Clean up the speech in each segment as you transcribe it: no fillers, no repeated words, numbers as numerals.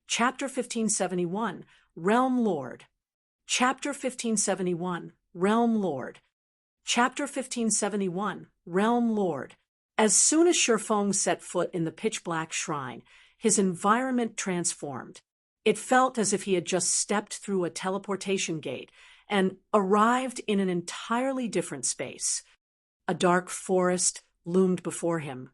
Chapter 1571, Realm Lord. Chapter 1571, Realm Lord. Chapter 1571, Realm Lord. As soon as Shifeng set foot in the pitch-black shrine, his environment transformed. It felt as if he had just stepped through a teleportation gate and arrived in an entirely different space. A dark forest loomed before him,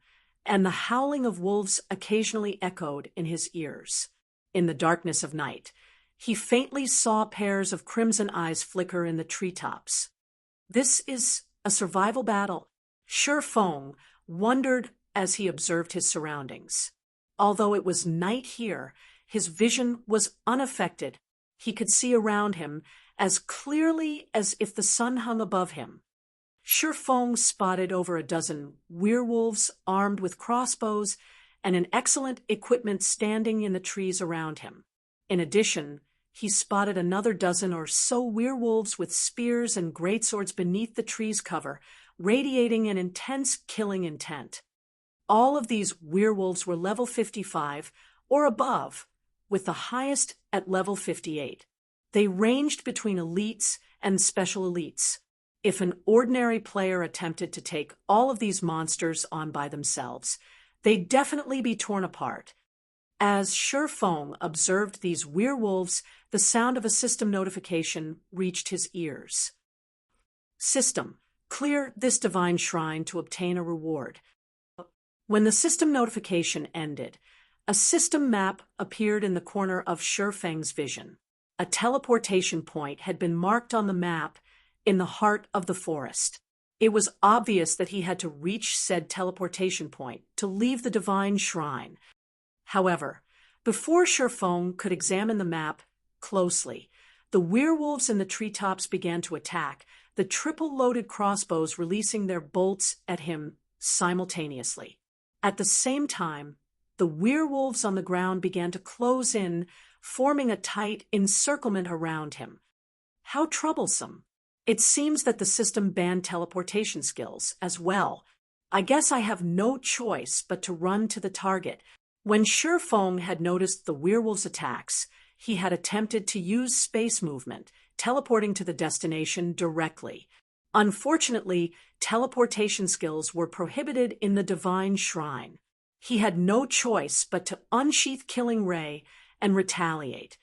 and the howling of wolves occasionally echoed in his ears. In the darkness of night, he faintly saw pairs of crimson eyes flicker in the treetops. This is a survival battle, Shifeng wondered as he observed his surroundings. Although it was night here, his vision was unaffected. He could see around him as clearly as if the sun hung above him. Shifeng spotted over a dozen werewolves armed with crossbows and an excellent equipment standing in the trees around him. In addition, he spotted another dozen or so werewolves with spears and greatswords beneath the tree's cover, radiating an intense killing intent. All of these werewolves were level 55 or above, with the highest at level 58. They ranged between elites and special elites. If an ordinary player attempted to take all of these monsters on by themselves, they'd definitely be torn apart. As Shifeng observed these werewolves, the sound of a system notification reached his ears. System, clear this divine shrine to obtain a reward. When the system notification ended, a system map appeared in the corner of Shifeng's vision. A teleportation point had been marked on the map in the heart of the forest. It was obvious that he had to reach said teleportation point to leave the divine shrine. However, before Shifeng could examine the map closely, the werewolves in the treetops began to attack, the triple-loaded crossbows releasing their bolts at him simultaneously. At the same time, the werewolves on the ground began to close in, forming a tight encirclement around him. How troublesome. It seems that the system banned teleportation skills as well. I guess I have no choice but to run to the target. When Shifeng had noticed the werewolves' attacks, he had attempted to use space movement, teleporting to the destination directly. Unfortunately, teleportation skills were prohibited in the divine shrine. He had no choice but to unsheath Killing Ray and retaliate.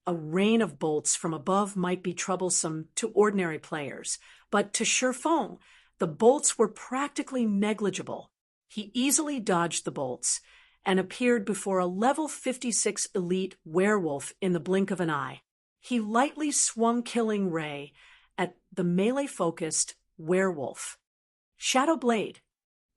A rain of bolts from above might be troublesome to ordinary players, but to Shifeng, the bolts were practically negligible. He easily dodged the bolts and appeared before a level 56 elite werewolf in the blink of an eye. He lightly swung Killing Ray at the melee-focused werewolf. Shadow Blade.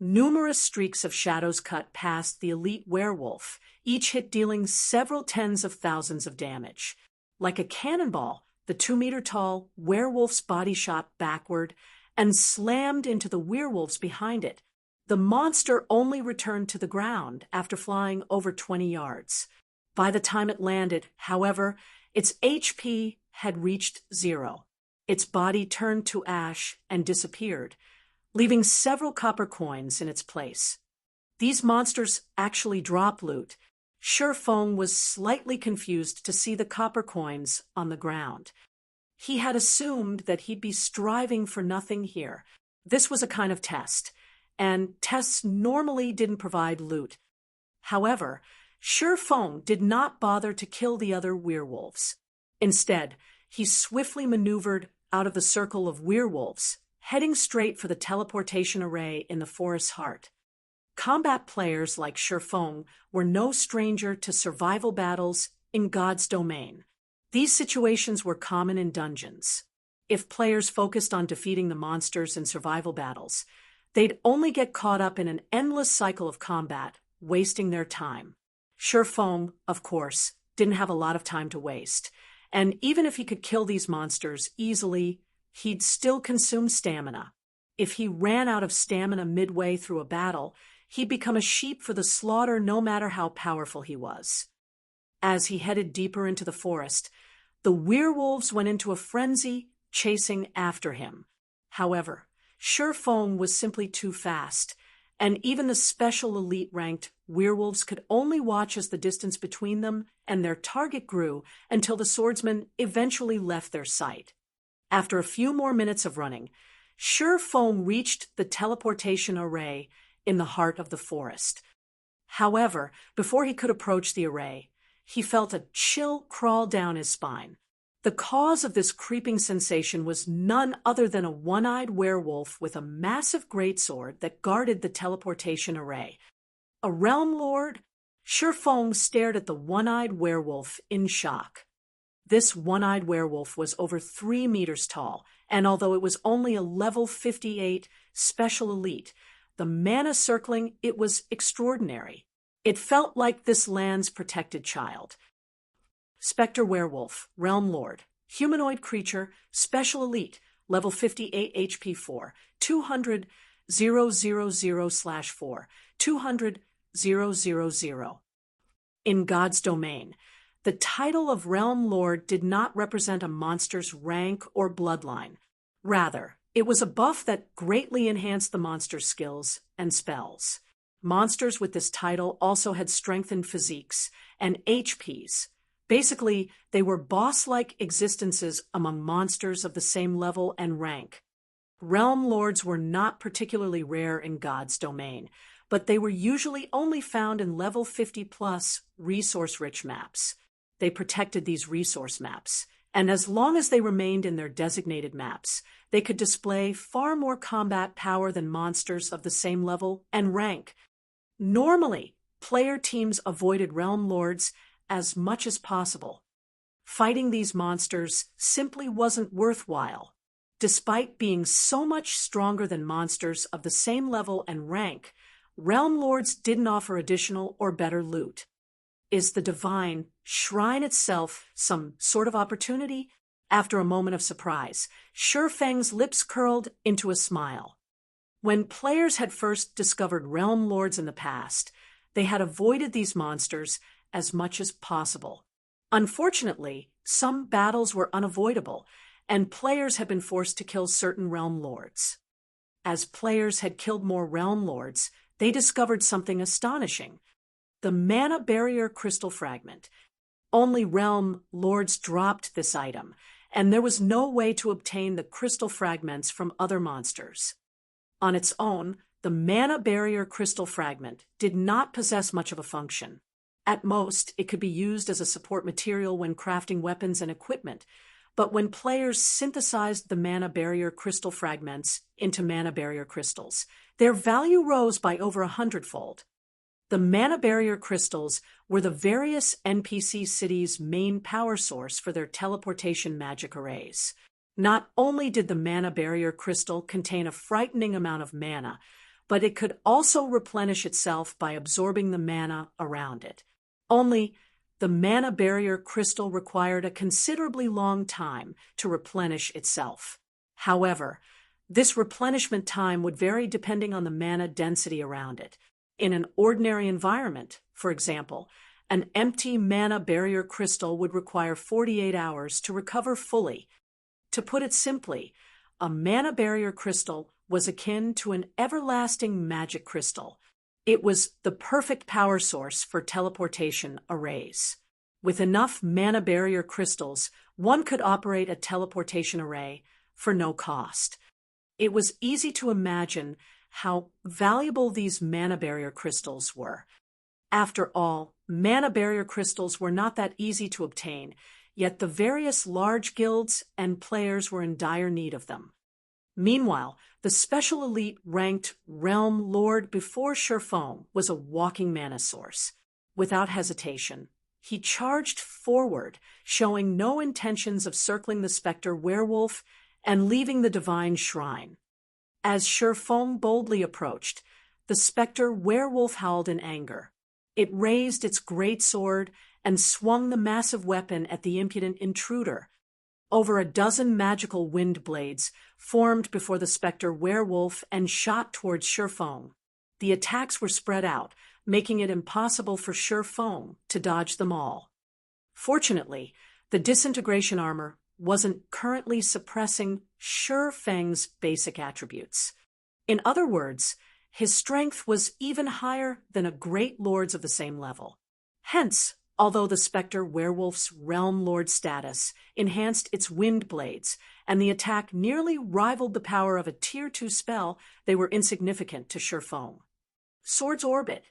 Numerous streaks of shadows cut past the elite werewolf, each hit dealing several tens of thousands of damage. Like a cannonball, the 2-meter-tall werewolf's body shot backward and slammed into the werewolves behind it. The monster only returned to the ground after flying over 20 yards. By the time it landed, however, its HP had reached 0. Its body turned to ash and disappeared, leaving several copper coins in its place. These monsters actually drop loot. Shifeng was slightly confused to see the copper coins on the ground. He had assumed that he'd be striving for nothing here. This was a kind of test, and tests normally didn't provide loot. However, Shifeng did not bother to kill the other werewolves. Instead, he swiftly maneuvered out of the circle of werewolves, heading straight for the teleportation array in the forest's heart. Combat players like Shifeng were no stranger to survival battles in God's domain. These situations were common in dungeons. If players focused on defeating the monsters in survival battles, they'd only get caught up in an endless cycle of combat, wasting their time. Shifeng, of course, didn't have a lot of time to waste, and even if he could kill these monsters easily, he'd still consume stamina. If he ran out of stamina midway through a battle, he'd become a sheep for the slaughter no matter how powerful he was. As he headed deeper into the forest, the werewolves went into a frenzy, chasing after him. However, Shifeng was simply too fast, and even the special elite-ranked werewolves could only watch as the distance between them and their target grew until the swordsman eventually left their sight. After a few more minutes of running, Sure Feng reached the teleportation array in the heart of the forest. However, before he could approach the array, he felt a chill crawl down his spine. The cause of this creeping sensation was none other than a one-eyed werewolf with a massive greatsword that guarded the teleportation array. A realm lord? Sure Feng stared at the one-eyed werewolf in shock. This one-eyed werewolf was over 3 meters tall, and although it was only a level 58 special elite, the mana circling it was extraordinary. It felt like this land's protected child. Spectre Werewolf, Realm Lord, Humanoid Creature, Special Elite, Level 58 HP 4, 200,000/4, 200,000. In God's domain, the title of Realm Lord did not represent a monster's rank or bloodline. Rather, it was a buff that greatly enhanced the monster's skills and spells. Monsters with this title also had strengthened physiques and HPs. Basically, they were boss-like existences among monsters of the same level and rank. Realm Lords were not particularly rare in God's domain, but they were usually only found in level 50-plus resource-rich maps. They protected these resource maps, and as long as they remained in their designated maps, they could display far more combat power than monsters of the same level and rank. Normally, player teams avoided Realm Lords as much as possible. Fighting these monsters simply wasn't worthwhile. Despite being so much stronger than monsters of the same level and rank, Realm Lords didn't offer additional or better loot. Is the divine shrine itself some sort of opportunity? After a moment of surprise, Sure Feng's lips curled into a smile. When players had first discovered Realm Lords in the past, they had avoided these monsters as much as possible. Unfortunately, some battles were unavoidable, and players had been forced to kill certain Realm Lords. As players had killed more Realm Lords, they discovered something astonishing: the Mana Barrier Crystal Fragment. Only Realm Lords dropped this item, and there was no way to obtain the crystal fragments from other monsters. On its own, the Mana Barrier Crystal Fragment did not possess much of a function. At most, it could be used as a support material when crafting weapons and equipment, but when players synthesized the Mana Barrier Crystal Fragments into Mana Barrier Crystals, their value rose by over 100-fold. The Mana Barrier Crystals were the various NPC cities' main power source for their teleportation magic arrays. Not only did the Mana Barrier Crystal contain a frightening amount of mana, but it could also replenish itself by absorbing the mana around it. Only, the Mana Barrier Crystal required a considerably long time to replenish itself. However, this replenishment time would vary depending on the mana density around it. In an ordinary environment, for example, an empty Mana Barrier Crystal would require 48 hours to recover fully. To put it simply, a Mana Barrier Crystal was akin to an everlasting magic crystal. It was the perfect power source for teleportation arrays. With enough Mana Barrier Crystals, one could operate a teleportation array for no cost. It was easy to imagine how valuable these Mana Barrier Crystals were. After all, Mana Barrier Crystals were not that easy to obtain, yet the various large guilds and players were in dire need of them. Meanwhile, the special elite ranked Realm Lord before Sure Feng was a walking mana source. Without hesitation, he charged forward, showing no intentions of circling the Spectre Werewolf and leaving the divine shrine. As Sure Feng boldly approached, the Spectre Werewolf howled in anger. It raised its great sword and swung the massive weapon at the impudent intruder. Over a dozen magical wind blades formed before the Spectre Werewolf and shot towards Sure Feng. The attacks were spread out, making it impossible for Sure Feng to dodge them all. Fortunately, the disintegration armor wasn't currently suppressing Sure Feng's basic attributes. In other words, his strength was even higher than a great lord's of the same level. Hence, although the Spectre Werewolf's Realm Lord status enhanced its wind blades, and the attack nearly rivaled the power of a Tier 2 spell, they were insignificant to Shurfong. Sword's orbit.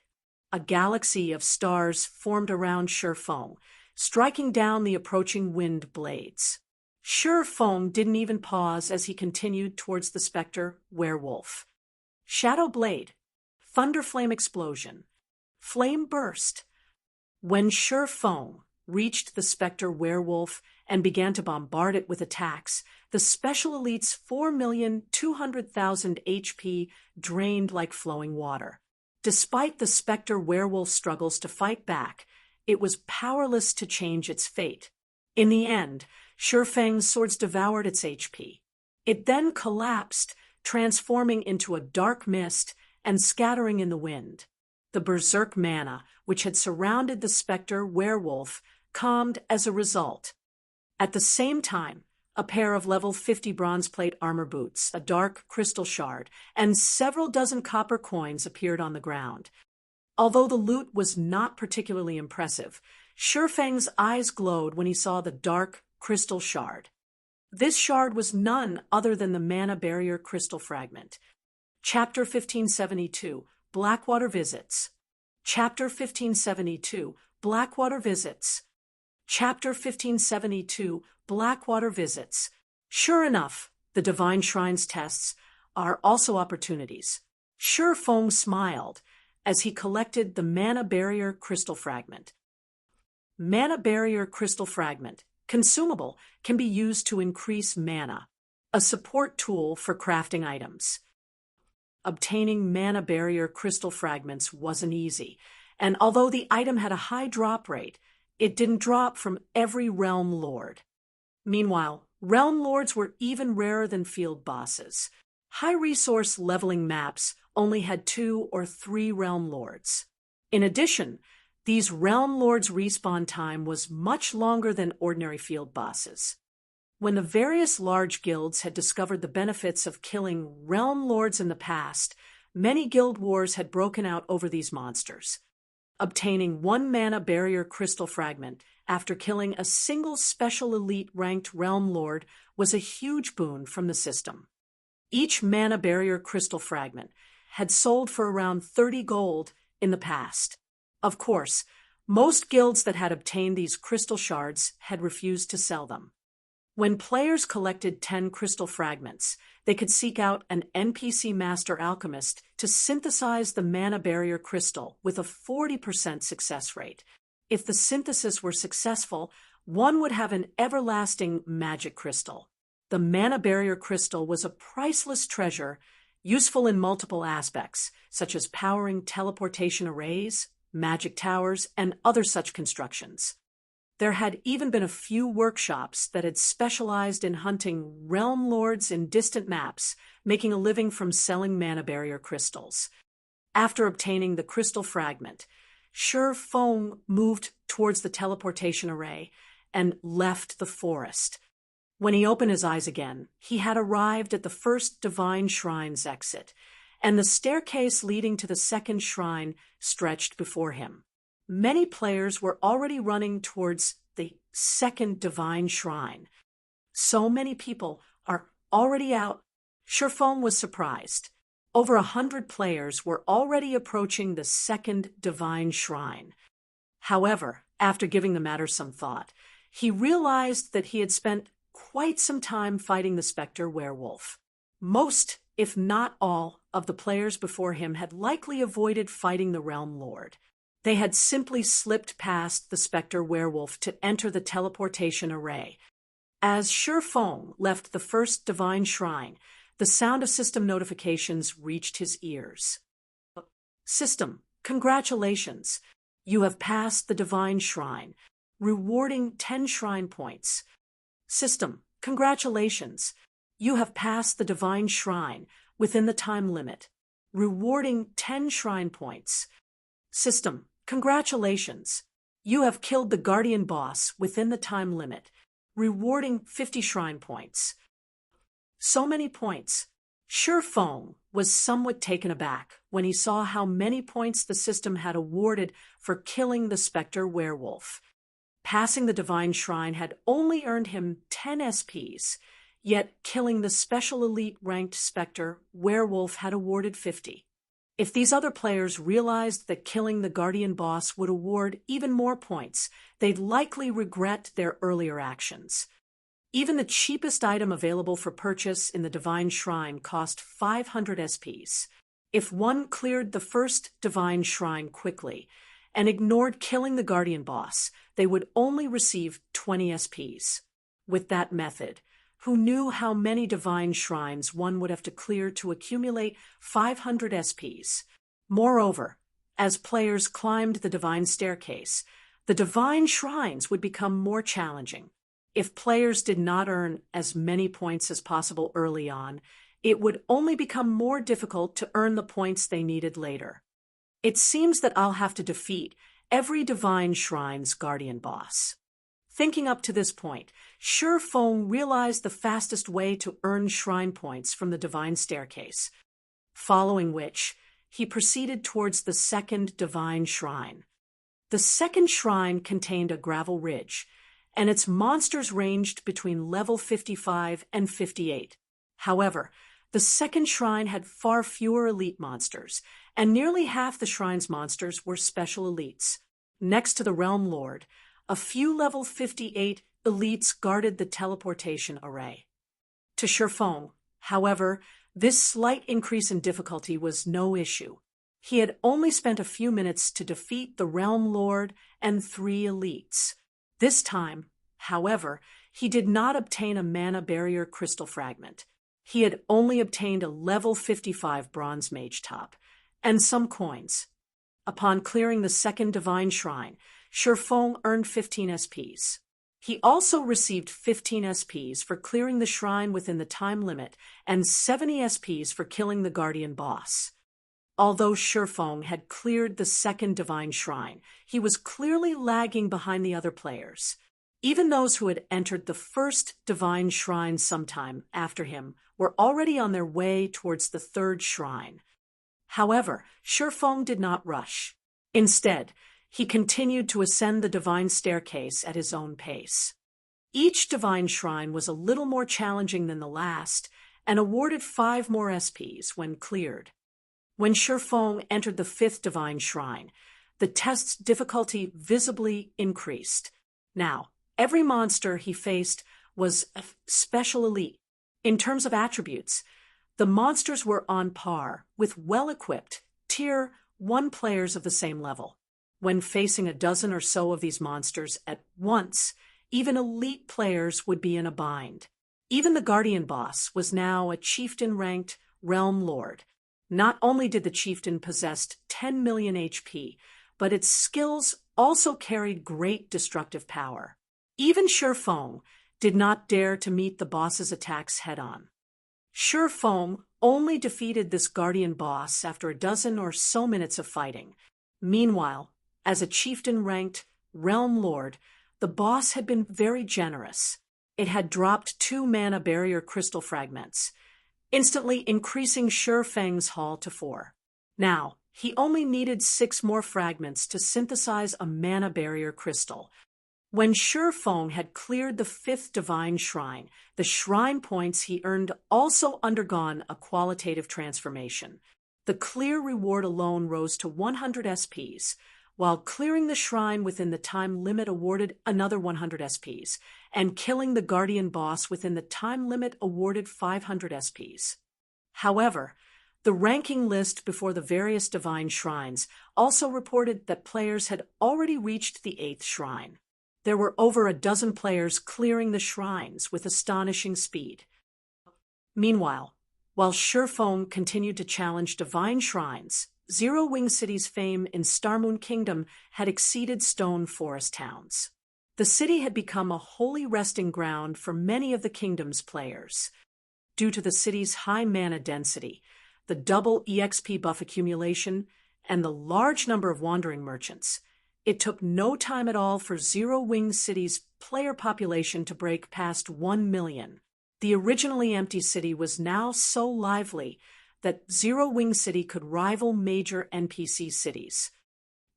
A galaxy of stars formed around Shurfong, striking down the approaching wind blades. Shurfong didn't even pause as he continued towards the Spectre Werewolf. Shadow Blade. Thunderflame explosion. Flame burst. When Shurfong reached the Spectre Werewolf and began to bombard it with attacks, the Special Elite's 4,200,000 HP drained like flowing water. Despite the Spectre Werewolf's struggles to fight back, it was powerless to change its fate. In the end, Shurfang's swords devoured its HP. It then collapsed, transforming into a dark mist and scattering in the wind. The berserk mana, which had surrounded the Spectre Werewolf, calmed as a result. At the same time, a pair of level 50 bronze-plate armor boots, a dark crystal shard, and several dozen copper coins appeared on the ground. Although the loot was not particularly impressive, Shurfang's eyes glowed when he saw the dark crystal shard. This shard was none other than the mana barrier crystal fragment. Chapter 1572, Blackwater Visits. Chapter 1572, Blackwater Visits. Chapter 1572, Blackwater Visits. Sure enough, the Divine Shrine's tests are also opportunities. Shurfong smiled as he collected the Mana Barrier Crystal Fragment. Mana Barrier Crystal Fragment, consumable, can be used to increase mana, a support tool for crafting items. Obtaining Mana Barrier Crystal Fragments wasn't easy, and although the item had a high drop rate, it didn't drop from every Realm Lord. Meanwhile, Realm Lords were even rarer than field bosses. High-resource leveling maps only had 2 or 3 Realm Lords. In addition, these Realm Lords' respawn time was much longer than ordinary field bosses. When the various large guilds had discovered the benefits of killing Realm Lords in the past, many guild wars had broken out over these monsters. Obtaining 1 Mana Barrier Crystal Fragment after killing a single Special Elite ranked Realm Lord was a huge boon from the system. Each Mana Barrier Crystal Fragment had sold for around 30 gold in the past. Of course, most guilds that had obtained these crystal shards had refused to sell them. When players collected 10 crystal fragments, they could seek out an NPC Master Alchemist to synthesize the Mana Barrier Crystal with a 40% success rate. If the synthesis were successful, one would have an everlasting magic crystal. The Mana Barrier Crystal was a priceless treasure, useful in multiple aspects, such as powering teleportation arrays, magic towers, and other such constructions. There had even been a few workshops that had specialized in hunting Realm Lords in distant maps, making a living from selling Mana Barrier crystals. After obtaining the crystal fragment, Shurfong moved towards the teleportation array and left the forest. When he opened his eyes again, he had arrived at the first Divine Shrine's exit, and the staircase leading to the second shrine stretched before him. Many players were already running towards the second Divine Shrine. So many people are already out. Shurfong was surprised. Over 100 players were already approaching the second Divine Shrine. However, after giving the matter some thought, he realized that he had spent quite some time fighting the Spectre Werewolf. Most, if not all, of the players before him had likely avoided fighting the Realm Lord. They had simply slipped past the Spectre Werewolf to enter the teleportation array. As Shurfong left the first Divine Shrine, the sound of system notifications reached his ears. System, congratulations. You have passed the Divine Shrine, rewarding 10 shrine points. System, congratulations. You have passed the Divine Shrine within the time limit, rewarding 10 shrine points. System, congratulations. You have killed the Guardian boss within the time limit, rewarding 50 shrine points. So many points. Feng was somewhat taken aback when he saw how many points the system had awarded for killing the Spectre Werewolf. Passing the Divine Shrine had only earned him 10 SPs, yet killing the Special Elite ranked Spectre Werewolf had awarded 50. If these other players realized that killing the Guardian Boss would award even more points, they'd likely regret their earlier actions. Even the cheapest item available for purchase in the Divine Shrine cost 500 SPs. If one cleared the first Divine Shrine quickly and ignored killing the Guardian Boss, they would only receive 20 SPs. With that method, who knew how many Divine Shrines one would have to clear to accumulate 500 SPs? Moreover, as players climbed the Divine Staircase, the Divine Shrines would become more challenging. If players did not earn as many points as possible early on, it would only become more difficult to earn the points they needed later. It seems that I'll have to defeat every Divine Shrine's Guardian Boss. Thinking up to this point, Feng realized the fastest way to earn shrine points from the Divine Staircase, following which he proceeded towards the second Divine Shrine. The second shrine contained a gravel ridge, and its monsters ranged between level 55 and 58. However, the second shrine had far fewer elite monsters, and nearly half the shrine's monsters were special elites. Next to the Realm Lord, a few level 58 elites guarded the teleportation array. To Feng, however, this slight increase in difficulty was no issue. He had only spent a few minutes to defeat the Realm Lord and 3 elites. This time, however, he did not obtain a mana barrier crystal fragment. He had only obtained a level 55 bronze mage top and some coins. Upon clearing the second Divine Shrine, Feng earned 15 SPs. He also received 15 SPs for clearing the shrine within the time limit and 70 SPs for killing the Guardian Boss. Although Feng had cleared the second Divine Shrine, he was clearly lagging behind the other players. Even those who had entered the first Divine Shrine sometime after him were already on their way towards the third shrine. However, Feng did not rush. Instead, he continued to ascend the Divine Staircase at his own pace. Each Divine Shrine was a little more challenging than the last and awarded 5 more SPs when cleared. When Feng entered the 5th Divine Shrine, the test's difficulty visibly increased. Now, every monster he faced was a special elite. In terms of attributes, the monsters were on par with well-equipped Tier 1 players of the same level. When facing a dozen or so of these monsters at once, even elite players would be in a bind. Even the Guardian Boss was now a chieftain-ranked Realm Lord. Not only did the chieftain possess 10 million HP, but its skills also carried great destructive power. Even Feng did not dare to meet the boss's attacks head-on. Feng only defeated this Guardian Boss after a dozen or so minutes of fighting. Meanwhile, as a chieftain-ranked Realm Lord, the boss had been very generous. It had dropped 2 mana barrier crystal fragments, instantly increasing Feng's haul to 4. Now, he only needed 6 more fragments to synthesize a mana barrier crystal. When Feng had cleared the 5th Divine Shrine, the shrine points he earned also undergone a qualitative transformation. The clear reward alone rose to 100 SPs, while clearing the shrine within the time limit awarded another 100 SPs, and killing the Guardian Boss within the time limit awarded 500 SPs. However, the ranking list before the various Divine Shrines also reported that players had already reached the 8th shrine. There were over a dozen players clearing the shrines with astonishing speed. Meanwhile, while Feng continued to challenge Divine Shrines, Zero Wing City's fame in Starmoon Kingdom had exceeded Stone Forest towns. The city had become a holy resting ground for many of the kingdom's players. Due to the city's high mana density, the double EXP buff accumulation, and the large number of wandering merchants, it took no time at all for Zero Wing City's player population to break past 1 million. The originally empty city was now so lively that Zero Wing City could rival major NPC cities.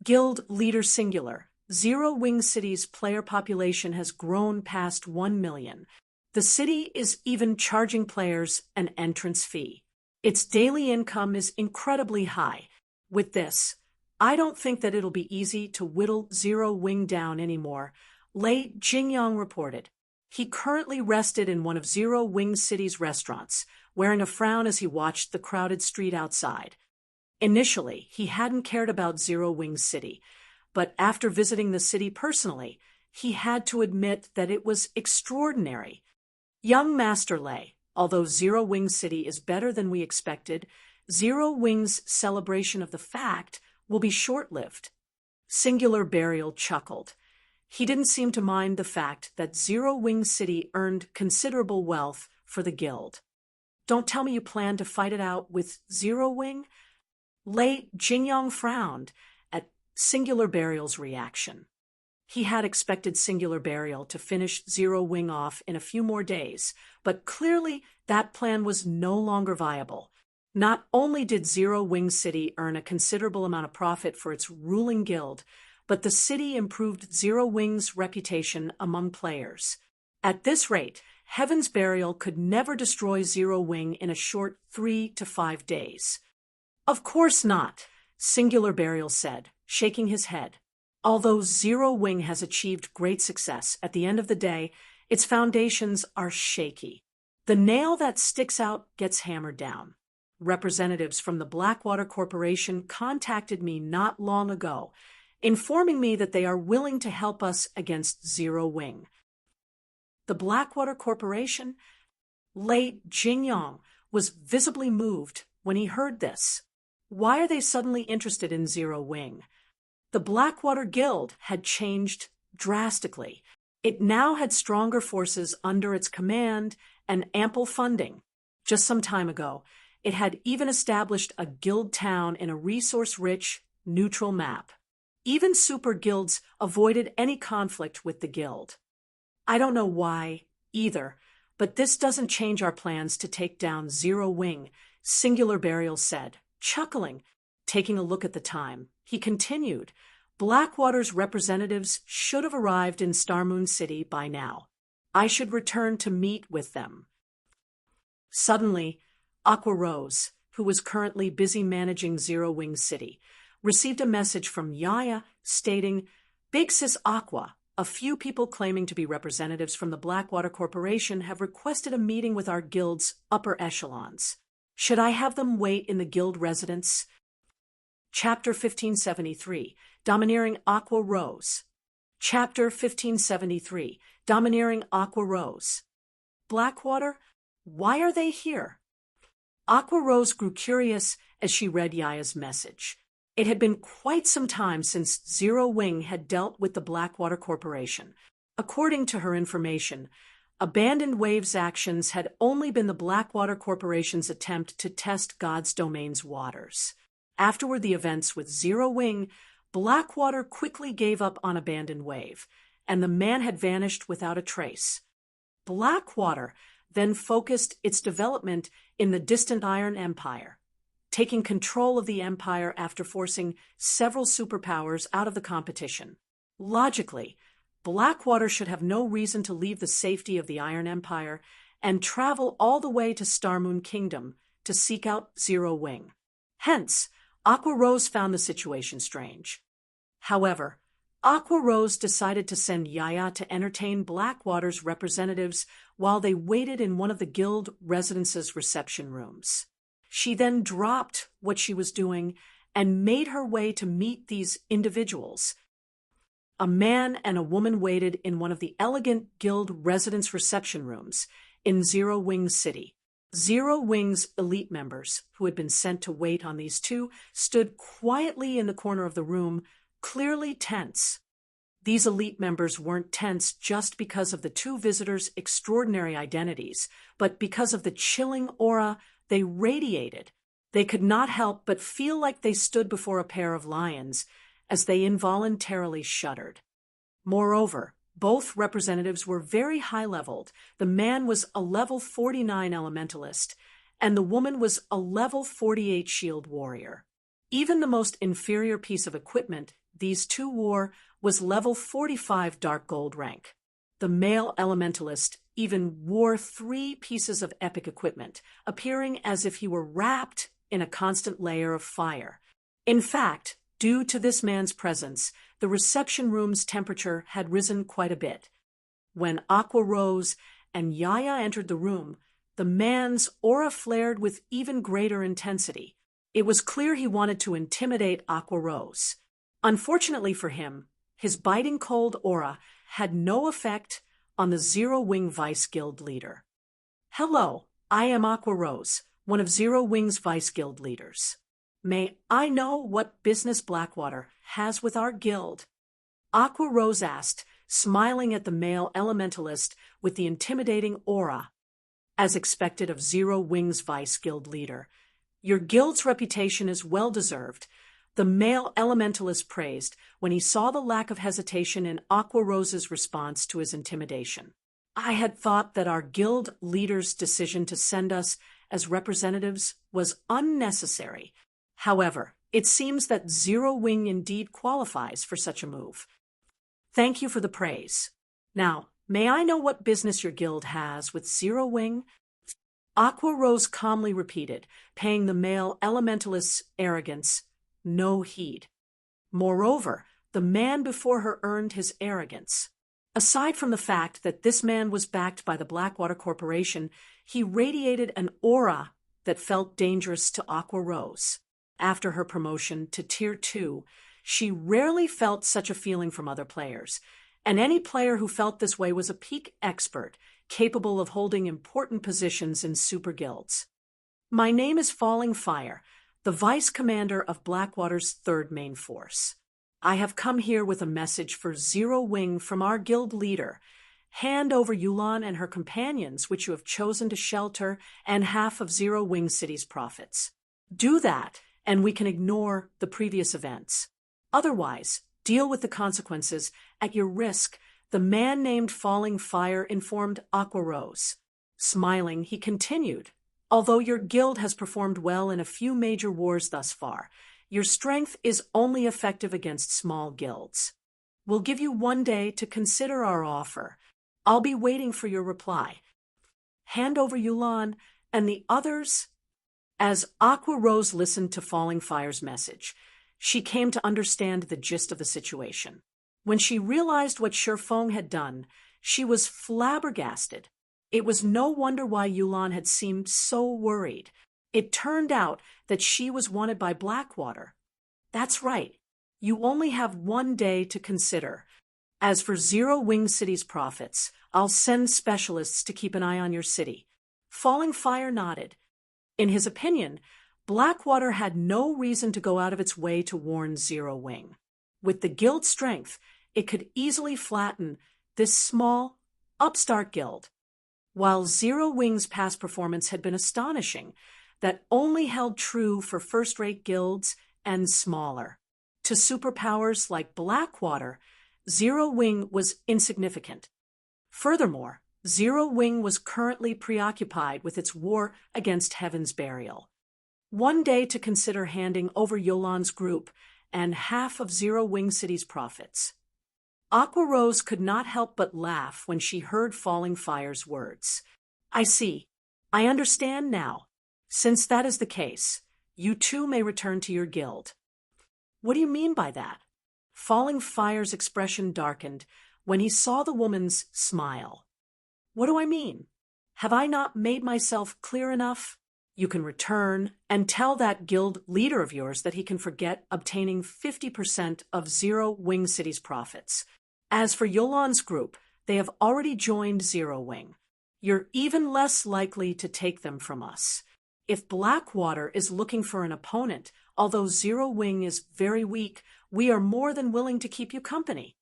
Guild Leader Singular. Zero Wing City's player population has grown past 1 million. The city is even charging players an entrance fee. Its daily income is incredibly high. With this, I don't think that it'll be easy to whittle Zero Wing down anymore, Lei Jingyang reported. He currently rested in one of Zero Wing City's restaurants, wearing a frown as he watched the crowded street outside. Initially, he hadn't cared about Zero Wing City, but after visiting the city personally, he had to admit that it was extraordinary. Young Master Lei, although Zero Wing City is better than we expected, Zero Wing's celebration of the fact will be short-lived. Singular Burial chuckled. He didn't seem to mind the fact that Zero Wing City earned considerable wealth for the guild. Don't tell me you plan to fight it out with Zero Wing? Lei Jingyang frowned at Singular Burial's reaction. He had expected Singular Burial to finish Zero Wing off in a few more days, but clearly that plan was no longer viable. Not only did Zero Wing City earn a considerable amount of profit for its ruling guild, but the city improved Zero Wing's reputation among players. At this rate, Heaven's Burial could never destroy Zero Wing in a short 3 to 5 days. Of course not, Singular Burial said, shaking his head. Although Zero Wing has achieved great success, at the end of the day, its foundations are shaky. The nail that sticks out gets hammered down. Representatives from the Blackwater Corporation contacted me not long ago, informing me that they are willing to help us against Zero Wing. The Blackwater Corporation? Lei Jingyang was visibly moved when he heard this. Why are they suddenly interested in Zero Wing? The Blackwater Guild had changed drastically. It now had stronger forces under its command and ample funding. Just some time ago, it had even established a guild town in a resource-rich, neutral map. Even super guilds avoided any conflict with the guild. I don't know why, either, but this doesn't change our plans to take down Zero Wing, Singular Burial said, chuckling. Taking a look at the time, he continued, Blackwater's representatives should have arrived in Starmoon City by now. I should return to meet with them. Suddenly, Aqua Rose, who was currently busy managing Zero Wing City, received a message from Yaya stating, Big Sis Aqua, a few people claiming to be representatives from the Blackwater Corporation have requested a meeting with our guild's upper echelons. Should I have them wait in the guild residence? Chapter 1573, Domineering Aqua Rose. Chapter 1573, Domineering Aqua Rose. Blackwater? Why are they here? Aqua Rose grew curious as she read Yaya's message. It had been quite some time since Zero Wing had dealt with the Blackwater Corporation. According to her information, Abandoned Wave's actions had only been the Blackwater Corporation's attempt to test God's domain's waters. Afterward, the events with Zero Wing, Blackwater quickly gave up on Abandoned Wave, and the man had vanished without a trace. Blackwater then focused its development in the distant Iron Empire, taking control of the Empire after forcing several superpowers out of the competition. Logically, Blackwater should have no reason to leave the safety of the Iron Empire and travel all the way to Starmoon Kingdom to seek out Zero Wing. Hence, Aqua Rose found the situation strange. However, Aqua Rose decided to send Yaya to entertain Blackwater's representatives while they waited in one of the guild residence's reception rooms. She then dropped what she was doing and made her way to meet these individuals. A man and a woman waited in one of the elegant guild residence reception rooms in Zero Wing City. Zero Wing's elite members, who had been sent to wait on these two, stood quietly in the corner of the room, clearly tense. These elite members weren't tense just because of the two visitors' extraordinary identities, but because of the chilling aura they radiated. They could not help but feel like they stood before a pair of lions as they involuntarily shuddered. Moreover, Both representatives were very high-leveled. The man was a level 49 elementalist, and the woman was a level 48 shield warrior. Even the most inferior piece of equipment these two wore was level 45 dark gold rank. The male elementalist even wore 3 pieces of epic equipment, appearing as if he were wrapped in a constant layer of fire. In fact, due to this man's presence, the reception room's temperature had risen quite a bit. When Aqua Rose and Yaya entered the room, the man's aura flared with even greater intensity. It was clear he wanted to intimidate Aqua Rose. Unfortunately for him, his biting cold aura had no effect on the Zero Wing Vice Guild leader. "Hello, I am Aqua Rose, one of Zero Wing's Vice Guild leaders. May I know what business Blackwater has with our guild?" Aqua Rose asked, smiling at the male elementalist with the intimidating aura. As expected of Zero Wing's Vice Guild leader, "Your guild's reputation is well-deserved," the male elementalist praised when he saw the lack of hesitation in Aqua Rose's response to his intimidation. "I had thought that our guild leader's decision to send us as representatives was unnecessary. However, it seems that Zero Wing indeed qualifies for such a move. Thank you for the praise. Now, may I know what business your guild has with Zero Wing?" Aqua Rose calmly repeated, paying the male elementalist's arrogance no heed. Moreover, the man before her earned his arrogance. Aside from the fact that this man was backed by the Blackwater Corporation, he radiated an aura that felt dangerous to Aqua Rose. After her promotion to Tier 2, she rarely felt such a feeling from other players, and any player who felt this way was a peak expert, capable of holding important positions in super guilds. "My name is Falling Fire, the Vice Commander of Blackwater's 3rd Main Force. I have come here with a message for Zero Wing from our guild leader. Hand over Yulan and her companions, which you have chosen to shelter, and half of Zero Wing City's profits. Do that, and we can ignore the previous events. Otherwise, deal with the consequences at your risk," the man named Falling Fire informed Aqua Rose. Smiling, he continued, "Although your guild has performed well in a few major wars thus far, your strength is only effective against small guilds. We'll give you 1 day to consider our offer. I'll be waiting for your reply. Hand over Yulan and the others." As Aqua Rose listened to Falling Fire's message, she came to understand the gist of the situation. When she realized what Shifeng had done, she was flabbergasted. It was no wonder why Yulan had seemed so worried. It turned out that she was wanted by Blackwater. "That's right. You only have 1 day to consider. As for Zero Wing City's profits, I'll send specialists to keep an eye on your city." Falling Fire nodded. In his opinion, Blackwater had no reason to go out of its way to warn Zero Wing. With the guild's strength, it could easily flatten this small, upstart guild. While Zero Wing's past performance had been astonishing, that only held true for first-rate guilds and smaller. To superpowers like Blackwater, Zero Wing was insignificant. Furthermore, Zero Wing was currently preoccupied with its war against Heaven's Burial. 1 day to consider handing over Yolan's group and half of Zero Wing City's profits. Aqua Rose could not help but laugh when she heard Falling Fire's words. "I see. I understand now. Since that is the case, you too may return to your guild." "What do you mean by that?" Falling Fire's expression darkened when he saw the woman's smile. "What do I mean? Have I not made myself clear enough? You can return and tell that guild leader of yours that he can forget obtaining 50% of Zero Wing City's profits. As for Yolan's group, they have already joined Zero Wing. You're even less likely to take them from us. If Blackwater is looking for an opponent, although Zero Wing is very weak, we are more than willing to keep you company."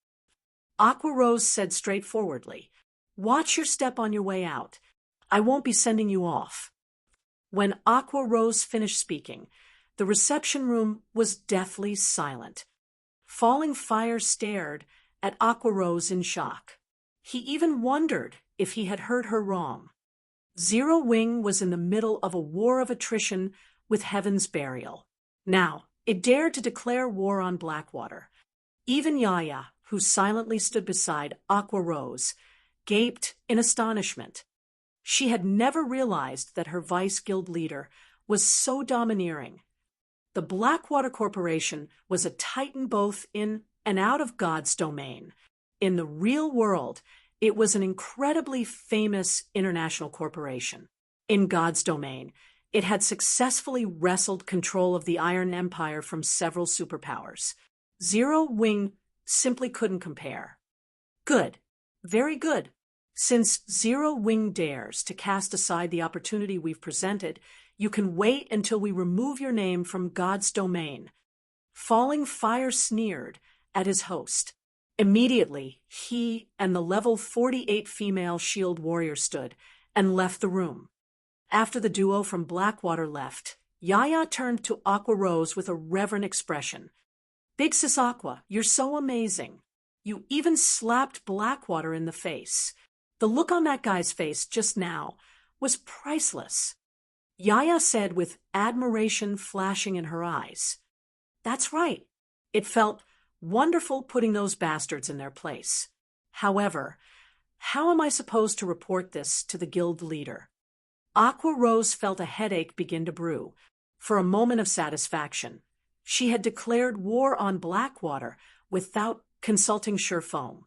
Aqua Rose said straightforwardly, "Watch your step on your way out. I won't be sending you off." When Aqua Rose finished speaking, the reception room was deathly silent. Falling Fire stared at Aqua Rose in shock. He even wondered if he had heard her wrong. Zero Wing was in the middle of a war of attrition with Heaven's Burial. Now, it dared to declare war on Blackwater. Even Yaya, who silently stood beside Aqua Rose, gaped in astonishment. She had never realized that her vice guild leader was so domineering. The Blackwater Corporation was a titan both in and out of God's domain. In the real world, it was an incredibly famous international corporation. In God's domain, it had successfully wrestled control of the Iron Empire from several superpowers. Zero Wing simply couldn't compare. Good. Very good. Since Zero Wing dares to cast aside the opportunity we've presented, you can wait until we remove your name from God's domain. Falling Fire sneered at his host. Immediately, he and the level 48 female shield warrior stood and left the room. After the duo from Blackwater left, Yaya turned to Aqua Rose with a reverent expression. Big Sis Aqua, you're so amazing. You even slapped Blackwater in the face. The look on that guy's face just now was priceless. Yaya said with admiration flashing in her eyes. That's right. It felt wonderful putting those bastards in their place. However, how am I supposed to report this to the guild leader? Aqua Rose felt a headache begin to brew. For a moment of satisfaction, she had declared war on Blackwater without consulting Surefoam.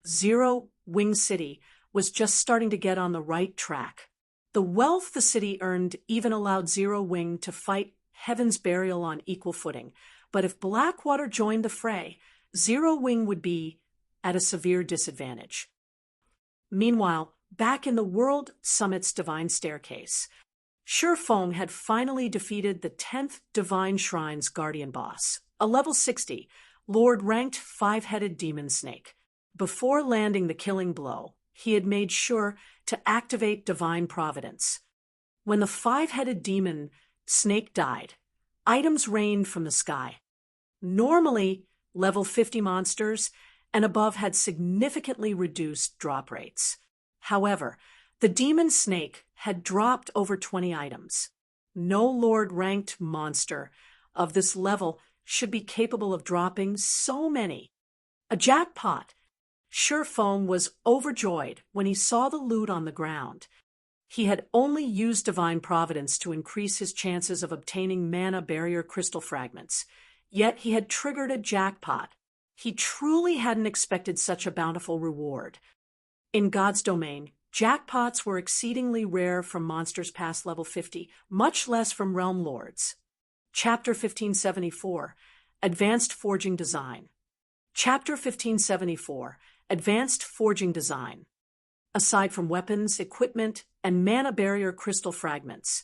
Zero Wing City was just starting to get on the right track. The wealth the city earned even allowed Zero Wing to fight Heaven's Burial on equal footing. But if Blackwater joined the fray, Zero Wing would be at a severe disadvantage. Meanwhile, back in the World Summit's Divine Staircase, Surefoam had finally defeated the 10th Divine Shrine's guardian boss, a level 60, Lord-ranked 5-headed demon snake. Before landing the killing blow, he had made sure to activate Divine Providence. When the 5-headed demon snake died, items rained from the sky. Normally, level 50 monsters and above had significantly reduced drop rates. However, the demon snake had dropped over 20 items. No Lord-ranked monster of this level should be capable of dropping so many. A jackpot. Surefoam was overjoyed when he saw the loot on the ground. He had only used Divine Providence to increase his chances of obtaining mana barrier crystal fragments, yet he had triggered a jackpot. He truly hadn't expected such a bountiful reward. In God's domain, jackpots were exceedingly rare from monsters past level 50, much less from realm lords. Chapter 1574, Advanced Forging Design. Chapter 1574, Advanced Forging Design. Aside from weapons, equipment, and mana barrier crystal fragments,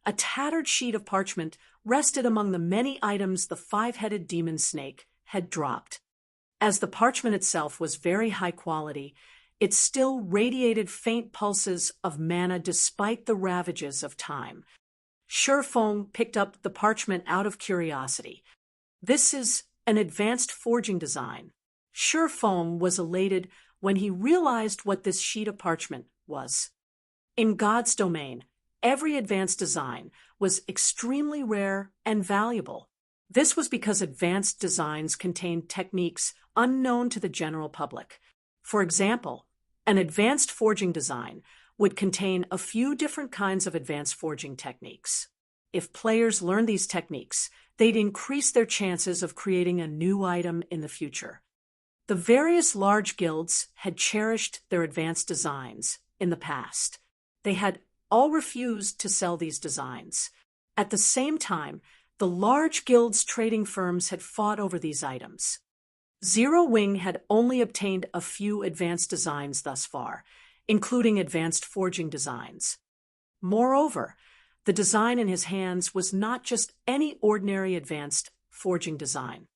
a tattered sheet of parchment rested among the many items the 5-headed demon snake had dropped. As the parchment itself was very high quality, it still radiated faint pulses of mana despite the ravages of time. Surefoam picked up the parchment out of curiosity. This is an advanced forging design. Surefoam was elated when he realized what this sheet of parchment was. In God's domain, every advanced design was extremely rare and valuable. This was because advanced designs contained techniques unknown to the general public. For example, an advanced forging design would contain a few different kinds of advanced forging techniques. If players learned these techniques, they'd increase their chances of creating a new item in the future. The various large guilds had cherished their advanced designs in the past. They had all refused to sell these designs. At the same time, the large guilds' trading firms had fought over these items. Zero Wing had only obtained a few advanced designs thus far, including advanced forging designs. Moreover, the design in his hands was not just any ordinary advanced forging design.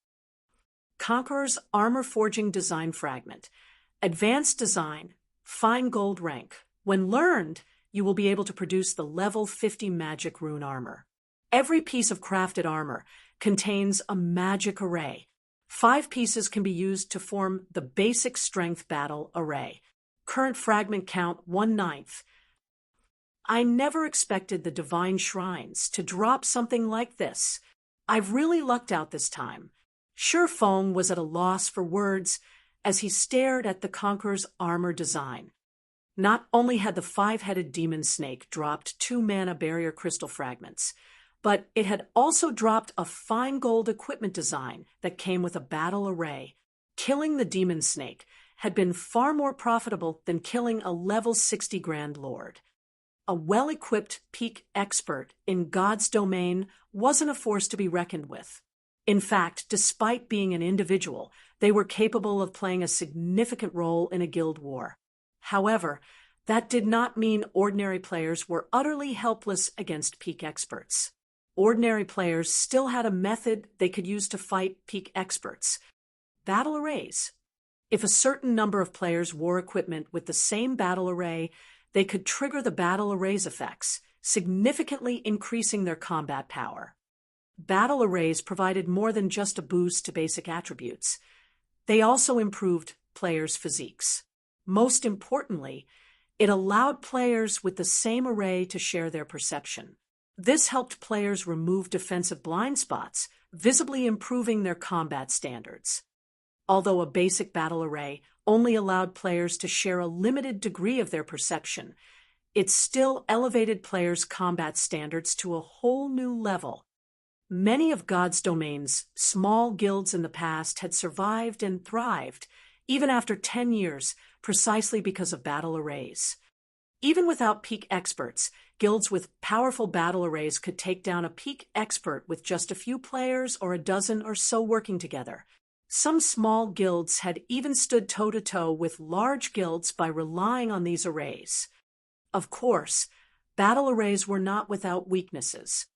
Conqueror's Armor Forging Design Fragment. Advanced design, fine gold rank. When learned, you will be able to produce the level 50 magic rune armor. Every piece of crafted armor contains a magic array. 5 pieces can be used to form the basic strength battle array. Current fragment count 1/9. I never expected the divine shrines to drop something like this. I've really lucked out this time. Sure Feng was at a loss for words as he stared at the Conqueror's armor design. Not only had the five-headed demon snake dropped 2 mana barrier crystal fragments, but it had also dropped a fine gold equipment design that came with a battle array. Killing the demon snake had been far more profitable than killing a level 60 Grand Lord. A well-equipped peak expert in God's domain wasn't a force to be reckoned with. In fact, despite being an individual, they were capable of playing a significant role in a guild war. However, that did not mean ordinary players were utterly helpless against peak experts. Ordinary players still had a method they could use to fight peak experts: battle arrays. If a certain number of players wore equipment with the same battle array, they could trigger the battle array's effects, significantly increasing their combat power. Battle arrays provided more than just a boost to basic attributes. They also improved players' physiques. Most importantly, it allowed players with the same array to share their perception. This helped players remove defensive blind spots, visibly improving their combat standards. Although a basic battle array only allowed players to share a limited degree of their perception, it still elevated players' combat standards to a whole new level. Many of God's domain's small guilds in the past had survived and thrived, even after 10 years, precisely because of battle arrays. Even without peak experts, guilds with powerful battle arrays could take down a peak expert with just a few players or a dozen or so working together. Some small guilds had even stood toe-to-toe with large guilds by relying on these arrays. Of course, battle arrays were not without weaknesses.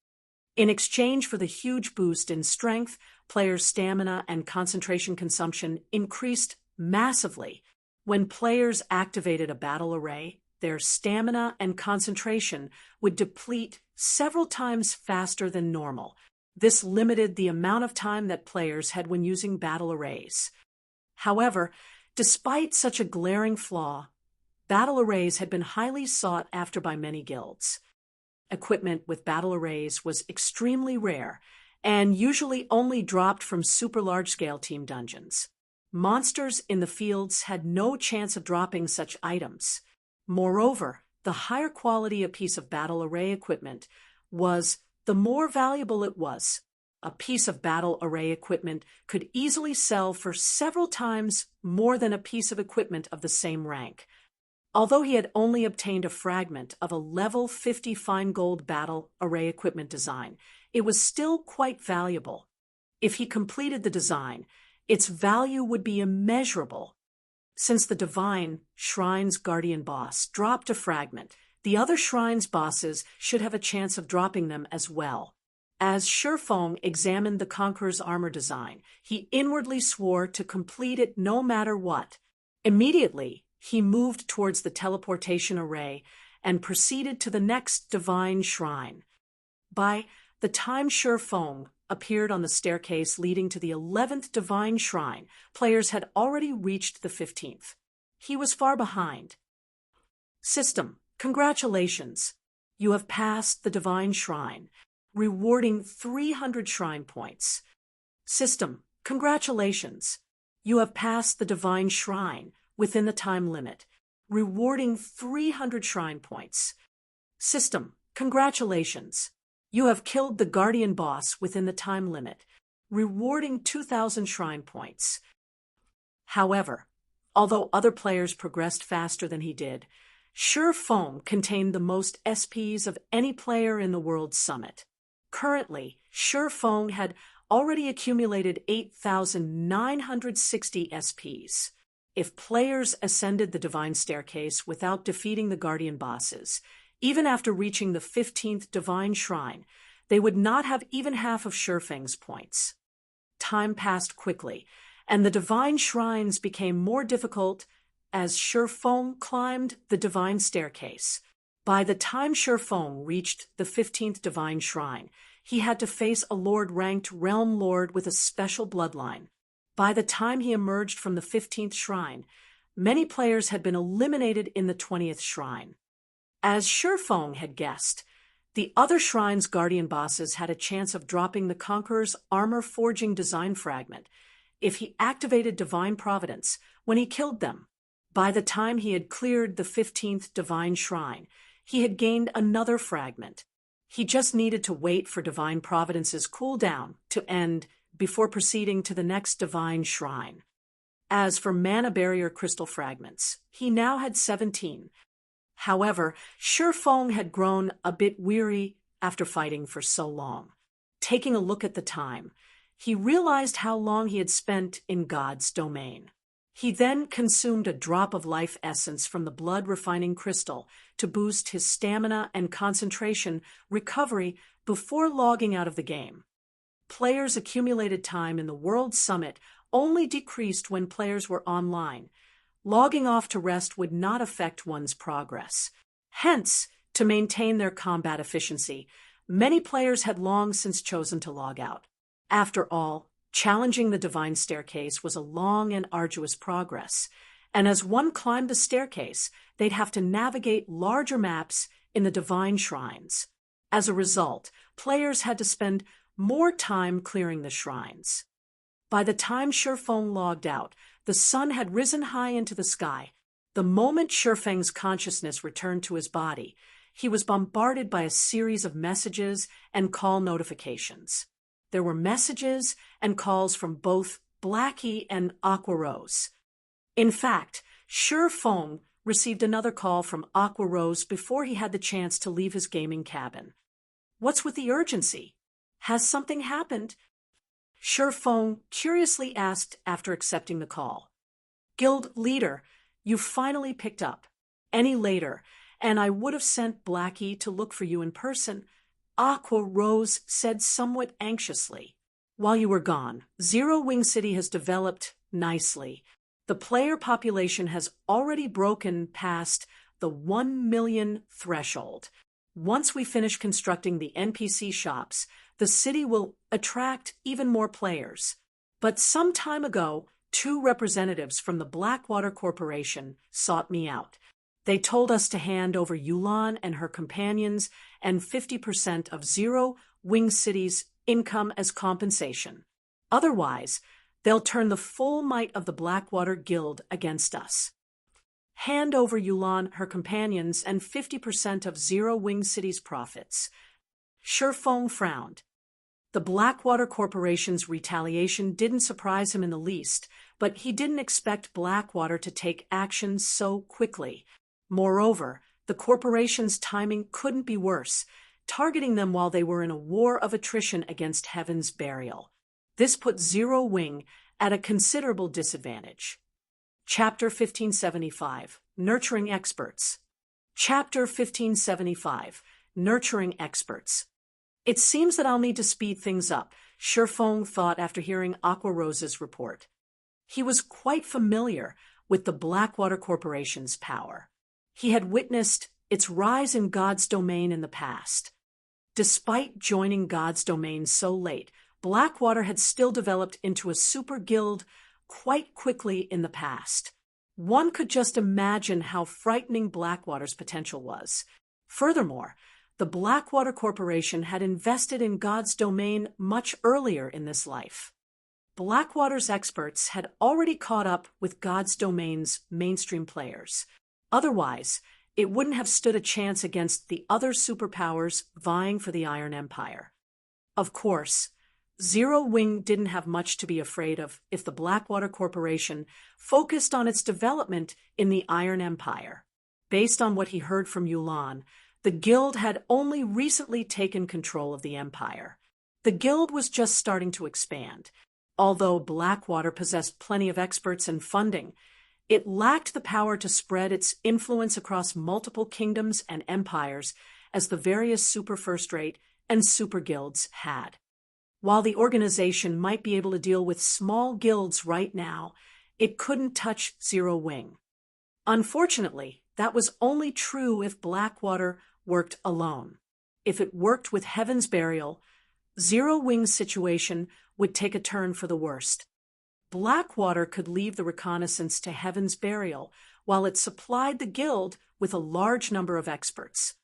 In exchange for the huge boost in strength, players' stamina and concentration consumption increased massively. When players activated a battle array, their stamina and concentration would deplete several times faster than normal. This limited the amount of time that players had when using battle arrays. However, despite such a glaring flaw, battle arrays had been highly sought after by many guilds. Equipment with battle arrays was extremely rare and usually only dropped from super large-scale team dungeons. Monsters in the fields had no chance of dropping such items. Moreover, the higher quality a piece of battle array equipment was, the more valuable it was. A piece of battle array equipment could easily sell for several times more than a piece of equipment of the same rank. Although he had only obtained a fragment of a level 50 fine gold battle array equipment design, it was still quite valuable. If he completed the design, its value would be immeasurable. Since the Divine Shrine's Guardian boss dropped a fragment, the other Shrine's bosses should have a chance of dropping them as well. As Shifeng examined the Conqueror's armor design, he inwardly swore to complete it no matter what. Immediately, he moved towards the teleportation array and proceeded to the next Divine Shrine. By the time Shifeng appeared on the staircase leading to the 11th Divine Shrine, players had already reached the 15th. He was far behind. System, congratulations. You have passed the Divine Shrine, rewarding 300 shrine points. System, congratulations. You have passed the Divine Shrine within the time limit, rewarding 300 shrine points. System, congratulations. You have killed the Guardian boss within the time limit, rewarding 2,000 shrine points. However, although other players progressed faster than he did, Shifeng contained the most SPs of any player in the World Summit. Currently, Shifeng had already accumulated 8,960 SPs. If players ascended the Divine Staircase without defeating the Guardian bosses, even after reaching the 15th Divine Shrine, they would not have even half of Shifeng's points. Time passed quickly, and the Divine Shrines became more difficult as Shifeng climbed the Divine Staircase. By the time Shifeng reached the 15th Divine Shrine, he had to face a Lord-ranked Realm Lord with a special bloodline. By the time he emerged from the 15th Shrine, many players had been eliminated in the 20th shrine. As Shifeng had guessed, the other shrine's guardian bosses had a chance of dropping the Conqueror's armor-forging design fragment if he activated Divine Providence when he killed them. By the time he had cleared the 15th Divine Shrine, he had gained another fragment. He just needed to wait for Divine Providence's cooldown to end before proceeding to the next Divine Shrine. As for Mana Barrier Crystal Fragments, he now had 17. However, Shifeng had grown a bit weary after fighting for so long. Taking a look at the time, he realized how long he had spent in God's domain. He then consumed a drop of life essence from the blood-refining crystal to boost his stamina and concentration recovery before logging out of the game. Players' accumulated time in the World Summit only decreased when players were online. Logging off to rest would not affect one's progress. Hence, to maintain their combat efficiency, many players had long since chosen to log out. After all, challenging the Divine Staircase was a long and arduous progress, and as one climbed the staircase, they'd have to navigate larger maps in the Divine Shrines. As a result, players had to spend more time clearing the shrines. By the time Shifeng logged out, the sun had risen high into the sky. The moment Shifeng's consciousness returned to his body, he was bombarded by a series of messages and call notifications. There were messages and calls from both Blackie and Aqua Rose. In fact, Shifeng received another call from Aqua Rose before he had the chance to leave his gaming cabin. What's with the urgency? Has something happened? Shifeng curiously asked after accepting the call. Guild leader, you finally picked up. Any later, and I would have sent Blackie to look for you in person, Aqua Rose said somewhat anxiously. While you were gone, Zero Wing City has developed nicely. The player population has already broken past the 1 million threshold. Once we finish constructing the NPC shops, the city will attract even more players. But some time ago, 2 representatives from the Blackwater Corporation sought me out. They told us to hand over Yulan and her companions and 50% of Zero Wing City's income as compensation. Otherwise, they'll turn the full might of the Blackwater Guild against us. Hand over Yulan, her companions, and 50% of Zero Wing City's profits. Shifeng frowned. The Blackwater Corporation's retaliation didn't surprise him in the least, but he didn't expect Blackwater to take action so quickly. Moreover, the corporation's timing couldn't be worse, targeting them while they were in a war of attrition against Heaven's Burial. This put Zero Wing at a considerable disadvantage. Chapter 1575, Nurturing Experts. Chapter 1575, Nurturing Experts. It seems that I'll need to speed things up, Shifeng thought after hearing Aqua Rose's report. He was quite familiar with the Blackwater Corporation's power. He had witnessed its rise in God's domain in the past. Despite joining God's domain so late, Blackwater had still developed into a super guild quite quickly in the past. One could just imagine how frightening Blackwater's potential was. Furthermore, the Blackwater Corporation had invested in God's domain much earlier in this life. Blackwater's experts had already caught up with God's domain's mainstream players. Otherwise, it wouldn't have stood a chance against the other superpowers vying for the Iron Empire. Of course, Zero Wing didn't have much to be afraid of if the Blackwater Corporation focused on its development in the Iron Empire. Based on what he heard from Yulan, the guild had only recently taken control of the empire. The guild was just starting to expand. Although Blackwater possessed plenty of experts and funding, it lacked the power to spread its influence across multiple kingdoms and empires as the various super first-rate and super guilds had. While the organization might be able to deal with small guilds right now, it couldn't touch Zero Wing. Unfortunately, that was only true if Blackwater worked alone. If it worked with Heaven's Burial, Zero Wing's situation would take a turn for the worst. Blackwater could leave the reconnaissance to Heaven's Burial, while it supplied the guild with a large number of experts.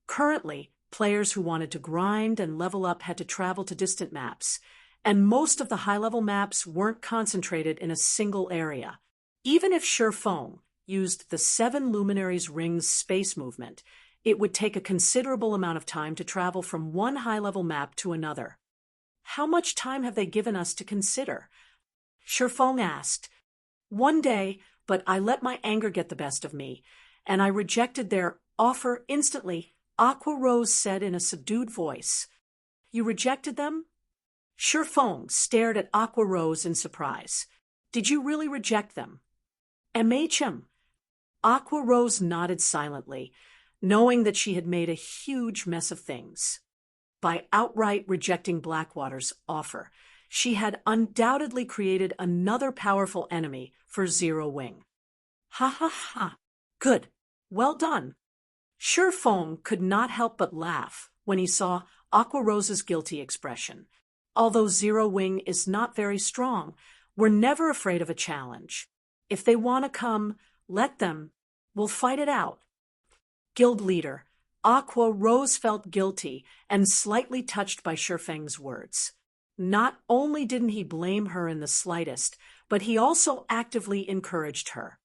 Currently, players who wanted to grind and level up had to travel to distant maps, and most of the high-level maps weren't concentrated in a single area. Even if Shurfeng used the 7 Luminaries Rings space movement, it would take a considerable amount of time to travel from one high-level map to another. How much time have they given us to consider? Shurfeng asked. 1 day, but I let my anger get the best of me, and I rejected their offer instantly, Aqua Rose said in a subdued voice. You rejected them? Shurfeng stared at Aqua Rose in surprise. Did you really reject them? M.H.M. Aqua Rose nodded silently, knowing that she had made a huge mess of things. By outright rejecting Blackwater's offer, she had undoubtedly created another powerful enemy for Zero Wing. Ha ha ha. Good. Well done. Shurfeng could not help but laugh when he saw Aqua Rose's guilty expression. Although Zero Wing is not very strong, we're never afraid of a challenge. If they want to come, let them. We'll fight it out. Guild leader, Aqua Rose felt guilty and slightly touched by Shurfeng's words. Not only didn't he blame her in the slightest, but he also actively encouraged her.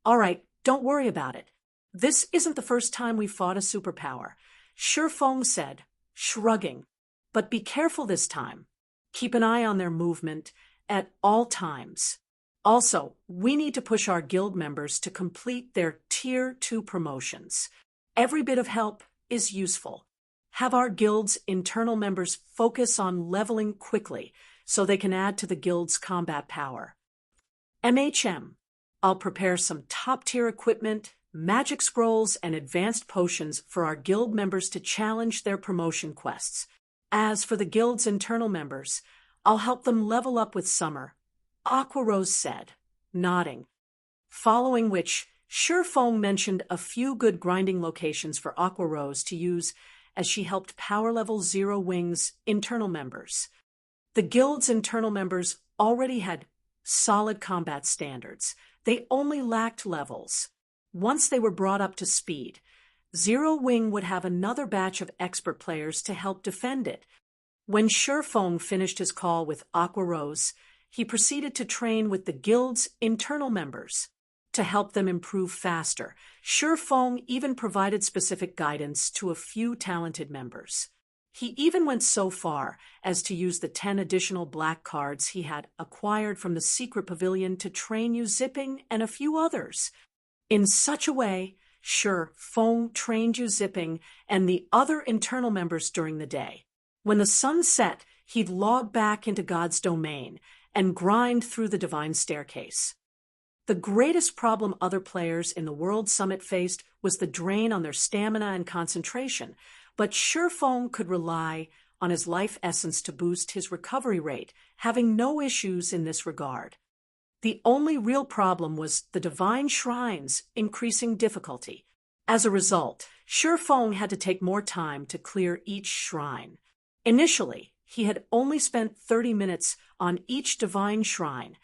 All right, don't worry about it. This isn't the first time we've fought a superpower, Shurfeng said, shrugging. But be careful this time. Keep an eye on their movement at all times. Also, we need to push our guild members to complete their Tier 2 promotions. Every bit of help is useful. Have our guild's internal members focus on leveling quickly so they can add to the guild's combat power. M.H.M. I'll prepare some top-tier equipment, magic scrolls, and advanced potions for our guild members to challenge their promotion quests. As for the guild's internal members, I'll help them level up with Summer, Aqua Rose said, nodding. Following which, Shurfeng mentioned a few good grinding locations for Aqua Rose to use as she helped power level Zero Wing's internal members. The guild's internal members already had solid combat standards. They only lacked levels. Once they were brought up to speed, Zero Wing would have another batch of expert players to help defend it. When Shurfeng finished his call with Aqua Rose, he proceeded to train with the guild's internal members to help them improve faster. Shurfeng even provided specific guidance to a few talented members. He even went so far as to use the 10 additional black cards he had acquired from the secret pavilion to train Yu Zipping and a few others. In such a way, Shurfeng trained Yu Zipping and the other internal members during the day. When the sun set, he'd log back into God's domain and grind through the divine staircase. The greatest problem other players in the World Summit faced was the drain on their stamina and concentration, but Shurfeng could rely on his life essence to boost his recovery rate, having no issues in this regard. The only real problem was the divine shrines increasing difficulty. As a result, Shurfeng had to take more time to clear each shrine. Initially, he had only spent 30 minutes on each divine shrine,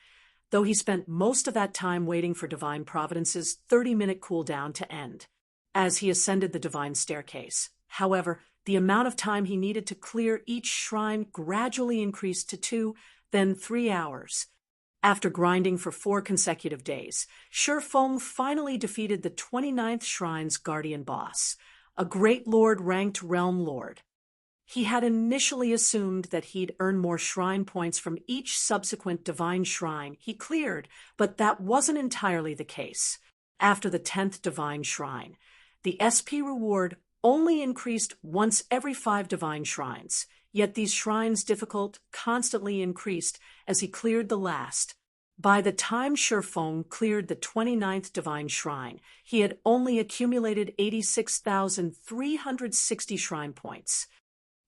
though he spent most of that time waiting for Divine Providence's 30-minute cooldown to end. As he ascended the divine staircase, however, the amount of time he needed to clear each shrine gradually increased to 2, then 3 hours. After grinding for 4 consecutive days, Shurfeng finally defeated the 29th Shrine's guardian boss, a great lord ranked Realm Lord. He had initially assumed that he'd earn more shrine points from each subsequent divine shrine he cleared, but that wasn't entirely the case. After the 10th divine shrine, the SP reward only increased once every 5 divine shrines, yet these shrines' difficulty constantly increased as he cleared the last. By the time Shurfeng cleared the 29th divine shrine, he had only accumulated 86,360 shrine points.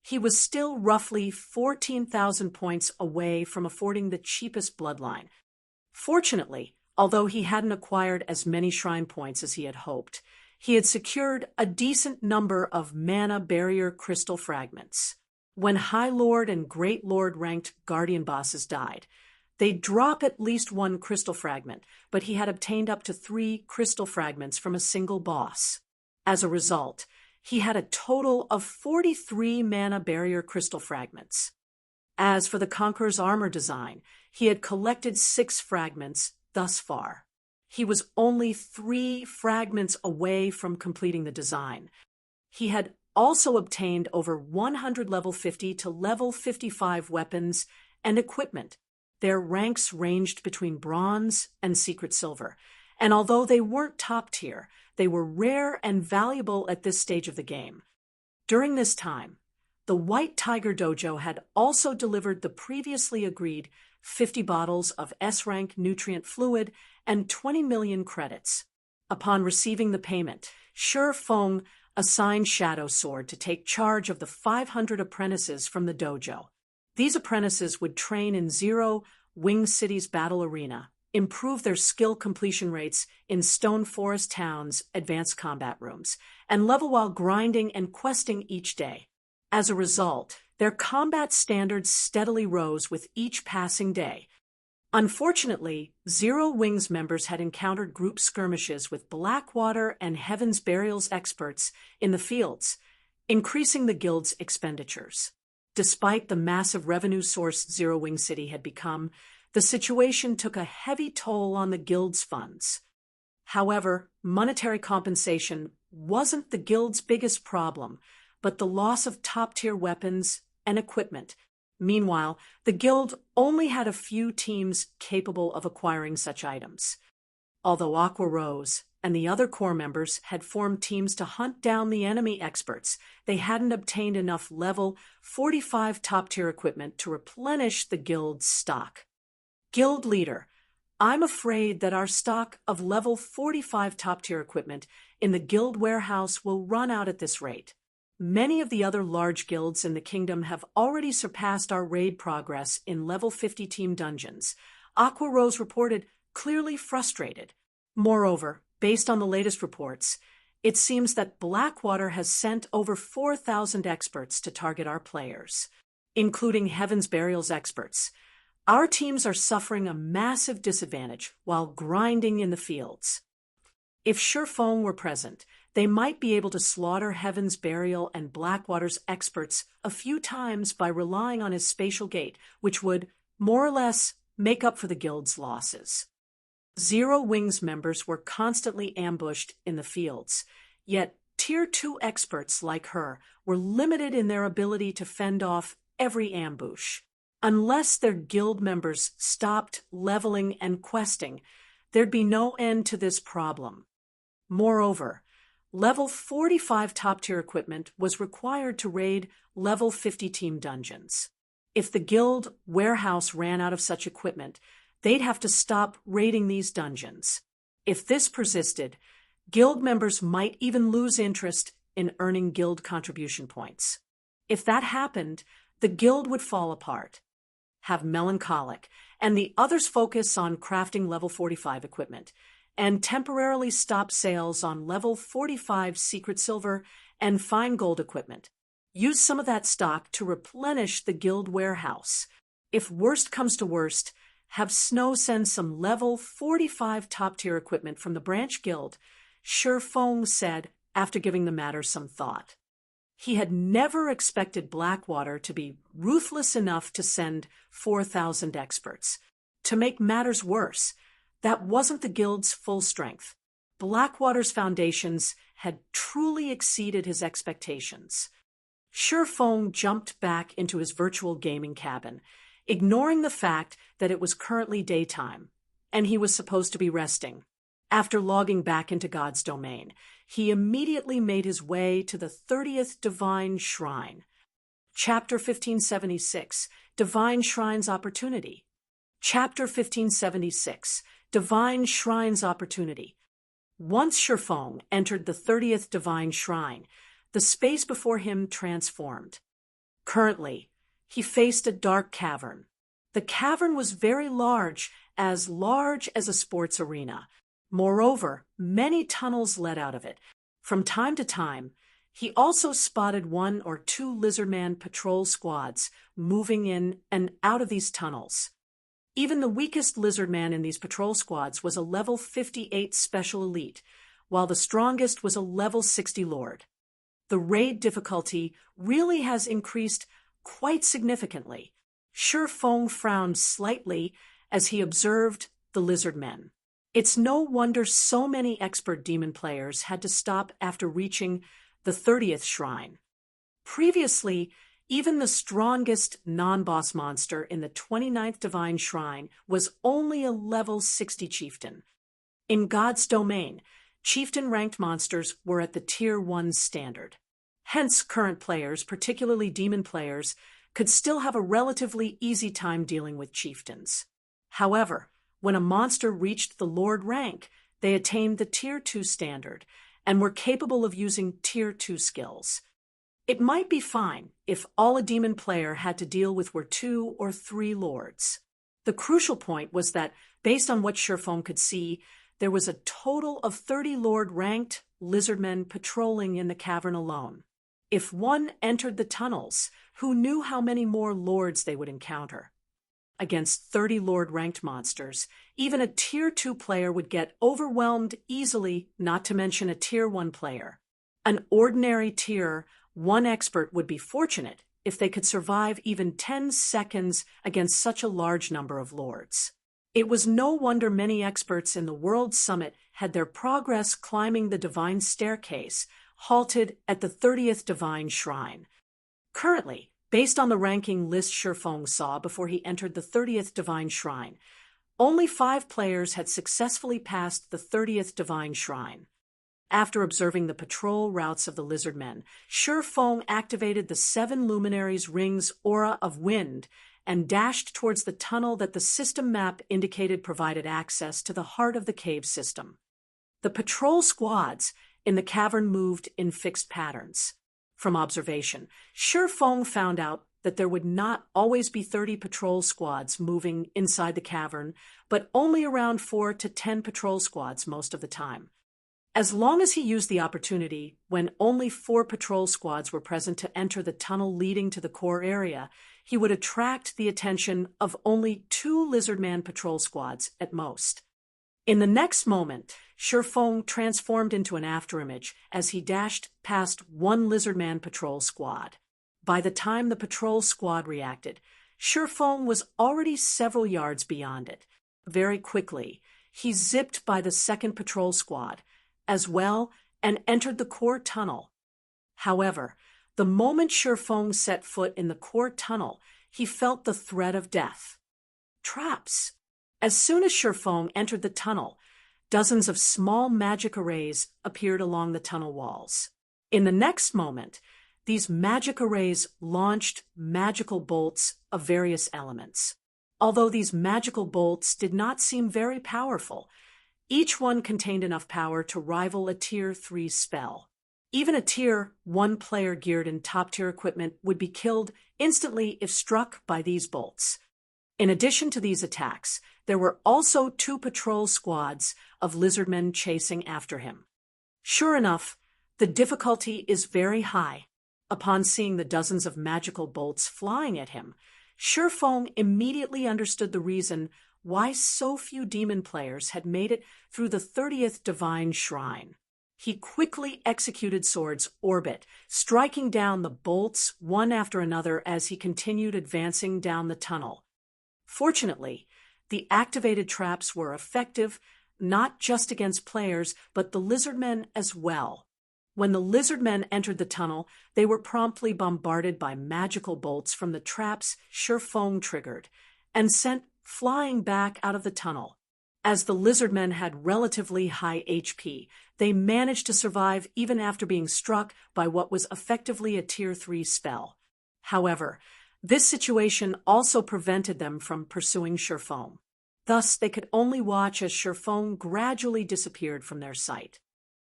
He was still roughly 14,000 points away from affording the cheapest bloodline. Fortunately, although he hadn't acquired as many shrine points as he had hoped, he had secured a decent number of mana barrier crystal fragments. When High Lord and Great Lord ranked guardian bosses died, They'd drop at least one crystal fragment, but he had obtained up to 3 crystal fragments from a single boss. As a result, he had a total of 43 mana barrier crystal fragments. As for the Conqueror's armor design, he had collected 6 fragments thus far. He was only 3 fragments away from completing the design. He had also obtained over 100 level 50 to level 55 weapons and equipment. Their ranks ranged between bronze and secret silver, and although they weren't top tier, they were rare and valuable at this stage of the game. During this time, the White Tiger Dojo had also delivered the previously agreed 50 bottles of S-rank nutrient fluid and 20 million credits. Upon receiving the payment, Shi Feng assigned Shadow Sword to take charge of the 500 apprentices from the dojo. These apprentices would train in Zero Wing City's battle arena, improve their skill completion rates in Stone Forest Town's advanced combat rooms, and level while grinding and questing each day. As a result, their combat standards steadily rose with each passing day. Unfortunately, Zero Wing's members had encountered group skirmishes with Blackwater and Heaven's Burial's experts in the fields, increasing the guild's expenditures. Despite the massive revenue source Zero Wing City had become, the situation took a heavy toll on the guild's funds. However, monetary compensation wasn't the guild's biggest problem, but the loss of top-tier weapons and equipment. Meanwhile, the guild only had a few teams capable of acquiring such items. Although Aqua Rose and the other core members had formed teams to hunt down the enemy experts, they hadn't obtained enough level 45 top-tier equipment to replenish the guild's stock. Guild leader, I'm afraid that our stock of level 45 top-tier equipment in the guild warehouse will run out at this rate. Many of the other large guilds in the kingdom have already surpassed our raid progress in level 50 team dungeons. Aqua Rose reported, clearly frustrated. Moreover, based on the latest reports, it seems that Blackwater has sent over 4,000 experts to target our players, including Heaven's Burial's experts. Our teams are suffering a massive disadvantage while grinding in the fields. If Shi Feng were present, they might be able to slaughter Heaven's Burial and Blackwater's experts a few times by relying on his spatial gate, which would, more or less, make up for the guild's losses. Zero Wing's members were constantly ambushed in the fields, yet Tier 2 experts like her were limited in their ability to fend off every ambush. Unless their guild members stopped leveling and questing, there'd be no end to this problem. Moreover, level 45 top-tier equipment was required to raid level 50 team dungeons. If the guild warehouse ran out of such equipment, they'd have to stop raiding these dungeons. If this persisted, guild members might even lose interest in earning guild contribution points. If that happened, the guild would fall apart. Have Melancholic and the others focus on crafting level 45 equipment, and temporarily stop sales on level 45 secret silver and fine gold equipment. Use some of that stock to replenish the guild warehouse. If worst comes to worst, have Snow send some level 45 top-tier equipment from the branch guild, Shi Feng said after giving the matter some thought. He had never expected Blackwater to be ruthless enough to send 4,000 experts. To make matters worse, that wasn't the guild's full strength. Blackwater's foundations had truly exceeded his expectations. Shi Feng jumped back into his virtual gaming cabin, ignoring the fact that it was currently daytime, and he was supposed to be resting. After logging back into God's domain, he immediately made his way to the 30th Divine Shrine. Chapter 1576, Divine Shrine's Opportunity. Chapter 1576, Divine Shrine's Opportunity. Once Shi Feng entered the 30th Divine Shrine, the space before him transformed. Currently, he faced a dark cavern. The cavern was very large as a sports arena. Moreover, many tunnels led out of it. From time to time, he also spotted 1 or 2 Lizardman patrol squads moving in and out of these tunnels. Even the weakest lizardman in these patrol squads was a level 58 special elite, while the strongest was a level 60 lord. The raid difficulty really has increased quite significantly. Shi Feng frowned slightly as he observed the lizardmen. It's no wonder so many expert demon players had to stop after reaching the 30th shrine. Previously, even the strongest non-boss monster in the 29th Divine Shrine was only a level 60 chieftain. In God's domain, chieftain-ranked monsters were at the Tier 1 standard. Hence, current players, particularly demon players, could still have a relatively easy time dealing with chieftains. However, when a monster reached the Lord rank, they attained the Tier 2 standard and were capable of using Tier 2 skills. It might be fine if all a demon player had to deal with were 2 or 3 lords. The crucial point was that, based on what Shi Feng could see, there was a total of 30 lord-ranked lizardmen patrolling in the cavern alone. If one entered the tunnels, who knew how many more lords they would encounter? Against 30 lord-ranked monsters, even a Tier 2 player would get overwhelmed easily, not to mention a Tier 1 player. An ordinary Tier 1 expert would be fortunate if they could survive even 10 seconds against such a large number of lords. It was no wonder many experts in the World Summit had their progress climbing the Divine Staircase halted at the 30th Divine Shrine. Currently, based on the ranking list Shi Feng saw before he entered the 30th Divine Shrine, only 5 players had successfully passed the 30th Divine Shrine. After observing the patrol routes of the lizardmen, Shi Feng activated the 7 Luminaries' Ring's aura of wind and dashed towards the tunnel that the system map indicated provided access to the heart of the cave system. The patrol squads in the cavern moved in fixed patterns. From observation, Shi Feng found out that there would not always be 30 patrol squads moving inside the cavern, but only around 4 to 10 patrol squads most of the time. As long as he used the opportunity when only 4 patrol squads were present to enter the tunnel leading to the core area, he would attract the attention of only 2 lizardman patrol squads at most. In the next moment, Shi Feng transformed into an afterimage as he dashed past 1 lizardman patrol squad. By the time the patrol squad reacted, Shi Feng was already several yards beyond it. Very quickly, he zipped by the 2nd patrol squad as well and entered the core tunnel. However, the moment Shi Feng set foot in the core tunnel, he felt the threat of death. Traps! As soon as Shi Feng entered the tunnel, dozens of small magic arrays appeared along the tunnel walls. In the next moment, these magic arrays launched magical bolts of various elements. Although these magical bolts did not seem very powerful, each one contained enough power to rival a Tier 3 spell. Even a Tier 1 player geared in top-tier equipment would be killed instantly if struck by these bolts. In addition to these attacks, there were also 2 patrol squads of lizardmen chasing after him. Sure enough, the difficulty is very high. Upon seeing the dozens of magical bolts flying at him, Shi Feng immediately understood the reason why so few demon players had made it through the 30th Divine Shrine. He quickly executed Sword's orbit, striking down the bolts one after another as he continued advancing down the tunnel. Fortunately, the activated traps were effective not just against players, but the lizardmen as well. When the lizardmen entered the tunnel, they were promptly bombarded by magical bolts from the traps Shi Feng triggered, and sent flying back out of the tunnel. As the lizardmen had relatively high HP, they managed to survive even after being struck by what was effectively a Tier 3 spell. However, this situation also prevented them from pursuing Shi Feng. Thus, they could only watch as Shi Feng gradually disappeared from their sight.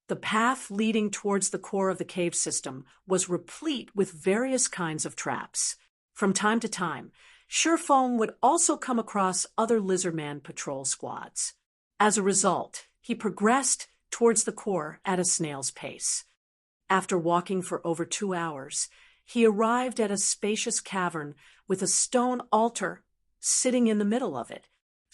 The path leading towards the core of the cave system was replete with various kinds of traps. From time to time, Shi Feng would also come across other lizardman patrol squads. As a result, he progressed towards the core at a snail's pace. After walking for over 2 hours, he arrived at a spacious cavern with a stone altar sitting in the middle of it.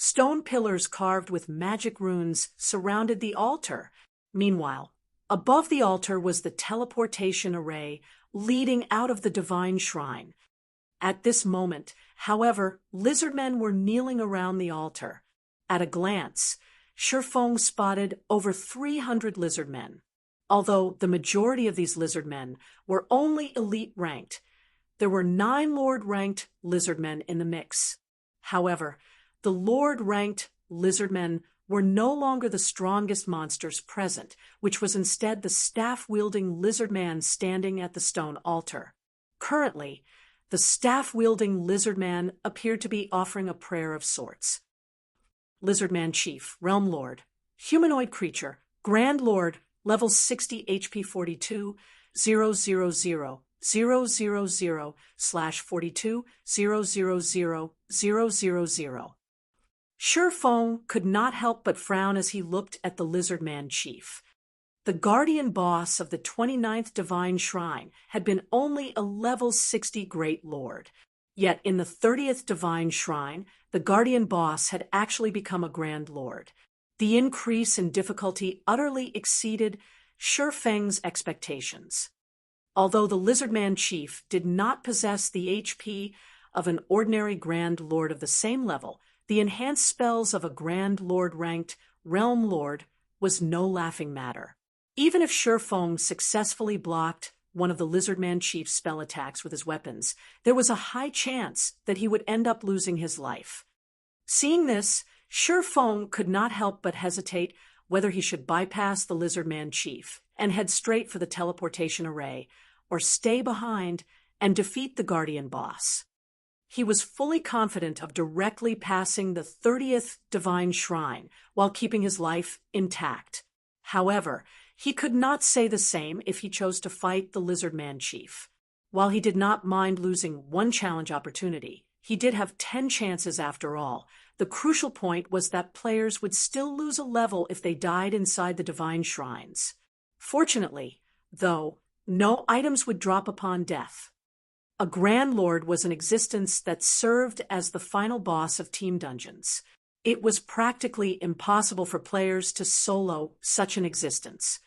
Stone pillars carved with magic runes surrounded the altar. Meanwhile, above the altar was the teleportation array leading out of the divine shrine. At this moment, however, lizardmen were kneeling around the altar. At a glance, Shifeng spotted over 300 lizardmen. Although the majority of these lizardmen were only elite ranked, there were 9 Lord-ranked lizardmen in the mix. However, the Lord-ranked lizardmen were no longer the strongest monsters present, which was instead the staff-wielding lizardman standing at the stone altar. Currently, the staff-wielding lizardman appeared to be offering a prayer of sorts. Lizardman Chief, Realm Lord, humanoid creature, Grand Lord, level 60 HP 42, 000, 000/42, 000/000. Shifeng could not help but frown as he looked at the Lizardman Chief. The guardian boss of the 29th Divine Shrine had been only a level 60 Great Lord. Yet in the 30th Divine Shrine, the guardian boss had actually become a Grand Lord. The increase in difficulty utterly exceeded Shifeng's expectations. Although the Lizardman Chief did not possess the HP of an ordinary Grand Lord of the same level, the enhanced spells of a Grand Lord-ranked Realm Lord was no laughing matter. Even if Shifeng successfully blocked one of the Lizardman Chief's spell attacks with his weapons, there was a high chance that he would end up losing his life. Seeing this, Shifeng could not help but hesitate whether he should bypass the Lizardman Chief and head straight for the teleportation array, or stay behind and defeat the Guardian Boss. He was fully confident of directly passing the 30th Divine Shrine while keeping his life intact. However, he could not say the same if he chose to fight the Lizardman Chief. While he did not mind losing one challenge opportunity, he did have 10 chances after all. The crucial point was that players would still lose a level if they died inside the Divine Shrines. Fortunately, though, no items would drop upon death. A Grand Lord was an existence that served as the final boss of Team Dungeons. It was practically impossible for players to solo such an existence.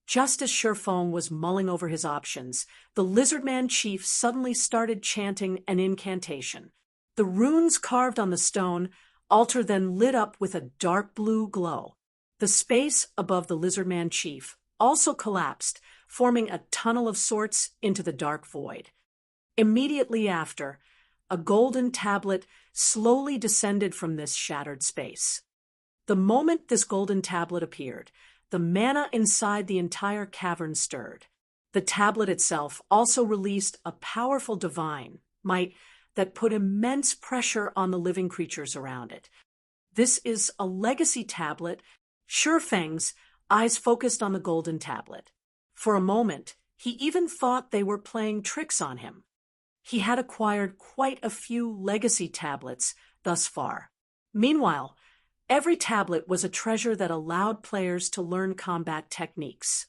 Just as Shifeng was mulling over his options, the Lizardman Chief suddenly started chanting an incantation. The runes carved on the stone altar then lit up with a dark blue glow. The space above the Lizardman Chief also collapsed, forming a tunnel of sorts into the dark void. Immediately after, a golden tablet slowly descended from this shattered space. The moment this golden tablet appeared, the mana inside the entire cavern stirred. The tablet itself also released a powerful divine might that put immense pressure on the living creatures around it. This is a legacy tablet. Shifeng's eyes focused on the golden tablet. For a moment, he even thought they were playing tricks on him. He had acquired quite a few legacy tablets thus far. Meanwhile, every tablet was a treasure that allowed players to learn combat techniques.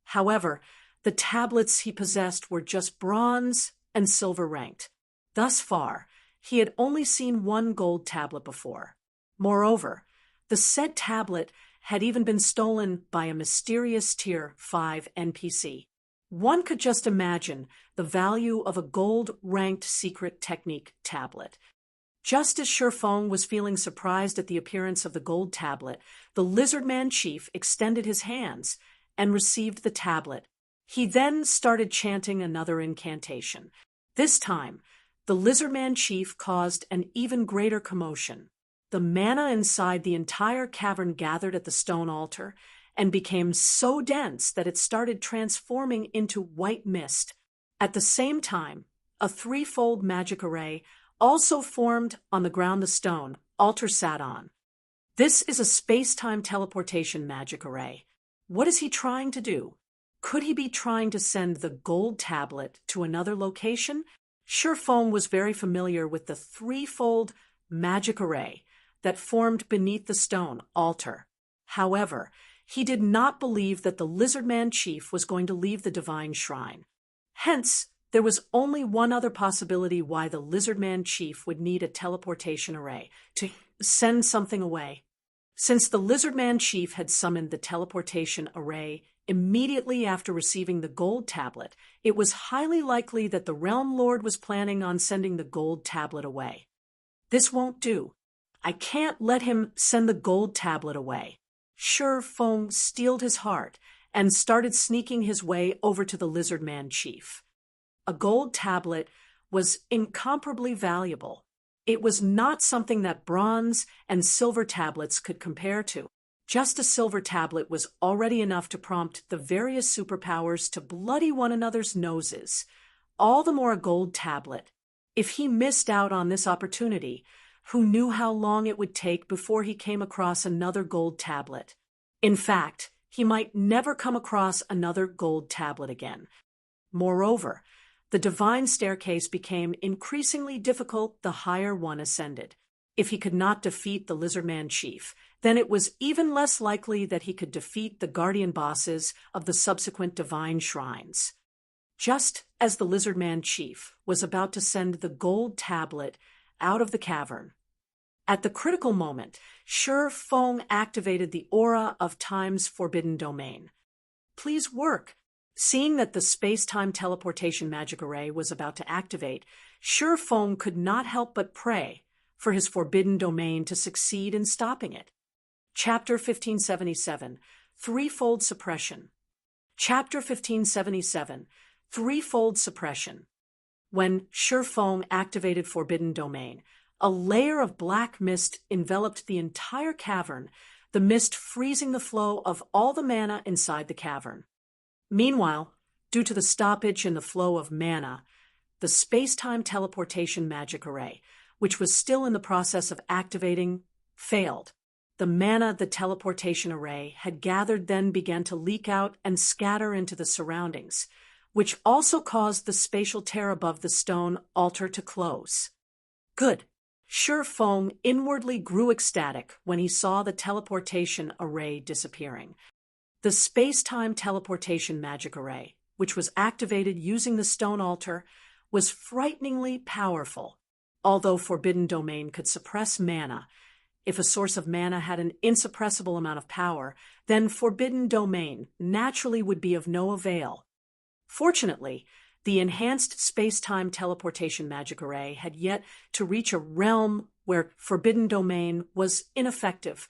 However, the tablets he possessed were just bronze and silver ranked. Thus far, he had only seen one gold tablet before. Moreover, the said tablet had even been stolen by a mysterious Tier 5 NPC. One could just imagine the value of a gold-ranked secret technique tablet. Just as Shifeng was feeling surprised at the appearance of the gold tablet, the Lizardman Chief extended his hands and received the tablet. He then started chanting another incantation. This time, the Lizardman Chief caused an even greater commotion. The mana inside the entire cavern gathered at the stone altar and became so dense that it started transforming into white mist. At the same time, a threefold magic array also formed on the ground the stone altar sat on. This is a space-time teleportation magic array. What is he trying to do? Could he be trying to send the gold tablet to another location? Shifeng was very familiar with the threefold magic array that formed beneath the stone altar. However, he did not believe that the Lizardman Chief was going to leave the Divine Shrine. Hence, there was only one other possibility why the Lizardman Chief would need a teleportation array: to send something away. Since the Lizardman chief had summoned the teleportation array immediately after receiving the gold tablet, it was highly likely that the Realm Lord was planning on sending the gold tablet away. This won't do. I can't let him send the gold tablet away. Shi Feng steeled his heart and started sneaking his way over to the Lizardman chief. A gold tablet was incomparably valuable. It was not something that bronze and silver tablets could compare to. Just a silver tablet was already enough to prompt the various superpowers to bloody one another's noses. All the more a gold tablet. If he missed out on this opportunity, who knew how long it would take before he came across another gold tablet? In fact, he might never come across another gold tablet again. Moreover, the divine staircase became increasingly difficult the higher one ascended. If he could not defeat the Lizardman chief, then it was even less likely that he could defeat the guardian bosses of the subsequent divine shrines. Just as the Lizardman chief was about to send the gold tablet out of the cavern, at the critical moment, Shi Feng activated the aura of Time's forbidden domain. Please work. Seeing that the space-time teleportation magic array was about to activate, Shi Feng could not help but pray for his forbidden domain to succeed in stopping it. Chapter 1577, Threefold Suppression. Chapter 1577, Threefold Suppression. When Shi Feng activated forbidden domain, a layer of black mist enveloped the entire cavern, the mist freezing the flow of all the mana inside the cavern. Meanwhile, due to the stoppage in the flow of mana, the space-time teleportation magic array, which was still in the process of activating, failed. The mana the teleportation array had gathered then began to leak out and scatter into the surroundings, which also caused the spatial tear above the stone altar to close. Good. Shi Feng inwardly grew ecstatic when he saw the teleportation array disappearing. The space-time teleportation magic array, which was activated using the stone altar, was frighteningly powerful. Although forbidden domain could suppress mana, if a source of mana had an insuppressible amount of power, then forbidden domain naturally would be of no avail. Fortunately, the enhanced space-time teleportation magic array had yet to reach a realm where forbidden domain was ineffective.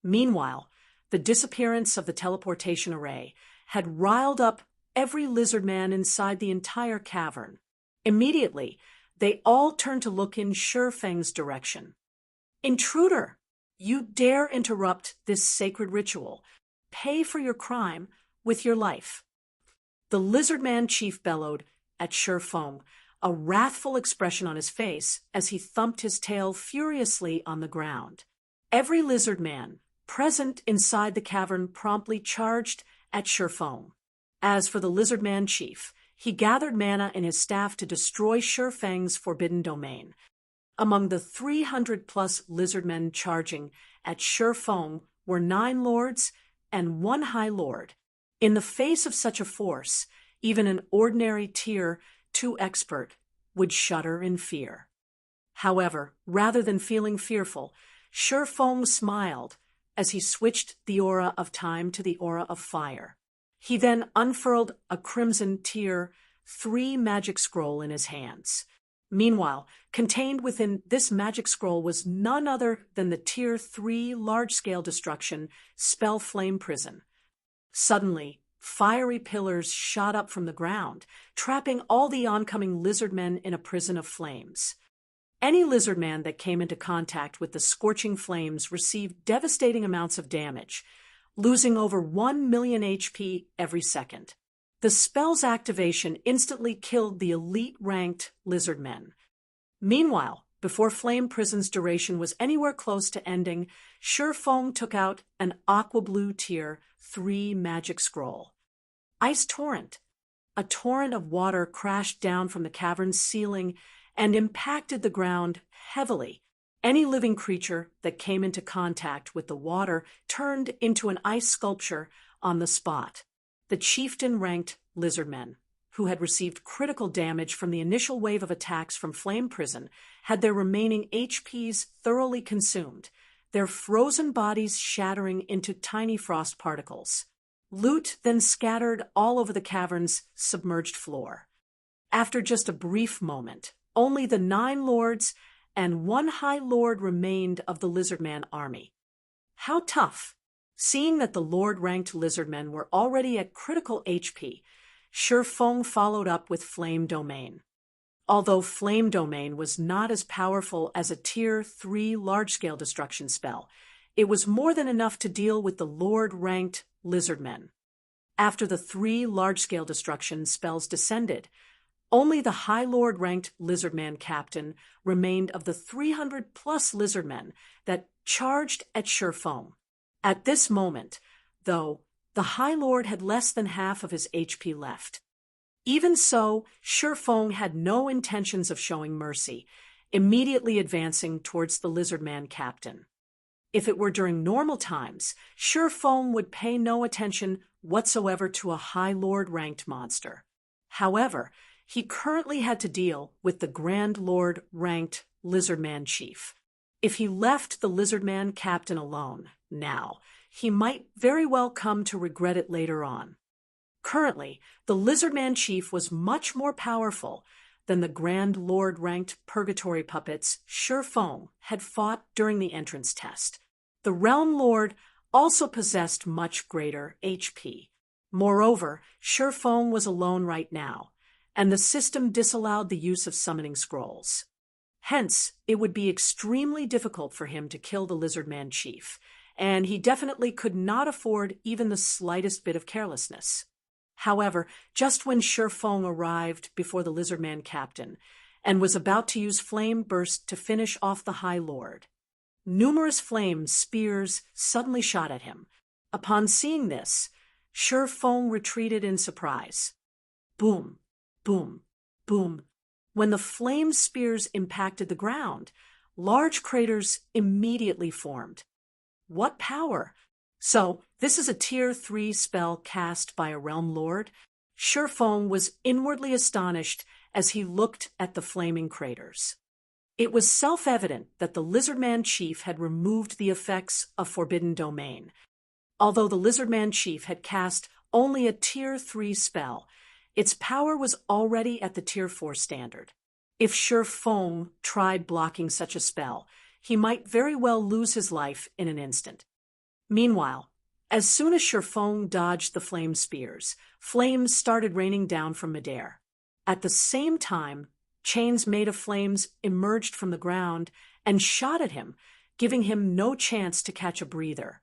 Meanwhile, the disappearance of the teleportation array had riled up every lizardman inside the entire cavern. Immediately, they all turned to look in Shi Feng's direction. "Intruder! You dare interrupt this sacred ritual. Pay for your crime with your life." The Lizardman chief bellowed at Shi Feng, a wrathful expression on his face as he thumped his tail furiously on the ground. Every lizardman present inside the cavern promptly charged at Shi Feng. As for the Lizardman chief, he gathered mana in his staff to destroy Shi Feng's forbidden domain. Among the 300-plus lizardmen charging at Shi Feng were 9 lords and 1 high lord. In the face of such a force, even an ordinary Tier 2 expert would shudder in fear. However, rather than feeling fearful, Shi Feng smiled as he switched the aura of time to the aura of fire. He then unfurled a crimson Tier 3 magic scroll in his hands. Meanwhile, contained within this magic scroll was none other than the Tier 3 large-scale destruction spell Flame Prison. Suddenly, fiery pillars shot up from the ground, trapping all the oncoming lizardmen in a prison of flames. Any lizardman that came into contact with the scorching flames received devastating amounts of damage, losing over 1 million HP every second. The spell's activation instantly killed the elite-ranked lizardmen. Meanwhile, before Flame Prison's duration was anywhere close to ending, Shi Feng took out an aqua-blue Tier 3 magic scroll. Ice Torrent. A torrent of water crashed down from the cavern's ceiling and impacted the ground heavily. Any living creature that came into contact with the water turned into an ice sculpture on the spot. The chieftain-ranked lizardmen who had received critical damage from the initial wave of attacks from Flame Prison, had their remaining HPs thoroughly consumed, their frozen bodies shattering into tiny frost particles. Loot then scattered all over the cavern's submerged floor. After just a brief moment, only the 9 lords and 1 high lord remained of the Lizardman army. How tough! Seeing that the lord-ranked Lizardmen were already at critical HP, Shifeng followed up with Flame Domain. Although Flame Domain was not as powerful as a Tier 3 large-scale destruction spell, it was more than enough to deal with the lord-ranked Lizardmen. After the 3 large-scale destruction spells descended, only the High Lord-ranked Lizardman captain remained of the 300-plus Lizardmen that charged at Shifeng. At this moment, though, the High Lord had less than half of his HP left. Even so, Shifeng had no intentions of showing mercy, immediately advancing towards the Lizardman captain. If it were during normal times, Shifeng would pay no attention whatsoever to a High Lord-ranked monster. However, he currently had to deal with the Grand Lord-ranked Lizardman chief. If he left the Lizardman captain alone now, he might very well come to regret it later on. Currently, the Lizardman chief was much more powerful than the Grand Lord-ranked purgatory puppets Shifeng had fought during the entrance test. The Realm Lord also possessed much greater HP. Moreover, Shifeng was alone right now, and the system disallowed the use of summoning scrolls. Hence, it would be extremely difficult for him to kill the Lizardman chief, and he definitely could not afford even the slightest bit of carelessness. However, just when Shifeng arrived before the Lizardman captain and was about to use Flame Burst to finish off the High Lord, numerous flame spears suddenly shot at him. Upon seeing this, Shifeng retreated in surprise. Boom, boom, boom. When the flame spears impacted the ground, large craters immediately formed. What power! So, this is a Tier 3 spell cast by a Realm Lord? Shifeng was inwardly astonished as he looked at the flaming craters. It was self-evident that the Lizardman chief had removed the effects of Forbidden Domain. Although the Lizardman chief had cast only a Tier 3 spell, its power was already at the Tier 4 standard. If Shifeng tried blocking such a spell, he might very well lose his life in an instant. Meanwhile, as soon as Shifeng dodged the flame spears, flames started raining down from midair. At the same time, chains made of flames emerged from the ground and shot at him, giving him no chance to catch a breather.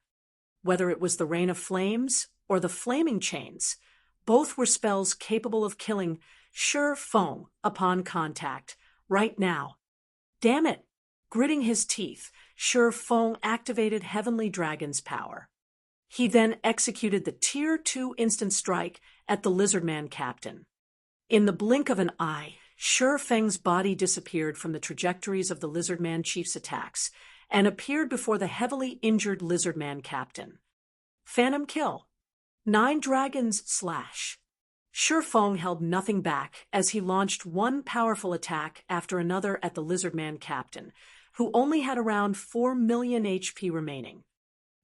Whether it was the rain of flames or the flaming chains, both were spells capable of killing Shifeng upon contact, right now. Damn it! Gritting his teeth, Shifeng activated Heavenly Dragon's power. He then executed the Tier 2 instant strike at the Lizardman captain. In the blink of an eye, Shifeng's body disappeared from the trajectories of the Lizardman chief's attacks and appeared before the heavily injured Lizardman captain. Phantom kill. 9 dragons slash. Shifeng held nothing back as he launched one powerful attack after another at the Lizardman captain, who only had around 4 million HP remaining.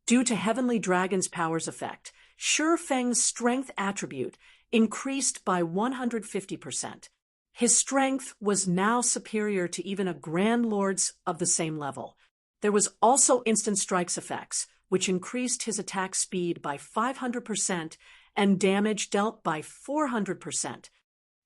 Due to Heavenly Dragon's power's effect, Shifeng's strength attribute increased by 150%. His strength was now superior to even a Grand Lord's of the same level. There was also instant strikes effects, which increased his attack speed by 500% and damage dealt by 400%.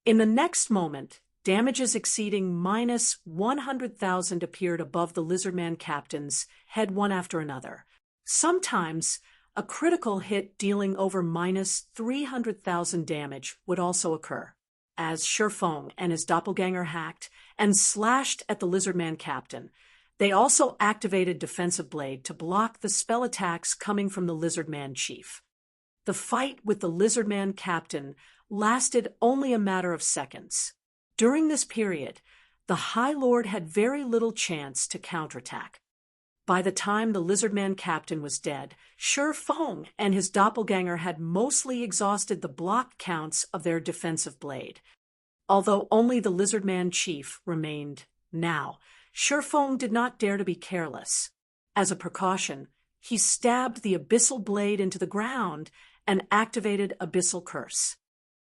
In the next moment, damages exceeding minus 100,000 appeared above the Lizardman captain's head one after another. Sometimes, a critical hit dealing over minus 300,000 damage would also occur, as Shifeng and his doppelganger hacked and slashed at the Lizardman captain. They also activated Defensive Blade to block the spell attacks coming from the Lizardman chief. The fight with the Lizardman captain lasted only a matter of seconds. During this period, the High Lord had very little chance to counterattack. By the time the Lizardman captain was dead, Shi Feng and his doppelganger had mostly exhausted the block counts of their defensive blade. Although only the Lizardman chief remained now, Shi Feng did not dare to be careless. As a precaution, he stabbed the abyssal blade into the ground and activated Abyssal Curse.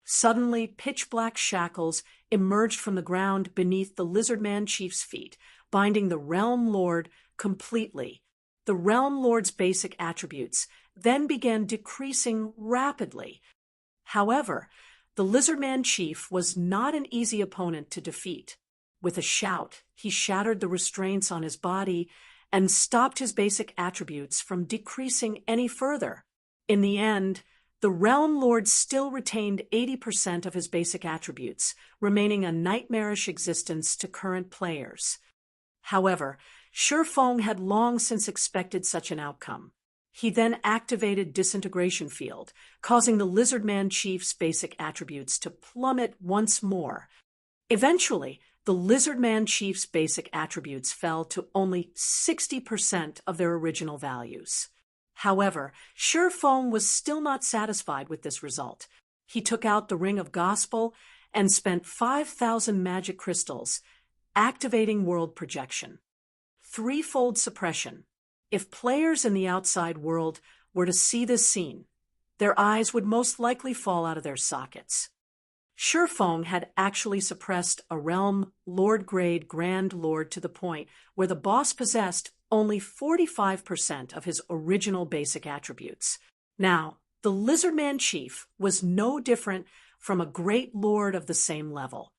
Suddenly, pitch-black shackles emerged from the ground beneath the Lizardman chief's feet, binding the Realm Lord completely. The Realm Lord's basic attributes then began decreasing rapidly. However, the Lizardman chief was not an easy opponent to defeat. With a shout, he shattered the restraints on his body and stopped his basic attributes from decreasing any further. In the end, the Realm Lord still retained 80% of his basic attributes, remaining a nightmarish existence to current players. However, Shi Feng had long since expected such an outcome. He then activated Disintegration Field, causing the Lizardman chief's basic attributes to plummet once more. Eventually, the Lizardman chief's basic attributes fell to only 60% of their original values. However, Shi Feng was still not satisfied with this result. He took out the Ring of Gospel and spent 5,000 magic crystals, activating World Projection. Threefold Suppression. If players in the outside world were to see this scene, their eyes would most likely fall out of their sockets. Shi Feng had actually suppressed a Realm Lord grade Grand Lord to the point where the boss possessed only 45% of his original basic attributes. Now, the Lizardman chief was no different from a Great Lord of the same level.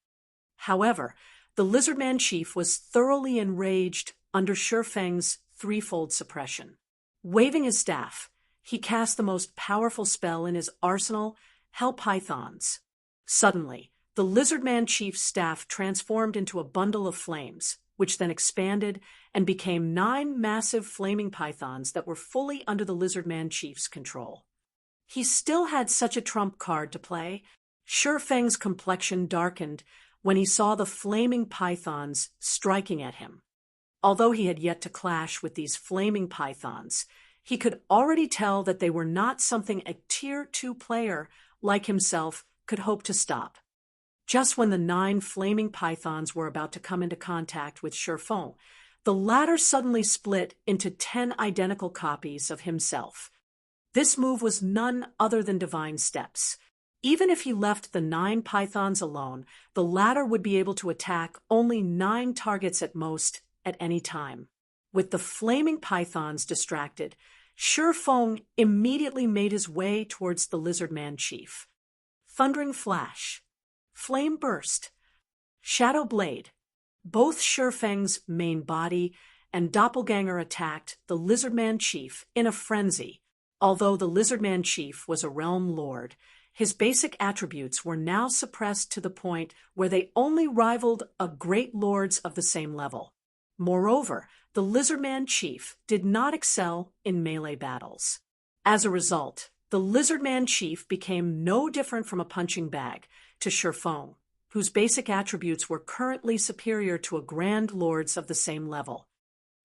However, the Lizardman chief was thoroughly enraged under Shi Feng's threefold suppression. Waving his staff, he cast the most powerful spell in his arsenal, Hell Pythons. Suddenly, the Lizardman chief's staff transformed into a bundle of flames, which then expanded and became 9 massive flaming pythons that were fully under the Lizardman chief's control. He still had such a trump card to play. Shi Feng's complexion darkened when he saw the flaming pythons striking at him. Although he had yet to clash with these flaming pythons, he could already tell that they were not something a Tier 2 player like himself could hope to stop. Just when the 9 flaming pythons were about to come into contact with Shi Feng, the latter suddenly split into 10 identical copies of himself. This move was none other than Divine Steps. Even if he left the 9 pythons alone, the latter would be able to attack only 9 targets at most at any time. With the flaming pythons distracted, Shi Feng immediately made his way towards the Lizardman chief. Thundering Flash, Flame Burst, Shadow Blade. Both Shi Feng's main body and doppelganger attacked the Lizardman chief in a frenzy. Although the Lizardman chief was a Realm Lord, his basic attributes were now suppressed to the point where they only rivaled a Great Lords of the same level. Moreover, the Lizardman chief did not excel in melee battles. As a result, the Lizardman chief became no different from a punching bag to Shi Feng, whose basic attributes were currently superior to a Grand Lord's of the same level.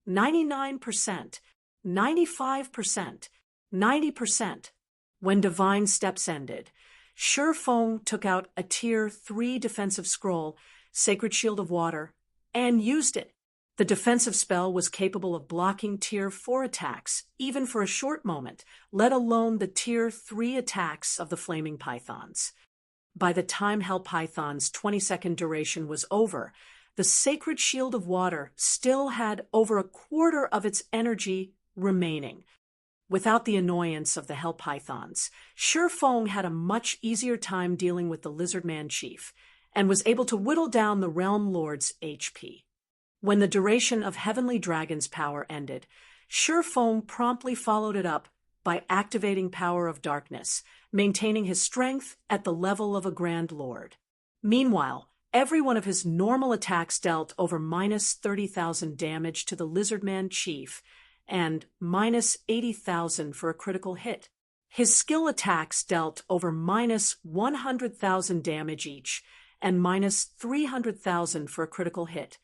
99%, 95%, 90%. When Divine Steps ended, Shi Feng took out a Tier 3 defensive scroll, Sacred Shield of Water, and used it. The defensive spell was capable of blocking Tier 4 attacks, even for a short moment, let alone the Tier 3 attacks of the Flaming Pythons. By the time Hell Python's 20-second duration was over, the Sacred Shield of Water still had over a quarter of its energy remaining. Without the annoyance of the Hell Pythons, Shi Feng had a much easier time dealing with the Lizardman chief, and was able to whittle down the Realm Lord's HP. When the duration of Heavenly Dragon's power ended, Shi Feng promptly followed it up by activating Power of Darkness, maintaining his strength at the level of a Grand Lord. Meanwhile, every one of his normal attacks dealt over minus 30,000 damage to the Lizardman chief and minus 80,000 for a critical hit. His skill attacks dealt over minus 100,000 damage each and minus 300,000 for a critical hit.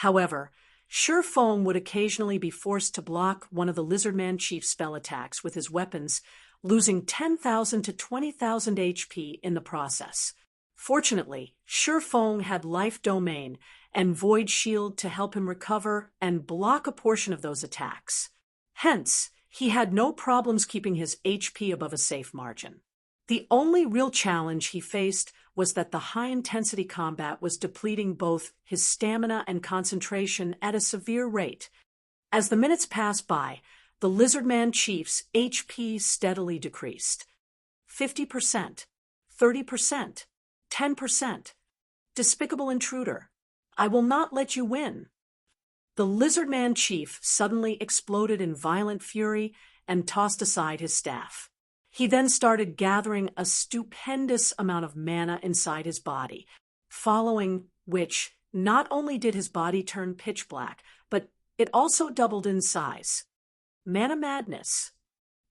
However, Shi Feng would occasionally be forced to block one of the Lizardman Chief's spell attacks with his weapons, losing 10,000 to 20,000 HP in the process. Fortunately, Shi Feng had Life Domain and Void Shield to help him recover and block a portion of those attacks. Hence, he had no problems keeping his HP above a safe margin. The only real challenge he faced was that the high-intensity combat was depleting both his stamina and concentration at a severe rate. As the minutes passed by, the Lizardman Chief's HP steadily decreased. 50%, 30%, 10%. Despicable intruder. I will not let you win. The Lizardman Chief suddenly exploded in violent fury and tossed aside his staff. He then started gathering a stupendous amount of mana inside his body, following which not only did his body turn pitch black, but it also doubled in size. Mana madness.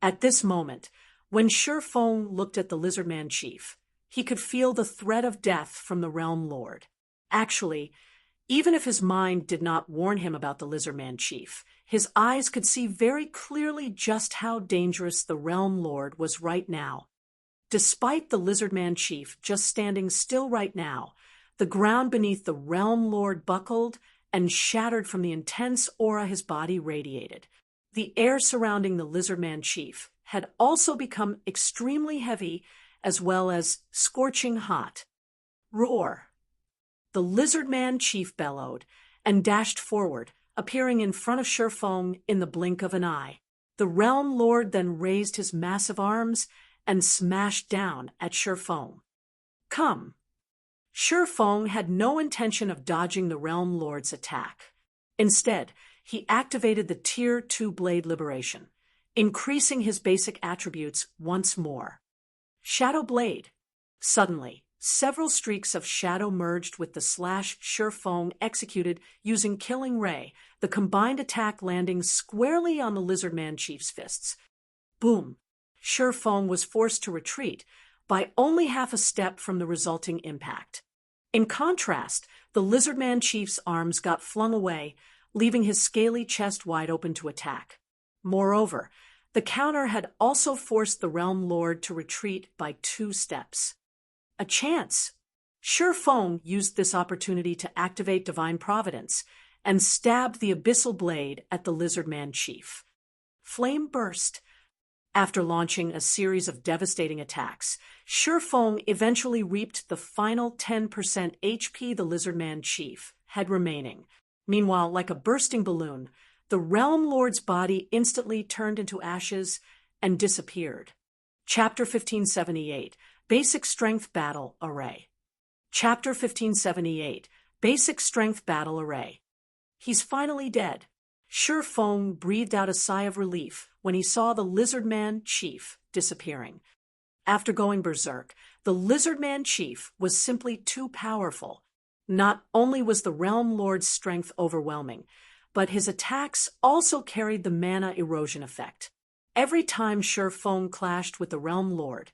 At this moment, when Shi Feng looked at the Lizardman Chief, he could feel the threat of death from the Realm Lord. Actually, even if his mind did not warn him about the Lizardman Chief, his eyes could see very clearly just how dangerous the Realm Lord was right now. Despite the Lizardman Chief just standing still right now, the ground beneath the Realm Lord buckled and shattered from the intense aura his body radiated. The air surrounding the Lizardman Chief had also become extremely heavy as well as scorching hot. Roar! The Lizardman Chief bellowed and dashed forward, appearing in front of Shi Feng in the blink of an eye. The Realm Lord then raised his massive arms and smashed down at Shi Feng. Come! Shi Feng had no intention of dodging the Realm Lord's attack. Instead, he activated the Tier 2 Blade Liberation, increasing his basic attributes once more. Shadow Blade. Suddenly, several streaks of shadow merged with the slash Shi Feng executed using Killing Ray, the combined attack landing squarely on the Lizardman Chief's fists. Boom! Shi Feng was forced to retreat by only half a step from the resulting impact. In contrast, the Lizardman Chief's arms got flung away, leaving his scaly chest wide open to attack. Moreover, the counter had also forced the Realm Lord to retreat by 2 steps. A chance! Shi Feng used this opportunity to activate Divine Providence and stabbed the abyssal blade at the Lizardman Chief. Flame burst. After launching a series of devastating attacks, Shi Feng eventually reaped the final 10% HP the Lizardman Chief had remaining. Meanwhile, like a bursting balloon, the Realm Lord's body instantly turned into ashes and disappeared. Chapter 1578, Basic Strength Battle Array. Chapter 1578, Basic Strength Battle Array. He's finally dead. Shi Feng breathed out a sigh of relief when he saw the Lizardman Chief disappearing. After going berserk, the Lizardman Chief was simply too powerful. Not only was the Realm Lord's strength overwhelming, but his attacks also carried the mana erosion effect. Every time Shi Feng clashed with the Realm Lord,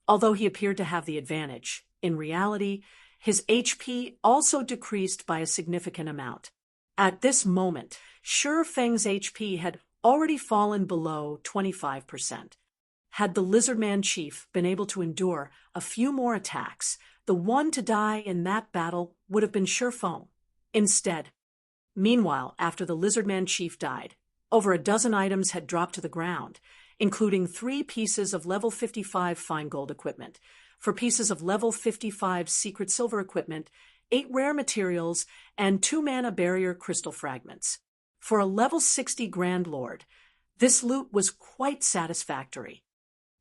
although he appeared to have the advantage, in reality, his HP also decreased by a significant amount. At this moment, Shi Feng's HP had already fallen below 25%. Had the Lizardman Chief been able to endure a few more attacks, the one to die in that battle would have been Shi Feng. Instead, meanwhile, after the Lizardman Chief died, over a dozen items had dropped to the ground, including 3 pieces of level 55 fine gold equipment, 4 pieces of level 55 secret silver equipment, 8 rare materials, and 2 mana barrier crystal fragments. For a level 60 Grand Lord, this loot was quite satisfactory.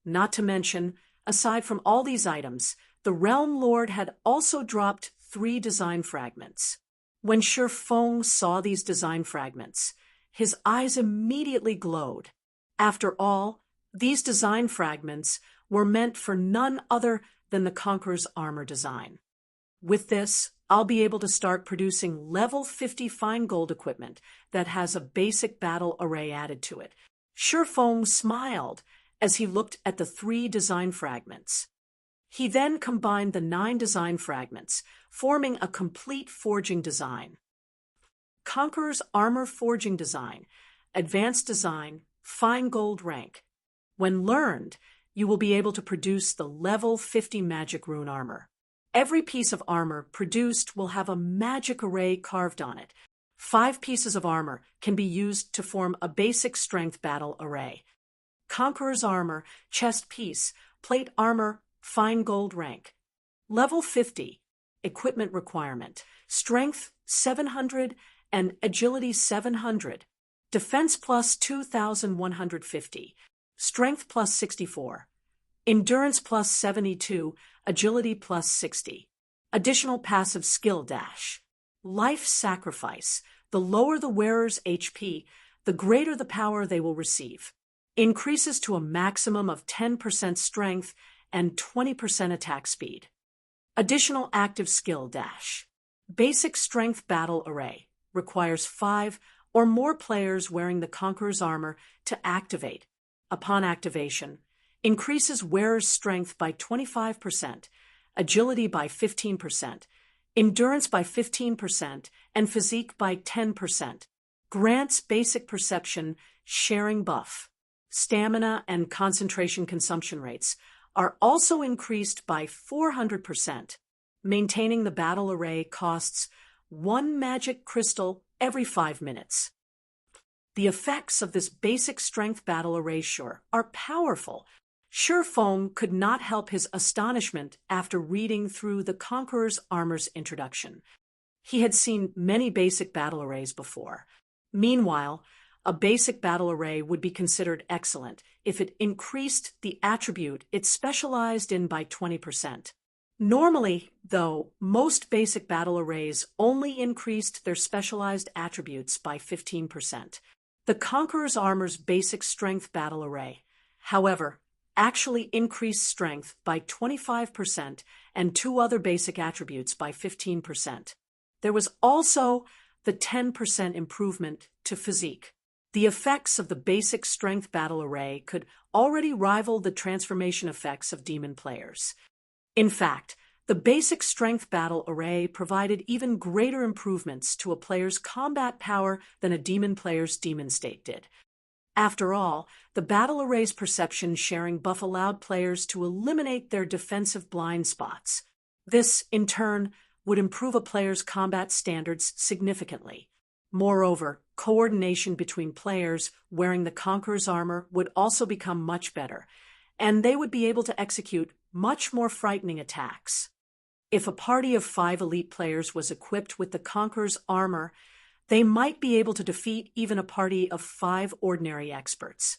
Not to mention, aside from all these items, the Realm Lord had also dropped 3 design fragments. When Shi Feng saw these design fragments, his eyes immediately glowed. After all, these design fragments were meant for none other than the Conqueror's armor design. With this, I'll be able to start producing level 50 fine gold equipment that has a basic battle array added to it. Shi Feng smiled as he looked at the 3 design fragments. He then combined the 9 design fragments, forming a complete forging design. Conqueror's Armor Forging Design, Advanced Design, Fine Gold Rank. When learned, you will be able to produce the level 50 magic rune armor. Every piece of armor produced will have a magic array carved on it. 5 pieces of armor can be used to form a basic strength battle array. Conqueror's Armor, Chest Piece, Plate Armor, Fine Gold Rank. Level 50. Equipment Requirement. Strength 700 and Agility 700. Defense plus 2,150. Strength plus 64. Endurance plus 72. Agility plus 60. Additional passive skill dash. Life Sacrifice. The lower the wearer's HP, the greater the power they will receive. Increases to a maximum of 10% strength and 20% attack speed. Additional active skill dash. Basic Strength Battle Array. Requires 5 or more players wearing the Conqueror's Armor to activate. Upon activation, increases wearer's strength by 25%, agility by 15%, endurance by 15%, and physique by 10%. Grants basic perception, sharing buff. Stamina and concentration consumption rates are also increased by 400%. Maintaining the battle array costs 1 magic crystal every 5 minutes. The effects of this basic strength battle array are powerful. Feng could not help his astonishment after reading through the Conqueror's Armor's introduction. He had seen many basic battle arrays before. Meanwhile, a basic battle array would be considered excellent if it increased the attribute it specialized in by 20%. Normally, though, most basic battle arrays only increased their specialized attributes by 15%. The Conqueror's Armor's basic strength battle array, however, actually increased strength by 25% and 2 other basic attributes by 15%. There was also the 10% improvement to physique. The effects of the basic strength battle array could already rival the transformation effects of demon players. In fact, the basic strength battle array provided even greater improvements to a player's combat power than a demon player's demon state did. After all, the battle array's perception sharing buff allowed players to eliminate their defensive blind spots. This, in turn, would improve a player's combat standards significantly. Moreover, coordination between players wearing the Conqueror's Armor would also become much better, and they would be able to execute much more frightening attacks. If a party of 5 elite players was equipped with the Conqueror's Armor, they might be able to defeat even a party of 5 ordinary experts.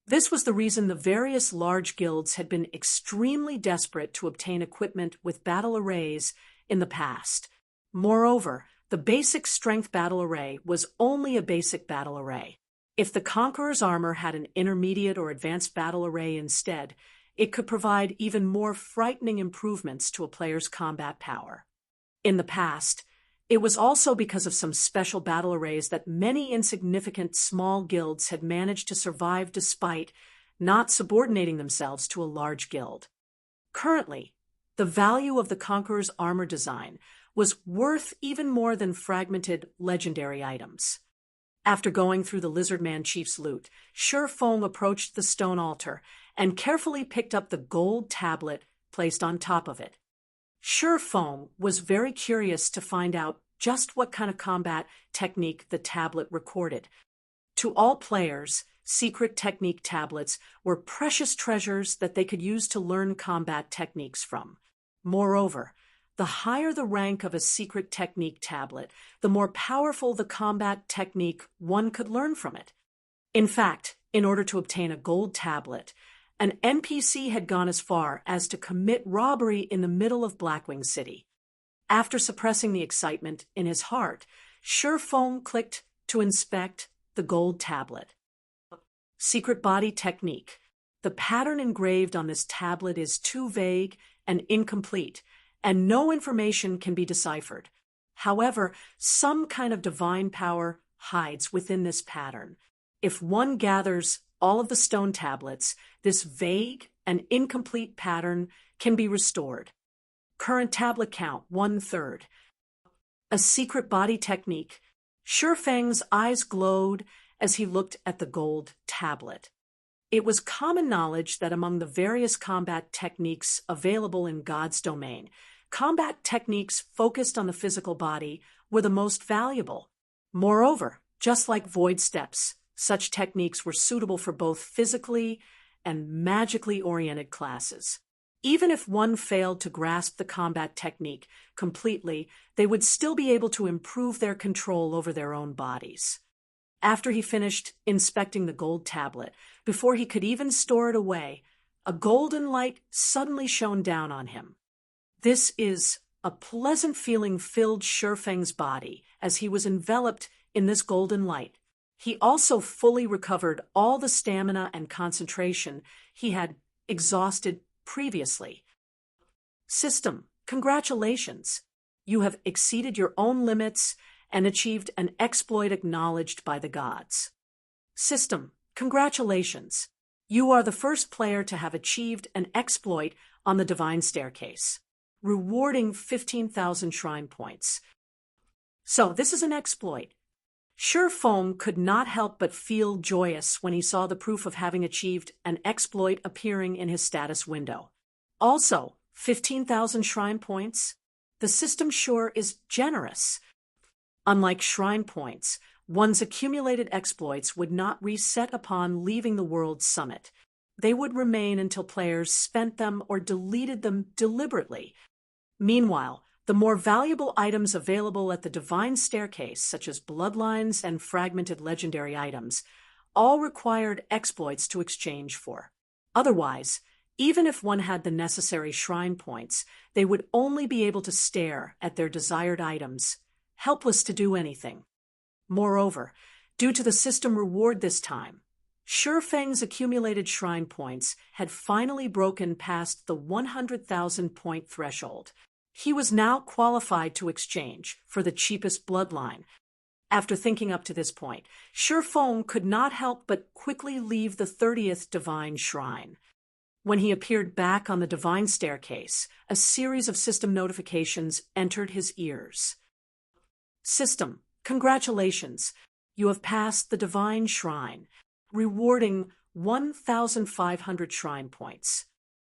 This was the reason the various large guilds had been extremely desperate to obtain equipment with battle arrays in the past. Moreover, the basic strength battle array was only a basic battle array. If the Conqueror's Armor had an intermediate or advanced battle array instead, it could provide even more frightening improvements to a player's combat power. In the past, it was also because of some special battle arrays that many insignificant small guilds had managed to survive despite not subordinating themselves to a large guild. Currently, the value of the Conqueror's Armor design was worth even more than fragmented legendary items. After going through the Lizardman Chief's loot, Feng approached the stone altar and carefully picked up the gold tablet placed on top of it. Feng was very curious to find out just what kind of combat technique the tablet recorded. To all players, secret technique tablets were precious treasures that they could use to learn combat techniques from. Moreover, the higher the rank of a secret technique tablet, the more powerful the combat technique one could learn from it. In fact, in order to obtain a gold tablet, an NPC had gone as far as to commit robbery in the middle of Blackwing City. After suppressing the excitement in his heart, Feng clicked to inspect the gold tablet. Secret Body Technique. The pattern engraved on this tablet is too vague and incomplete, and no information can be deciphered. However, some kind of divine power hides within this pattern. If one gathers all of the stone tablets, this vague and incomplete pattern can be restored. Current tablet count 1/3. A secret body technique. Shifeng's eyes glowed as he looked at the gold tablet. It was common knowledge that among the various combat techniques available in God's domain, combat techniques focused on the physical body were the most valuable. Moreover, just like void steps, such techniques were suitable for both physically and magically oriented classes. Even if one failed to grasp the combat technique completely, they would still be able to improve their control over their own bodies. After he finished inspecting the gold tablet, before he could even store it away, a golden light suddenly shone down on him. This is a pleasant feeling filled Shifeng's body as he was enveloped in this golden light. He also fully recovered all the stamina and concentration he had exhausted previously. System, congratulations! You have exceeded your own limits and achieved an exploit acknowledged by the gods. System, congratulations! You are the first player to have achieved an exploit on the Divine Staircase, rewarding 15,000 shrine points. So this is an exploit. Shifeng could not help but feel joyous when he saw the proof of having achieved an exploit appearing in his status window. Also, 15,000 shrine points? The system sure is generous. Unlike shrine points, one's accumulated exploits would not reset upon leaving the World Summit. They would remain until players spent them or deleted them deliberately. Meanwhile, the more valuable items available at the Divine Staircase, such as bloodlines and fragmented legendary items, all required exploits to exchange for. Otherwise, even if one had the necessary shrine points, they would only be able to stare at their desired items, helpless to do anything. Moreover, due to the system reward this time, Shifeng's accumulated shrine points had finally broken past the 100,000 point threshold. He was now qualified to exchange for the cheapest bloodline. After thinking up to this point, Shifeng could not help but quickly leave the 30th Divine Shrine. When he appeared back on the Divine Staircase, a series of system notifications entered his ears. System, congratulations! You have passed the Divine Shrine, rewarding 1,500 shrine points.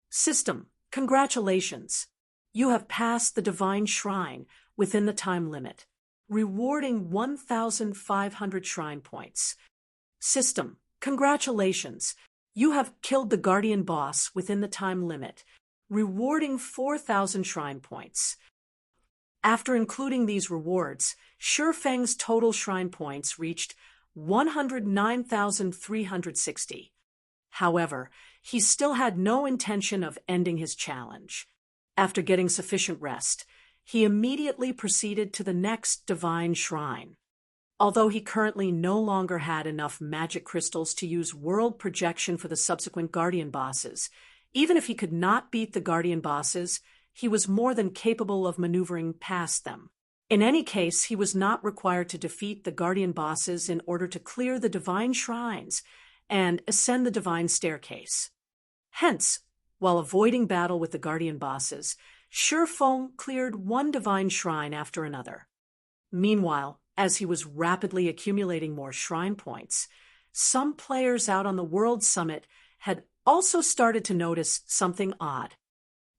System, congratulations! You have passed the Divine Shrine within the time limit, rewarding 1,500 shrine points. System, congratulations! You have killed the Guardian Boss within the time limit, rewarding 4,000 shrine points. After including these rewards, Shifeng's total shrine points reached 109,360. However, he still had no intention of ending his challenge. After getting sufficient rest, he immediately proceeded to the next Divine Shrine. Although he currently no longer had enough magic crystals to use world projection for the subsequent Guardian bosses, even if he could not beat the Guardian bosses, he was more than capable of maneuvering past them. In any case, he was not required to defeat the Guardian bosses in order to clear the Divine Shrines and ascend the Divine Staircase. Hence, while avoiding battle with the Guardian bosses, Shifeng cleared one Divine Shrine after another. Meanwhile, as he was rapidly accumulating more shrine points, some players out on the World Summit had also started to notice something odd.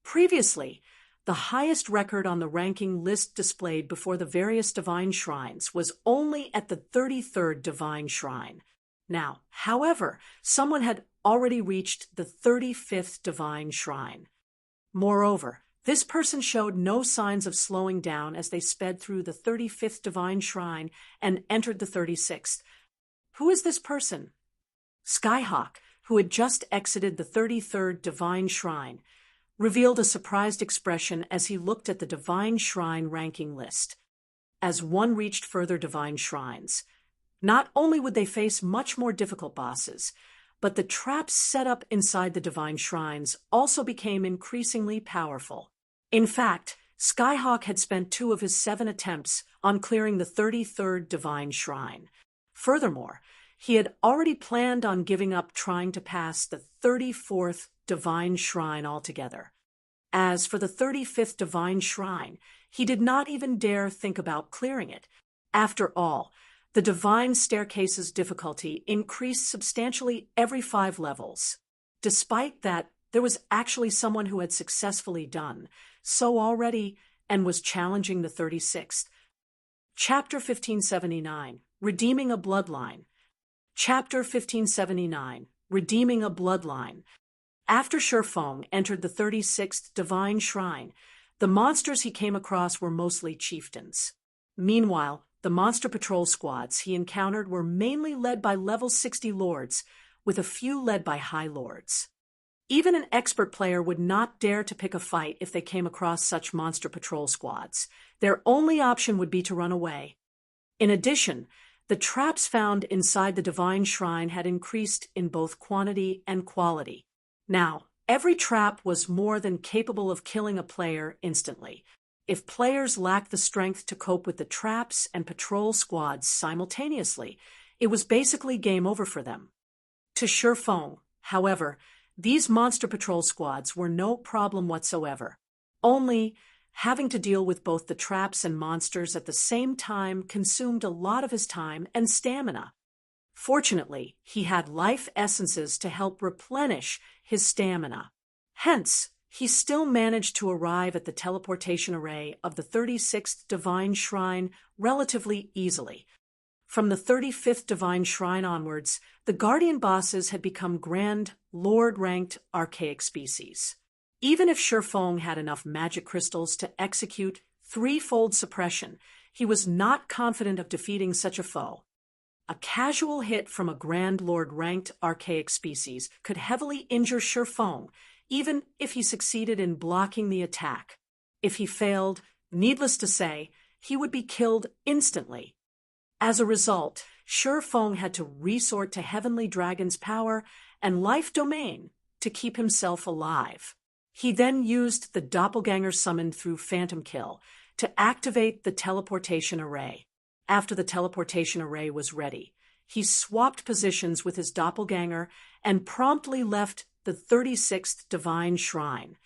Previously, the highest record on the ranking list displayed before the various Divine Shrines was only at the 33rd Divine Shrine. Now, however, someone had already reached the 35th Divine Shrine. Moreover, this person showed no signs of slowing down as they sped through the 35th Divine Shrine and entered the 36th. Who is this person? Skyhawk, who had just exited the 33rd Divine Shrine, revealed a surprised expression as he looked at the Divine Shrine ranking list. As one reached further Divine Shrines, not only would they face much more difficult bosses, but the traps set up inside the Divine Shrines also became increasingly powerful. In fact, Skyhawk had spent 2 of his 7 attempts on clearing the 33rd Divine Shrine. Furthermore, he had already planned on giving up trying to pass the 34th Divine Shrine altogether. As for the 35th Divine Shrine, he did not even dare think about clearing it. After all, the divine staircase's difficulty increased substantially every 5 levels. Despite that, there was actually someone who had successfully done so already and was challenging the 36th. Chapter 1579, Redeeming a Bloodline. Chapter 1579, Redeeming a Bloodline. After Shifeng entered the 36th Divine Shrine, the monsters he came across were mostly chieftains. Meanwhile, the monster patrol squads he encountered were mainly led by level 60 lords, with a few led by high lords. Even an expert player would not dare to pick a fight if they came across such monster patrol squads. Their only option would be to run away. In addition, the traps found inside the Divine Shrine had increased in both quantity and quality. Now, every trap was more than capable of killing a player instantly. If players lacked the strength to cope with the traps and patrol squads simultaneously, it was basically game over for them. To Shifeng, however, these monster patrol squads were no problem whatsoever. Only, having to deal with both the traps and monsters at the same time consumed a lot of his time and stamina. Fortunately, he had life essences to help replenish his stamina. Hence, he still managed to arrive at the teleportation array of the 36th Divine Shrine relatively easily. From the 35th Divine Shrine onwards, the Guardian bosses had become Grand Lord-ranked archaic species. Even if Shifeng had enough magic crystals to execute threefold suppression, he was not confident of defeating such a foe. A casual hit from a Grand Lord-ranked archaic species could heavily injure Shifeng, even if he succeeded in blocking the attack. If he failed, needless to say, he would be killed instantly. As a result, Shifeng had to resort to Heavenly Dragon's power and Life Domain to keep himself alive. He then used the doppelganger summoned through Phantom Kill to activate the teleportation array. After the teleportation array was ready, he swapped positions with his doppelganger and promptly left the 36th Divine Shrine.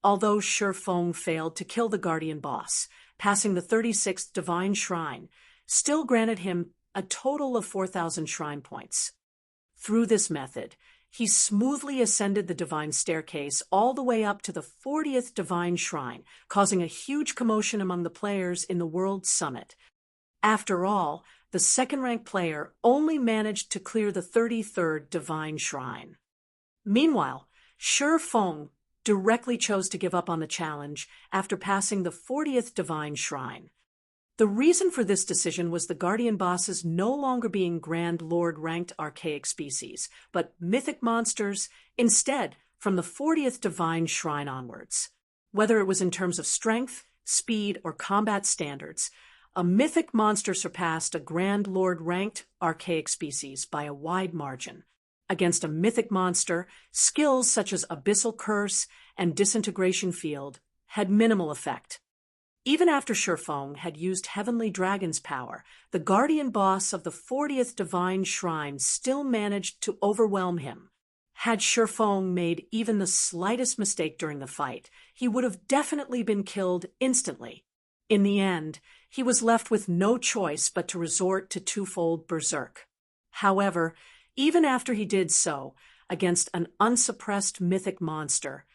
Although Shifeng failed to kill the Guardian boss, passing the 36th Divine Shrine still granted him a total of 4,000 shrine points. Through this method, he smoothly ascended the Divine Staircase all the way up to the 40th Divine Shrine, causing a huge commotion among the players in the World Summit. After all, the second-ranked player only managed to clear the 33rd Divine Shrine. Meanwhile, Shifeng directly chose to give up on the challenge after passing the 40th Divine Shrine. The reason for this decision was the Guardian bosses no longer being Grand Lord-ranked archaic species, but mythic monsters instead from the 40th Divine Shrine onwards. Whether it was in terms of strength, speed, or combat standards, a mythic monster surpassed a Grand Lord-ranked archaic species by a wide margin. Against a mythic monster, skills such as Abyssal Curse and Disintegration Field had minimal effect. Even after Shifeng had used Heavenly Dragon's power, the Guardian boss of the 40th Divine Shrine still managed to overwhelm him. Had Shifeng made even the slightest mistake during the fight, he would have definitely been killed instantly. In the end, he was left with no choice but to resort to twofold berserk. However, even after he did so, against an unsuppressed mythic monster,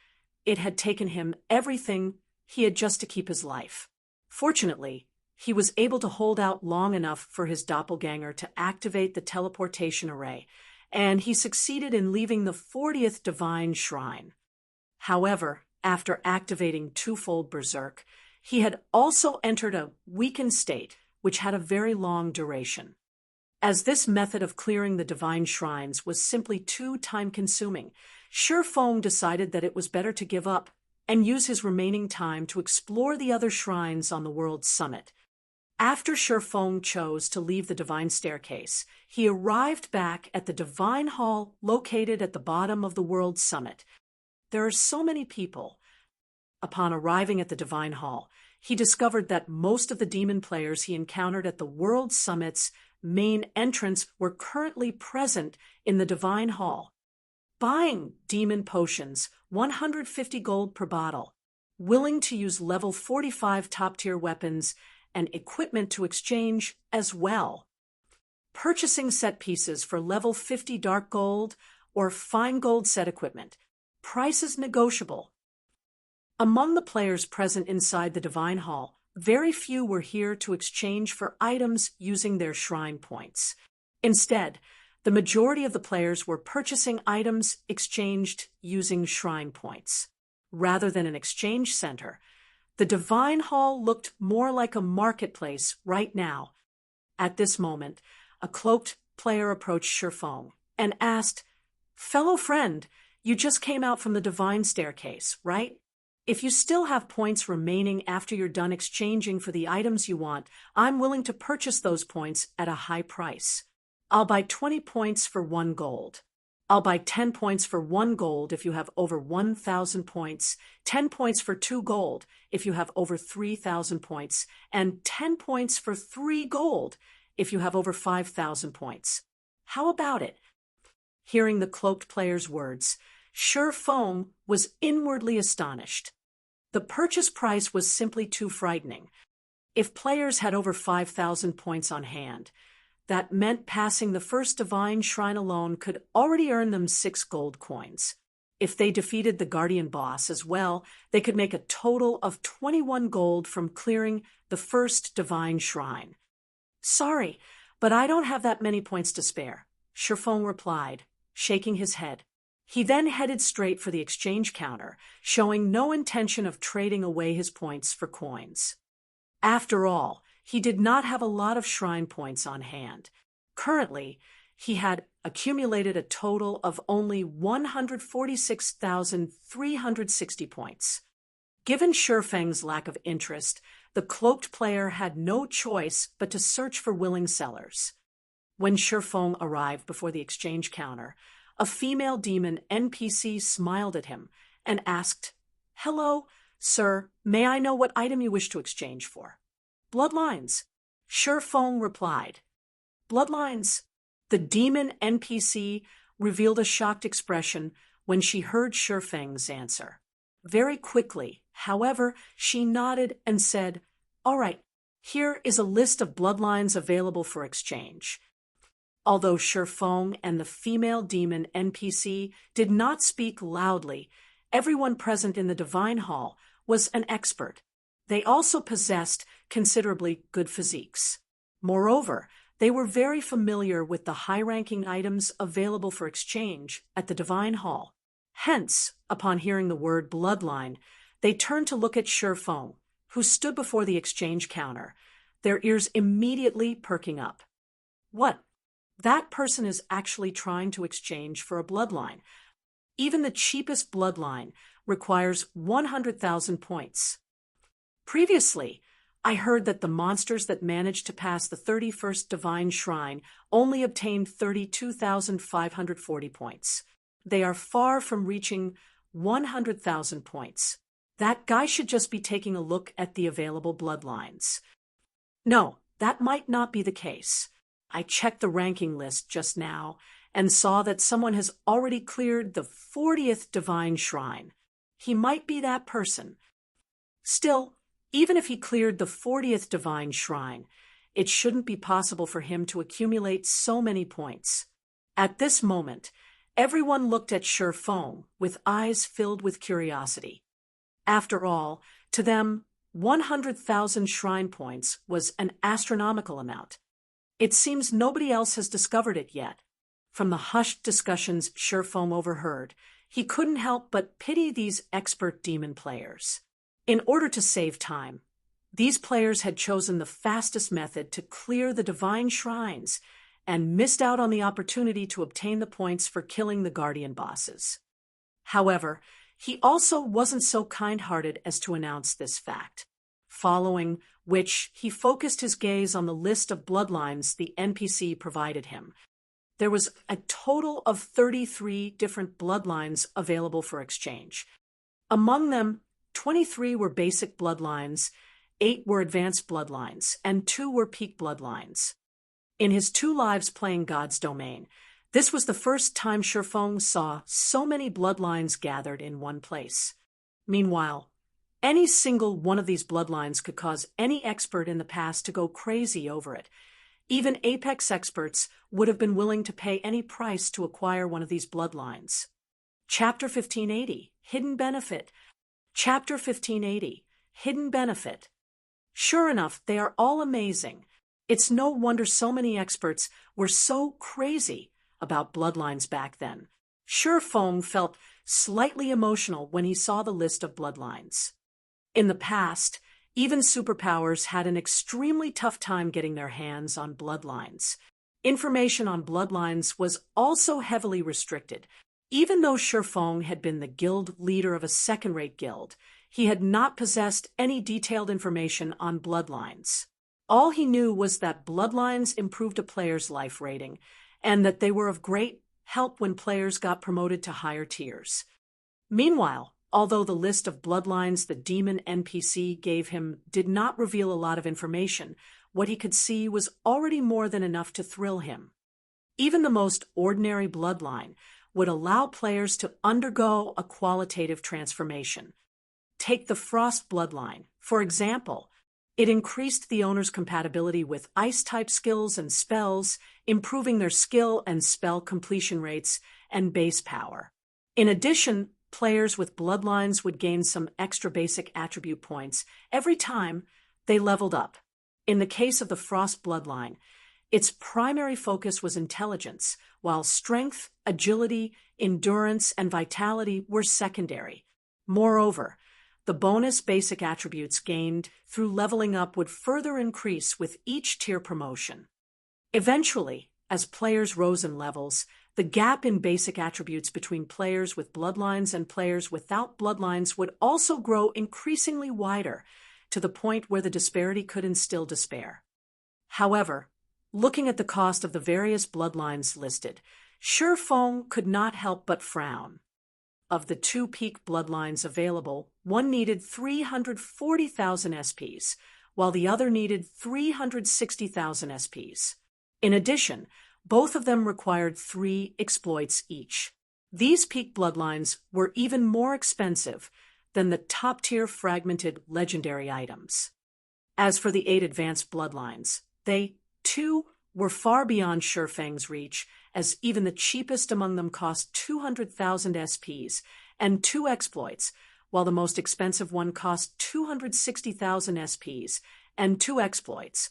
it had taken him everything he had just to keep his life. Fortunately, he was able to hold out long enough for his doppelganger to activate the teleportation array, and he succeeded in leaving the 40th Divine Shrine. However, after activating twofold berserk, he had also entered a weakened state, which had a very long duration. As this method of clearing the Divine Shrines was simply too time-consuming, Shifeng decided that it was better to give up and use his remaining time to explore the other shrines on the World Summit. After Shifeng chose to leave the Divine Staircase, he arrived back at the Divine Hall located at the bottom of the World Summit. There are so many people. Upon arriving at the Divine Hall, he discovered that most of the demon players he encountered at the World Summit's main entrance were currently present in the Divine Hall, buying demon potions, 150 gold per bottle, willing to use level 45 top-tier weapons, and equipment to exchange as well. Purchasing set pieces for level 50 dark gold or fine gold set equipment. Prices negotiable. Among the players present inside the Divine Hall, very few were here to exchange for items using their shrine points. Instead, the majority of the players were purchasing items exchanged using shrine points. Rather than an exchange center, the Divine Hall looked more like a marketplace right now. At this moment, a cloaked player approached Shifeng and asked, "Fellow friend, you just came out from the Divine Staircase, right? If you still have points remaining after you're done exchanging for the items you want, I'm willing to purchase those points at a high price. I'll buy 20 points for 1 gold. I'll buy 10 points for 1 gold if you have over 1,000 points, 10 points for 2 gold if you have over 3,000 points, and 10 points for 3 gold if you have over 5,000 points. How about it?" Hearing the cloaked player's words, Shifeng was inwardly astonished. The purchase price was simply too frightening. If players had over 5,000 points on hand, that meant passing the first divine shrine alone could already earn them 6 gold coins. If they defeated the guardian boss as well, they could make a total of 21 gold from clearing the first divine shrine. "Sorry, but I don't have that many points to spare," Shifeng replied, shaking his head. He then headed straight for the exchange counter, showing no intention of trading away his points for coins. After all, he did not have a lot of shrine points on hand. Currently, he had accumulated a total of only 146,360 points. Given Shifeng's lack of interest, the cloaked player had no choice but to search for willing sellers. When Shifeng arrived before the exchange counter, a female demon NPC smiled at him and asked, "Hello, sir, may I know what item you wish to exchange for?" "Bloodlines," Shifeng replied. "Bloodlines." The demon NPC revealed a shocked expression when she heard Shifeng's answer. Very quickly, however, she nodded and said, "All right, here is a list of bloodlines available for exchange." Although Shifeng and the female demon NPC did not speak loudly, everyone present in the Divine Hall was an expert. They also possessed considerably good physiques. Moreover, they were very familiar with the high-ranking items available for exchange at the Divine Hall. Hence, upon hearing the word bloodline, they turned to look at Shifeng, who stood before the exchange counter, their ears immediately perking up. "What? That person is actually trying to exchange for a bloodline. Even the cheapest bloodline requires 100,000 points. Previously, I heard that the monsters that managed to pass the 31st Divine Shrine only obtained 32,540 points. They are far from reaching 100,000 points. That guy should just be taking a look at the available bloodlines." No, that might not be the case. I checked the ranking list just now and saw that someone has already cleared the 40th Divine Shrine. He might be that person. Still, even if he cleared the 40th Divine Shrine, it shouldn't be possible for him to accumulate so many points. At this moment, everyone looked at Shifeng with eyes filled with curiosity. After all, to them, 100,000 shrine points was an astronomical amount. It seems nobody else has discovered it yet. From the hushed discussions Shifeng overheard, he couldn't help but pity these expert demon players. In order to save time, these players had chosen the fastest method to clear the divine shrines and missed out on the opportunity to obtain the points for killing the guardian bosses. However, he also wasn't so kind-hearted as to announce this fact, following which he focused his gaze on the list of bloodlines the NPC provided him. There was a total of 33 different bloodlines available for exchange. Among them, 23 were basic bloodlines, 8 were advanced bloodlines, and 2 were peak bloodlines. In his 2 lives playing God's Domain, this was the first time Shifeng saw so many bloodlines gathered in one place. Meanwhile, Any single one of these bloodlines could cause any expert in the past to go crazy over it. Even apex experts would have been willing to pay any price to acquire one of these bloodlines. Chapter 1580, Hidden Benefit. Chapter 1580, Hidden Benefit. Sure enough, they are all amazing. It's no wonder so many experts were so crazy about bloodlines back then. Feng felt slightly emotional when he saw the list of bloodlines. In the past, even superpowers had an extremely tough time getting their hands on bloodlines. Information on bloodlines was also heavily restricted. Even though Feng had been the guild leader of a second-rate guild, he had not possessed any detailed information on bloodlines. All he knew was that bloodlines improved a player's life rating, and that they were of great help when players got promoted to higher tiers. Meanwhile, although the list of bloodlines the demon NPC gave him did not reveal a lot of information, what he could see was already more than enough to thrill him. Even the most ordinary bloodline would allow players to undergo a qualitative transformation. Take the Frost bloodline, for example. It increased the owner's compatibility with ice-type skills and spells, improving their skill and spell completion rates and base power. In addition, players with bloodlines would gain some extra basic attribute points every time they leveled up. In the case of the Frost bloodline, its primary focus was intelligence, while strength, agility, endurance, and vitality were secondary. Moreover, the bonus basic attributes gained through leveling up would further increase with each tier promotion. Eventually, as players rose in levels, the gap in basic attributes between players with bloodlines and players without bloodlines would also grow increasingly wider, to the point where the disparity could instill despair. However, looking at the cost of the various bloodlines listed, Feng could not help but frown. Of the 2 peak bloodlines available, one needed 340,000 SPs, while the other needed 360,000 SPs. In addition, both of them required 3 exploits each. These peak bloodlines were even more expensive than the top-tier fragmented legendary items. As for the 8 advanced bloodlines, they, too, were far beyond Feng's reach, as even the cheapest among them cost 200,000 SPs and 2 exploits, while the most expensive one cost 260,000 SPs and 2 exploits.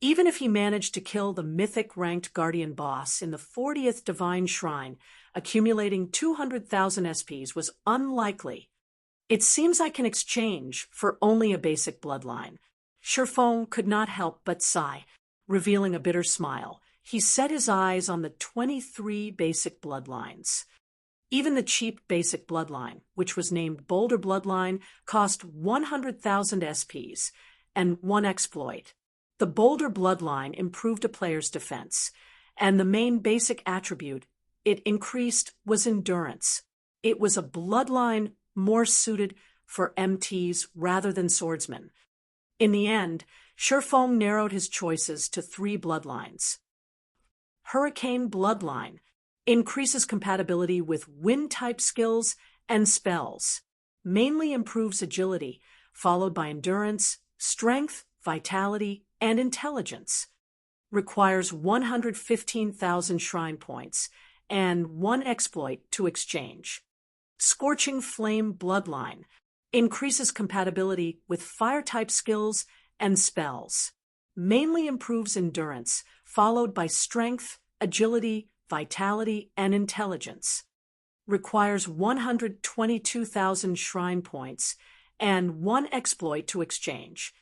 Even if he managed to kill the mythic-ranked guardian boss in the 40th Divine Shrine, accumulating 200,000 SPs was unlikely. It seems I can exchange for only a basic bloodline. Feng could not help but sigh. Revealing a bitter smile, he set his eyes on the 23 basic bloodlines. Even the cheap basic bloodline, which was named Boulder Bloodline, cost 100,000 SPs and 1 exploit. The Boulder Bloodline improved a player's defense, and the main basic attribute it increased was endurance. It was a bloodline more suited for MTs rather than swordsmen. In the end, Feng narrowed his choices to 3 bloodlines. Hurricane Bloodline increases compatibility with wind-type skills and spells, mainly improves agility, followed by endurance, strength, vitality, and intelligence. Requires 115,000 shrine points and 1 exploit to exchange. Scorching Flame Bloodline increases compatibility with fire-type skills and spells, mainly improves endurance, followed by strength, agility, vitality, and intelligence. Requires 122,000 shrine points and 1 exploit to exchange.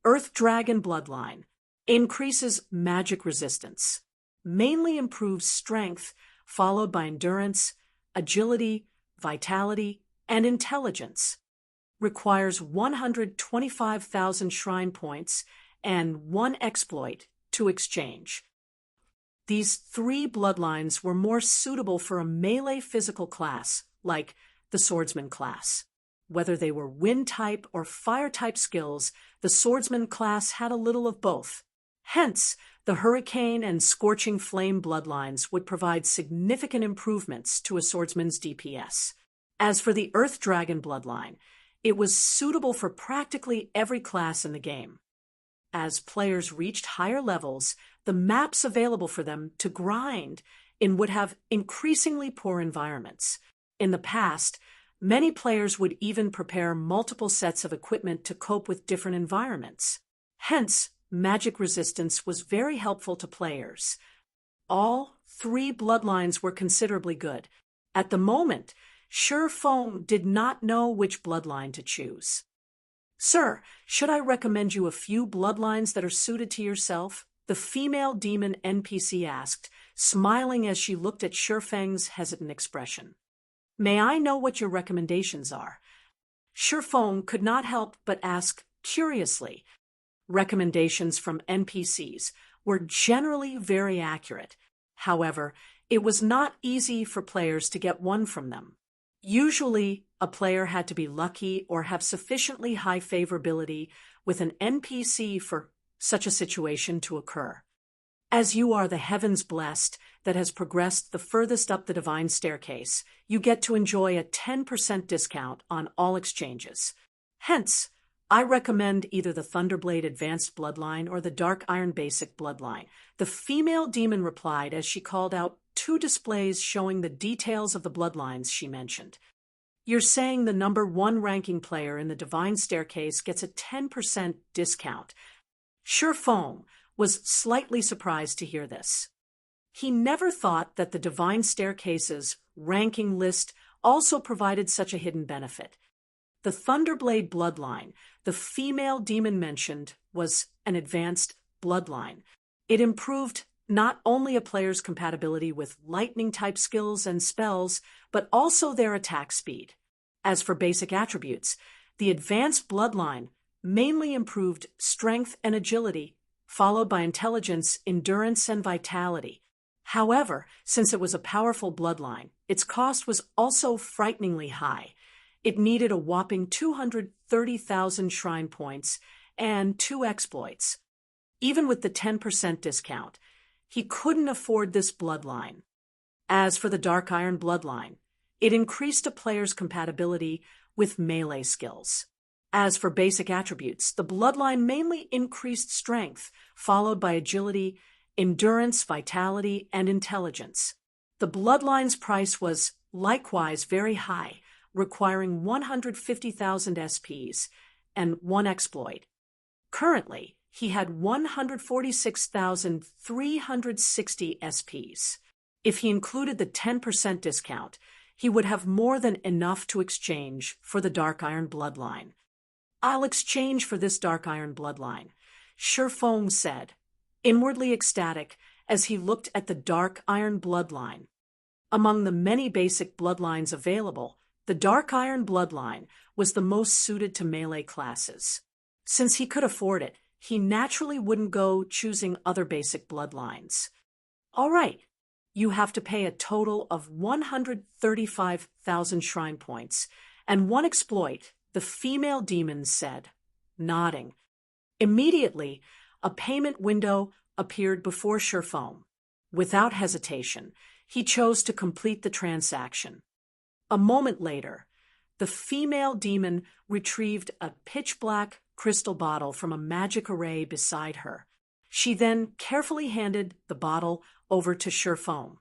Earth Dragon Bloodline increases magic resistance, mainly improves strength, followed by endurance, agility, vitality, and intelligence. Requires 125,000 shrine points and 1 exploit to exchange. These 3 bloodlines were more suitable for a melee physical class, like the swordsman class. Whether they were wind-type or fire-type skills, the swordsman class had a little of both. Hence, the Hurricane and Scorching Flame bloodlines would provide significant improvements to a swordsman's DPS. As for the Earth Dragon bloodline, It was suitable for practically every class in the game. As players reached higher levels, the maps available for them to grind in would have increasingly poor environments. In the past, many players would even prepare multiple sets of equipment to cope with different environments. Hence, magic resistance was very helpful to players. All three bloodlines were considerably good. At the moment, Sure Foam did not know which bloodline to choose. "Sir, should I recommend you a few bloodlines that are suited to yourself?" the female demon NPC asked, smiling as she looked at Shurfeng's hesitant expression. "May I know what your recommendations are?" Surefoam could not help but ask curiously. Recommendations from NPCs were generally very accurate. However, it was not easy for players to get one from them. Usually, a player had to be lucky or have sufficiently high favorability with an NPC for such a situation to occur. As you are the heavens blessed that has progressed the furthest up the divine staircase, you get to enjoy a 10% discount on all exchanges. Hence, I recommend either the Thunderblade Advanced Bloodline or the Dark Iron Basic Bloodline. The female demon replied as she called out two displays showing the details of the bloodlines she mentioned. "You're saying the number 1 ranking player in the divine staircase gets a 10% discount." Surefoam was slightly surprised to hear this. He never thought that the divine staircase's ranking list also provided such a hidden benefit. The Thunderblade bloodline, the female demon mentioned, was an advanced bloodline. It improved not only a player's compatibility with lightning-type skills and spells, but also their attack speed. As for basic attributes, the advanced bloodline mainly improved strength and agility, followed by intelligence, endurance, and vitality. However, since it was a powerful bloodline, its cost was also frighteningly high. It needed a whopping 230,000 shrine points and 2 exploits. Even with the 10% discount, he couldn't afford this bloodline. As for the Dark Iron bloodline, it increased a player's compatibility with melee skills. As for basic attributes, the bloodline mainly increased strength, followed by agility, endurance, vitality, and intelligence. The bloodline's price was likewise very high, requiring 150,000 SPs and 1 exploit. Currently, he had 146,360 SPs. If he included the 10% discount, he would have more than enough to exchange for the Dark Iron bloodline. "I'll exchange for this Dark Iron bloodline," Surefoam said, inwardly ecstatic as he looked at the Dark Iron bloodline. Among the many basic bloodlines available, the Dark Iron bloodline was the most suited to melee classes. Since he could afford it, he naturally wouldn't go choosing other basic bloodlines. "All right, you have to pay a total of 135,000 shrine points and 1 exploit," the female demon said, nodding. Immediately, a payment window appeared before Surefoam. Without hesitation, he chose to complete the transaction. A moment later, the female demon retrieved a pitch-black crystal bottle from a magic array beside her. She then carefully handed the bottle over to Surefoam.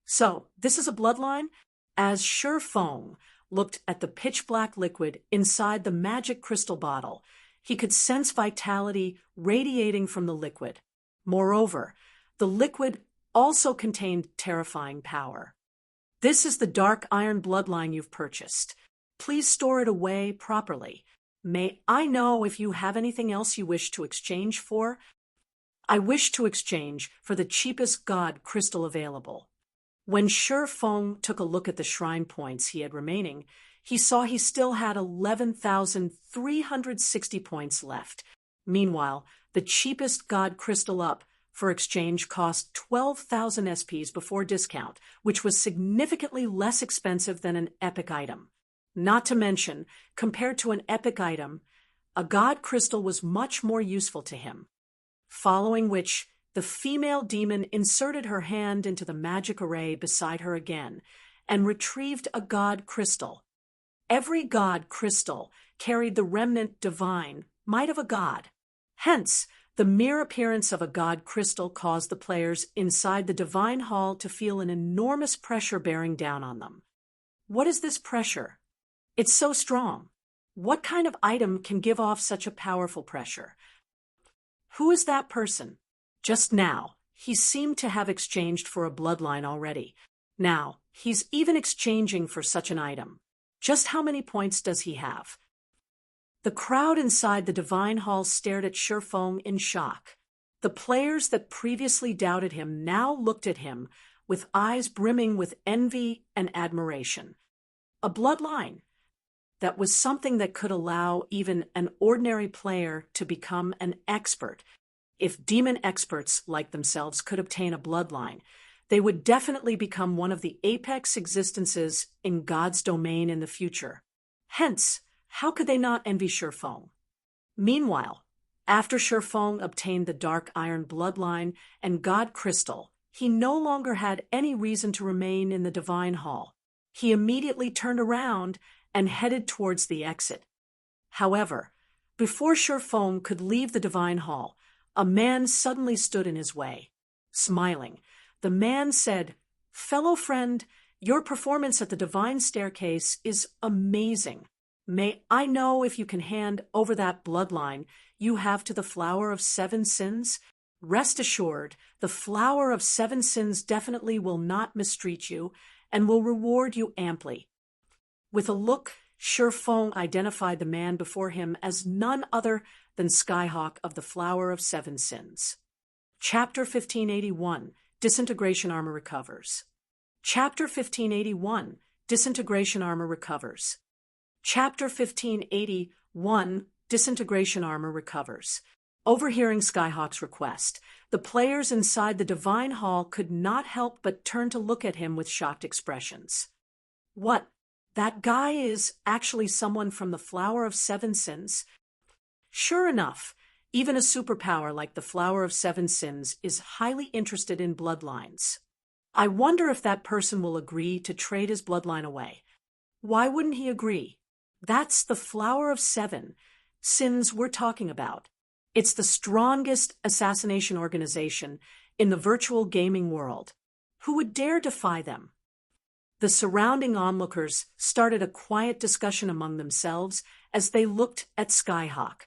"So, this is a bloodline?" As Surefoam looked at the pitch-black liquid inside the magic crystal bottle, he could sense vitality radiating from the liquid. Moreover, the liquid also contained terrifying power. "This is the Dark Iron bloodline you've purchased. Please store it away properly. May I know if you have anything else you wish to exchange for?" "I wish to exchange for the cheapest god crystal available." When Surefoam took a look at the shrine points he had remaining, he saw he still had 11,360 points left. Meanwhile, the cheapest god crystal up for exchange cost 12,000 SPs before discount, which was significantly less expensive than an epic item. Not to mention, compared to an epic item, a god crystal was much more useful to him. Following which, the female demon inserted her hand into the magic array beside her again and retrieved a god crystal. Every god crystal carried the remnant divine might of a god. Hence, the mere appearance of a god crystal caused the players inside the divine hall to feel an enormous pressure bearing down on them. What is this pressure? It's so strong. What kind of item can give off such a powerful pressure? Who is that person? Just now, he seemed to have exchanged for a bloodline already. Now, he's even exchanging for such an item. Just how many points does he have? The crowd inside the divine hall stared at Shifeng in shock. The players that previously doubted him now looked at him with eyes brimming with envy and admiration. A bloodline. That was something that could allow even an ordinary player to become an expert. If demon experts like themselves could obtain a bloodline, they would definitely become one of the apex existences in God's domain in the future. Hence, how could they not envy Shifeng? Meanwhile, after Shifeng obtained the Dark Iron bloodline and God Crystal, he no longer had any reason to remain in the Divine Hall. He immediately turned around and headed towards the exit. However, before Shifeng could leave the Divine Hall, a man suddenly stood in his way. Smiling, the man said, "Fellow friend, your performance at the Divine Staircase is amazing. May I know if you can hand over that bloodline you have to the Flower of Seven Sins? Rest assured, the Flower of Seven Sins definitely will not mistreat you and will reward you amply." With a look, Shifeng identified the man before him as none other than Skyhawk of the Flower of Seven Sins. Chapter 1581, Disintegration Armor Recovers. Chapter 1581, Disintegration Armor Recovers. Chapter 1581, Disintegration Armor Recovers. Overhearing Skyhawk's request, the players inside the Divine Hall could not help but turn to look at him with shocked expressions. What? That guy is actually someone from the Flower of Seven Sins? Sure enough, even a superpower like the Flower of Seven Sins is highly interested in bloodlines. I wonder if that person will agree to trade his bloodline away. Why wouldn't he agree? That's the Flower of Seven Sins we're talking about. It's the strongest assassination organization in the virtual gaming world. Who would dare defy them? The surrounding onlookers started a quiet discussion among themselves as they looked at Skyhawk.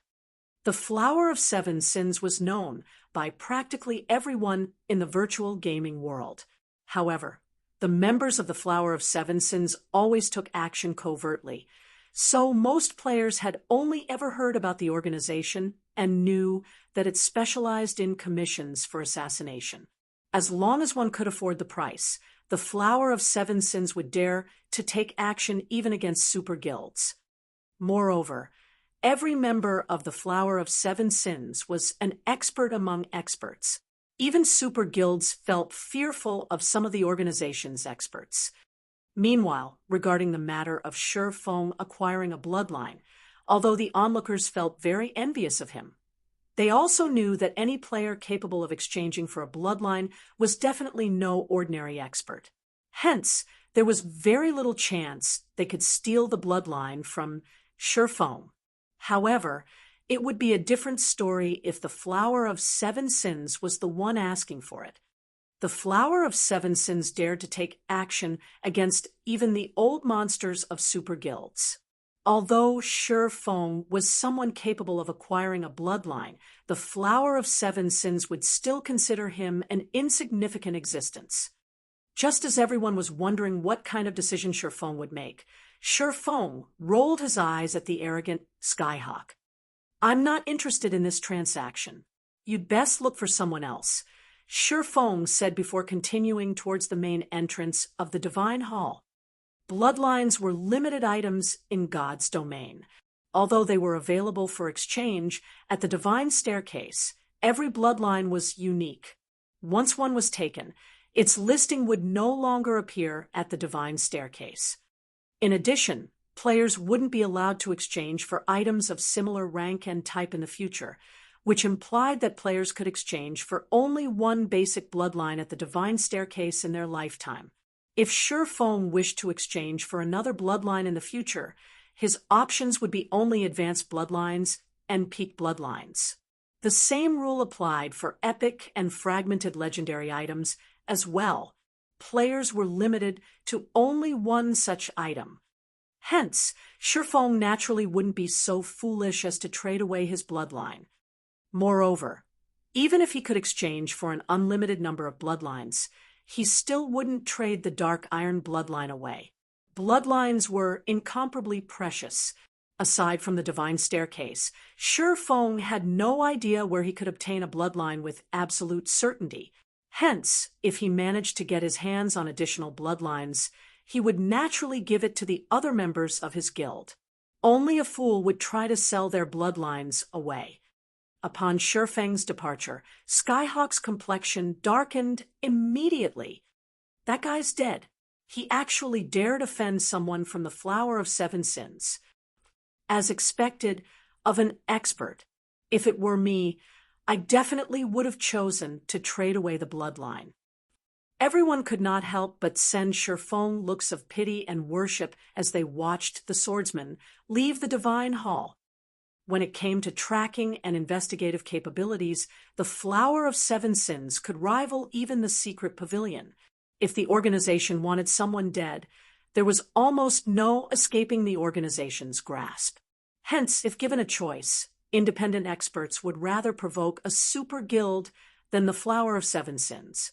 The Flower of Seven Sins was known by practically everyone in the virtual gaming world. However, the members of the Flower of Seven Sins always took action covertly, so most players had only ever heard about the organization and knew that it specialized in commissions for assassination. As long as one could afford the price, the Flower of Seven Sins would dare to take action even against super guilds. Moreover, every member of the Flower of Seven Sins was an expert among experts. Even super guilds felt fearful of some of the organization's experts. Meanwhile, regarding the matter of Shifeng acquiring a bloodline, although the onlookers felt very envious of him, they also knew that any player capable of exchanging for a bloodline was definitely no ordinary expert. Hence, there was very little chance they could steal the bloodline from Shifeng. However, it would be a different story if the Flower of Seven Sins was the one asking for it. The Flower of Seven Sins dared to take action against even the old monsters of super guilds. Although Shifeng was someone capable of acquiring a bloodline, the Flower of Seven Sins would still consider him an insignificant existence. Just as everyone was wondering what kind of decision Shifeng would make, Shifeng rolled his eyes at the arrogant Skyhawk. "I'm not interested in this transaction. You'd best look for someone else," Shifeng said before continuing towards the main entrance of the Divine Hall. Bloodlines were limited items in God's domain. Although they were available for exchange at the Divine Staircase, every bloodline was unique. Once one was taken, its listing would no longer appear at the Divine Staircase. In addition, players wouldn't be allowed to exchange for items of similar rank and type in the future, which implied that players could exchange for only one basic bloodline at the Divine Staircase in their lifetime. If Shifeng wished to exchange for another bloodline in the future, his options would be only advanced bloodlines and peak bloodlines. The same rule applied for epic and fragmented legendary items as well. Players were limited to only one such item. Hence, Shifeng naturally wouldn't be so foolish as to trade away his bloodline. Moreover, even if he could exchange for an unlimited number of bloodlines, he still wouldn't trade the Dark Iron bloodline away. Bloodlines were incomparably precious. Aside from the Divine Staircase, Shifeng had no idea where he could obtain a bloodline with absolute certainty. Hence, if he managed to get his hands on additional bloodlines, he would naturally give it to the other members of his guild. Only a fool would try to sell their bloodlines away. Upon Shifeng's departure, Skyhawk's complexion darkened immediately. That guy's dead. He actually dared offend someone from the Flower of Seven Sins. As expected of an expert, if it were me, I definitely would have chosen to trade away the bloodline. Everyone could not help but send Shifeng looks of pity and worship as they watched the swordsman leave the divine hall. When it came to tracking and investigative capabilities, the Flower of Seven Sins could rival even the secret pavilion. If the organization wanted someone dead, there was almost no escaping the organization's grasp. Hence, if given a choice, independent experts would rather provoke a super guild than the Flower of Seven Sins.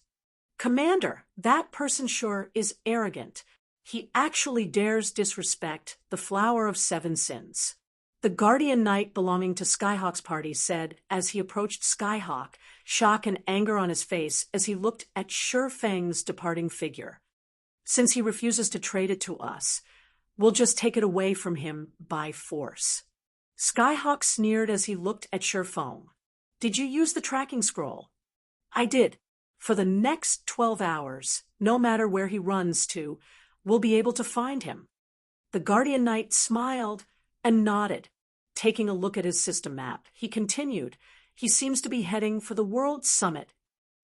Commander, that person sure is arrogant. He actually dares disrespect the Flower of Seven Sins. The Guardian Knight belonging to Skyhawk's party said as he approached Skyhawk, shock and anger on his face as he looked at Shifeng's departing figure. Since he refuses to trade it to us, we'll just take it away from him by force. Skyhawk sneered as he looked at Shifeng. Did you use the tracking scroll? I did. For the next 12 hours, no matter where he runs to, we'll be able to find him. The Guardian Knight smiled and nodded. Taking a look at his system map, he continued, he seems to be heading for the World Summit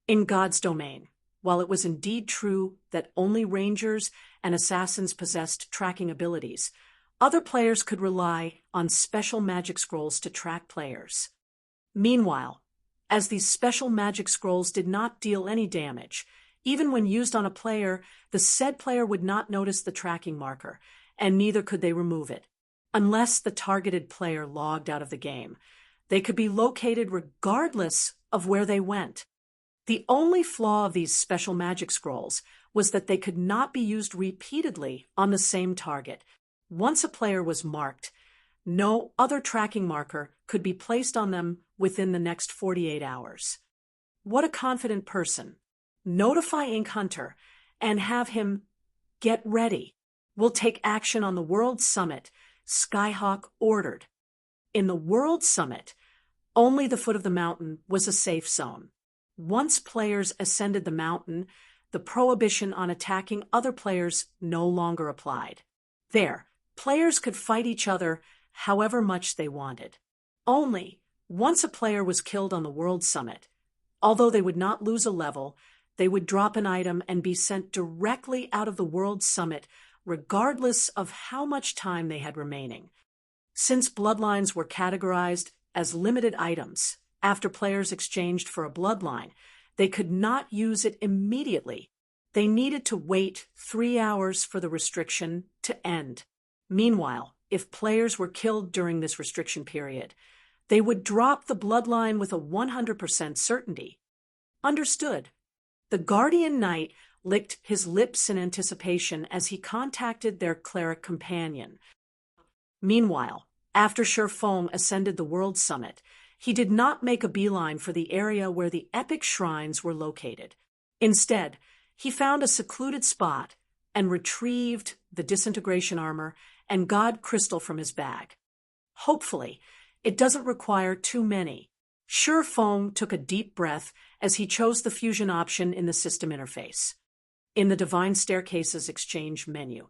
in God's domain. While it was indeed true that only rangers and assassins possessed tracking abilities, other players could rely on special magic scrolls to track players. Meanwhile, as these special magic scrolls did not deal any damage, even when used on a player, the said player would not notice the tracking marker, and neither could they remove it. Unless the targeted player logged out of the game, they could be located regardless of where they went. The only flaw of these special magic scrolls was that they could not be used repeatedly on the same target. Once a player was marked, no other tracking marker could be placed on them within the next 48 hours. What a confident person. Notify Ink Hunter and have him get ready. We'll take action on the World Summit, Skyhawk ordered. In the World Summit, only the foot of the mountain was a safe zone. Once players ascended the mountain, the prohibition on attacking other players no longer applied. There, players could fight each other however much they wanted. Only, once a player was killed on the World Summit, although they would not lose a level, they would drop an item and be sent directly out of the World Summit, regardless of how much time they had remaining. Since bloodlines were categorized as limited items, after players exchanged for a bloodline, they could not use it immediately. They needed to wait 3 hours for the restriction to end. Meanwhile, if players were killed during this restriction period, they would drop the bloodline with a 100% certainty. Understood. The Guardian Knight licked his lips in anticipation as he contacted their cleric companion. Meanwhile, after Shifeng ascended the World Summit, he did not make a beeline for the area where the epic shrines were located. Instead, he found a secluded spot and retrieved the disintegration armor and God crystal from his bag. Hopefully, it doesn't require too many. Shifeng took a deep breath as he chose the fusion option in the system interface. In the Divine Staircase's exchange menu,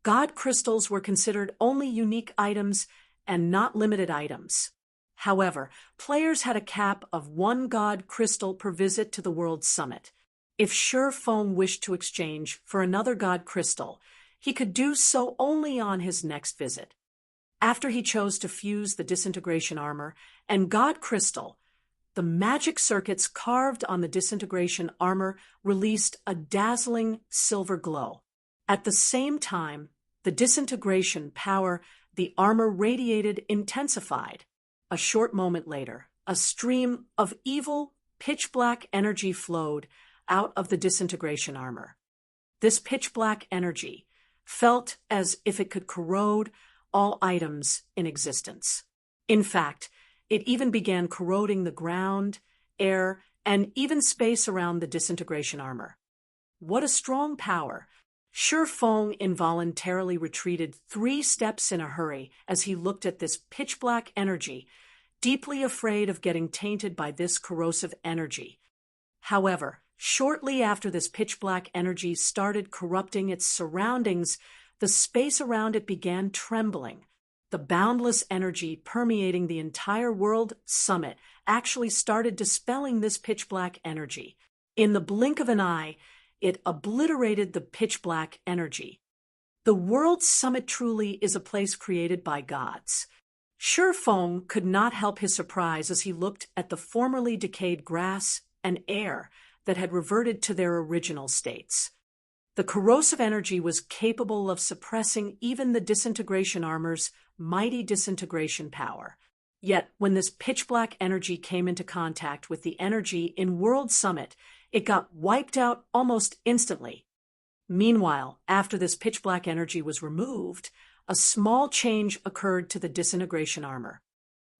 God crystals were considered only unique items and not limited items. However, players had a cap of 1 God crystal per visit to the World Summit. If Shifeng wished to exchange for another God crystal, he could do so only on his next visit. After he chose to fuse the disintegration armor and God crystal, the magic circuits carved on the disintegration armor released a dazzling silver glow. At the same time, the disintegration power the armor radiated intensified. A short moment later, a stream of evil, pitch-black energy flowed out of the disintegration armor. This pitch-black energy felt as if it could corrode all items in existence. In fact, it even began corroding the ground, air, and even space around the disintegration armor. What a strong power! Shi Feng involuntarily retreated 3 steps in a hurry as he looked at this pitch-black energy, deeply afraid of getting tainted by this corrosive energy. However, shortly after this pitch-black energy started corrupting its surroundings, the space around it began trembling. The boundless energy permeating the entire World Summit actually started dispelling this pitch-black energy. In the blink of an eye, it obliterated the pitch-black energy. The World Summit truly is a place created by gods. Shi Feng could not help his surprise as he looked at the formerly decayed grass and air that had reverted to their original states. The corrosive energy was capable of suppressing even the disintegration armor's mighty disintegration power. Yet, when this pitch-black energy came into contact with the energy in World Summit, it got wiped out almost instantly. Meanwhile, after this pitch-black energy was removed, a small change occurred to the disintegration armor.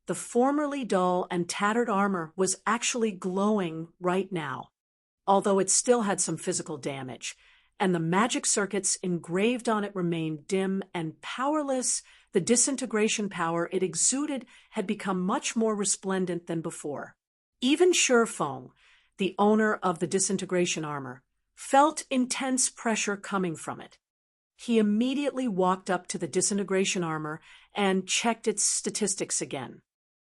The formerly dull and tattered armor was actually glowing right now, although it still had some physical damage, and the magic circuits engraved on it remained dim and powerless. The disintegration power it exuded had become much more resplendent than before. Even Shi Feng, the owner of the disintegration armor, felt intense pressure coming from it. He immediately walked up to the disintegration armor and checked its statistics again.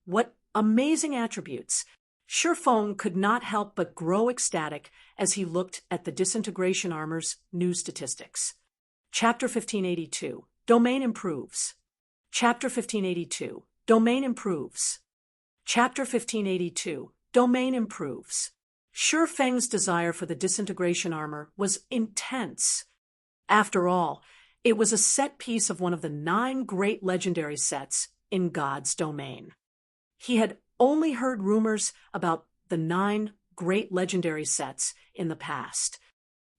What amazing attributes! Shi Feng could not help but grow ecstatic as he looked at the disintegration armor's new statistics. Chapter 1582, Domain Improves. Chapter 1582, Domain Improves. Chapter 1582, Domain Improves. Shi Feng's desire for the disintegration armor was intense. After all, it was a set piece of one of the 9 great legendary sets in God's domain. He had only heard rumors about the 9 great legendary sets in the past.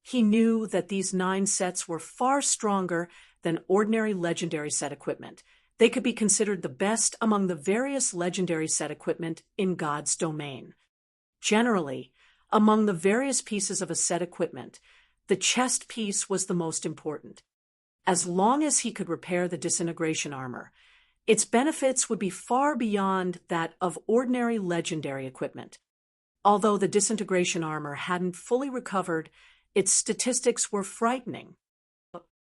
He knew that these 9 sets were far stronger than ordinary legendary set equipment. They could be considered the best among the various legendary set equipment in God's domain. Generally, among the various pieces of a set equipment, the chest piece was the most important. As long as he could repair the disintegration armor, its benefits would be far beyond that of ordinary legendary equipment. Although the disintegration armor hadn't fully recovered, its statistics were frightening.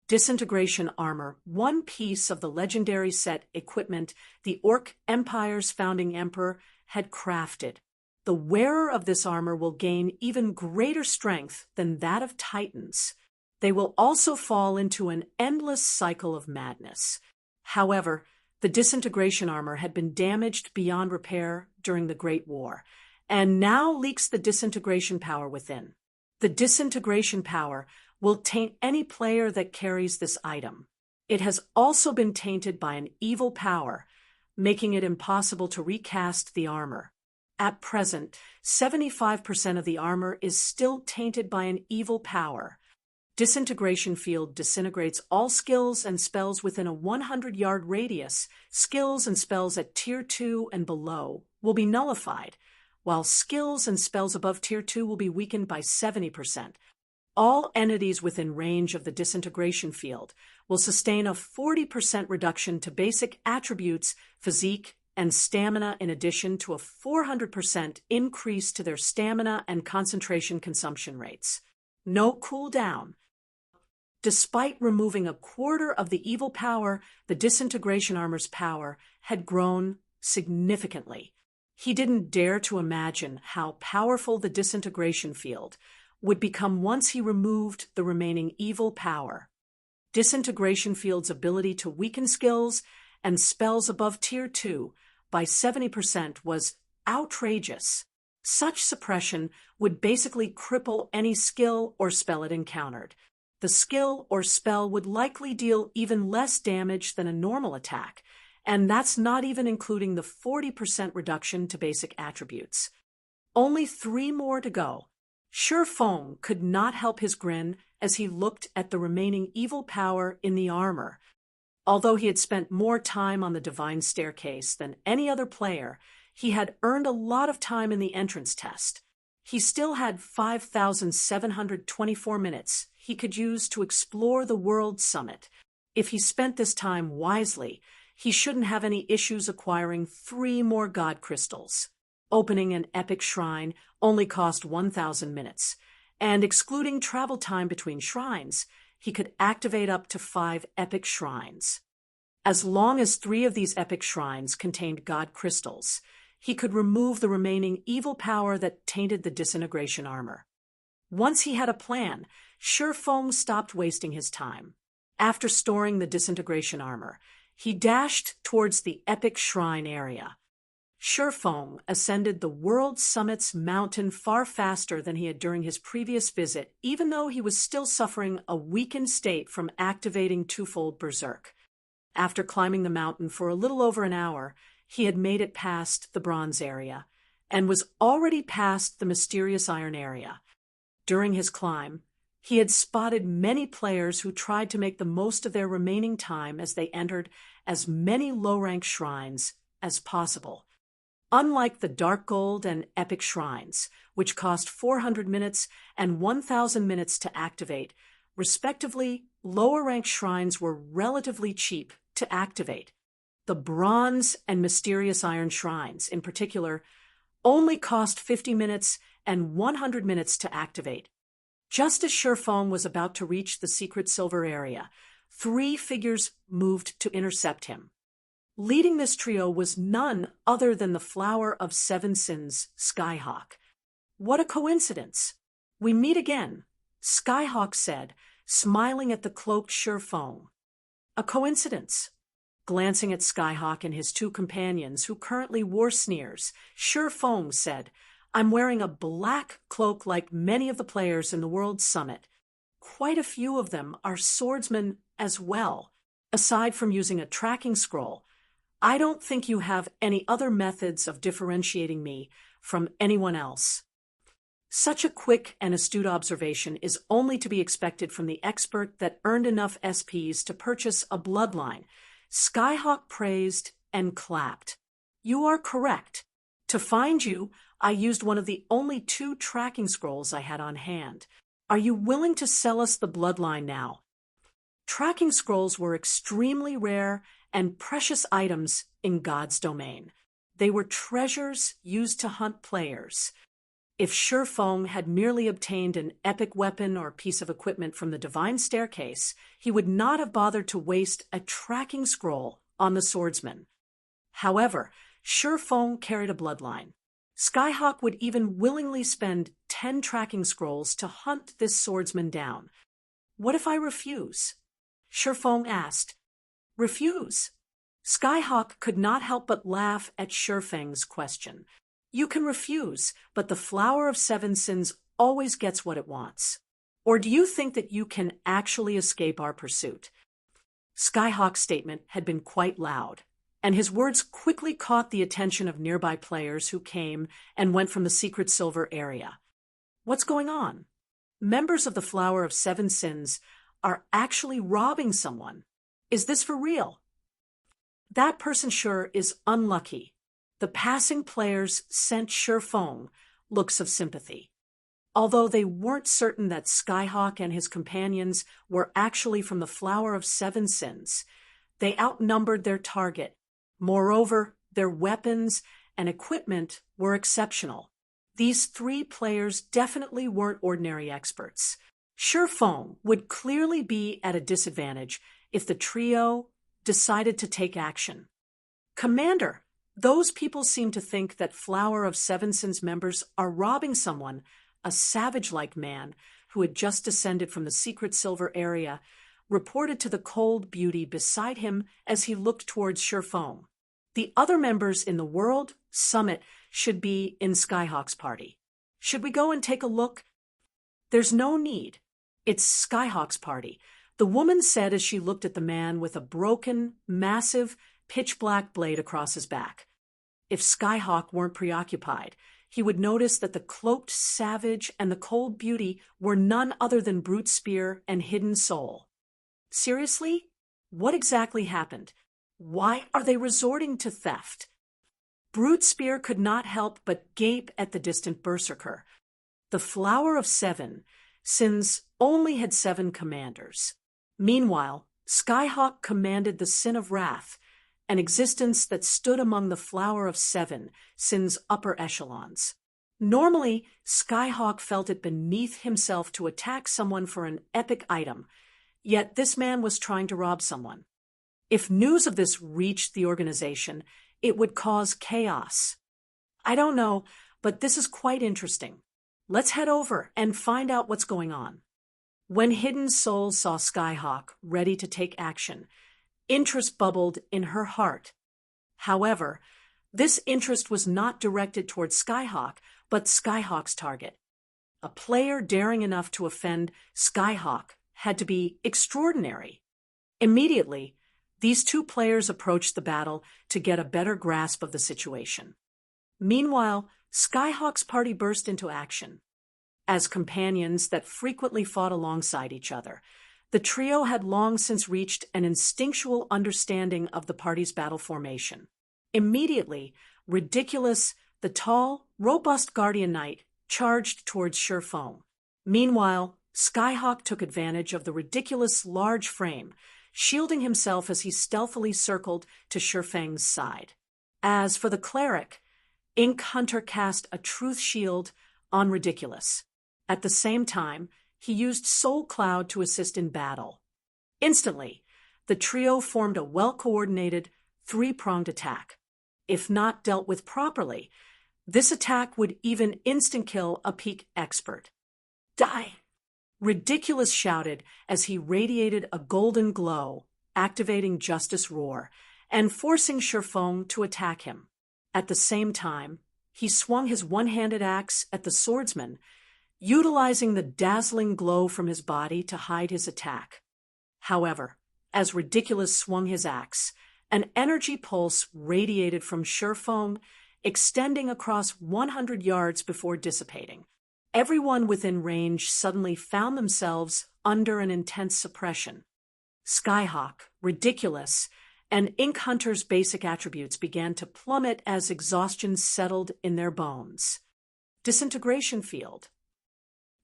Disintegration armor, one piece of the legendary set equipment the Orc Empire's founding emperor had crafted. The wearer of this armor will gain even greater strength than that of Titans. They will also fall into an endless cycle of madness. However, the disintegration armor had been damaged beyond repair during the Great War, and now leaks the disintegration power within. The disintegration power will taint any player that carries this item. It has also been tainted by an evil power, making it impossible to recast the armor. At present, 75% of the armor is still tainted by an evil power. Disintegration Field disintegrates all skills and spells within a 100-yard radius. Skills and spells at Tier 2 and below will be nullified, while skills and spells above Tier 2 will be weakened by 70%. All entities within range of the disintegration field will sustain a 40% reduction to basic attributes, physique, and stamina, in addition to a 400% increase to their stamina and concentration consumption rates. No cooldown. Despite removing a quarter of the evil power, the disintegration armor's power had grown significantly. He didn't dare to imagine how powerful the disintegration field would become once he removed the remaining evil power. Disintegration Field's ability to weaken skills and spells above Tier 2 by 70% was outrageous. Such suppression would basically cripple any skill or spell it encountered. The skill or spell would likely deal even less damage than a normal attack, and that's not even including the 40% reduction to basic attributes. Only 3 more to go. Sure Feng could not help his grin as he looked at the remaining evil power in the armor. Although he had spent more time on the divine staircase than any other player, he had earned a lot of time in the entrance test. He still had 5,724 minutes he could use to explore the World Summit. If he spent this time wisely, he shouldn't have any issues acquiring 3 more God Crystals. Opening an epic shrine only cost 1,000 minutes, and excluding travel time between shrines, he could activate up to 5 epic shrines. As long as 3 of these epic shrines contained God Crystals, he could remove the remaining evil power that tainted the disintegration armor. Once he had a plan, Sure Feng stopped wasting his time. After storing the disintegration armor, he dashed towards the epic shrine area. Sure Feng ascended the World Summit's mountain far faster than he had during his previous visit, even though he was still suffering a weakened state from activating twofold Berserk. After climbing the mountain for a little over an hour, he had made it past the bronze area, and was already past the mysterious iron area. During his climb, he had spotted many players who tried to make the most of their remaining time as they entered as many low-rank shrines as possible. Unlike the Dark Gold and Epic Shrines, which cost 400 minutes and 1,000 minutes to activate, respectively, lower-ranked shrines were relatively cheap to activate. The Bronze and Mysterious Iron Shrines, in particular, only cost 50 minutes and 100 minutes to activate. Just as Sure Feng was about to reach the secret silver area, 3 figures moved to intercept him. Leading this trio was none other than the Flower of 7 Sins, Skyhawk. What a coincidence! We meet again, Skyhawk said, smiling at the cloaked Sure Feng. A coincidence. Glancing at Skyhawk and his 2 companions, who currently wore sneers, Sure Feng said, "I'm wearing a black cloak like many of the players in the World Summit. Quite a few of them are swordsmen as well. Aside from using a tracking scroll, I don't think you have any other methods of differentiating me from anyone else." Such a quick and astute observation is only to be expected from the expert that earned enough SPs to purchase a bloodline. Skyhawk praised and clapped. "You are correct. To find you, I used one of the only 2 tracking scrolls I had on hand. Are you willing to sell us the bloodline now?" Tracking scrolls were extremely rare and precious items in God's domain. They were treasures used to hunt players. If Sure Feng had merely obtained an epic weapon or piece of equipment from the divine staircase, he would not have bothered to waste a tracking scroll on the swordsman. However, Sure Feng carried a bloodline. Skyhawk would even willingly spend 10 tracking scrolls to hunt this swordsman down. "What if I refuse?" Sure Feng asked. "Refuse?" Skyhawk could not help but laugh at Sure Feng's question. "You can refuse, but the Flower of 7 Sins always gets what it wants. Or do you think that you can actually escape our pursuit?" Skyhawk's statement had been quite loud, and his words quickly caught the attention of nearby players who came and went from the secret silver area. "What's going on? Members of the Flower of 7 Sins are actually robbing someone. Is this for real?" "That person sure is unlucky." The passing players sent Sure Feng looks of sympathy. Although they weren't certain that Skyhawk and his companions were actually from the Flower of 7 Sins, they outnumbered their target. Moreover, their weapons and equipment were exceptional. These 3 players definitely weren't ordinary experts. Sure Feng would clearly be at a disadvantage if the trio decided to take action. "Commander, those people seem to think that Flower of 7 Sins members are robbing someone," a savage-like man who had just descended from the secret silver area reported to the cold beauty beside him as he looked towards Sherfong. The other members in the World Summit should be in Skyhawk's party. Should we go and take a look? There's no need. It's Skyhawk's party, the woman said as she looked at the man with a broken, massive, pitch-black blade across his back. If Skyhawk weren't preoccupied, he would notice that the cloaked savage and the cold beauty were none other than Brute Spear and Hidden Soul. Seriously? What exactly happened? Why are they resorting to theft? Brute Spear could not help but gape at the distant berserker. The Flower of Seven, Sins only had 7 commanders. Meanwhile, Skyhawk commanded the Sin of Wrath, an existence that stood among the Flower of Seven, Sin's upper echelons. Normally, Skyhawk felt it beneath himself to attack someone for an epic item, yet this man was trying to rob someone. If news of this reached the organization, it would cause chaos. I don't know, but this is quite interesting. Let's head over and find out what's going on. When Hidden Soul saw Skyhawk ready to take action, interest bubbled in her heart. However, this interest was not directed towards Skyhawk, but Skyhawk's target. A player daring enough to offend Skyhawk had to be extraordinary. Immediately, these 2 players approached the battle to get a better grasp of the situation. Meanwhile, Skyhawk's party burst into action. As companions that frequently fought alongside each other, the trio had long since reached an instinctual understanding of the party's battle formation. Immediately, Ridiculous, the tall, robust Guardian Knight, charged towards Sherfong. Meanwhile, Skyhawk took advantage of the Ridiculous' large frame, shielding himself as he stealthily circled to Sherfang's side. As for the cleric, Ink Hunter cast a truth shield on Ridiculous. At the same time, he used Soul Cloud to assist in battle. Instantly, the trio formed a well-coordinated, 3-pronged attack. If not dealt with properly, this attack would even instant-kill a peak expert. Die! Ridiculous shouted as he radiated a golden glow, activating Justice Roar, and forcing Sherfong to attack him. At the same time, he swung his one-handed axe at the swordsman, utilizing the dazzling glow from his body to hide his attack. However, as Ridiculous swung his axe, an energy pulse radiated from Sherfong, extending across 100 yards before dissipating. Everyone within range suddenly found themselves under an intense suppression. Skyhawk, Ridiculous, and Ink Hunter's basic attributes began to plummet as exhaustion settled in their bones. Disintegration Field.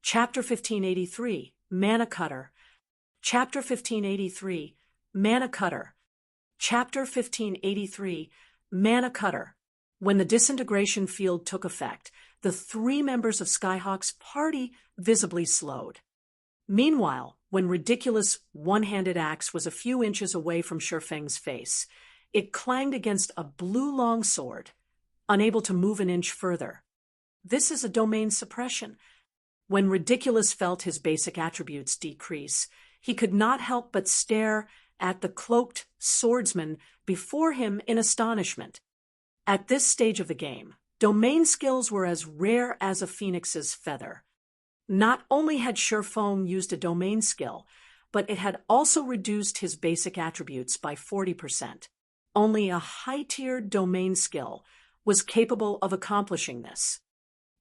Chapter 1583, Mana Cutter. Chapter 1583, Mana Cutter. Chapter 1583, Mana Cutter. When the disintegration field took effect, the 3 members of Skyhawk's party visibly slowed. Meanwhile, when Ridiculous' one-handed axe was a few inches away from Sherfang's face, it clanged against a blue longsword, unable to move an inch further. This is a domain suppression. When Ridiculous felt his basic attributes decrease, he could not help but stare at the cloaked swordsman before him in astonishment. At this stage of the game, domain skills were as rare as a phoenix's feather. Not only had Sherfong used a domain skill, but it had also reduced his basic attributes by 40%. Only a high-tiered domain skill was capable of accomplishing this.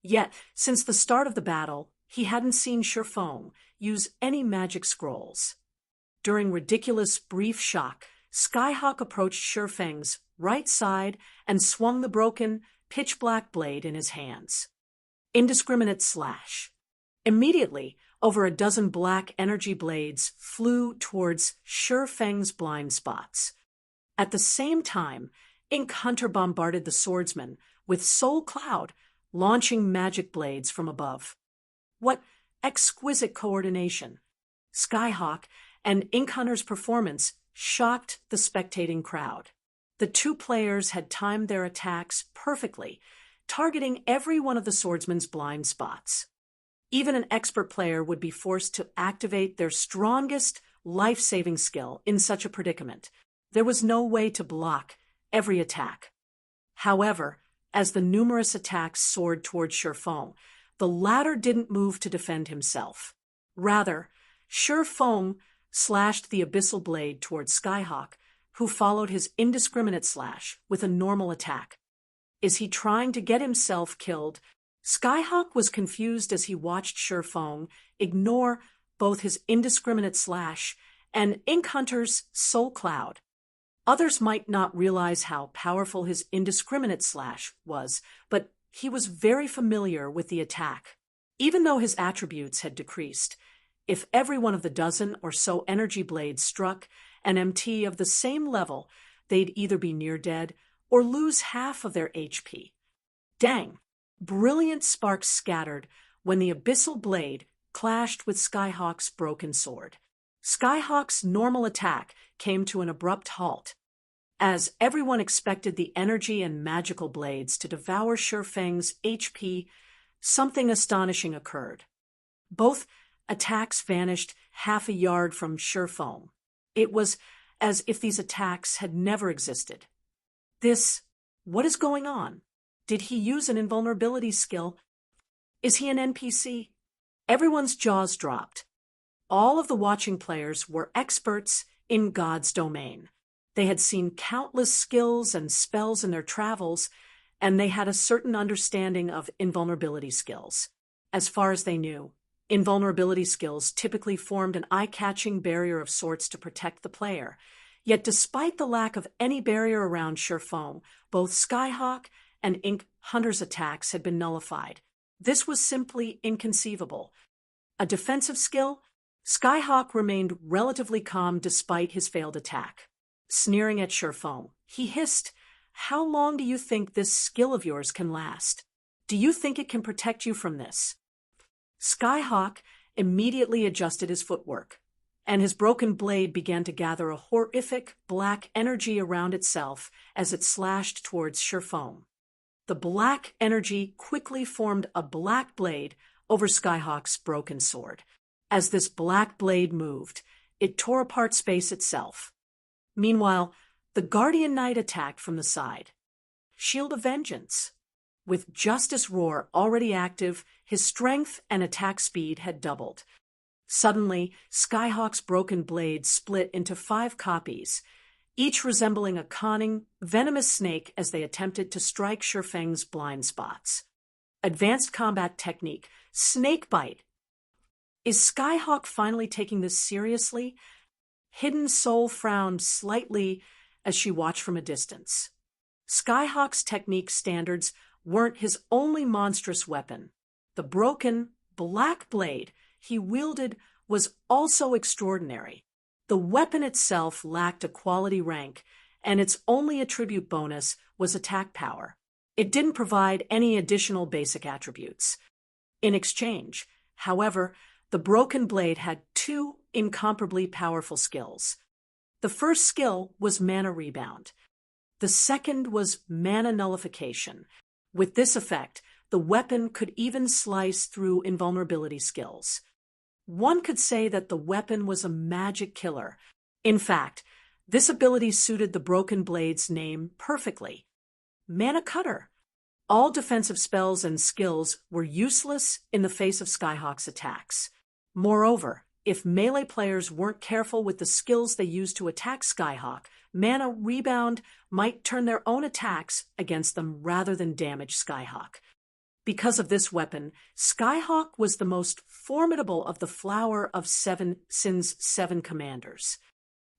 Yet, since the start of the battle, he hadn't seen Sherfong use any magic scrolls. During Ridiculous' brief shock, Skyhawk approached Sherfang's right side and swung the broken, pitch-black blade in his hands. Indiscriminate slash. Immediately, over a dozen black energy blades flew towards Sherfang's blind spots. At the same time, Ink Hunter bombarded the swordsman with Soul Cloud, launching magic blades from above. What exquisite coordination! Skyhawk and Ink Hunter's performance shocked the spectating crowd. The 2 players had timed their attacks perfectly, targeting every one of the swordsman's blind spots. Even an expert player would be forced to activate their strongest, life-saving skill in such a predicament. There was no way to block every attack. However, as the numerous attacks soared toward Shifeng, the latter didn't move to defend himself. Rather, Shifeng slashed the abyssal blade toward Skyhawk, who followed his indiscriminate slash with a normal attack. Is he trying to get himself killed? Skyhawk was confused as he watched Shifeng ignore both his indiscriminate slash and Ink Hunter's soul cloud. Others might not realize how powerful his indiscriminate slash was, but he was very familiar with the attack. Even though his attributes had decreased, if every one of the dozen or so energy blades struck an MT of the same level, they'd either be near dead or lose half of their HP. Dang! Brilliant sparks scattered when the abyssal blade clashed with Skyhawk's broken sword. Skyhawk's normal attack came to an abrupt halt. As everyone expected the energy and magical blades to devour Shifeng's HP, something astonishing occurred. Both attacks vanished half a yard from Shifeng. It was as if these attacks had never existed. What is going on? Did he use an invulnerability skill? Is he an NPC? Everyone's jaws dropped. All of the watching players were experts in God's domain. They had seen countless skills and spells in their travels, and they had a certain understanding of invulnerability skills. As far as they knew, invulnerability skills typically formed an eye-catching barrier of sorts to protect the player. Yet despite the lack of any barrier around Shifeng, both Skyhawk and Ink Hunter's attacks had been nullified. This was simply inconceivable. A defensive skill? Skyhawk remained relatively calm despite his failed attack. Sneering at Shifeng, he hissed, "How long do you think this skill of yours can last? Do you think it can protect you from this?" Skyhawk immediately adjusted his footwork, and his broken blade began to gather a horrific black energy around itself as it slashed towards Shifeng. The black energy quickly formed a black blade over Skyhawk's broken sword. As this black blade moved, it tore apart space itself. Meanwhile, the Guardian Knight attacked from the side. Shield of Vengeance. With Justice Roar already active, his strength and attack speed had doubled. Suddenly, Skyhawk's broken blade split into 5 copies, each resembling a conning, venomous snake as they attempted to strike Shifeng's blind spots. Advanced combat technique, Snake Bite. Is Skyhawk finally taking this seriously? Hidden Soul frowned slightly as she watched from a distance. Skyhawk's technique standards weren't his only monstrous weapon. The broken, black blade he wielded was also extraordinary. The weapon itself lacked a quality rank, and its only attribute bonus was attack power. It didn't provide any additional basic attributes. In exchange, however, the broken blade had 2 incomparably powerful skills. The first skill was Mana Rebound. The second was Mana Nullification. With this effect, the weapon could even slice through invulnerability skills. One could say that the weapon was a magic killer. In fact, this ability suited the broken blade's name perfectly. Mana Cutter. All defensive spells and skills were useless in the face of Skyhawk's attacks. Moreover, if melee players weren't careful with the skills they used to attack Skyhawk, Mana Rebound might turn their own attacks against them rather than damage Skyhawk. Because of this weapon, Skyhawk was the most formidable of the Flower of Sin's 7 commanders.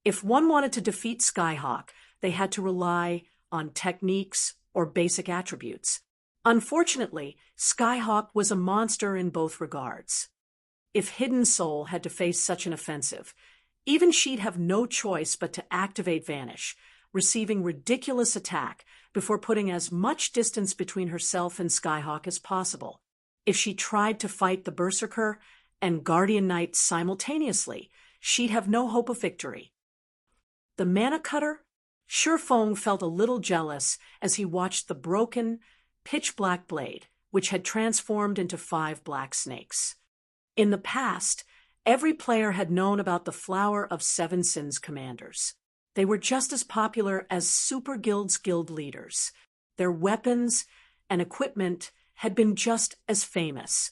If one wanted to defeat Skyhawk, they had to rely on techniques or basic attributes. Unfortunately, Skyhawk was a monster in both regards. If Hidden Soul had to face such an offensive, even she'd have no choice but to activate Vanish, receiving ridiculous attack before putting as much distance between herself and Skyhawk as possible. If she tried to fight the Berserker and Guardian Knight simultaneously, she'd have no hope of victory. The Mana Cutter? Shifeng felt a little jealous as he watched the broken, pitch-black blade, which had transformed into 5 black snakes. In the past, Every player had known about the Flower of Seven Sins commanders. They were just as popular as Super Guild's guild leaders. Their weapons and equipment had been just as famous.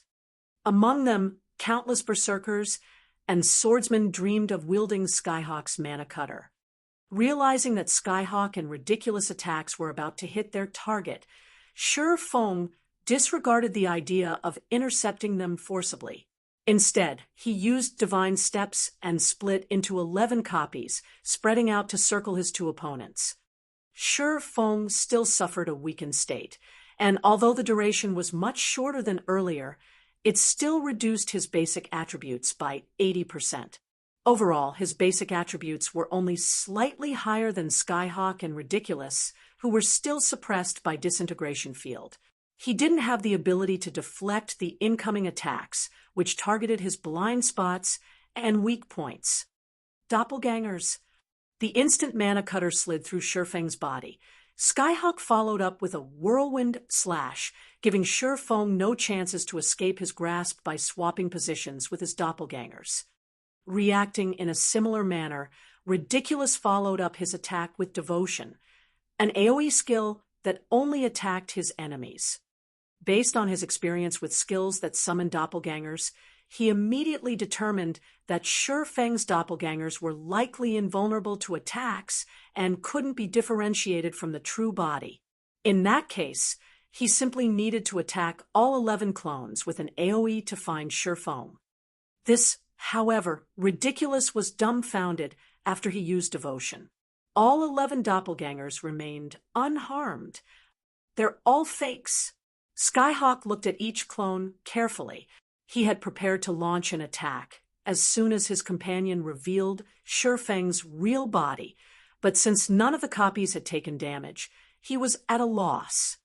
Among them, countless berserkers and swordsmen dreamed of wielding Skyhawk's mana cutter. Realizing that Skyhawk and ridiculous attacks were about to hit their target, Sure Feng disregarded the idea of intercepting them forcibly. Instead, he used Divine Steps and split into 11 copies, spreading out to circle his two opponents. Sure Feng still suffered a weakened state, and although the duration was much shorter than earlier, it still reduced his basic attributes by 80%. Overall, his basic attributes were only slightly higher than Skyhawk and Ridiculous, who were still suppressed by Disintegration Field. He didn't have the ability to deflect the incoming attacks, which targeted his blind spots and weak points. Doppelgangers. The instant mana cutter slid through Shurfeng's body. Skyhawk followed up with a whirlwind slash, giving Sure Feng no chances to escape his grasp by swapping positions with his doppelgangers. Reacting in a similar manner, Ridiculous followed up his attack with Devotion, an AoE skill that only attacked his enemies. Based on his experience with skills that summon doppelgangers, he immediately determined that Sure Feng's doppelgangers were likely invulnerable to attacks and couldn't be differentiated from the true body. In that case, he simply needed to attack all 11 clones with an AoE to find Sure Feng. This, however, Ridiculous was dumbfounded after he used Devotion. All 11 doppelgangers remained unharmed. They're all fakes. Skyhawk looked at each clone carefully. He had prepared to launch an attack as soon as his companion revealed Sure Feng's real body, but since none of the copies had taken damage, he was at a loss.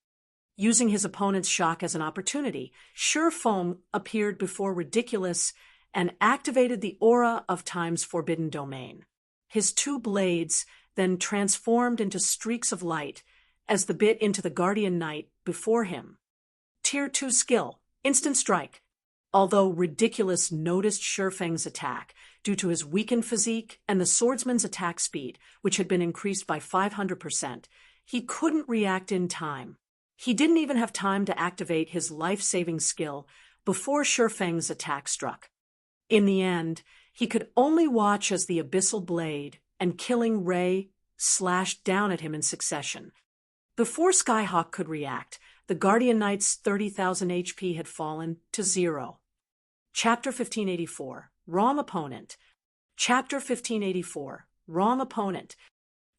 Using his opponent's shock as an opportunity, Sure Feng appeared before Ridiculous and activated the aura of Time's forbidden domain. His two blades then transformed into streaks of light as the bit into the Guardian Knight before him. Tier 2 skill, Instant Strike. Although Ridiculous noticed Sure Feng's attack due to his weakened physique and the swordsman's attack speed, which had been increased by 500%, he couldn't react in time. He didn't even have time to activate his life-saving skill before Sure Feng's attack struck. In the end, he could only watch as the abyssal blade and killing ray slashed down at him in succession. Before Skyhawk could react, the Guardian Knight's 30,000 HP had fallen to 0. Chapter 1584, Wrong Opponent. Chapter 1584, Wrong Opponent.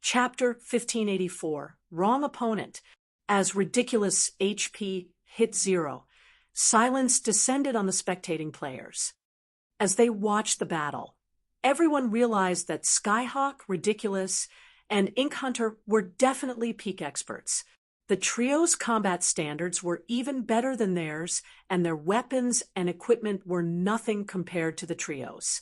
Chapter 1584, Wrong Opponent. As Ridiculous HP hit 0, silence descended on the spectating players. As they watched the battle, everyone realized that Skyhawk, Ridiculous, and Ink Hunter were definitely peak experts. The trio's combat standards were even better than theirs, and their weapons and equipment were nothing compared to the trio's.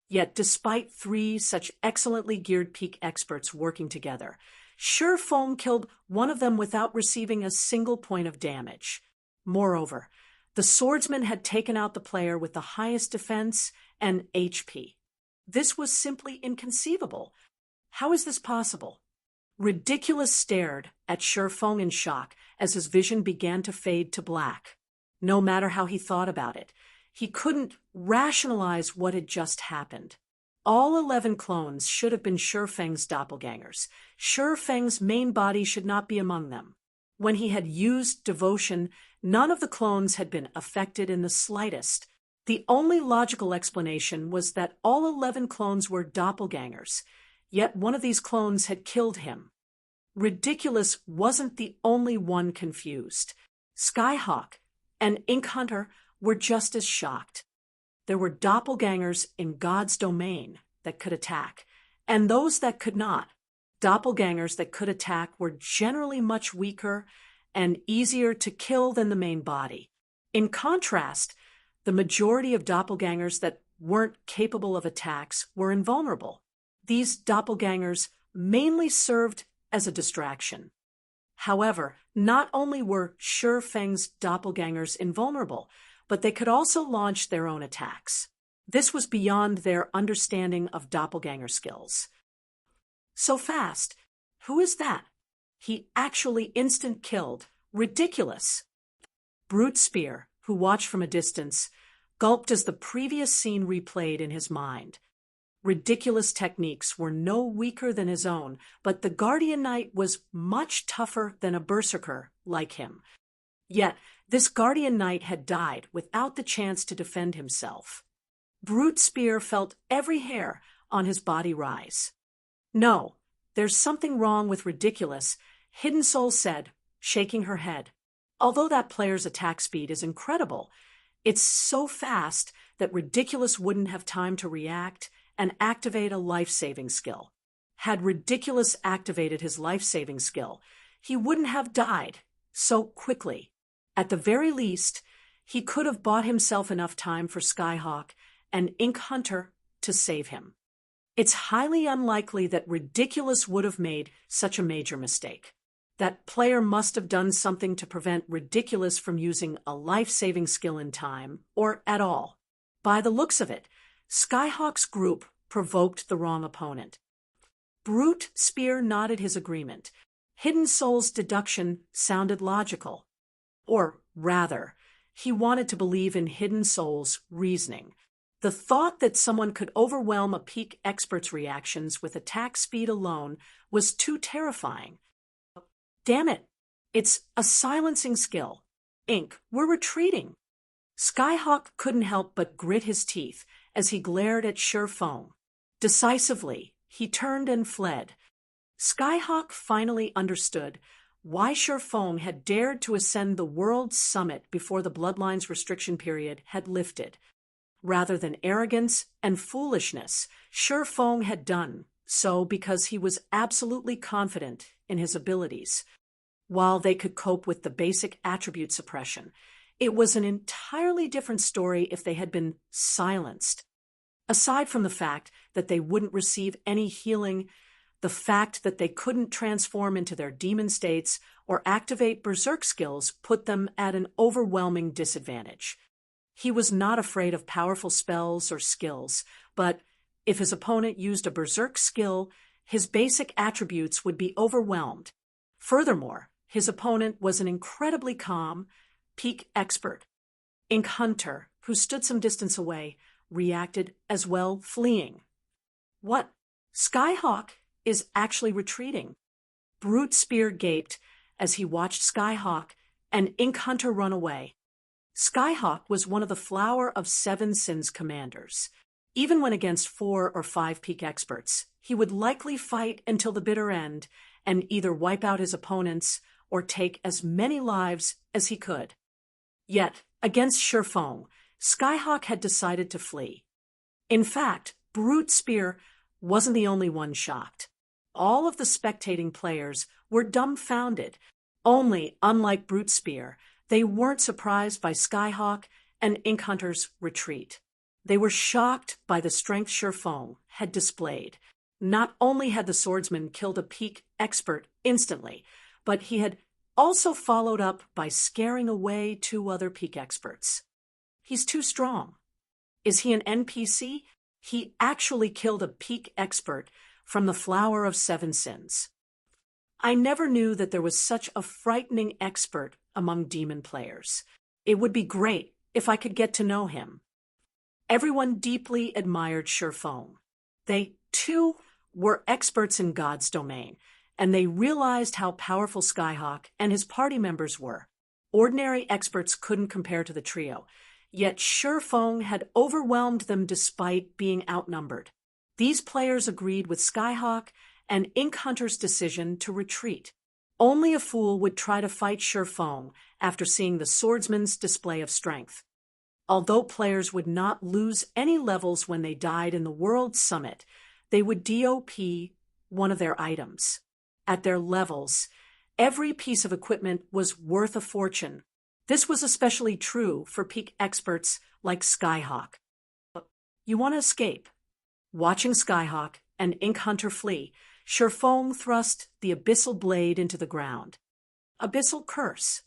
Yet despite 3 such excellently geared peak experts working together, Sure Feng killed one of them without receiving a single point of damage. Moreover, the swordsman had taken out the player with the highest defense and HP. This was simply inconceivable. How is this possible? Ridiculous stared at Sure Feng in shock as his vision began to fade to black. No matter how he thought about it, he couldn't rationalize what had just happened. All 11 clones should have been Sure Feng's doppelgangers. Sure Feng's main body should not be among them. When he had used Devotion, none of the clones had been affected in the slightest. The only logical explanation was that all 11 clones were doppelgangers, yet one of these clones had killed him. Ridiculous wasn't the only one confused. Skyhawk and Ink Hunter were just as shocked. There were doppelgangers in God's domain that could attack, and those that could not. Doppelgangers that could attack were generally much weaker and easier to kill than the main body. In contrast, the majority of doppelgangers that weren't capable of attacks were invulnerable. These doppelgangers mainly served as a distraction. However, not only were Sure Feng's doppelgangers invulnerable, but they could also launch their own attacks. This was beyond their understanding of doppelganger skills. So fast. Who is that? He actually instant killed. Ridiculous. Brute Spear, who watched from a distance, gulped as the previous scene replayed in his mind. Ridiculous techniques were no weaker than his own, but the Guardian Knight was much tougher than a berserker like him. Yet, this Guardian Knight had died without the chance to defend himself. Brute Spear felt every hair on his body rise. No, there's something wrong with Ridiculous, Hidden Soul said, shaking her head. Although that player's attack speed is incredible, it's so fast that Ridiculous wouldn't have time to react and activate a life-saving skill. Had Ridiculous activated his life-saving skill, he wouldn't have died so quickly. At the very least, he could have bought himself enough time for Skyhawk and Ink Hunter to save him. It's highly unlikely that Ridiculous would have made such a major mistake. That player must have done something to prevent Ridiculous from using a life-saving skill in time, or at all. By the looks of it, Skyhawk's group provoked the wrong opponent. Brute Spear nodded his agreement. Hidden Soul's deduction sounded logical. Or rather, he wanted to believe in Hidden Soul's reasoning. The thought that someone could overwhelm a peak expert's reactions with attack speed alone was too terrifying. Damn it! It's a silencing skill. Ink, we're retreating. Skyhawk couldn't help but grit his teeth as he glared at Sherfong. Decisively, he turned and fled. Skyhawk finally understood why Sherfong had dared to ascend the world's summit before the Bloodlines restriction period had lifted. Rather than arrogance and foolishness, Sherfong had done so because he was absolutely confident in his abilities. While they could cope with the basic attribute suppression, it was an entirely different story if they had been silenced. Aside from the fact that they wouldn't receive any healing, the fact that they couldn't transform into their demon states or activate berserk skills put them at an overwhelming disadvantage. He was not afraid of powerful spells or skills, but if his opponent used a berserk skill, his basic attributes would be overwhelmed. Furthermore, his opponent was an incredibly calm, peak expert. Ink Hunter, who stood some distance away, reacted as well, fleeing. What? Skyhawk is actually retreating. Brute Spear gaped as he watched Skyhawk and Ink Hunter run away. Skyhawk was one of the Flower of Seven Sins commanders. Even when against 4 or 5 peak experts, he would likely fight until the bitter end and either wipe out his opponents or take as many lives as he could. Yet, against Sherfong, Skyhawk had decided to flee. In fact, Brute Spear wasn't the only one shocked. All of the spectating players were dumbfounded. Only, unlike Brute Spear, they weren't surprised by Skyhawk and Ink Hunter's retreat. They were shocked by the strength Sherfong had displayed. Not only had the swordsman killed a peak expert instantly, but he had also followed up by scaring away 2 other peak experts. He's too strong. Is he an NPC? He actually killed a peak expert from the Flower of Seven Sins. I never knew that there was such a frightening expert among demon players. It would be great if I could get to know him. Everyone deeply admired Sherfong. They, too, were experts in God's domain, and they realized how powerful Skyhawk and his party members were. Ordinary experts couldn't compare to the trio, yet Sherfong had overwhelmed them despite being outnumbered. These players agreed with Skyhawk and Ink Hunter's decision to retreat. Only a fool would try to fight Sherfong after seeing the swordsman's display of strength. Although players would not lose any levels when they died in the World Summit, they would DOP one of their items. At their levels, every piece of equipment was worth a fortune. This was especially true for peak experts like Skyhawk. You want to escape? Watching Skyhawk and Ink Hunter flee, Sherfong thrust the abyssal blade into the ground. Abyssal curse.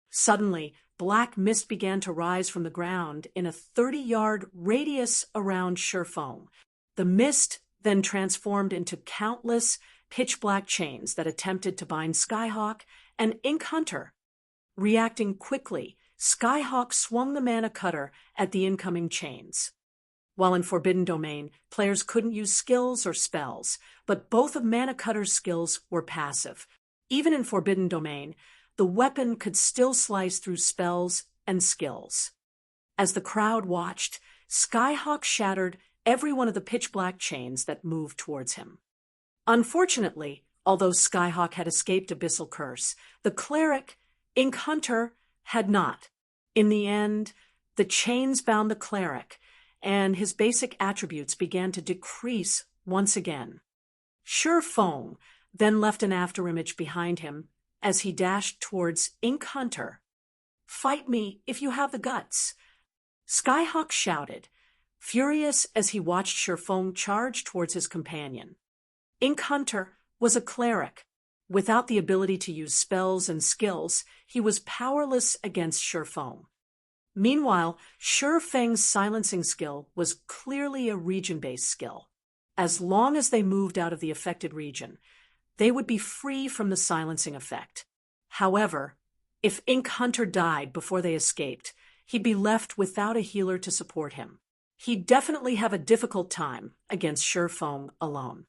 Suddenly, black mist began to rise from the ground in a 30-yard radius around Sherfong. The mist then transformed into countless pitch-black chains that attempted to bind Skyhawk and Ink Hunter. Reacting quickly, Skyhawk swung the mana cutter at the incoming chains. While in Forbidden Domain, players couldn't use skills or spells, but both of Mana Cutter's skills were passive. Even in Forbidden Domain, the weapon could still slice through spells and skills. As the crowd watched, Skyhawk shattered every one of the pitch-black chains that moved towards him. Unfortunately, although Skyhawk had escaped Abyssal Curse, the cleric, Ink Hunter, had not. In the end, the chains bound the cleric, and his basic attributes began to decrease once again. Sherfong then left an afterimage behind him as he dashed towards Ink Hunter. "Fight me if you have the guts," Skyhawk shouted, furious as he watched Sherfong charge towards his companion. Ink Hunter was a cleric. Without the ability to use spells and skills, he was powerless against Sherfong. Meanwhile, Sherfeng's silencing skill was clearly a region-based skill. As long as they moved out of the affected region, they would be free from the silencing effect. However, if Ink Hunter died before they escaped, he'd be left without a healer to support him. He'd definitely have a difficult time against Sherfong alone.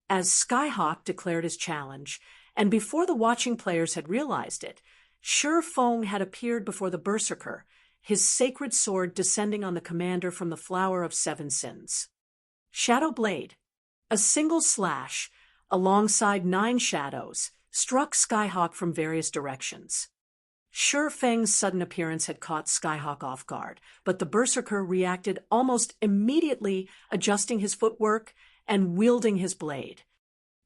As Skyhawk declared his challenge, and before the watching players had realized it, Sherfong had appeared before the Berserker, his sacred sword descending on the commander from the Flower of Seven Sins. Shadow Blade, a single slash, alongside 9 shadows, struck Skyhawk from various directions. Sherfeng's sudden appearance had caught Skyhawk off guard, but the Berserker reacted almost immediately, adjusting his footwork and wielding his blade.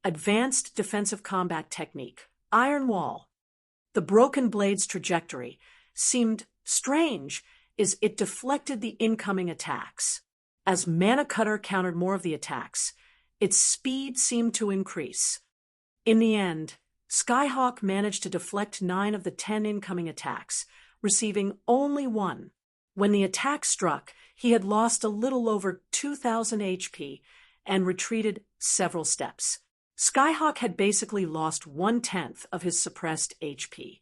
Advanced defensive combat technique, Iron Wall. The broken blade's trajectory seemed strange as it deflected the incoming attacks. As Mana Cutter countered more of the attacks, its speed seemed to increase. In the end, Skyhawk managed to deflect 9 of the 10 incoming attacks, receiving only 1. When the attack struck, he had lost a little over 2,000 HP and retreated several steps. Skyhawk had basically lost 1/10 of his suppressed HP.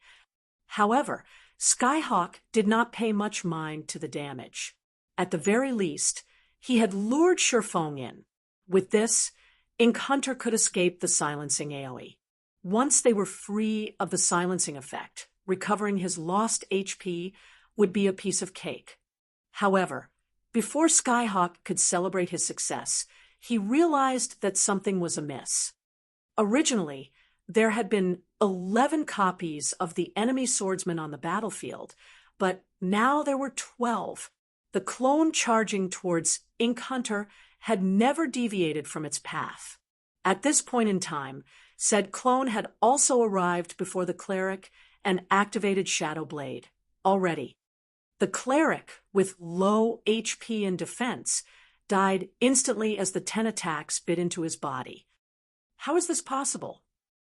However, Skyhawk did not pay much mind to the damage. At the very least, he had lured Sherfong in. With this, Ink Hunter could escape the silencing AoE. Once they were free of the silencing effect, recovering his lost HP would be a piece of cake. However, before Skyhawk could celebrate his success, he realized that something was amiss. Originally, there had been 11 copies of the enemy swordsman on the battlefield, but now there were 12. The clone charging towards Ink Hunter had never deviated from its path. At this point in time, said clone had also arrived before the cleric and activated Shadow Blade. Already, the cleric, with low HP and defense, died instantly as the 10 attacks bit into his body. How is this possible?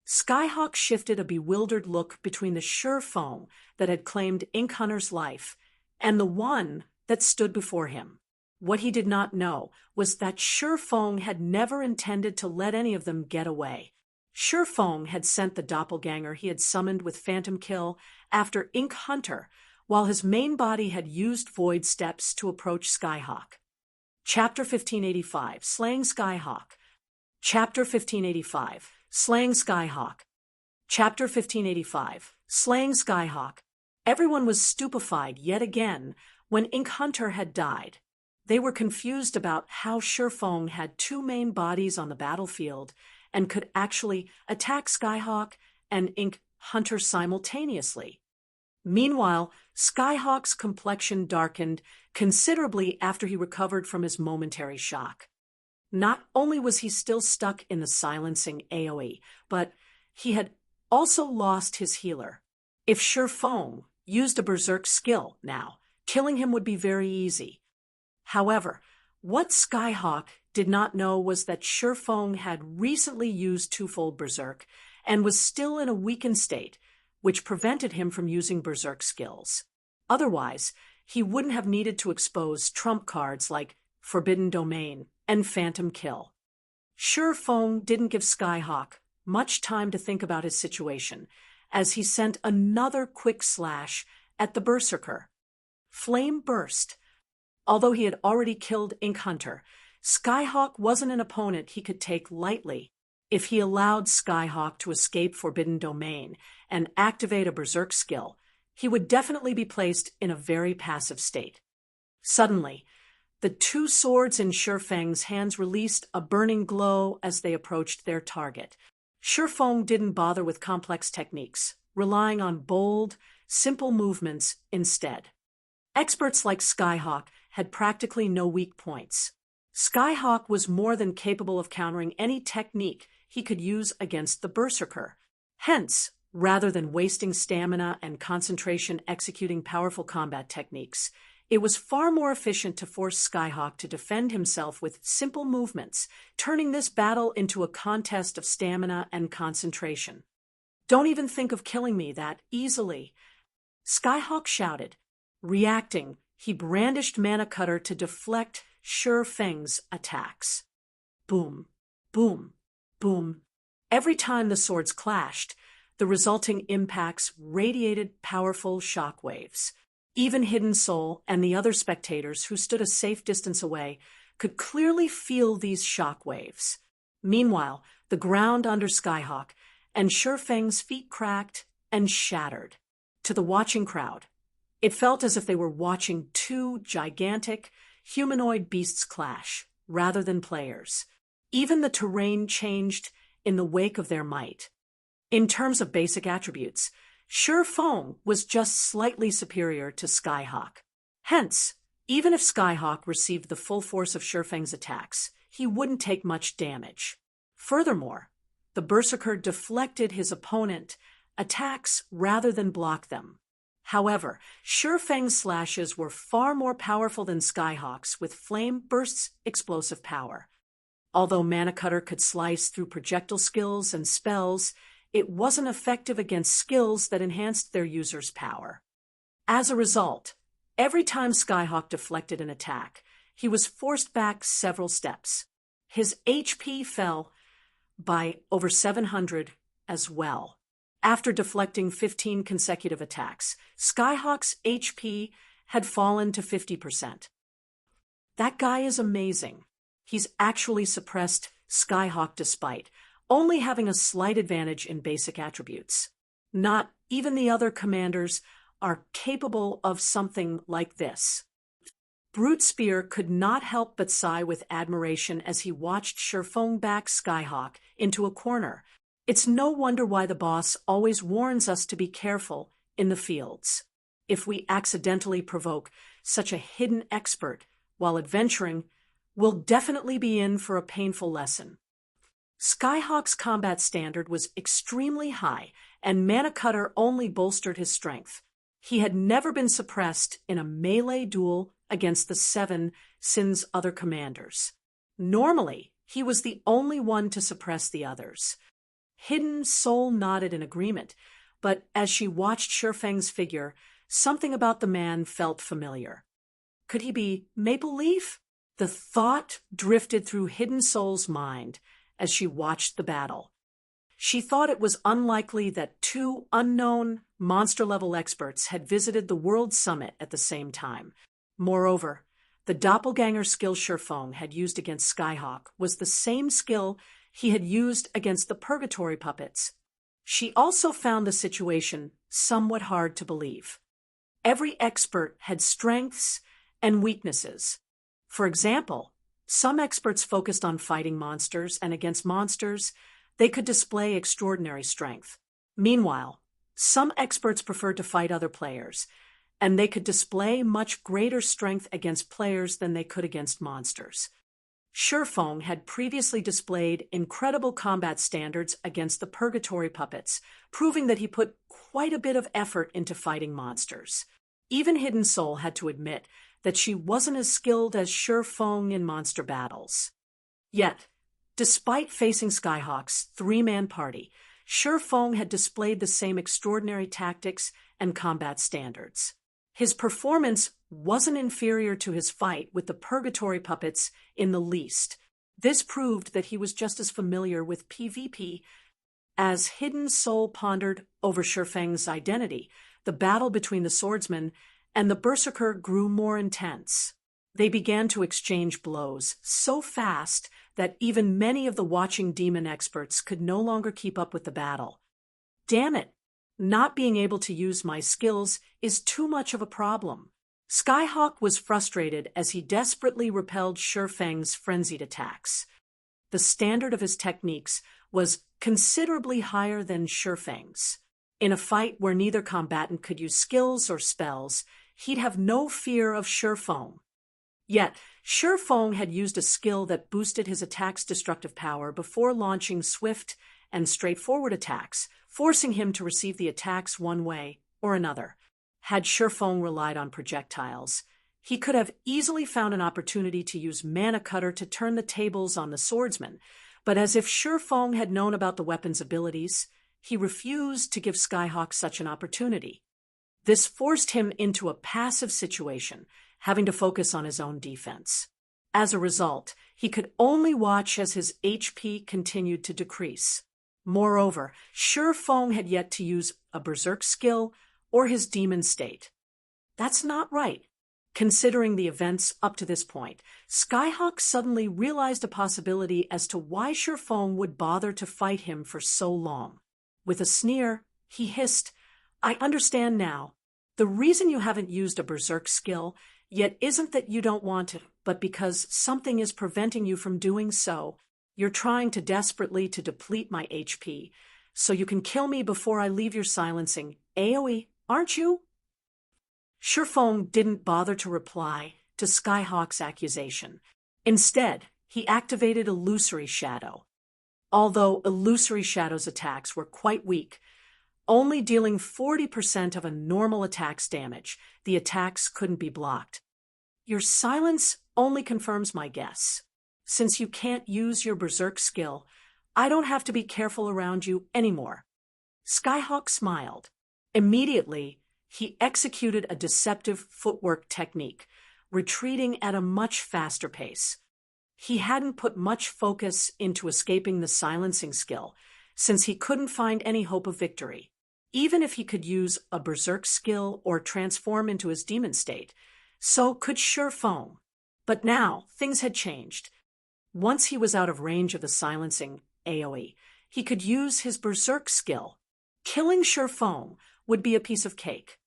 Skyhawk shifted a bewildered look between the Sherfong that had claimed Ink Hunter's life and the one that stood before him. What he did not know was that Sherfong had never intended to let any of them get away. Sherfong had sent the doppelganger he had summoned with Phantom Kill after Ink Hunter, while his main body had used Void Steps to approach Skyhawk. Chapter 1585, Slaying Skyhawk. Chapter 1585, Slaying Skyhawk. Chapter 1585, Slaying Skyhawk. Everyone was stupefied yet again when Ink Hunter had died. They were confused about how Sherfong had 2 main bodies on the battlefield and could actually attack Skyhawk and Ink Hunter simultaneously. Meanwhile, Skyhawk's complexion darkened considerably after he recovered from his momentary shock. Not only was he still stuck in the silencing AoE, but he had also lost his healer. If Sherfong used a Berserk skill now, killing him would be very easy. However, what Skyhawk did not know was that Sherfong had recently used twofold Berserk and was still in a weakened state, which prevented him from using Berserk skills. Otherwise, he wouldn't have needed to expose trump cards like Forbidden Domain and Phantom Kill. Sure Feng didn't give Skyhawk much time to think about his situation, as he sent another quick slash at the Berserker. Flame burst. Although he had already killed Ink Hunter, Skyhawk wasn't an opponent he could take lightly. If he allowed Skyhawk to escape Forbidden Domain and activate a Berserk skill, he would definitely be placed in a very passive state. Suddenly, the two swords in Sure Feng's hands released a burning glow as they approached their target. Sure Feng didn't bother with complex techniques, relying on bold, simple movements instead. Experts like Skyhawk had practically no weak points. Skyhawk was more than capable of countering any technique he could use against the Berserker. Hence, rather than wasting stamina and concentration executing powerful combat techniques, it was far more efficient to force Skyhawk to defend himself with simple movements, turning this battle into a contest of stamina and concentration. "Don't even think of killing me that easily," Skyhawk shouted. Reacting, he brandished Mana Cutter to deflect Sure Feng's attacks. Boom, boom, boom. Every time the swords clashed, the resulting impacts radiated powerful shockwaves. Even Hidden Soul and the other spectators who stood a safe distance away could clearly feel these shockwaves. Meanwhile, the ground under Skyhawk and Sure Feng's feet cracked and shattered. To the watching crowd, it felt as if they were watching two gigantic, humanoid beasts clash, rather than players. Even the terrain changed in the wake of their might. In terms of basic attributes, Sure Feng was just slightly superior to Skyhawk. Hence, even if Skyhawk received the full force of Sure Feng's attacks, he wouldn't take much damage. Furthermore, the Berserker deflected his opponent's attacks rather than block them. However, Sure Feng's slashes were far more powerful than Skyhawk's with Flame Burst's explosive power. Although Mana Cutter could slice through projectile skills and spells, it wasn't effective against skills that enhanced their user's power. As a result, every time Skyhawk deflected an attack, he was forced back several steps. His HP fell by over 700 as well. After deflecting 15 consecutive attacks, Skyhawk's HP had fallen to 50%. That guy is amazing. He's actually suppressed Skyhawk despite only having a slight advantage in basic attributes. Not even the other commanders are capable of something like this. Brute Spear could not help but sigh with admiration as he watched Sure Feng back Skyhawk into a corner. It's no wonder why the boss always warns us to be careful in the fields. If we accidentally provoke such a hidden expert while adventuring, we'll definitely be in for a painful lesson. Skyhawk's combat standard was extremely high, and Mana Cutter only bolstered his strength. He had never been suppressed in a melee duel against the 7 Sin's other commanders. Normally, he was the only one to suppress the others. Hidden Soul nodded in agreement, but as she watched Sure Feng's figure, something about the man felt familiar. Could he be Maple Leaf? The thought drifted through Hidden Soul's mind as she watched the battle. She thought it was unlikely that 2 unknown monster-level experts had visited the World Summit at the same time. Moreover, the doppelganger skill Sure Feng had used against Skyhawk was the same skill he had used against the Purgatory puppets. She also found the situation somewhat hard to believe. Every expert had strengths and weaknesses. For example, some experts focused on fighting monsters, and against monsters, they could display extraordinary strength. Meanwhile, some experts preferred to fight other players, and they could display much greater strength against players than they could against monsters. Sure Feng had previously displayed incredible combat standards against the Purgatory puppets, proving that he put quite a bit of effort into fighting monsters. Even Hidden Soul had to admit that she wasn't as skilled as Sure Feng in monster battles. Yet, despite facing Skyhawk's 3-man party, Sure Feng had displayed the same extraordinary tactics and combat standards. His performance wasn't inferior to his fight with the purgatory puppets in the least. This proved that he was just as familiar with PvP as Hidden Soul pondered over Shifeng's identity. The battle between the swordsman and the berserker grew more intense. They began to exchange blows so fast that even many of the watching demon experts could no longer keep up with the battle. Damn it! Not being able to use my skills is too much of a problem. Skyhawk was frustrated as he desperately repelled Shifeng's frenzied attacks. The standard of his techniques was considerably higher than Shifeng's. In a fight where neither combatant could use skills or spells, he'd have no fear of Shifeng. Yet, Shifeng had used a skill that boosted his attack's destructive power before launching swift and straightforward attacks, forcing him to receive the attacks one way or another. Had Shifeng relied on projectiles, he could have easily found an opportunity to use Mana Cutter to turn the tables on the swordsman, but as if Shifeng had known about the weapon's abilities, he refused to give Skyhawk such an opportunity. This forced him into a passive situation, having to focus on his own defense. As a result, he could only watch as his HP continued to decrease. Moreover, Shifeng had yet to use a berserk skill or his demon state. That's not right. Considering the events up to this point, Skyhawk suddenly realized a possibility as to why Shifeng would bother to fight him for so long. With a sneer, he hissed, "I understand now. The reason you haven't used a berserk skill yet isn't that you don't want to, but because something is preventing you from doing so. You're trying desperately to deplete my HP, so you can kill me before I leave your silencing AoE, aren't you?" Shifeng didn't bother to reply to Skyhawk's accusation. Instead, he activated Illusory Shadow. Although Illusory Shadow's attacks were quite weak, only dealing 40% of a normal attack's damage, the attacks couldn't be blocked. Your silence only confirms my guess. Since you can't use your berserk skill, I don't have to be careful around you anymore. Skyhawk smiled. Immediately, he executed a deceptive footwork technique, retreating at a much faster pace. He hadn't put much focus into escaping the silencing skill, since he couldn't find any hope of victory. Even if he could use a berserk skill or transform into his demon state, so could Shifeng. But now, things had changed. Once he was out of range of the silencing AoE, he could use his berserk skill. Killing Shifeng would be a piece of cake.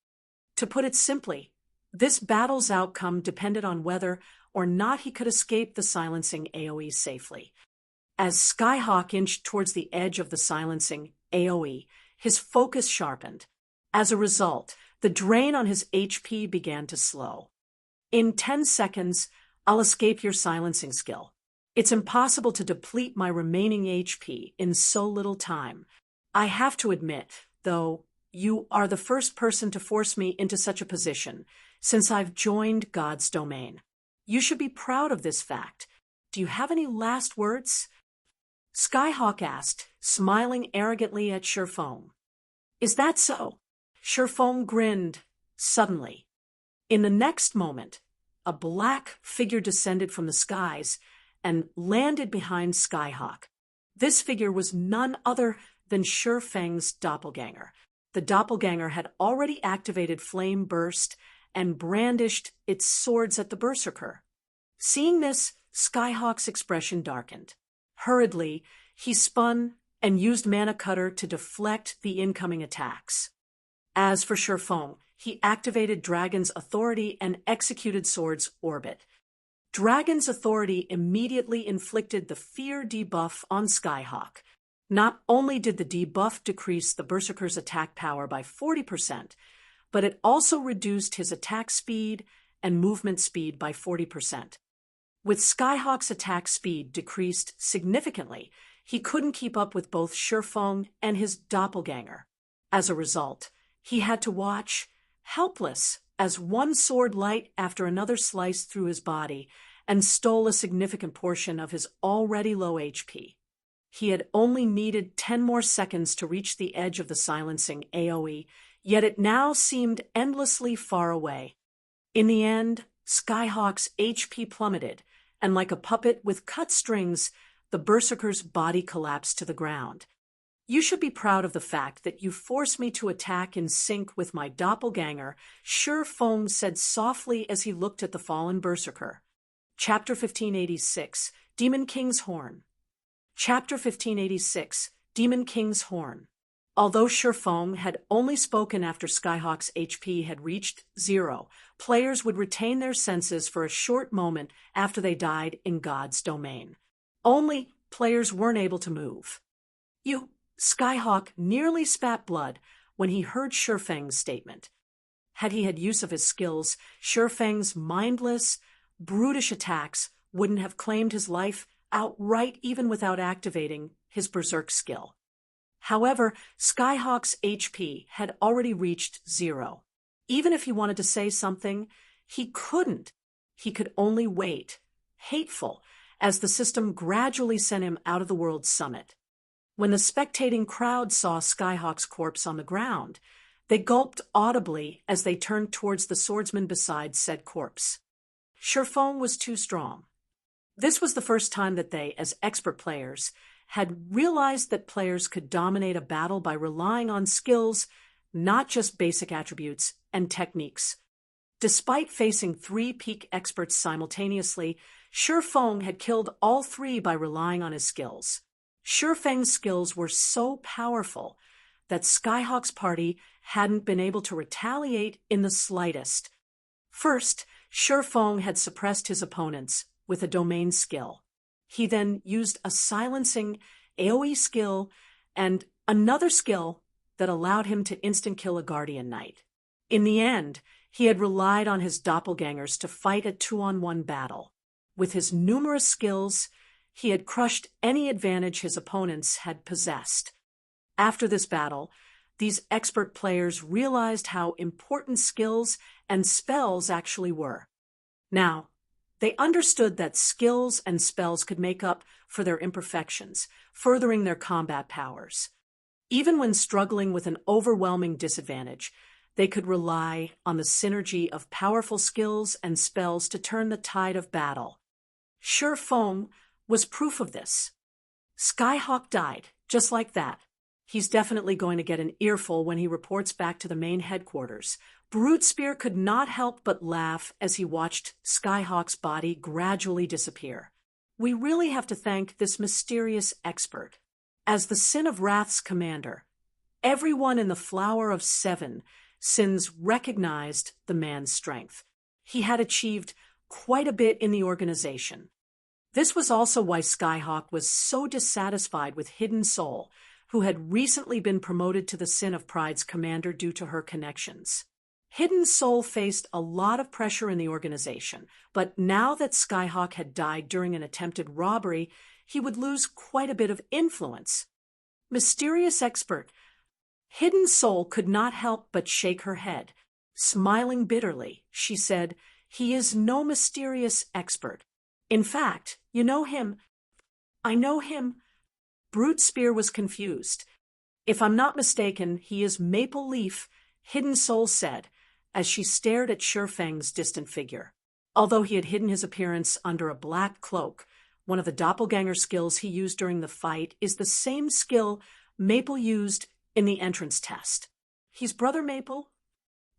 To put it simply, this battle's outcome depended on whether or not he could escape the silencing AoE safely. As Skyhawk inched towards the edge of the silencing AoE, his focus sharpened. As a result, the drain on his HP began to slow. In 10 seconds, I'll escape your silencing skill. It's impossible to deplete my remaining HP in so little time. I have to admit, though, you are the first person to force me into such a position since I've joined God's domain. You should be proud of this fact. Do you have any last words? Skyhawk asked, smiling arrogantly at Shifeng. Is that so? Shifeng grinned, suddenly. In the next moment, a black figure descended from the skies and landed behind Skyhawk. This figure was none other than Shifeng's doppelganger. The doppelganger had already activated Flame Burst and brandished its swords at the berserker. Seeing this, Skyhawk's expression darkened. Hurriedly, he spun and used Mana Cutter to deflect the incoming attacks. As for Shifeng, he activated Dragon's Authority and executed Sword's Orbit. Dragon's Authority immediately inflicted the Fear debuff on Skyhawk. Not only did the debuff decrease the berserker's attack power by 40%, but it also reduced his attack speed and movement speed by 40%. With Skyhawk's attack speed decreased significantly, he couldn't keep up with both Shifeng and his doppelganger. As a result, he had to watch, helpless, as one sword light after another sliced through his body and stole a significant portion of his already low HP. He had only needed 10 more seconds to reach the edge of the silencing AoE yet it now seemed endlessly far away. In the end, Skyhawk's HP plummeted, and like a puppet with cut strings, the berserker's body collapsed to the ground. You should be proud of the fact that you forced me to attack in sync with my doppelganger, Sure Feng said softly as he looked at the fallen berserker. Chapter 1586, Demon King's Horn. Chapter 1586, Demon King's Horn. Although Sure Feng had only spoken after Skyhawk's HP had reached 0, players would retain their senses for a short moment after they died in God's domain. Only players weren't able to move. Skyhawk nearly spat blood when he heard Sure Feng's statement. Had he had use of his skills, Sure Feng's mindless, brutish attacks wouldn't have claimed his life outright even without activating his berserk skill. However, Skyhawk's HP had already reached 0. Even if he wanted to say something, he couldn't. He could only wait, hateful, as the system gradually sent him out of the world's summit. When the spectating crowd saw Skyhawk's corpse on the ground, they gulped audibly as they turned towards the swordsman beside said corpse. Sure Feng was too strong. This was the first time that they, as expert players, had realized that players could dominate a battle by relying on skills, not just basic attributes and techniques. Despite facing 3 peak experts simultaneously, Sure Feng had killed all 3 by relying on his skills. Sure Feng's skills were so powerful that Skyhawk's party hadn't been able to retaliate in the slightest. First, Sure Feng had suppressed his opponents with a domain skill. He then used a silencing AoE skill and another skill that allowed him to instant kill a Guardian Knight. In the end, he had relied on his doppelgangers to fight a 2-on-1 battle. With his numerous skills, he had crushed any advantage his opponents had possessed. After this battle, these expert players realized how important skills and spells actually were. Now, they understood that skills and spells could make up for their imperfections, furthering their combat powers. Even when struggling with an overwhelming disadvantage, they could rely on the synergy of powerful skills and spells to turn the tide of battle. Sure Feng was proof of this. Skyhawk died, just like that. He's definitely going to get an earful when he reports back to the main headquarters. Brute Spear could not help but laugh as he watched Skyhawk's body gradually disappear. We really have to thank this mysterious expert. As the Sin of Wrath's commander, everyone in the Flower of Seven Sins recognized the man's strength. He had achieved quite a bit in the organization. This was also why Skyhawk was so dissatisfied with Hidden Soul, who had recently been promoted to the Sin of Pride's commander due to her connections. Hidden Soul faced a lot of pressure in the organization, but now that Skyhawk had died during an attempted robbery, he would lose quite a bit of influence. Mysterious expert. Hidden Soul could not help but shake her head. Smiling bitterly, she said, "He is no mysterious expert. In fact, you know him." "I know him." Brute Spear was confused. "If I'm not mistaken, he is Maple Leaf," Hidden Soul said, as she stared at Sure Feng's distant figure. Although he had hidden his appearance under a black cloak, one of the doppelganger skills he used during the fight is the same skill Maple used in the entrance test. "He's Brother Maple?"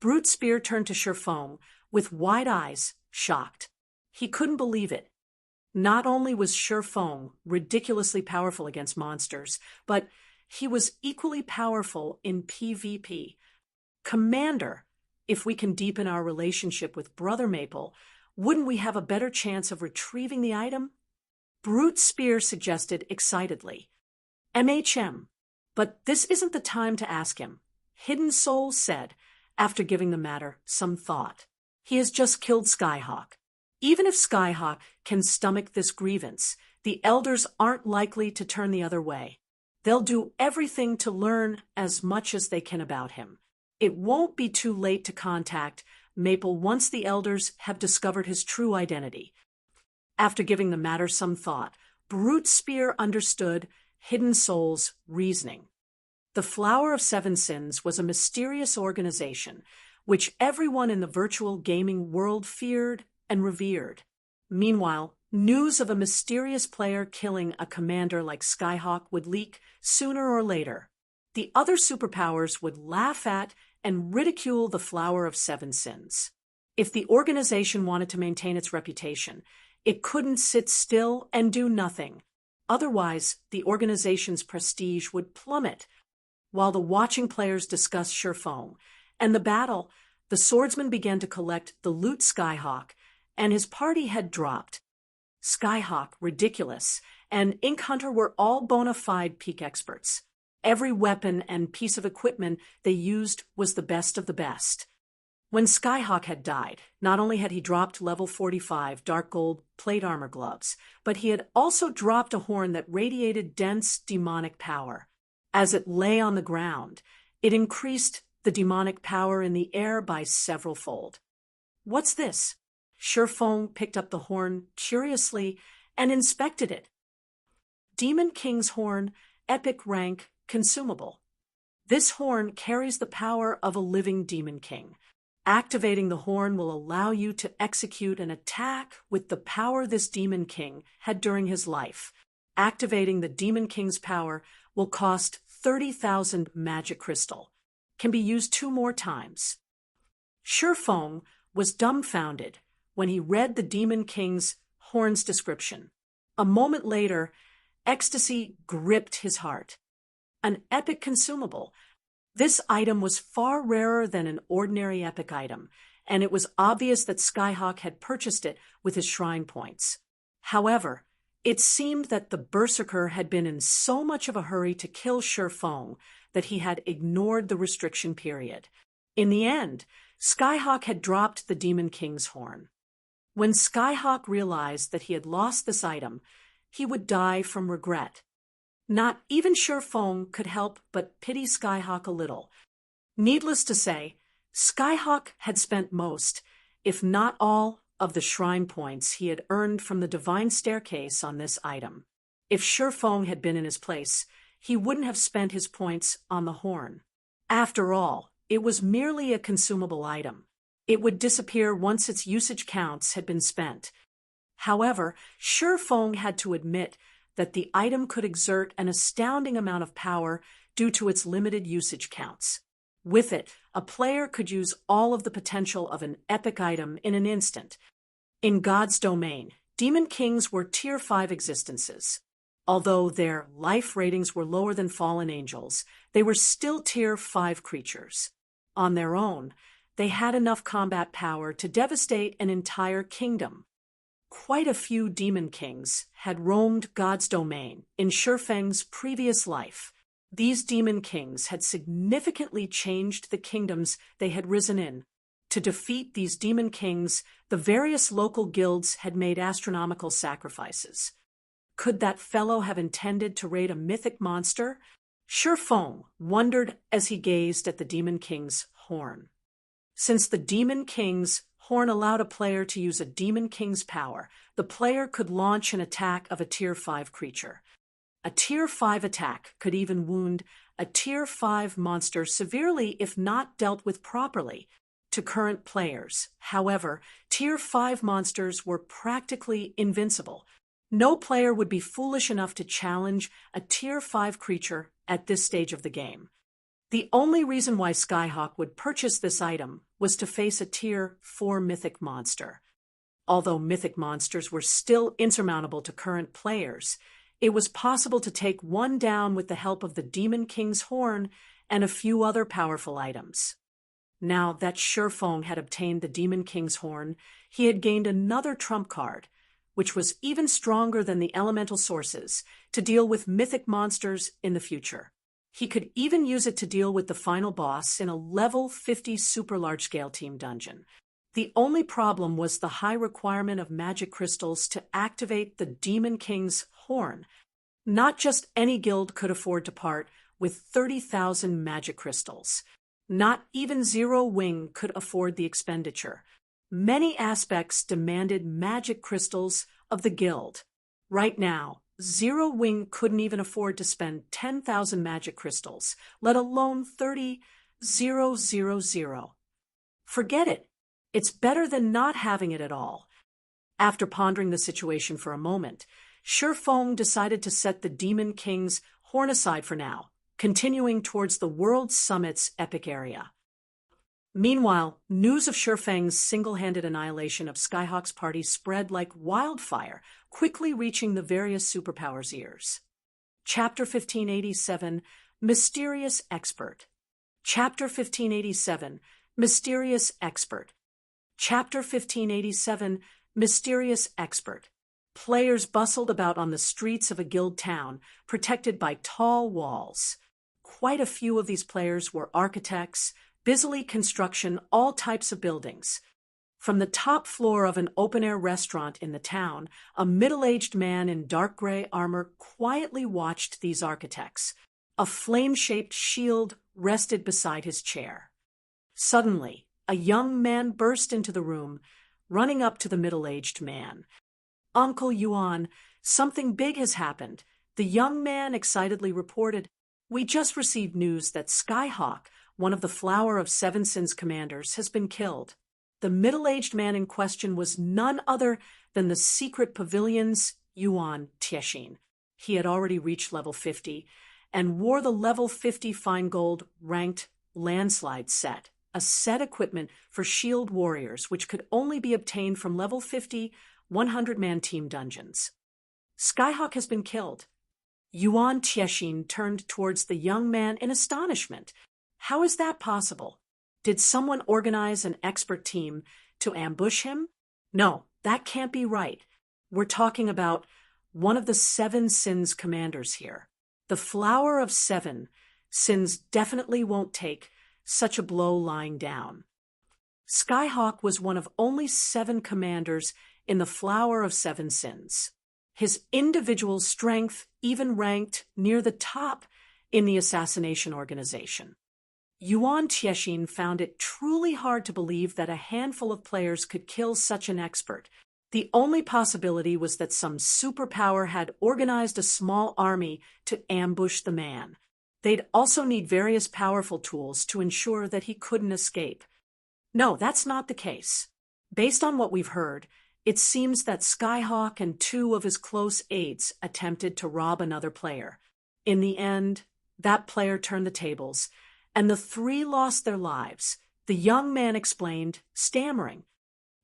Brute Spear turned to Sure Feng with wide eyes, shocked. He couldn't believe it. Not only was Sure Feng ridiculously powerful against monsters, but he was equally powerful in PvP. "Commander, if we can deepen our relationship with Brother Maple, wouldn't we have a better chance of retrieving the item?" Brute Spear suggested excitedly. "MHM, but this isn't the time to ask him," Hidden Soul said, after giving the matter some thought. "He has just killed Skyhawk. Even if Skyhawk can stomach this grievance, the elders aren't likely to turn the other way. They'll do everything to learn as much as they can about him. It won't be too late to contact Maple once the elders have discovered his true identity." After giving the matter some thought, Brute Spear understood Hidden Soul's reasoning. The Flower of Seven Sins was a mysterious organization which everyone in the virtual gaming world feared and revered. Meanwhile, news of a mysterious player killing a commander like Skyhawk would leak sooner or later. The other superpowers would laugh at and ridicule the Flower of Seven Sins. If the organization wanted to maintain its reputation, it couldn't sit still and do nothing. Otherwise, the organization's prestige would plummet. While the watching players discussed Sherfong and the battle, the swordsman began to collect the loot Skyhawk and his party had dropped. Skyhawk, Ridiculous, and Ink Hunter were all bona fide peak experts. Every weapon and piece of equipment they used was the best of the best. When Skyhawk had died, not only had he dropped level 45 dark gold plate armor gloves, but he had also dropped a horn that radiated dense demonic power. As it lay on the ground, it increased the demonic power in the air by several-fold. "What's this?" Sherfong picked up the horn curiously and inspected it. Demon King's Horn, Epic Rank, Consumable. This horn carries the power of a living Demon King. Activating the horn will allow you to execute an attack with the power this Demon King had during his life. Activating the Demon King's power will cost 30,000 magic crystal. Can be used 2 more times. Sherfong was dumbfounded when he read the Demon King's horn's description. A moment later, ecstasy gripped his heart. An epic consumable. This item was far rarer than an ordinary epic item, and it was obvious that Skyhawk had purchased it with his shrine points. However, it seemed that the Berserker had been in so much of a hurry to kill Sherfong that he had ignored the restriction period. In the end, Skyhawk had dropped the Demon King's horn. When Skyhawk realized that he had lost this item, he would die from regret. Not even Sherfong could help but pity Skyhawk a little. Needless to say, Skyhawk had spent most, if not all, of the shrine points he had earned from the Divine Staircase on this item. If Sherfong had been in his place, he wouldn't have spent his points on the horn. After all, it was merely a consumable item. It would disappear once its usage counts had been spent. However, Sherfong had to admit that the item could exert an astounding amount of power due to its limited usage counts. With it, a player could use all of the potential of an epic item in an instant. In God's domain, Demon Kings were Tier 5 existences. Although their life ratings were lower than fallen angels, they were still Tier 5 creatures. On their own, they had enough combat power to devastate an entire kingdom. Quite a few Demon Kings had roamed God's domain in Sherfeng's previous life. These Demon Kings had significantly changed the kingdoms they had risen in. To defeat these Demon Kings, the various local guilds had made astronomical sacrifices. Could that fellow have intended to raid a mythic monster? Sherfong wondered as he gazed at the Demon King's horn. Since the Demon King's horn allowed a player to use a Demon King's power, the player could launch an attack of a Tier 5 creature. A Tier 5 attack could even wound a Tier 5 monster severely if not dealt with properly. To current players, however, Tier 5 monsters were practically invincible. No player would be foolish enough to challenge a Tier 5 creature at this stage of the game. The only reason why Skyhawk would purchase this item was to face a Tier 4 mythic monster. Although mythic monsters were still insurmountable to current players, it was possible to take one down with the help of the Demon King's horn and a few other powerful items. Now that Sherfong had obtained the Demon King's horn, he had gained another trump card, which was even stronger than the elemental sources, to deal with mythic monsters in the future. He could even use it to deal with the final boss in a level 50 super large-scale team dungeon. The only problem was the high requirement of magic crystals to activate the Demon King's horn. Not just any guild could afford to part with 30,000 magic crystals. Not even Zero Wing could afford the expenditure. Many aspects demanded magic crystals of the guild. Right now, Zero Wing couldn't even afford to spend 10,000 magic crystals, let alone 30,000. Forget it. It's better than not having it at all. After pondering the situation for a moment, Shifeng decided to set the Demon King's horn aside for now, continuing towards the World Summit's epic area. Meanwhile, news of Shifeng's single-handed annihilation of Skyhawk's party spread like wildfire, quickly reaching the various superpowers' ears. Chapter 1587, Mysterious Expert. Chapter 1587, Mysterious Expert. Chapter 1587, Mysterious Expert. Players bustled about on the streets of a guild town, protected by tall walls. Quite a few of these players were architects, busily construction all types of buildings. From the top floor of an open-air restaurant in the town, a middle-aged man in dark gray armor quietly watched these architects. A flame-shaped shield rested beside his chair. Suddenly, a young man burst into the room, running up to the middle-aged man. "Uncle Yuan, something big has happened," the young man excitedly reported. "We just received news that Skyhawk, one of the Flower of Seven Sins commanders, has been killed." The middle-aged man in question was none other than the secret pavilion's Yuan Tiexin. He had already reached level 50 and wore the level 50 fine gold ranked landslide set, a set equipment for shield warriors which could only be obtained from level 50 100-man team dungeons. "Skyhawk has been killed." Yuan Tiexin turned towards the young man in astonishment. "How is that possible? Did someone organize an expert team to ambush him? No, that can't be right. We're talking about one of the Seven Sins commanders here. The Flower of Seven Sins definitely won't take such a blow lying down." Skyhawk was one of only 7 commanders in the Flower of Seven Sins. His individual strength even ranked near the top in the assassination organization. Yuan Tiexin found it truly hard to believe that a handful of players could kill such an expert. The only possibility was that some superpower had organized a small army to ambush the man. They'd also need various powerful tools to ensure that he couldn't escape. No, that's not the case. Based on what we've heard, it seems that Skyhawk and 2 of his close aides attempted to rob another player. In the end, that player turned the tables, and the 3 lost their lives, the young man explained, stammering.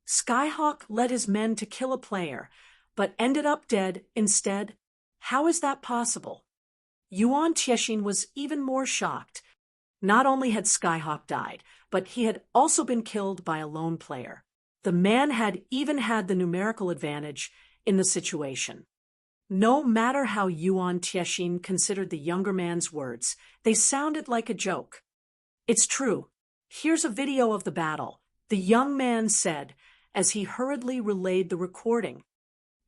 "Skyhawk led his men to kill a player, but ended up dead instead. How is that possible?" Yuan Tiexin was even more shocked. Not only had Skyhawk died, but he had also been killed by a lone player. The man had even had the numerical advantage in the situation. No matter how Yuan Tiexin considered the younger man's words, they sounded like a joke. "It's true. Here's a video of the battle," the young man said as he hurriedly relayed the recording.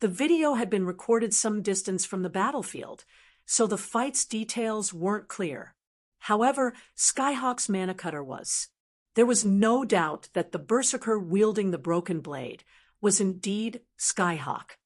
The video had been recorded some distance from the battlefield, so the fight's details weren't clear. However, Skyhawk's mana cutter was. There was no doubt that the berserker wielding the broken blade was indeed Skyhawk.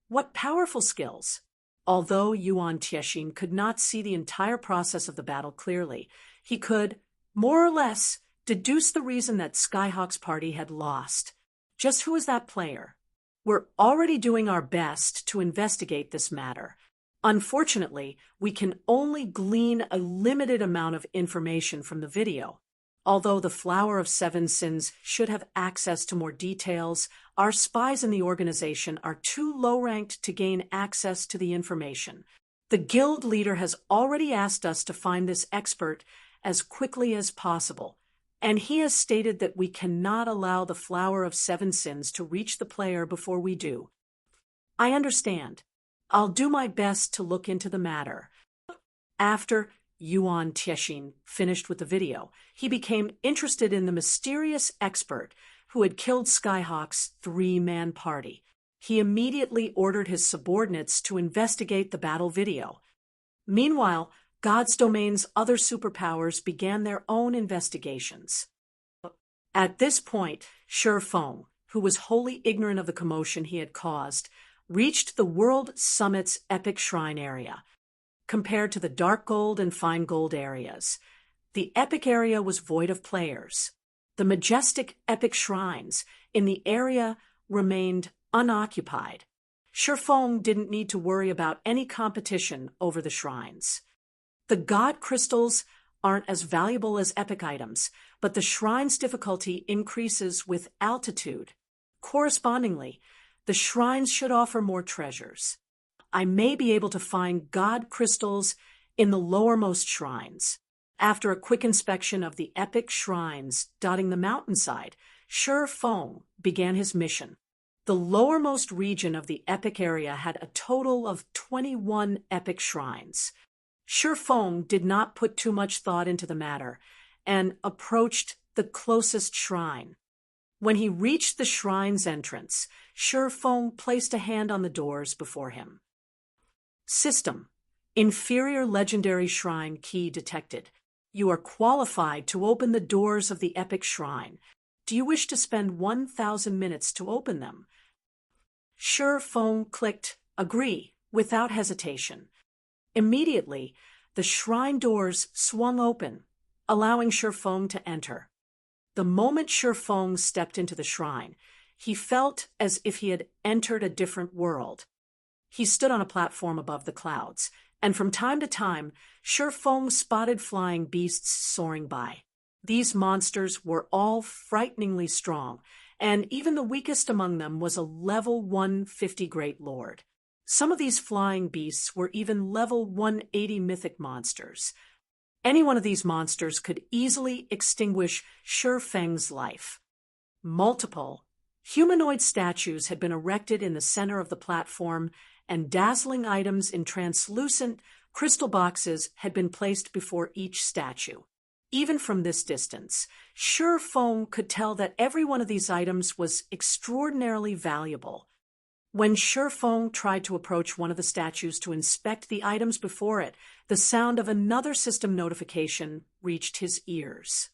What powerful skills! Although Yuan Tiexin could not see the entire process of the battle clearly, he could, more or less, deduce the reason that Skyhawk's party had lost. Just who is that player? We're already doing our best to investigate this matter. Unfortunately, we can only glean a limited amount of information from the video. Although the Flower of Seven Sins should have access to more details, our spies in the organization are too low-ranked to gain access to the information. The guild leader has already asked us to find this expert as quickly as possible, and he has stated that we cannot allow the Flower of Seven Sins to reach the player before we do. I understand. I'll do my best to look into the matter. After Yuan Tiexin finished with the video, he became interested in the mysterious expert who had killed Skyhawk's 3-man party. He immediately ordered his subordinates to investigate the battle video. Meanwhile, God's Domain's other superpowers began their own investigations. At this point, Shifeng, who was wholly ignorant of the commotion he had caused, reached the World Summit's Epic Shrine area. Compared to the dark gold and fine gold areas, the epic area was void of players. The majestic epic shrines in the area remained unoccupied. Shifeng didn't need to worry about any competition over the shrines. The god crystals aren't as valuable as epic items, but the shrine's difficulty increases with altitude. Correspondingly, the shrines should offer more treasures. I may be able to find god crystals in the lowermost shrines. After a quick inspection of the epic shrines dotting the mountainside, Shifeng began his mission. The lowermost region of the epic area had a total of 21 epic shrines. Shifeng did not put too much thought into the matter and approached the closest shrine. When he reached the shrine's entrance, Shifeng placed a hand on the doors before him. System: Inferior Legendary Shrine Key detected. You are qualified to open the doors of the epic shrine. Do you wish to spend 1,000 minutes to open them? Shifeng clicked agree without hesitation. Immediately, the shrine doors swung open, allowing Shifeng to enter. The moment Shifeng stepped into the shrine, he felt as if he had entered a different world. He stood on a platform above the clouds, and from time to time, Shifeng spotted flying beasts soaring by. These monsters were all frighteningly strong, and even the weakest among them was a level 150 Great Lord. Some of these flying beasts were even level 180 mythic monsters. Any one of these monsters could easily extinguish Shifeng's life. Multiple humanoid statues had been erected in the center of the platform, and dazzling items in translucent crystal boxes had been placed before each statue. Even from this distance, Shifeng could tell that every one of these items was extraordinarily valuable. When Shifeng tried to approach one of the statues to inspect the items before it, the sound of another system notification reached his ears.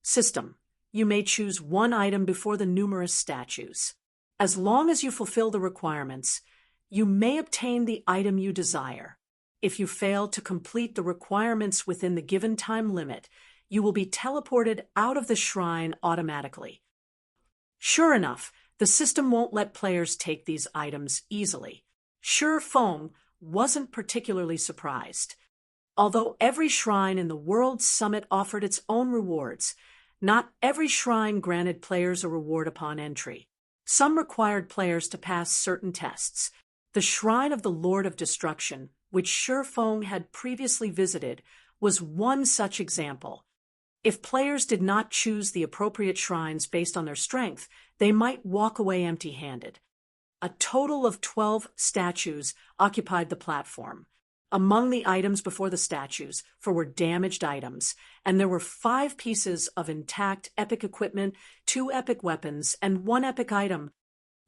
System: You may choose one item before the numerous statues. As long as you fulfill the requirements, you may obtain the item you desire. If you fail to complete the requirements within the given time limit, you will be teleported out of the shrine automatically. Sure enough, the system won't let players take these items easily. Shifeng wasn't particularly surprised. Although every shrine in the World Summit offered its own rewards, not every shrine granted players a reward upon entry. Some required players to pass certain tests. The Shrine of the Lord of Destruction, which Shifeng had previously visited, was one such example. If players did not choose the appropriate shrines based on their strength, they might walk away empty-handed. A total of 12 statues occupied the platform. Among the items before the statues were damaged items, and there were 5 pieces of intact epic equipment, 2 epic weapons, and 1 epic item.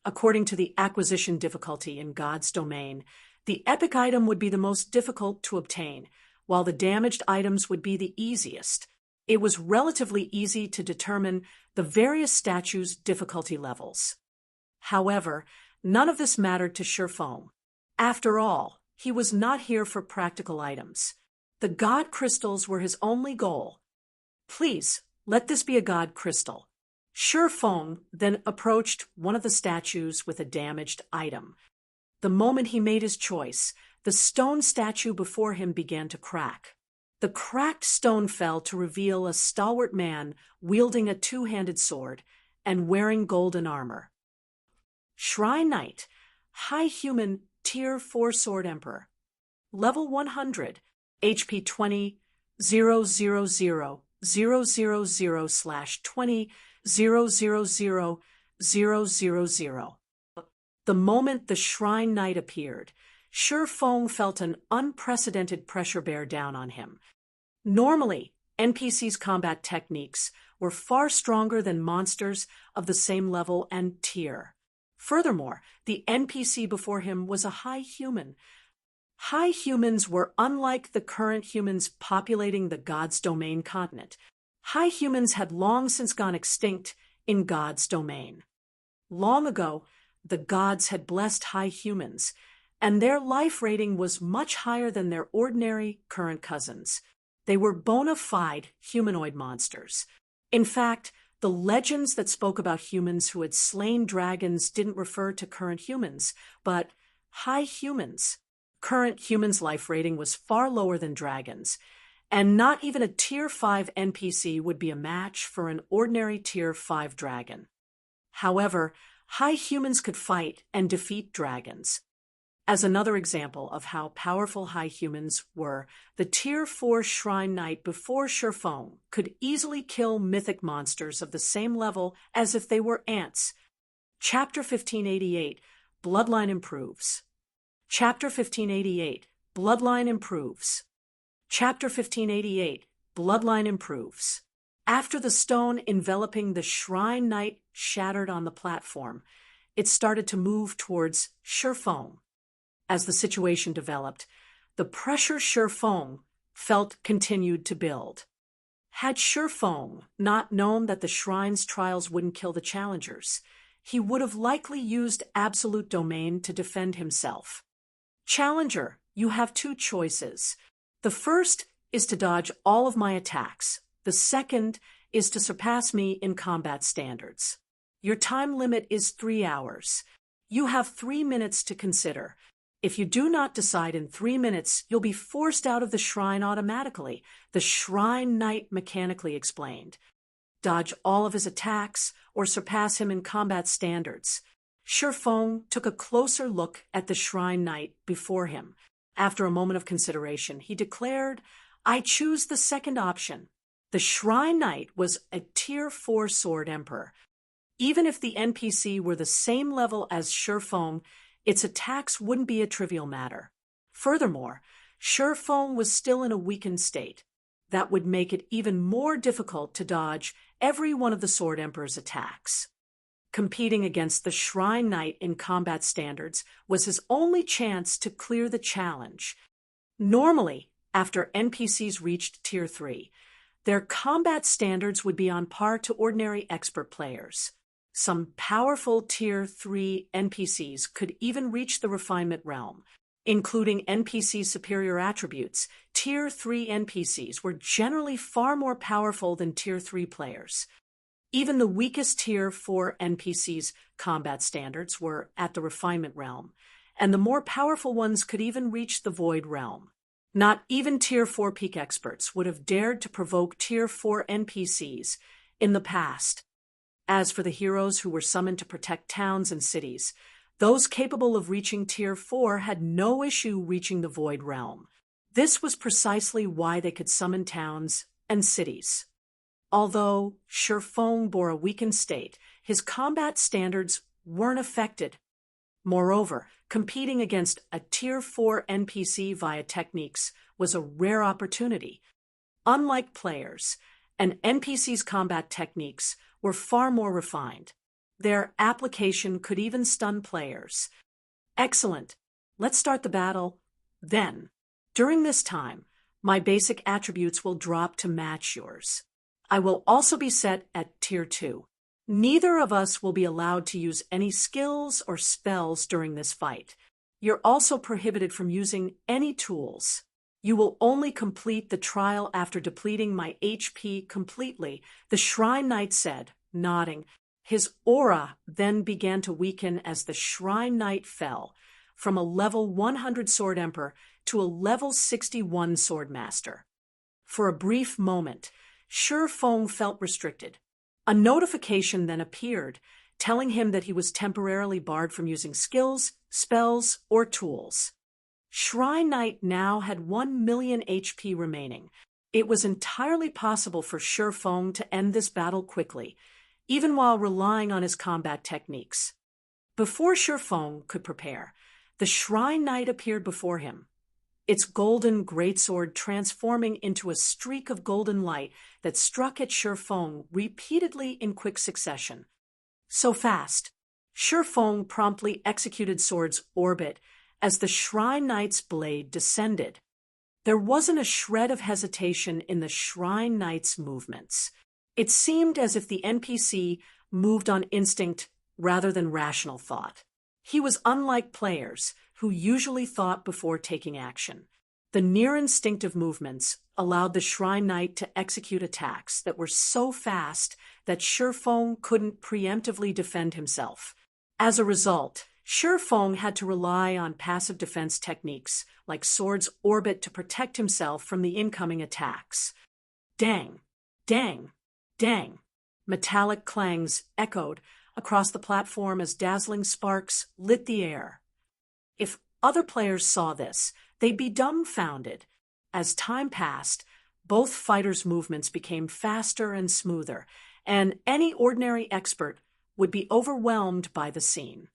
According to the acquisition difficulty in God's domain, the epic item would be the most difficult to obtain, while the damaged items would be the easiest. It was relatively easy to determine the various statues' difficulty levels. However, none of this mattered to Shifeng. After all, he was not here for practical items. The god crystals were his only goal. Please, let this be a god crystal. Shifeng then approached one of the statues with a damaged item. The moment he made his choice, the stone statue before him began to crack. The cracked stone fell to reveal a stalwart man wielding a 2-handed sword and wearing golden armor. Shrine Knight, High Human, Tier 4 Sword Emperor. Level 100, HP 20, 000, 000/20, 000/000. The moment the Shrine Knight appeared, Shifeng felt an unprecedented pressure bear down on him. Normally, NPCs' combat techniques were far stronger than monsters of the same level and tier. Furthermore, the NPC before him was a high human. High humans were unlike the current humans populating the God's Domain continent. High humans had long since gone extinct in God's domain. Long ago, the gods had blessed high humans, and their life rating was much higher than their ordinary current cousins. They were bona fide humanoid monsters. In fact, the legends that spoke about humans who had slain dragons didn't refer to current humans, but high humans. Current humans' life rating was far lower than dragons, and not even a Tier 5 NPC would be a match for an ordinary Tier 5 dragon. However, high humans could fight and defeat dragons. As another example of how powerful high humans were, the Tier 4 Shrine Knight before Sherfong could easily kill mythic monsters of the same level as if they were ants. Chapter 1588, Bloodline Improves. Chapter 1588, Bloodline Improves. Chapter 1588, Bloodline Improves. After the stone enveloping the Shrine Knight shattered on the platform, it started to move towards Sherfong. As the situation developed, the pressure Sherfong felt continued to build. Had Sherfong not known that the shrine's trials wouldn't kill the challengers, he would have likely used absolute domain to defend himself. Challenger, you have two choices. The first is to dodge all of my attacks. The second is to surpass me in combat standards. Your time limit is 3 hours. You have 3 minutes to consider. If you do not decide in 3 minutes, you'll be forced out of the shrine automatically, the Shrine Knight mechanically explained. Dodge all of his attacks or surpass him in combat standards. Sherfong took a closer look at the Shrine Knight before him. After a moment of consideration, he declared, "I choose the second option." The Shrine Knight was a Tier 4 Sword Emperor. Even if the NPC were the same level as Sherfong, its attacks wouldn't be a trivial matter. Furthermore, Sherfong was still in a weakened state. That would make it even more difficult to dodge every one of the Sword Emperor's attacks. Competing against the Shrine Knight in combat standards was his only chance to clear the challenge. Normally, after NPCs reached Tier 3, their combat standards would be on par to ordinary expert players. Some powerful Tier 3 NPCs could even reach the refinement realm. Including NPC superior attributes, Tier 3 NPCs were generally far more powerful than Tier 3 players. Even the weakest Tier 4 NPCs' combat standards were at the refinement realm, and the more powerful ones could even reach the void realm. Not even Tier 4 peak experts would have dared to provoke Tier 4 NPCs in the past. As for the heroes who were summoned to protect towns and cities, those capable of reaching Tier 4 had no issue reaching the Void Realm. This was precisely why they could summon towns and cities. Although Sherfong bore a weakened state, his combat standards weren't affected. Moreover, competing against a Tier 4 NPC via techniques was a rare opportunity. Unlike players, an NPC's combat techniques were far more refined. Their application could even stun players. Excellent. Let's start the battle then. During this time, my basic attributes will drop to match yours. I will also be set at Tier 2. Neither of us will be allowed to use any skills or spells during this fight. You're also prohibited from using any tools. You will only complete the trial after depleting my HP completely, the Shrine Knight said, nodding. His aura then began to weaken as the Shrine Knight fell from a level 100 Sword Emperor to a level 61 Sword Master. For a brief moment, Sherfong felt restricted. A notification then appeared, telling him that he was temporarily barred from using skills, spells, or tools. Shrine Knight now had 1 million HP remaining. It was entirely possible for Sherfong to end this battle quickly, even while relying on his combat techniques. Before Sherfong could prepare, the Shrine Knight appeared before him, its golden greatsword transforming into a streak of golden light that struck at Sherfong repeatedly in quick succession. So fast, Sherfong promptly executed sword's orbit as the Shrine Knight's blade descended. There wasn't a shred of hesitation in the Shrine Knight's movements. It seemed as if the NPC moved on instinct rather than rational thought. He was unlike players, who usually thought before taking action. The near-instinctive movements allowed the Shrine Knight to execute attacks that were so fast that Shifeng couldn't preemptively defend himself. As a result, Shifeng had to rely on passive defense techniques like Sword's Orbit to protect himself from the incoming attacks. Dang! Dang! Dang! Metallic clangs echoed across the platform as dazzling sparks lit the air. If other players saw this, they'd be dumbfounded. As time passed, both fighters' movements became faster and smoother, and any ordinary expert would be overwhelmed by the scene.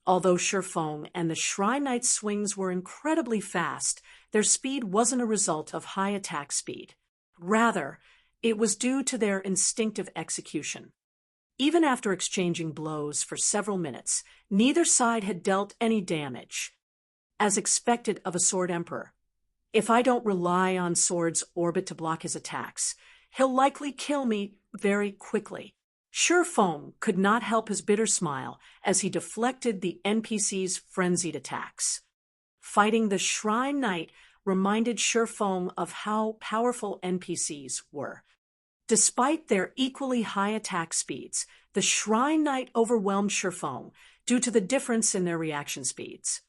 Although Shifeng and the Shrine Knight's swings were incredibly fast, their speed wasn't a result of high attack speed. Rather, it was due to their instinctive execution. Even after exchanging blows for several minutes, neither side had dealt any damage. As expected of a Sword Emperor, if I don't rely on Sword's Orbit to block his attacks, he'll likely kill me very quickly. Shifeng could not help his bitter smile as he deflected the NPC's frenzied attacks. Fighting the Shrine Knight reminded Shifeng of how powerful NPCs were. Despite their equally high attack speeds, the Shrine Knight overwhelmed Shifeng due to the difference in their reaction speeds.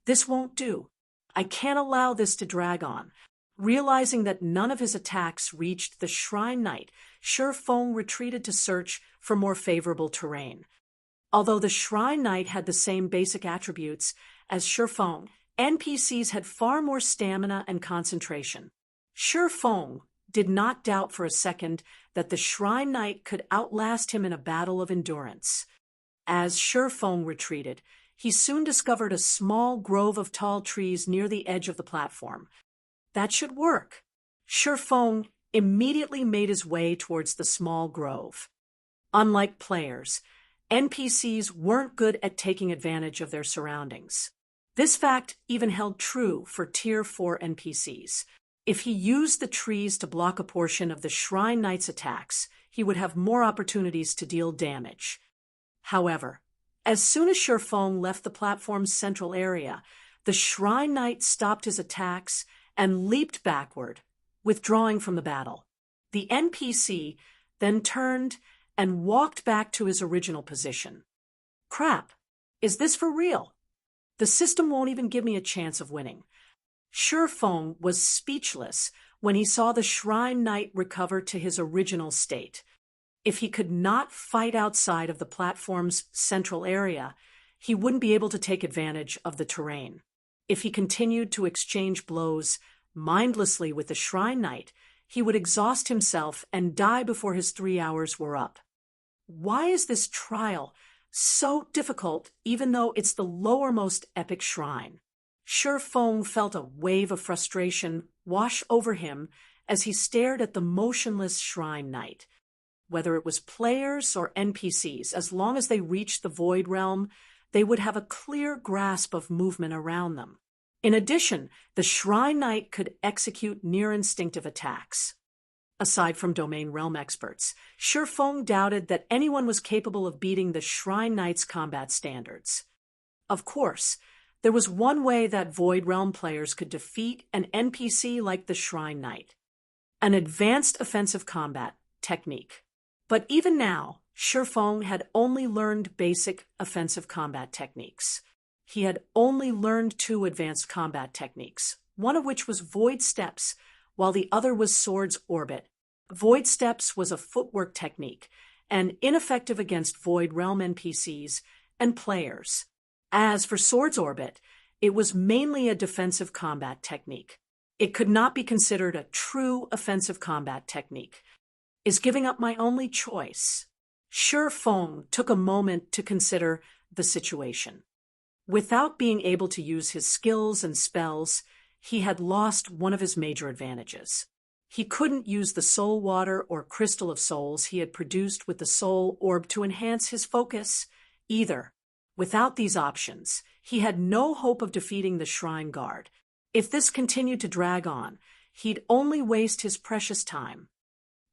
This won't do. I can't allow this to drag on. Realizing that none of his attacks reached the Shrine Knight, Shifeng retreated to search for more favorable terrain. Although the Shrine Knight had the same basic attributes as Shifeng, NPCs had far more stamina and concentration. Shifeng did not doubt for a second that the Shrine Knight could outlast him in a battle of endurance. As Shifeng retreated, he soon discovered a small grove of tall trees near the edge of the platform. That should work. Shifeng immediately made his way towards the small grove. Unlike players, NPCs weren't good at taking advantage of their surroundings. This fact even held true for Tier 4 NPCs. If he used the trees to block a portion of the Shrine Knight's attacks, he would have more opportunities to deal damage. However, as soon as Shifeng left the platform's central area, the Shrine Knight stopped his attacks and leaped backward, withdrawing from the battle. The NPC then turned and walked back to his original position. Crap! Is this for real? The system won't even give me a chance of winning. Shifeng was speechless when he saw the Shrine Knight recover to his original state. If he could not fight outside of the platform's central area, he wouldn't be able to take advantage of the terrain. If he continued to exchange blows mindlessly with the Shrine Knight, he would exhaust himself and die before his 3 hours were up. Why is this trial so difficult even though it's the lowermost epic shrine? Shifeng felt a wave of frustration wash over him as he stared at the motionless Shrine Knight. Whether it was players or NPCs, as long as they reached the Void Realm, they would have a clear grasp of movement around them. In addition, the Shrine Knight could execute near-instinctive attacks. Aside from domain realm experts, Shifeng doubted that anyone was capable of beating the Shrine Knight's combat standards. Of course, there was one way that Void Realm players could defeat an NPC like the Shrine Knight: an advanced offensive combat technique. But even now, Shifeng had only learned basic offensive combat techniques. He had only learned 2 advanced combat techniques, one of which was Void Steps, while the other was Sword's Orbit. Void Steps was a footwork technique, and ineffective against Void Realm NPCs and players. As for Sword's Orbit, it was mainly a defensive combat technique. It could not be considered a true offensive combat technique. Is giving up my only choice? Shifeng took a moment to consider the situation. Without being able to use his skills and spells, he had lost one of his major advantages. He couldn't use the soul water or crystal of souls he had produced with the soul orb to enhance his focus either. Without these options, he had no hope of defeating the Shrine Guard. If this continued to drag on, he'd only waste his precious time.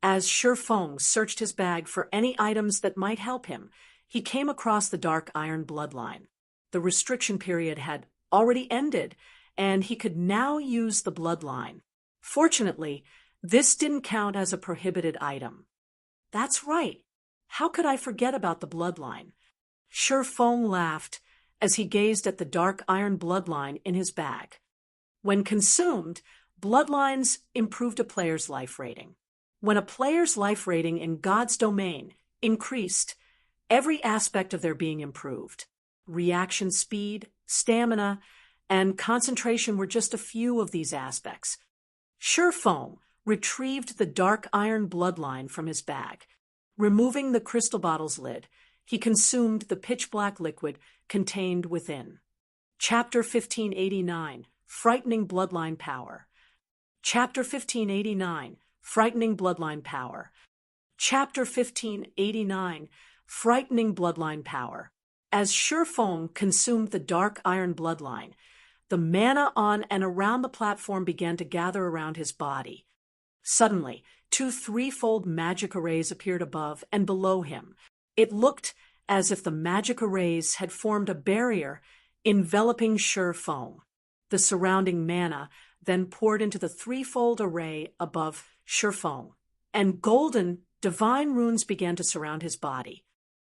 As Shifeng searched his bag for any items that might help him, he came across the Dark Iron Bloodline. The restriction period had already ended, and he could now use the bloodline. Fortunately, this didn't count as a prohibited item. That's right. How could I forget about the bloodline? Sure Feng laughed as he gazed at the dark iron bloodline in his bag. When consumed, bloodlines improved a player's life rating. When a player's life rating in God's domain increased, every aspect of their being improved. Reaction speed, stamina, and concentration were just a few of these aspects. Sure Feng retrieved the dark iron bloodline from his bag. Removing the crystal bottle's lid, he consumed the pitch-black liquid contained within. Chapter 1589, Frightening Bloodline Power. Chapter 1589, Frightening Bloodline Power. Chapter 1589, Frightening Bloodline Power. As Sure Feng consumed the dark iron bloodline, the mana on and around the platform began to gather around his body. Suddenly, 2 threefold magic arrays appeared above and below him. It looked as if the magic arrays had formed a barrier enveloping Sure Feng. The surrounding mana then poured into the threefold array above Sure Feng, and golden, divine runes began to surround his body.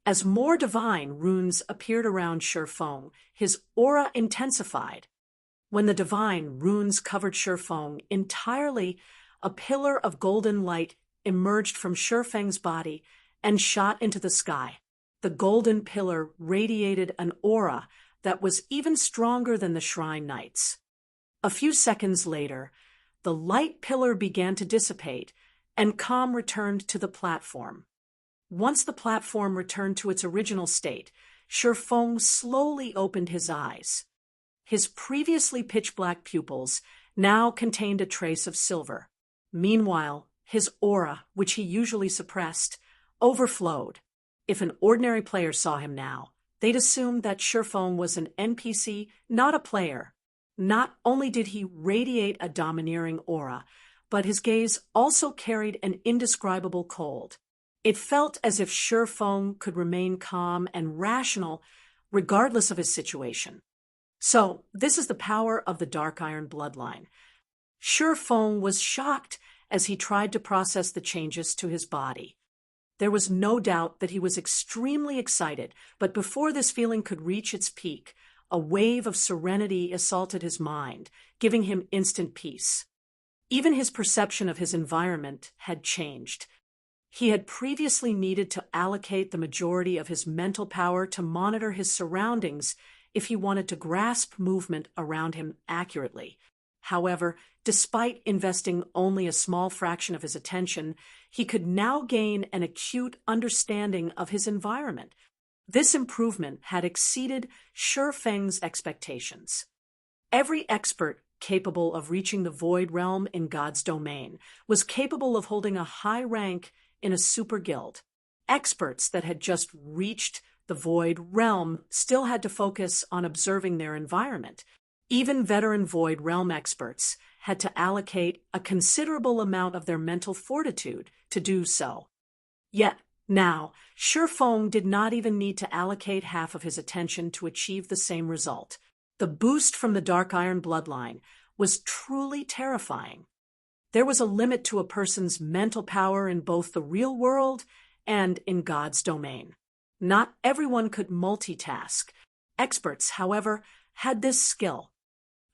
As more divine runes appeared around Sure Feng, his aura intensified. When the divine runes covered Sure Feng entirely, a pillar of golden light emerged from Sure Feng's body and shot into the sky. The golden pillar radiated an aura that was even stronger than the Shrine Knight's. A few seconds later, the light pillar began to dissipate, and calm returned to the platform. Once the platform returned to its original state, Sure Feng slowly opened his eyes. His previously pitch-black pupils now contained a trace of silver. Meanwhile, his aura, which he usually suppressed, overflowed. If an ordinary player saw him now, they'd assume that Sure Feng was an NPC, not a player. Not only did he radiate a domineering aura, but his gaze also carried an indescribable cold. It felt as if Sure Feng could remain calm and rational regardless of his situation. So, this is the power of the dark iron bloodline. Sure Feng was shocked as he tried to process the changes to his body. There was no doubt that he was extremely excited, but before this feeling could reach its peak, a wave of serenity assaulted his mind, giving him instant peace. Even his perception of his environment had changed. He had previously needed to allocate the majority of his mental power to monitor his surroundings if he wanted to grasp movement around him accurately. However, despite investing only a small fraction of his attention, he could now gain an acute understanding of his environment. This improvement had exceeded Sure Feng's expectations. Every expert capable of reaching the Void Realm in God's domain was capable of holding a high rank in a super guild. Experts that had just reached the Void Realm still had to focus on observing their environment. Even veteran Void Realm experts had to allocate a considerable amount of their mental fortitude to do so. Yet, now, Sure Feng did not even need to allocate half of his attention to achieve the same result. The boost from the dark iron bloodline was truly terrifying. There was a limit to a person's mental power in both the real world and in God's domain. Not everyone could multitask. Experts, however, had this skill.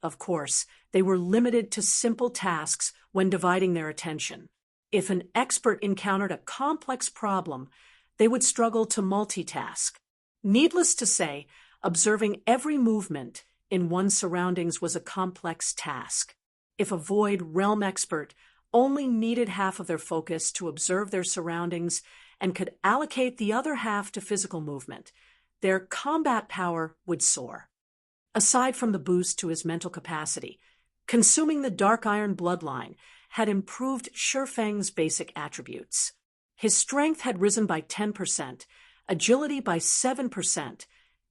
Of course, they were limited to simple tasks when dividing their attention. If an expert encountered a complex problem, they would struggle to multitask. Needless to say, observing every movement in one's surroundings was a complex task. If a Void Realm expert only needed half of their focus to observe their surroundings and could allocate the other half to physical movement, their combat power would soar. Aside from the boost to his mental capacity, consuming the dark iron bloodline had improved Sure Feng's basic attributes. His strength had risen by 10%, agility by 7%,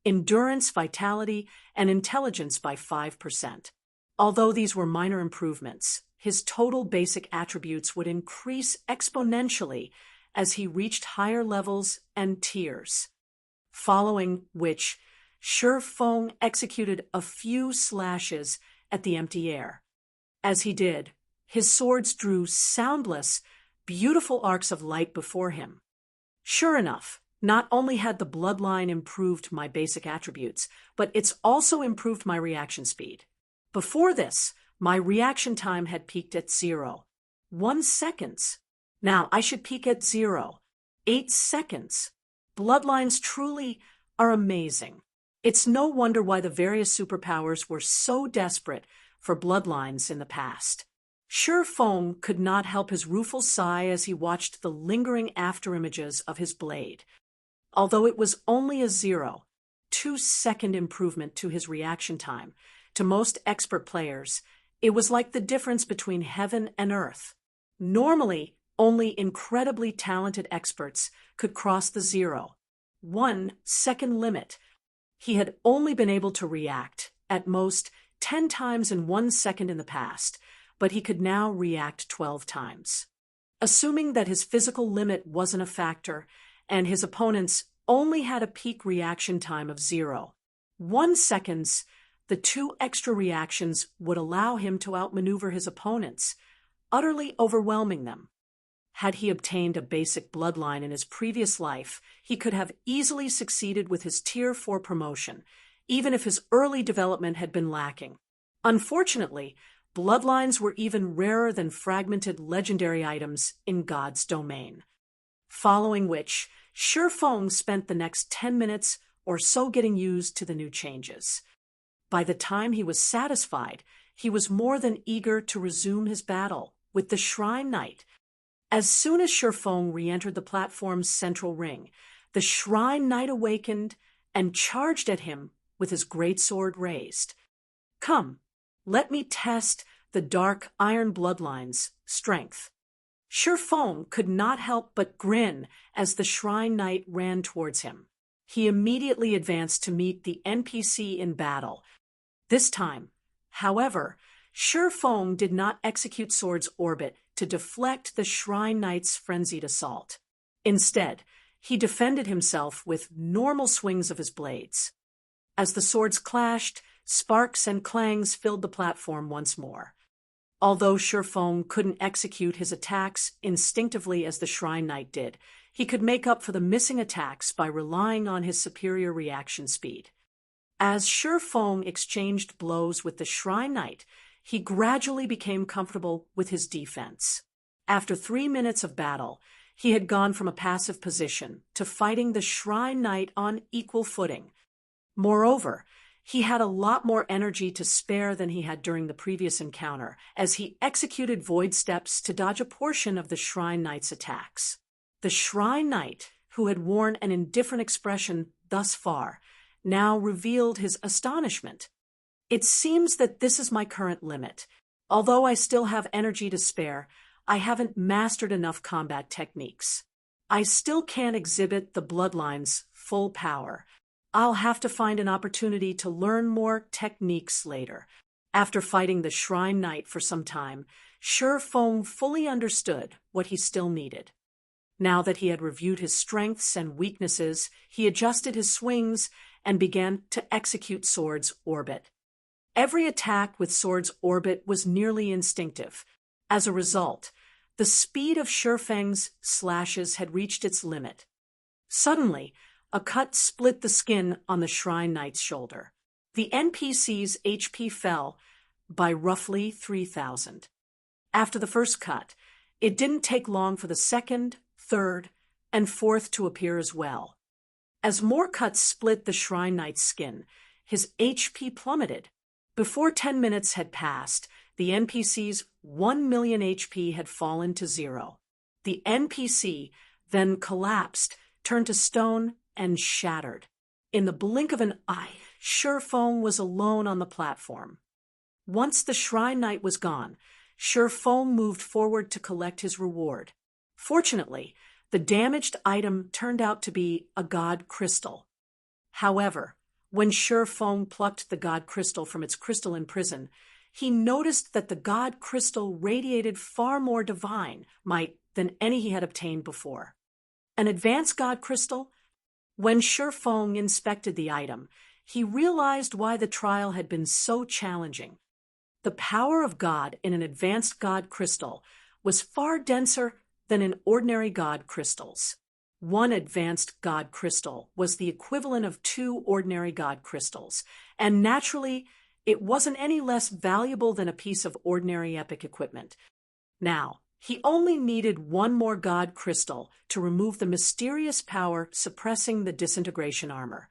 endurance, vitality, and intelligence by 5%. Although these were minor improvements, his total basic attributes would increase exponentially as he reached higher levels and tiers, following which Shi Feng executed a few slashes at the empty air. As he did, his swords drew soundless, beautiful arcs of light before him. Sure enough, not only had the bloodline improved my basic attributes, but it's also improved my reaction speed. Before this, my reaction time had peaked at 0. 1 seconds. Now I should peak at 0. 8 seconds. Bloodlines truly are amazing. It's no wonder why the various superpowers were so desperate for bloodlines in the past. Shi Feng could not help his rueful sigh as he watched the lingering afterimages of his blade. Although it was only a 0.2-second improvement to his reaction time, to most expert players, it was like the difference between heaven and earth. Normally, only incredibly talented experts could cross the 0.1-second limit. He had only been able to react, at most, 10 times in 1 second in the past, but he could now react 12 times. Assuming that his physical limit wasn't a factor, and his opponents only had a peak reaction time of 0.1 seconds, the 2 extra reactions would allow him to outmaneuver his opponents, utterly overwhelming them. Had he obtained a basic bloodline in his previous life, he could have easily succeeded with his Tier 4 promotion, even if his early development had been lacking. Unfortunately, bloodlines were even rarer than fragmented legendary items in God's domain. Following which, Shi Feng spent the next 10 minutes or so getting used to the new changes. By the time he was satisfied, he was more than eager to resume his battle with the Shrine Knight. As soon as Shi Feng re-entered the platform's central ring, the Shrine Knight awakened and charged at him with his greatsword raised. "Come, let me test the dark iron bloodline's strength." Shi Feng could not help but grin as the Shrine Knight ran towards him. He immediately advanced to meet the NPC in battle. This time, however, Shi Feng did not execute Sword's Orbit to deflect the Shrine Knight's frenzied assault. Instead, he defended himself with normal swings of his blades. As the swords clashed, sparks and clangs filled the platform once more. Although Shi Feng couldn't execute his attacks instinctively as the Shrine Knight did, he could make up for the missing attacks by relying on his superior reaction speed. As Shi Feng exchanged blows with the Shrine Knight, he gradually became comfortable with his defense. After 3 minutes of battle, he had gone from a passive position to fighting the Shrine Knight on equal footing. Moreover, he had a lot more energy to spare than he had during the previous encounter, as he executed void steps to dodge a portion of the Shrine Knight's attacks. The Shrine Knight, who had worn an indifferent expression thus far, now revealed his astonishment. "It seems that this is my current limit. Although I still have energy to spare, I haven't mastered enough combat techniques. I still can't exhibit the bloodline's full power. I'll have to find an opportunity to learn more techniques later." After fighting the Shrine Knight for some time, Shi Feng fully understood what he still needed. Now that he had reviewed his strengths and weaknesses, he adjusted his swings and began to execute Sword's Orbit. Every attack with Sword's Orbit was nearly instinctive. As a result, the speed of Shi Feng's slashes had reached its limit. Suddenly, a cut split the skin on the Shrine Knight's shoulder. The NPC's HP fell by roughly 3,000. After the first cut, it didn't take long for the second, third, and fourth to appear as well. As more cuts split the Shrine Knight's skin, his HP plummeted. Before 10 minutes had passed, the NPC's 1 million HP had fallen to 0. The NPC then collapsed, turned to stone, and shattered. In the blink of an eye, Shi Feng was alone on the platform. Once the Shrine Knight was gone, Shi Feng moved forward to collect his reward. Fortunately, the damaged item turned out to be a god crystal. However, when Shi Feng plucked the god crystal from its crystalline prison, he noticed that the god crystal radiated far more divine might than any he had obtained before. An advanced god crystal? When Shi Feng inspected the item, he realized why the trial had been so challenging. The power of God in an advanced God crystal was far denser than in ordinary God crystals. One advanced God crystal was the equivalent of 2 ordinary God crystals, and naturally, it wasn't any less valuable than a piece of ordinary epic equipment. Now, he only needed 1 more God crystal to remove the mysterious power suppressing the disintegration armor.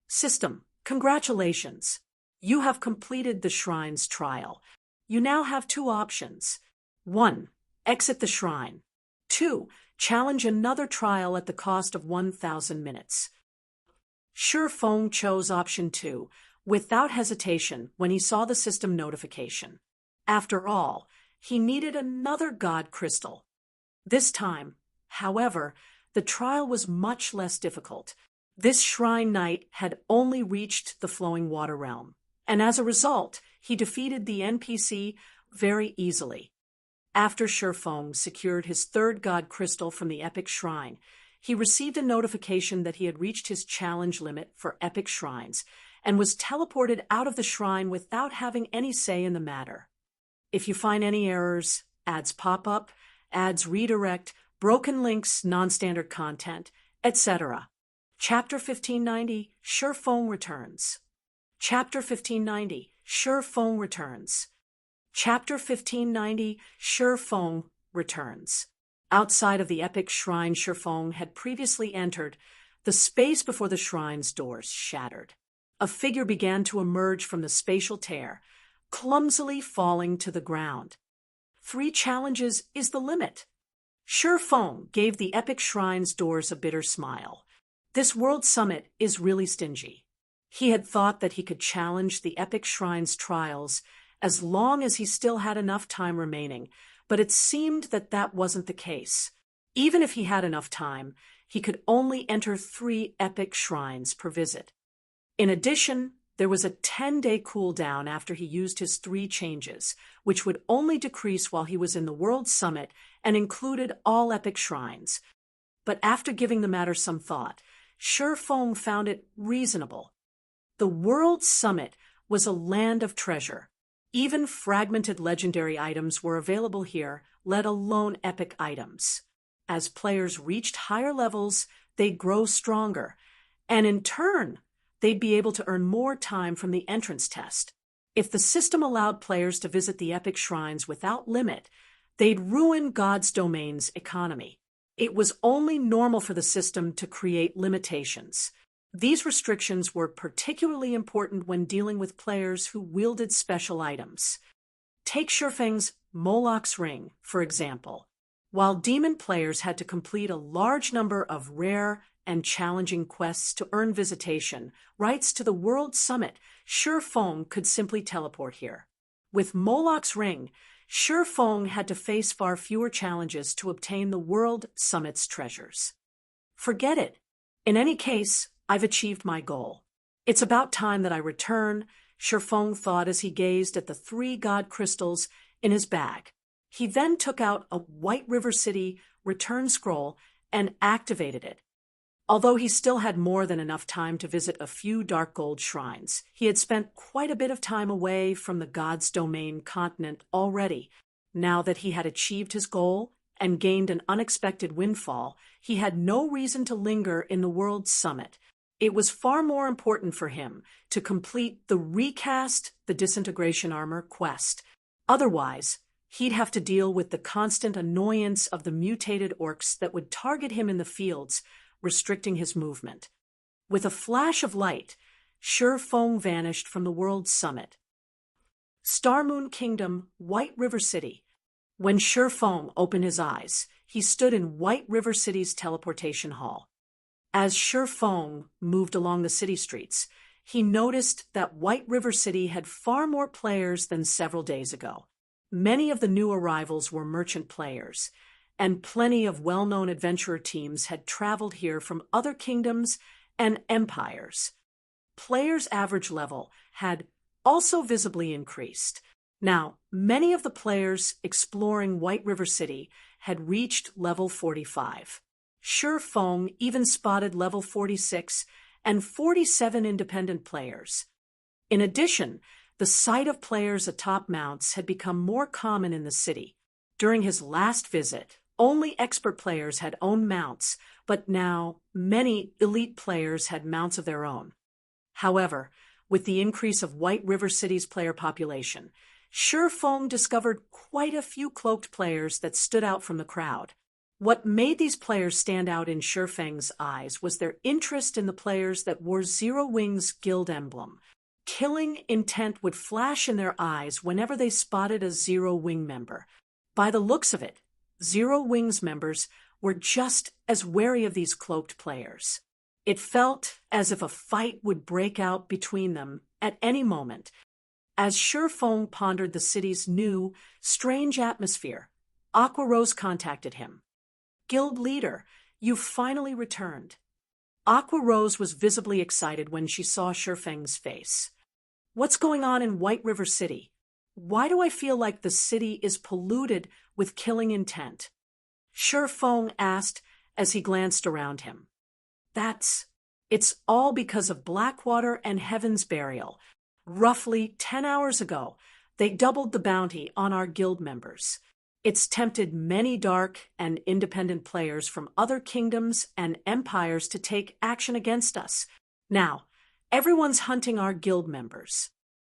System, congratulations! You have completed the shrine's trial. You now have 2 options. 1. Exit the shrine. 2. Challenge another trial at the cost of 1,000 minutes. Shi Feng chose option 2, without hesitation when he saw the system notification. After all, he needed another God crystal. This time, however, the trial was much less difficult. This shrine knight had only reached the flowing water realm, and as a result, he defeated the NPC very easily. After Shi Feng secured his 3rd God crystal from the epic shrine, he received a notification that he had reached his challenge limit for epic shrines and was teleported out of the shrine without having any say in the matter. If you find any errors, ads pop up, ads redirect, broken links, non-standard content, etc. Chapter 1590, Shi Feng returns. Chapter 1590, Shi Feng returns. Chapter 1590, Shi Feng returns. Outside of the epic shrine Shi Feng had previously entered, the space before the shrine's doors shattered. A figure began to emerge from the spatial tear, clumsily falling to the ground. 3 challenges is the limit. Shi Feng gave the epic shrine's doors a bitter smile. This World Summit is really stingy. He had thought that he could challenge the epic shrine's trials as long as he still had enough time remaining, but it seemed that that wasn't the case. Even if he had enough time, he could only enter 3 epic shrines per visit. In addition, there was a 10-day cooldown after he used his 3 changes, which would only decrease while he was in the World Summit and included all epic shrines. But after giving the matter some thought, Shi Feng found it reasonable. The World Summit was a land of treasure. Even fragmented legendary items were available here, let alone epic items. As players reached higher levels, they'd grow stronger, and in turn, they'd be able to earn more time from the entrance test. If the system allowed players to visit the epic shrines without limit, they'd ruin God's domain's economy. It was only normal for the system to create limitations. These restrictions were particularly important when dealing with players who wielded special items. Take Shi Feng's Moloch's Ring, for example. While demon players had to complete a large number of rare and challenging quests to earn visitation, rights to the World Summit, Shi Feng could simply teleport here. With Moloch's Ring, Shi Feng had to face far fewer challenges to obtain the World Summit's treasures. Forget it. In any case, I've achieved my goal. It's about time that I return, Shi Feng thought as he gazed at the 3 God crystals in his bag. He then took out a White River City return scroll and activated it. Although he still had more than enough time to visit a few dark gold shrines, he had spent quite a bit of time away from the God's Domain continent already. Now that he had achieved his goal and gained an unexpected windfall, he had no reason to linger in the World Summit. It was far more important for him to complete the Recast the Disintegration Armor quest. Otherwise, he'd have to deal with the constant annoyance of the mutated orcs that would target him in the fields, restricting his movement. With a flash of light, Shi Feng vanished from the World Summit. Starmoon Kingdom, White River City. When Shi Feng opened his eyes, he stood in White River City's teleportation hall. As Shi Feng moved along the city streets, he noticed that White River City had far more players than several days ago. Many of the new arrivals were merchant players, and plenty of well-known adventurer teams had traveled here from other kingdoms and empires. Players' average level had also visibly increased. Now, many of the players exploring White River City had reached level 45. Shi Feng even spotted level 46 and 47 independent players. In addition, the sight of players atop mounts had become more common in the city. During his last visit, only expert players had owned mounts, but now many elite players had mounts of their own. However, with the increase of White River City's player population, Shifeng discovered quite a few cloaked players that stood out from the crowd. What made these players stand out in Shifeng's eyes was their interest in the players that wore Zero Wing's guild emblem. Killing intent would flash in their eyes whenever they spotted a Zero Wing member. By the looks of it, Zero Wing's members were just as wary of these cloaked players. It felt as if a fight would break out between them at any moment. As Shifeng pondered the city's new, strange atmosphere, Aqua Rose contacted him. "Guild leader, you've finally returned." Aqua Rose was visibly excited when she saw Shifeng's face. "What's going on in White River City? Why do I feel like the city is polluted with killing intent?" Shifeng asked as he glanced around him. It's all because of Blackwater and Heaven's Burial. Roughly 10 hours ago, they doubled the bounty on our guild members. It's tempted many dark and independent players from other kingdoms and empires to take action against us. Now, everyone's hunting our guild members.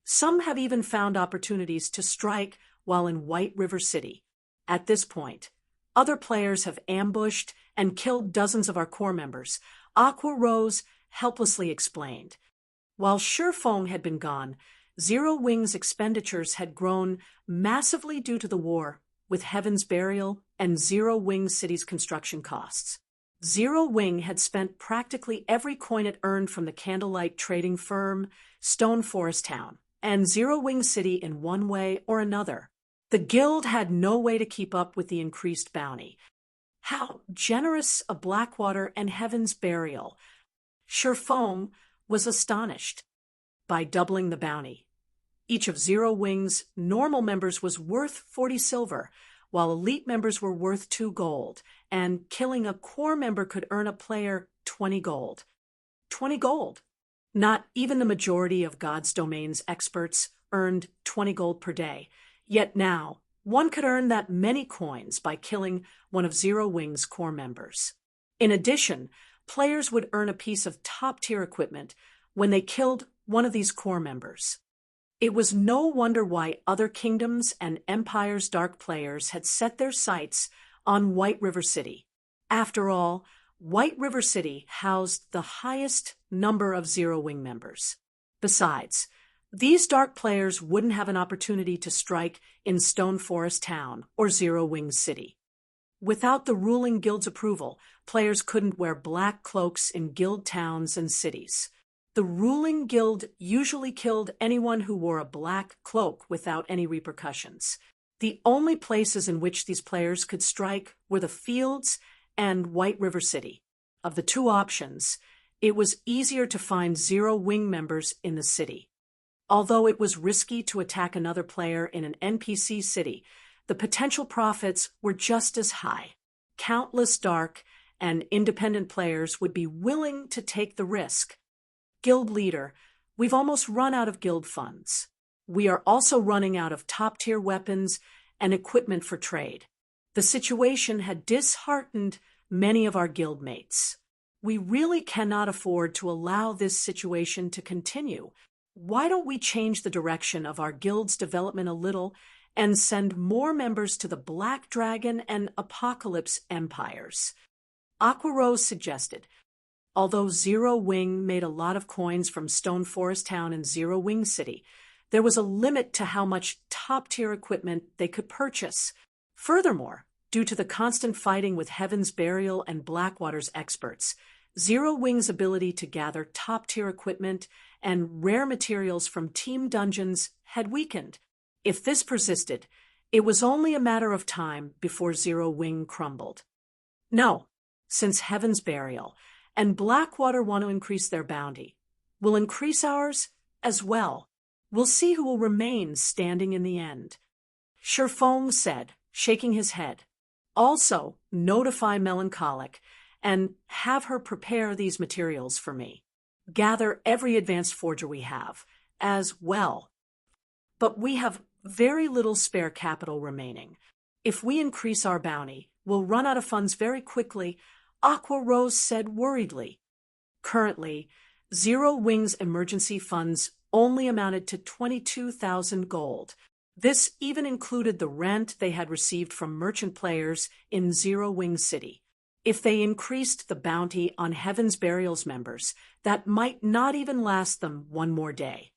Some have even found opportunities to strike while in White River City. At this point, other players have ambushed and killed dozens of our core members, Aqua Rose helplessly explained. While Shifeng had been gone, Zero Wing's expenditures had grown massively due to the war with Heaven's Burial and Zero Wing City's construction costs. Zero Wing had spent practically every coin it earned from the candlelight trading firm, Stone Forest Town, and Zero Wing City in one way or another. The guild had no way to keep up with the increased bounty. How generous of Blackwater and Heaven's Burial! Shifeng was astonished. By doubling the bounty, each of Zero Wing's normal members was worth 40 silver, while elite members were worth 2 gold, and killing a core member could earn a player 20 gold. 20 gold! Not even the majority of God's Domain's experts earned 20 gold per day. Yet now, one could earn that many coins by killing one of Zero Wing's core members. In addition, players would earn a piece of top-tier equipment when they killed one of these core members. It was no wonder why other kingdoms and empires' dark players had set their sights on White River City. After all, White River City housed the highest number of Zero Wing members. Besides, these dark players wouldn't have an opportunity to strike in Stone Forest Town or Zero Wing City. Without the ruling guild's approval, players couldn't wear black cloaks in guild towns and cities. The ruling guild usually killed anyone who wore a black cloak without any repercussions. The only places in which these players could strike were the fields and White River City. Of the two options, it was easier to find Zero Wing members in the city. Although it was risky to attack another player in an NPC city, the potential profits were just as high. Countless dark and independent players would be willing to take the risk. Guild leader, we've almost run out of guild funds. We are also running out of top-tier weapons and equipment for trade. The situation had disheartened many of our guild mates. We really cannot afford to allow this situation to continue. Why don't we change the direction of our guild's development a little and send more members to the Black Dragon and Apocalypse empires? Aqua Rose suggested. Although Zero Wing made a lot of coins from Stone Forest Town and Zero Wing City, there was a limit to how much top-tier equipment they could purchase. Furthermore, due to the constant fighting with Heaven's Burial and Blackwater's experts, Zero Wing's ability to gather top-tier equipment and rare materials from team dungeons had weakened. If this persisted, it was only a matter of time before Zero Wing crumbled. No, since Heaven's Burial and Blackwater want to increase their bounty, we'll increase ours as well. We'll see who will remain standing in the end. Shifeng said, shaking his head. Also, notify Melancholic and have her prepare these materials for me. gather every advanced forger we have, as well. But we have very little spare capital remaining. If we increase our bounty, we'll run out of funds very quickly, Aqua Rose said worriedly. Currently, Zero Wing's emergency funds only amounted to 22,000 gold. This even included the rent they had received from merchant players in Zero Wing City. If they increased the bounty on Heaven's Burial's members, that might not even last them one more day.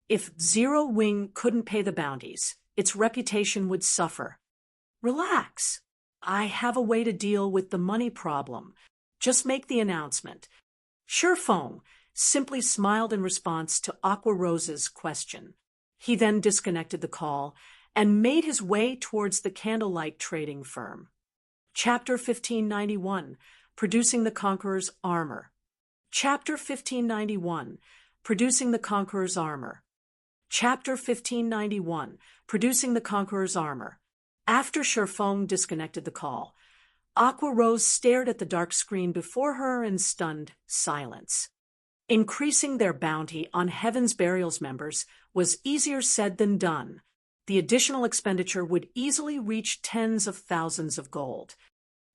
If Zero Wing couldn't pay the bounties, its reputation would suffer. Relax. I have a way to deal with the money problem. Just make the announcement. Sure Feng simply smiled in response to Aqua Rose's question. He then disconnected the call and made his way towards the candlelight trading firm. Chapter 1591, Producing the Conqueror's Armor. Chapter 1591, Producing the Conqueror's Armor. Chapter 1591, Producing the Conqueror's Armor. After Sherfeng disconnected the call, Aqua Rose stared at the dark screen before her in stunned silence. Increasing their bounty on Heaven's Burial's members was easier said than done. The additional expenditure would easily reach tens of thousands of gold.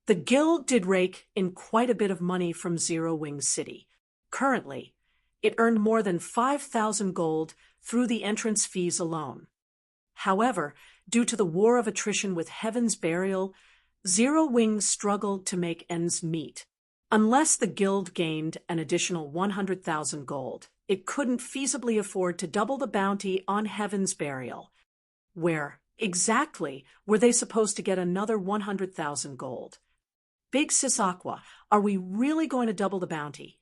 The guild did rake in quite a bit of money from Zero Wing City. Currently, it earned more than 5,000 gold through the entrance fees alone. However, due to the war of attrition with Heaven's Burial, Zero Wing struggled to make ends meet. Unless the guild gained an additional 100,000 gold, it couldn't feasibly afford to double the bounty on Heaven's Burial. Where exactly were they supposed to get another 100,000 gold? Big Sis Aqua, are we really going to double the bounty?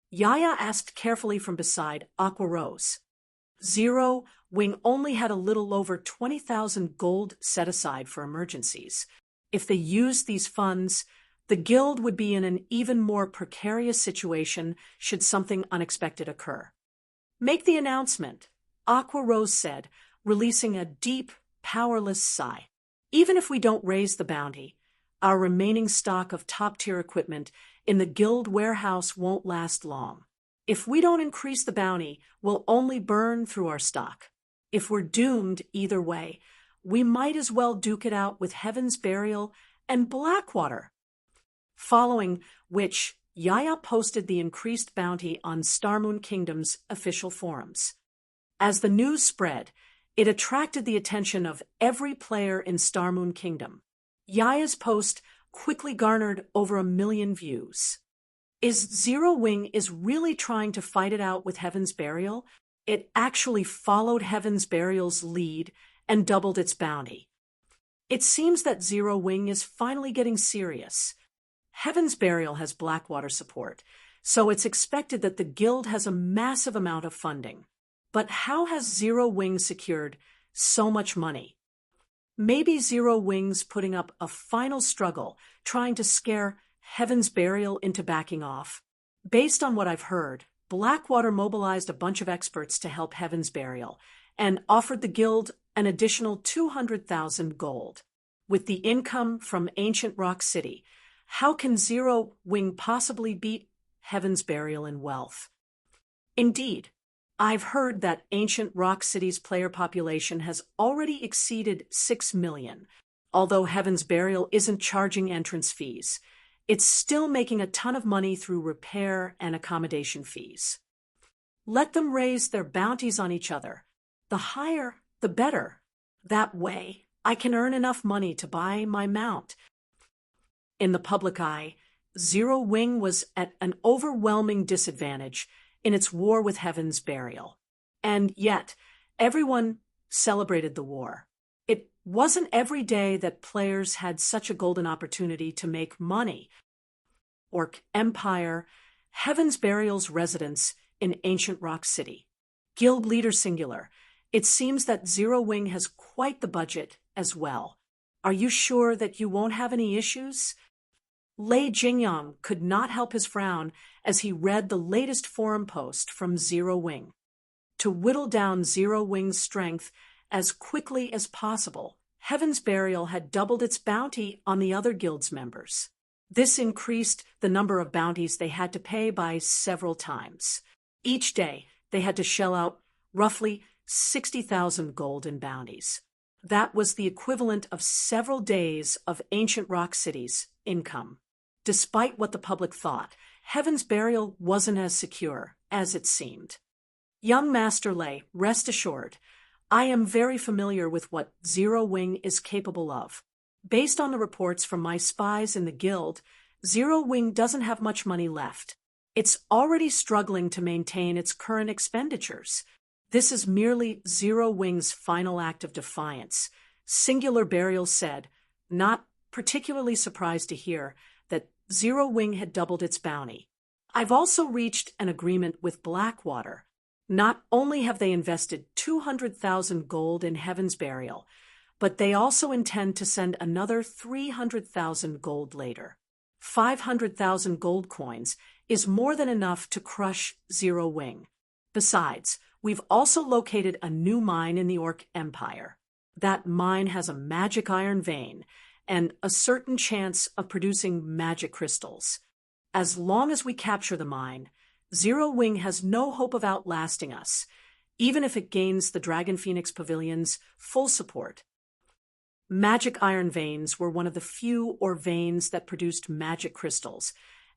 Yaya asked carefully from beside Aqua Rose. Zero Wing only had a little over 20,000 gold set aside for emergencies. If they used these funds, the guild would be in an even more precarious situation should something unexpected occur. Make the announcement, Aqua Rose said, releasing a deep, powerless sigh. Even if we don't raise the bounty, our remaining stock of top-tier equipment in the guild warehouse won't last long. If we don't increase the bounty, we'll only burn through our stock. If we're doomed either way, we might as well duke it out with Heaven's Burial and Blackwater. Following which, Yaya posted the increased bounty on Starmoon Kingdom's official forums. As the news spread, it attracted the attention of every player in Starmoon Kingdom. Yaya's post quickly garnered over 1 million views. Is Zero Wing really trying to fight it out with Heaven's Burial? It actually followed Heaven's Burial's lead and doubled its bounty. It seems that Zero Wing is finally getting serious. Heaven's Burial has Blackwater support, so it's expected that the guild has a massive amount of funding. But how has Zero Wing secured so much money? Maybe Zero Wing's putting up a final struggle, trying to scare Heaven's Burial into backing off. Based on what I've heard, Blackwater mobilized a bunch of experts to help Heaven's Burial and offered the guild an additional 200,000 gold. With the income from Ancient Rock City, how can Zero Wing possibly beat Heaven's Burial in wealth? Indeed, I've heard that Ancient Rock City's player population has already exceeded 6 million. Although Heaven's Burial isn't charging entrance fees, it's still making a ton of money through repair and accommodation fees. Let them raise their bounties on each other. The higher, the better. That way, I can earn enough money to buy my mount. In the public eye, Zero Wing was at an overwhelming disadvantage in its war with Heaven's Burial. And yet, everyone celebrated the war. It wasn't every day that players had such a golden opportunity to make money. Orc Empire, Heaven's Burial's residence in Ancient Rock City. Guild Leader Singular. It seems that Zero Wing has quite the budget as well. Are you sure that you won't have any issues? Lei Jingyang could not help his frown as he read the latest forum post from Zero Wing. To whittle down Zero Wing's strength as quickly as possible, Heaven's Burial had doubled its bounty on the other guild's members. This increased the number of bounties they had to pay by several times. Each day, they had to shell out roughly 60,000 gold in bounties. That was the equivalent of several days of ancient rock cities' income. Despite what the public thought, Heaven's Burial wasn't as secure as it seemed. Young Master Lei, rest assured, I am very familiar with what Zero Wing is capable of. Based on the reports from my spies in the guild, Zero Wing doesn't have much money left. It's already struggling to maintain its current expenditures. This is merely Zero Wing's final act of defiance. Singular Burial said, not particularly surprised to hear that Zero Wing had doubled its bounty. I've also reached an agreement with Blackwater. Not only have they invested 200,000 gold in Heaven's Burial, but they also intend to send another 300,000 gold later. 500,000 gold coins is more than enough to crush Zero Wing. Besides, we've also located a new mine in the Orc Empire. That mine has a magic iron vein and a certain chance of producing magic crystals. As long as we capture the mine, Zero Wing has no hope of outlasting us, even if it gains the Dragon Phoenix Pavilion's full support. Magic iron veins were one of the few or veins that produced magic crystals,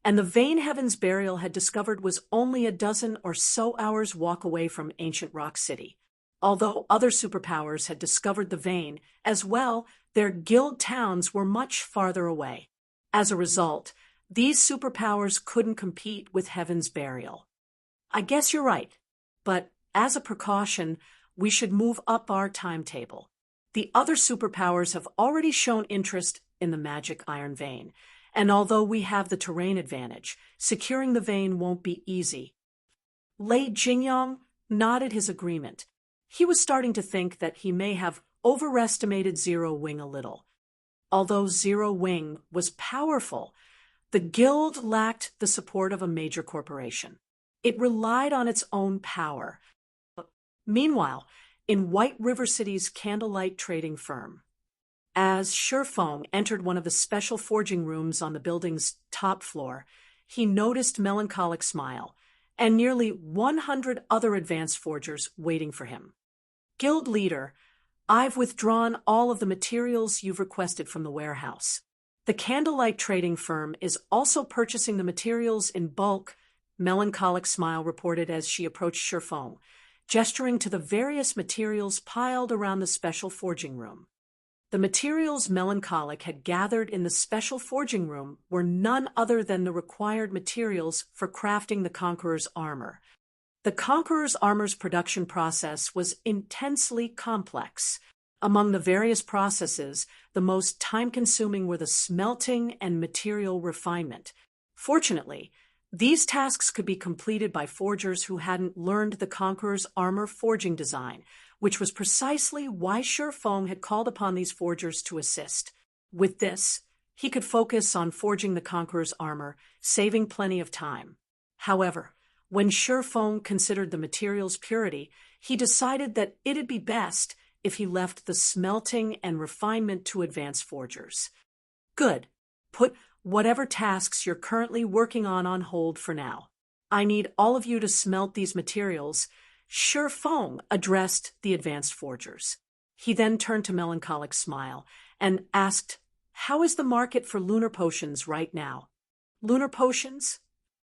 and the vein Heaven's Burial had discovered was only a dozen or so hours' walk away from ancient Rock City. Although other superpowers had discovered the vein as well, their guild towns were much farther away. As a result, these superpowers couldn't compete with Heaven's Burial. I guess you're right, but as a precaution, we should move up our timetable. The other superpowers have already shown interest in the magic iron vein, and although we have the terrain advantage, securing the vein won't be easy. Lei Jingyong nodded his agreement. He was starting to think that he may have overestimated Zero Wing a little. Although Zero Wing was powerful, the guild lacked the support of a major corporation. It relied on its own power. Meanwhile, in White River City's candlelight trading firm, as Shifeng entered one of the special forging rooms on the building's top floor, he noticed Melancholic Smile and nearly 100 other advanced forgers waiting for him. Guild leader, I've withdrawn all of the materials you've requested from the warehouse. The candlelight trading firm is also purchasing the materials in bulk, Melancholic Smile reported as she approached Shifeng, gesturing to the various materials piled around the special forging room. The materials Melancholic had gathered in the special forging room were none other than the required materials for crafting the Conqueror's armor. The Conqueror's armor's production process was intensely complex. Among the various processes, the most time-consuming were the smelting and material refinement. Fortunately, these tasks could be completed by forgers who hadn't learned the Conqueror's armor forging design, which was precisely why Shifeng had called upon these forgers to assist. With this, he could focus on forging the Conqueror's armor, saving plenty of time. However, when Shifeng considered the material's purity, he decided that it'd be best if he left the smelting and refinement to advanced forgers. Good. Put whatever tasks you're currently working on hold for now. I need all of you to smelt these materials. Shifeng addressed the advanced forgers. He then turned to Melancholic Smile and asked, how is the market for lunar potions right now? Lunar potions?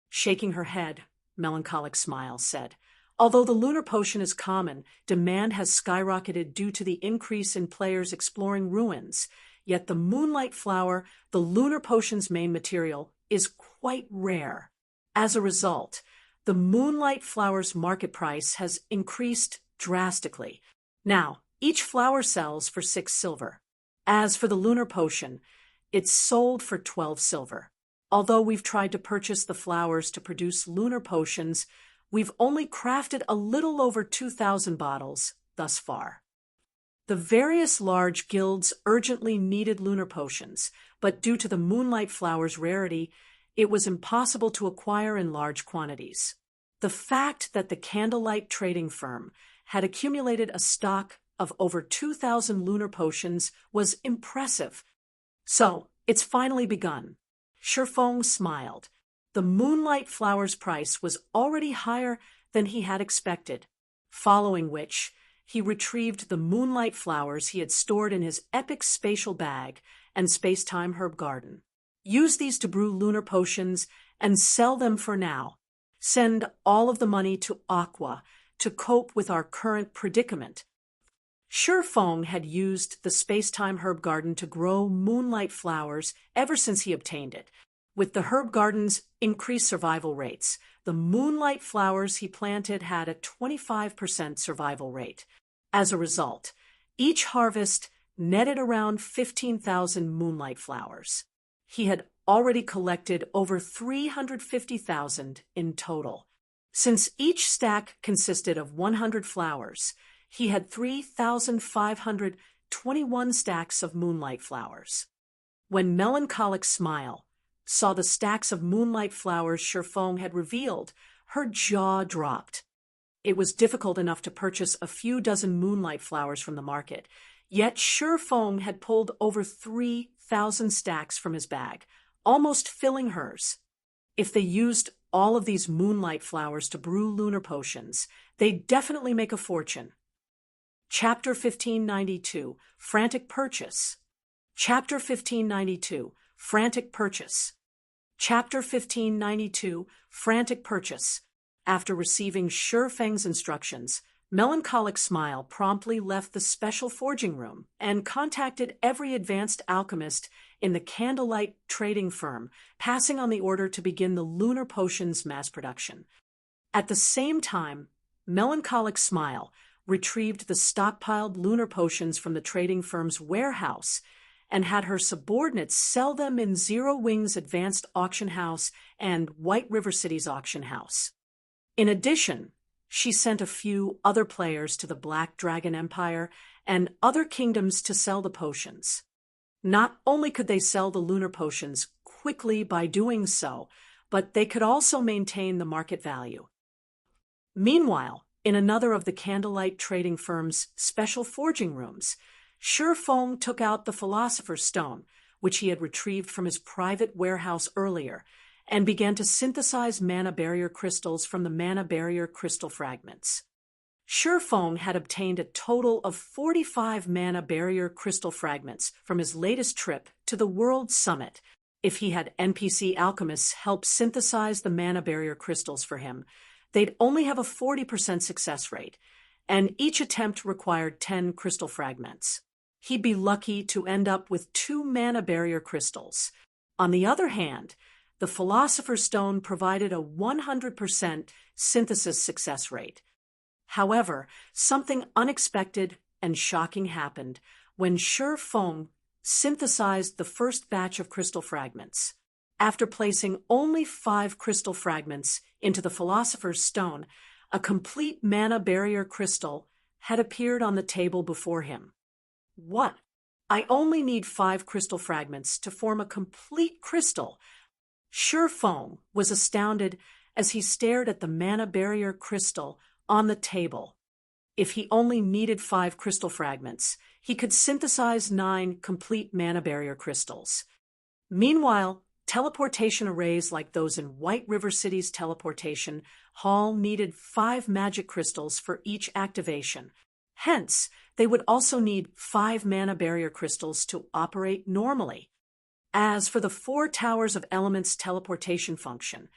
Shaking her head, Melancholic Smile said, although the lunar potion is common, demand has skyrocketed due to the increase in players exploring ruins. Yet the Moonlight Flower, the lunar potion's main material, is quite rare. As a result, the Moonlight Flower's market price has increased drastically. Now, each flower sells for 6 silver. As for the lunar potion, it's sold for 12 silver. Although we've tried to purchase the flowers to produce lunar potions, we've only crafted a little over 2,000 bottles thus far. The various large guilds urgently needed lunar potions, but due to the Moonlight Flower's rarity, it was impossible to acquire in large quantities. The fact that the candlelight trading firm had accumulated a stock of over 2,000 lunar potions was impressive. So, it's finally begun. Shifeng smiled. The Moonlight Flower's price was already higher than he had expected, following which he retrieved the moonlight flowers he had stored in his epic spatial bag and space-time herb garden. Use these to brew lunar potions and sell them for now. Send all of the money to Aqua to cope with our current predicament. Feng had used the space-time herb garden to grow moonlight flowers ever since he obtained it. With the herb garden's increased survival rates, the moonlight flowers he planted had a 25% survival rate. As a result, each harvest netted around 15,000 moonlight flowers. He had already collected over 350,000 in total. Since each stack consisted of 100 flowers, he had 3,521 stacks of moonlight flowers. When Melancholic Smile saw the stacks of moonlight flowers Feng had revealed, her jaw dropped. It was difficult enough to purchase a few dozen moonlight flowers from the market, yet Feng had pulled over 3,000 stacks from his bag, almost filling hers. If they used all of these moonlight flowers to brew lunar potions, they'd definitely make a fortune. Chapter 1592, Frantic Purchase. Chapter 1592, Frantic Purchase. Chapter 1592, Frantic Purchase. After receiving Feng's instructions, Melancholic Smile promptly left the special forging room and contacted every advanced alchemist in the Candlelight trading firm, passing on the order to begin the lunar potions mass production. At the same time, Melancholic Smile retrieved the stockpiled lunar potions from the trading firm's warehouse and had her subordinates sell them in Zero Wing's advanced auction house and White River City's auction house. In addition, she sent a few other players to the Black Dragon Empire and other kingdoms to sell the potions. Not only could they sell the lunar potions quickly by doing so, but they could also maintain the market value. Meanwhile, in another of the Candlelight trading firm's special forging rooms, Feng took out the Philosopher's Stone, which he had retrieved from his private warehouse earlier, and began to synthesize mana barrier crystals from the mana barrier crystal fragments. Feng had obtained a total of 45 mana barrier crystal fragments from his latest trip to the World Summit. If he had NPC alchemists help synthesize the mana barrier crystals for him, they'd only have a 40% success rate, and each attempt required 10 crystal fragments. He'd be lucky to end up with 2 mana barrier crystals. On the other hand, the Philosopher's Stone provided a 100% synthesis success rate. However, something unexpected and shocking happened when Feng synthesized the first batch of crystal fragments. After placing only 5 crystal fragments into the Philosopher's Stone, a complete mana barrier crystal had appeared on the table before him. What? I only need 5 crystal fragments to form a complete crystal. Feng was astounded as he stared at the mana barrier crystal on the table. If he only needed 5 crystal fragments, he could synthesize 9 complete mana barrier crystals. Meanwhile, teleportation arrays like those in White River City's teleportation hall needed 5 magic crystals for each activation. Hence, they would also need 5 mana barrier crystals to operate normally. As for the 4 Towers of Elements teleportation function,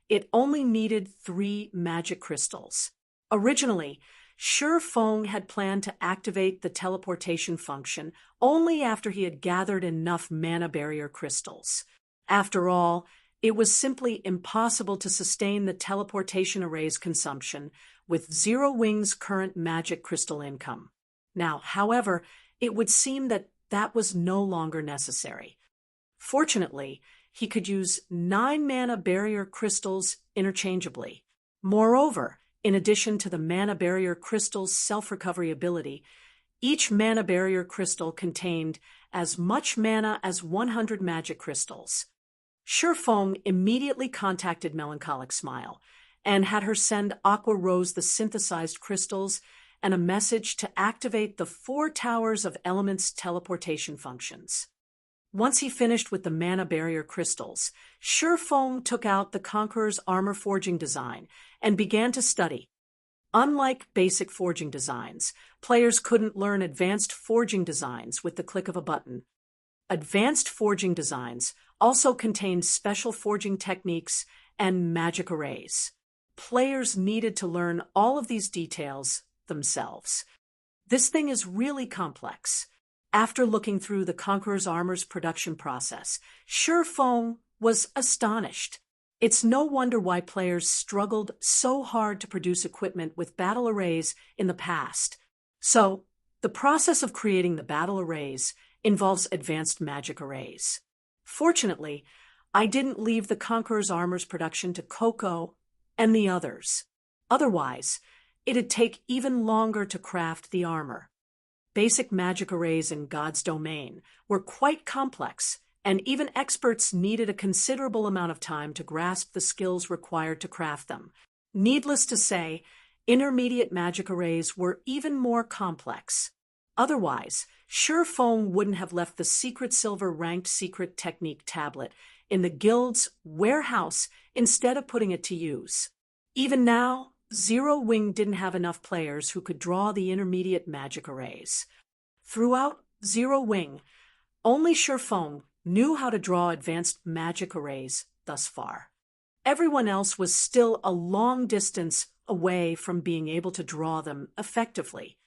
it only needed 3 magic crystals. Originally, Feng had planned to activate the teleportation function only after he had gathered enough mana barrier crystals. After all, it was simply impossible to sustain the teleportation array's consumption with Zero Wing's current magic crystal income. Now, however, it would seem that that was no longer necessary. Fortunately, he could use 9 mana barrier crystals interchangeably. Moreover, in addition to the mana barrier crystal's self-recovery ability, each mana barrier crystal contained as much mana as 100 magic crystals. Feng immediately contacted Melancholic Smile and had her send Aqua Rose the synthesized crystals and a message to activate the 4 Towers of Elements teleportation functions. Once he finished with the mana barrier crystals, Feng took out the Conqueror's armor forging design and began to study. Unlike basic forging designs, players couldn't learn advanced forging designs with the click of a button. Advanced forging designs also contained special forging techniques and magic arrays. Players needed to learn all of these details themselves. This thing is really complex. After looking through the Conqueror's armor's production process, Feng was astonished. It's no wonder why players struggled so hard to produce equipment with battle arrays in the past. So, the process of creating the battle arrays involves advanced magic arrays. Fortunately, I didn't leave the Conqueror's armor's production to Coco and the others. Otherwise, it'd take even longer to craft the armor. Basic magic arrays in God's domain were quite complex, and even experts needed a considerable amount of time to grasp the skills required to craft them. Needless to say, intermediate magic arrays were even more complex. Otherwise, Feng wouldn't have left the secret silver ranked secret technique tablet in the guild's warehouse instead of putting it to use. Even now, Zero Wing didn't have enough players who could draw the intermediate magic arrays. Throughout Zero Wing, only Feng knew how to draw advanced magic arrays thus far. Everyone else was still a long distance away from being able to draw them effectively.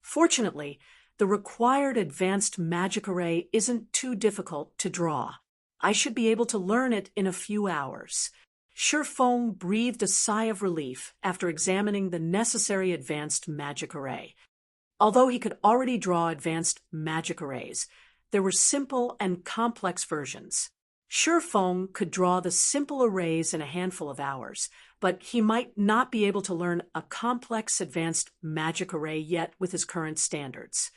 Fortunately, the required advanced magic array isn't too difficult to draw. I should be able to learn it in a few hours. Feng breathed a sigh of relief after examining the necessary advanced magic array. Although he could already draw advanced magic arrays, there were simple and complex versions. Feng could draw the simple arrays in a handful of hours, but he might not be able to learn a complex advanced magic array yet with his current standards.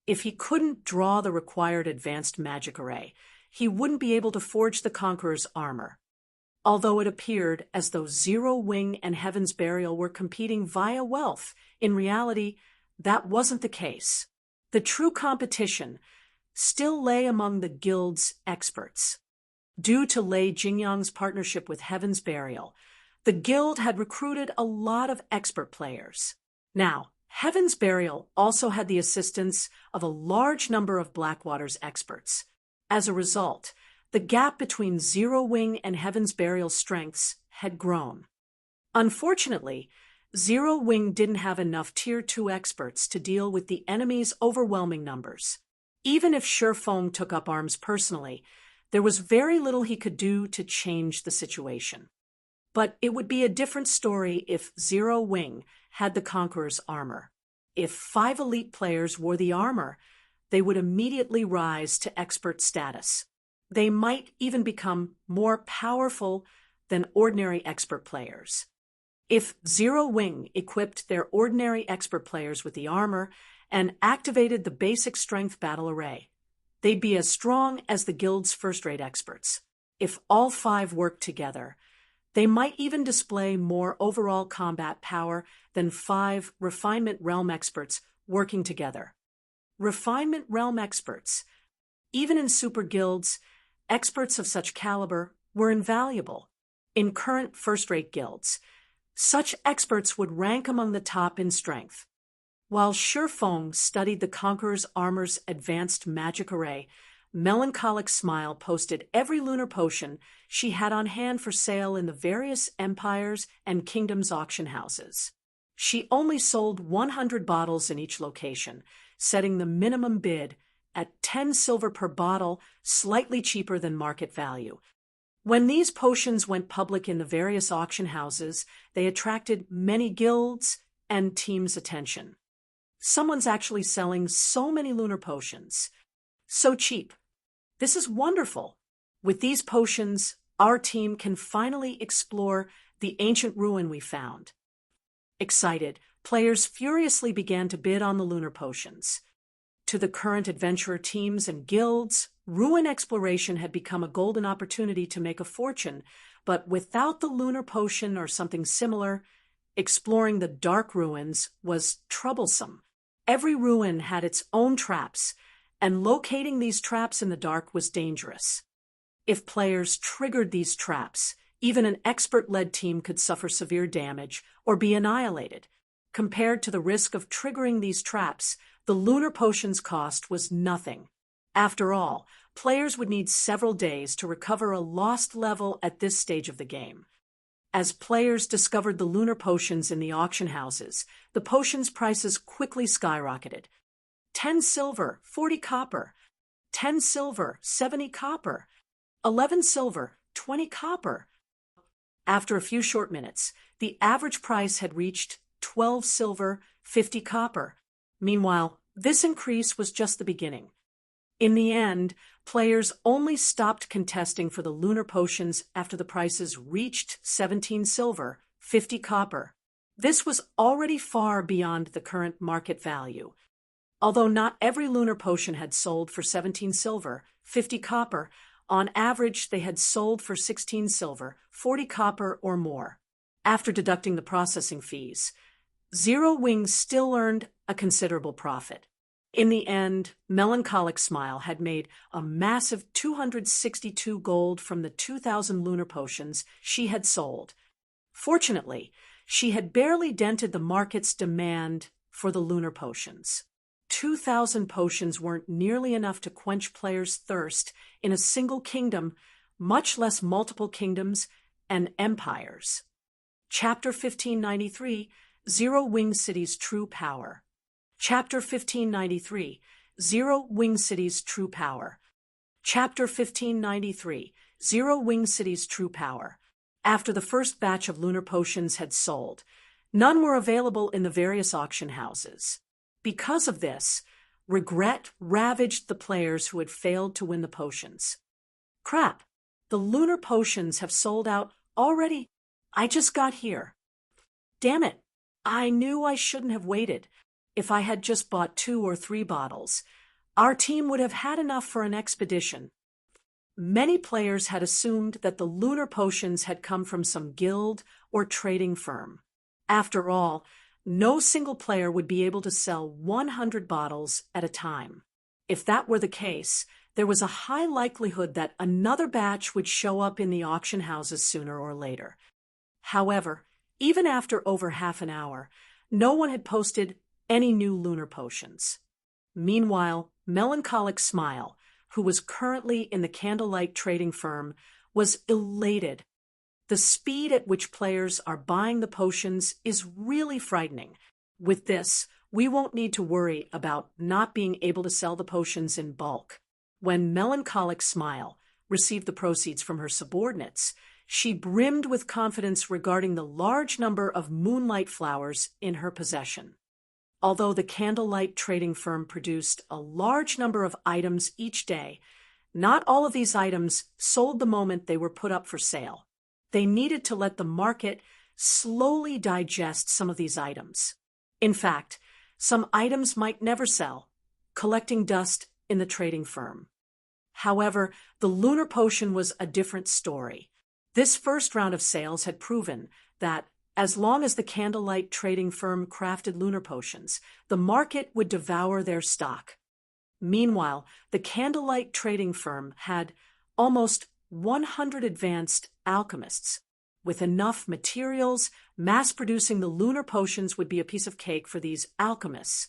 If he couldn't draw the required advanced magic array, he wouldn't be able to forge the Conqueror's armor. Although it appeared as though Zero Wing and Heaven's Burial were competing via wealth, in reality, that wasn't the case. The true competition still lay among the guild's experts. Due to Lei Jingyang's partnership with Heaven's Burial, the guild had recruited a lot of expert players. Now, Heaven's Burial also had the assistance of a large number of Blackwater's experts. As a result, the gap between Zero Wing and Heaven's Burial's strengths had grown. Unfortunately, Zero Wing didn't have enough Tier 2 experts to deal with the enemy's overwhelming numbers. Even if Feng took up arms personally, there was very little he could do to change the situation. But it would be a different story if Zero Wing had the Conqueror's armor. If 5 elite players wore the armor, they would immediately rise to expert status. They might even become more powerful than ordinary expert players. If Zero Wing equipped their ordinary expert players with the armor and activated the basic strength battle array, they'd be as strong as the guild's first-rate experts. If all 5 worked together, they might even display more overall combat power than 5 Refinement Realm experts working together. Refinement Realm experts. Even in super guilds, experts of such caliber were invaluable. In current first-rate guilds, such experts would rank among the top in strength. While Feng studied the Conqueror's armor's advanced magic array, Melancholic Smile posted every lunar potion she had on hand for sale in the various empires and kingdoms' auction houses. She only sold 100 bottles in each location, setting the minimum bid at 10 silver per bottle, slightly cheaper than market value. When these potions went public in the various auction houses, they attracted many guilds and teams' attention. Someone's actually selling so many lunar potions. So cheap. This is wonderful. With these potions, our team can finally explore the ancient ruin we found. Excited, players furiously began to bid on the lunar potions. To the current adventurer teams and guilds, ruin exploration had become a golden opportunity to make a fortune, but without the lunar potion or something similar, exploring the dark ruins was troublesome. Every ruin had its own traps, and locating these traps in the dark was dangerous. If players triggered these traps, even an expert-led team could suffer severe damage or be annihilated. Compared to the risk of triggering these traps, the lunar potion's cost was nothing. After all, players would need several days to recover a lost level at this stage of the game. As players discovered the lunar potions in the auction houses, the potions' prices quickly skyrocketed. 10 silver, 40 copper. 10 silver, 70 copper. 11 silver, 20 copper. After a few short minutes, the average price had reached 12 silver, 50 copper. Meanwhile, this increase was just the beginning. In the end, players only stopped contesting for the lunar potions after the prices reached 17 silver, 50 copper. This was already far beyond the current market value. Although not every lunar potion had sold for 17 silver, 50 copper, on average they had sold for 16 silver, 40 copper or more. After deducting the processing fees, Zero Wings still earned a considerable profit. In the end, Melancholic Smile had made a massive 262 gold from the 2,000 lunar potions she had sold. Fortunately, she had barely dented the market's demand for the lunar potions. 2,000 potions weren't nearly enough to quench players' thirst in a single kingdom, much less multiple kingdoms and empires. Chapter 1593, Zero Wing City's True Power. Chapter 1593, Zero Wing City's True Power. Chapter 1593, Zero Wing City's True Power. After the first batch of lunar potions had sold, none were available in the various auction houses. Because of this, regret ravaged the players who had failed to win the potions. Crap, the lunar potions have sold out already. I just got here. Damn it, I knew I shouldn't have waited. If I had just bought 2 or 3 bottles, our team would have had enough for an expedition. Many players had assumed that the lunar potions had come from some guild or trading firm. After all, no single player would be able to sell 100 bottles at a time. If that were the case, there was a high likelihood that another batch would show up in the auction houses sooner or later. However, even after over half an hour, no one had posted any new lunar potions. Meanwhile, Melancholic Smile, who was currently in the candlelight trading firm, was elated. The speed at which players are buying the potions is really frightening. With this, we won't need to worry about not being able to sell the potions in bulk. When Melancholic Smile received the proceeds from her subordinates, she brimmed with confidence regarding the large number of moonlight flowers in her possession. Although the candlelight trading firm produced a large number of items each day, not all of these items sold the moment they were put up for sale. They needed to let the market slowly digest some of these items. In fact, some items might never sell, collecting dust in the trading firm. However, the lunar potion was a different story. This first round of sales had proven that as long as the candlelight trading firm crafted lunar potions, the market would devour their stock. Meanwhile, the candlelight trading firm had almost 100 advanced alchemists. With enough materials, mass-producing the lunar potions would be a piece of cake for these alchemists.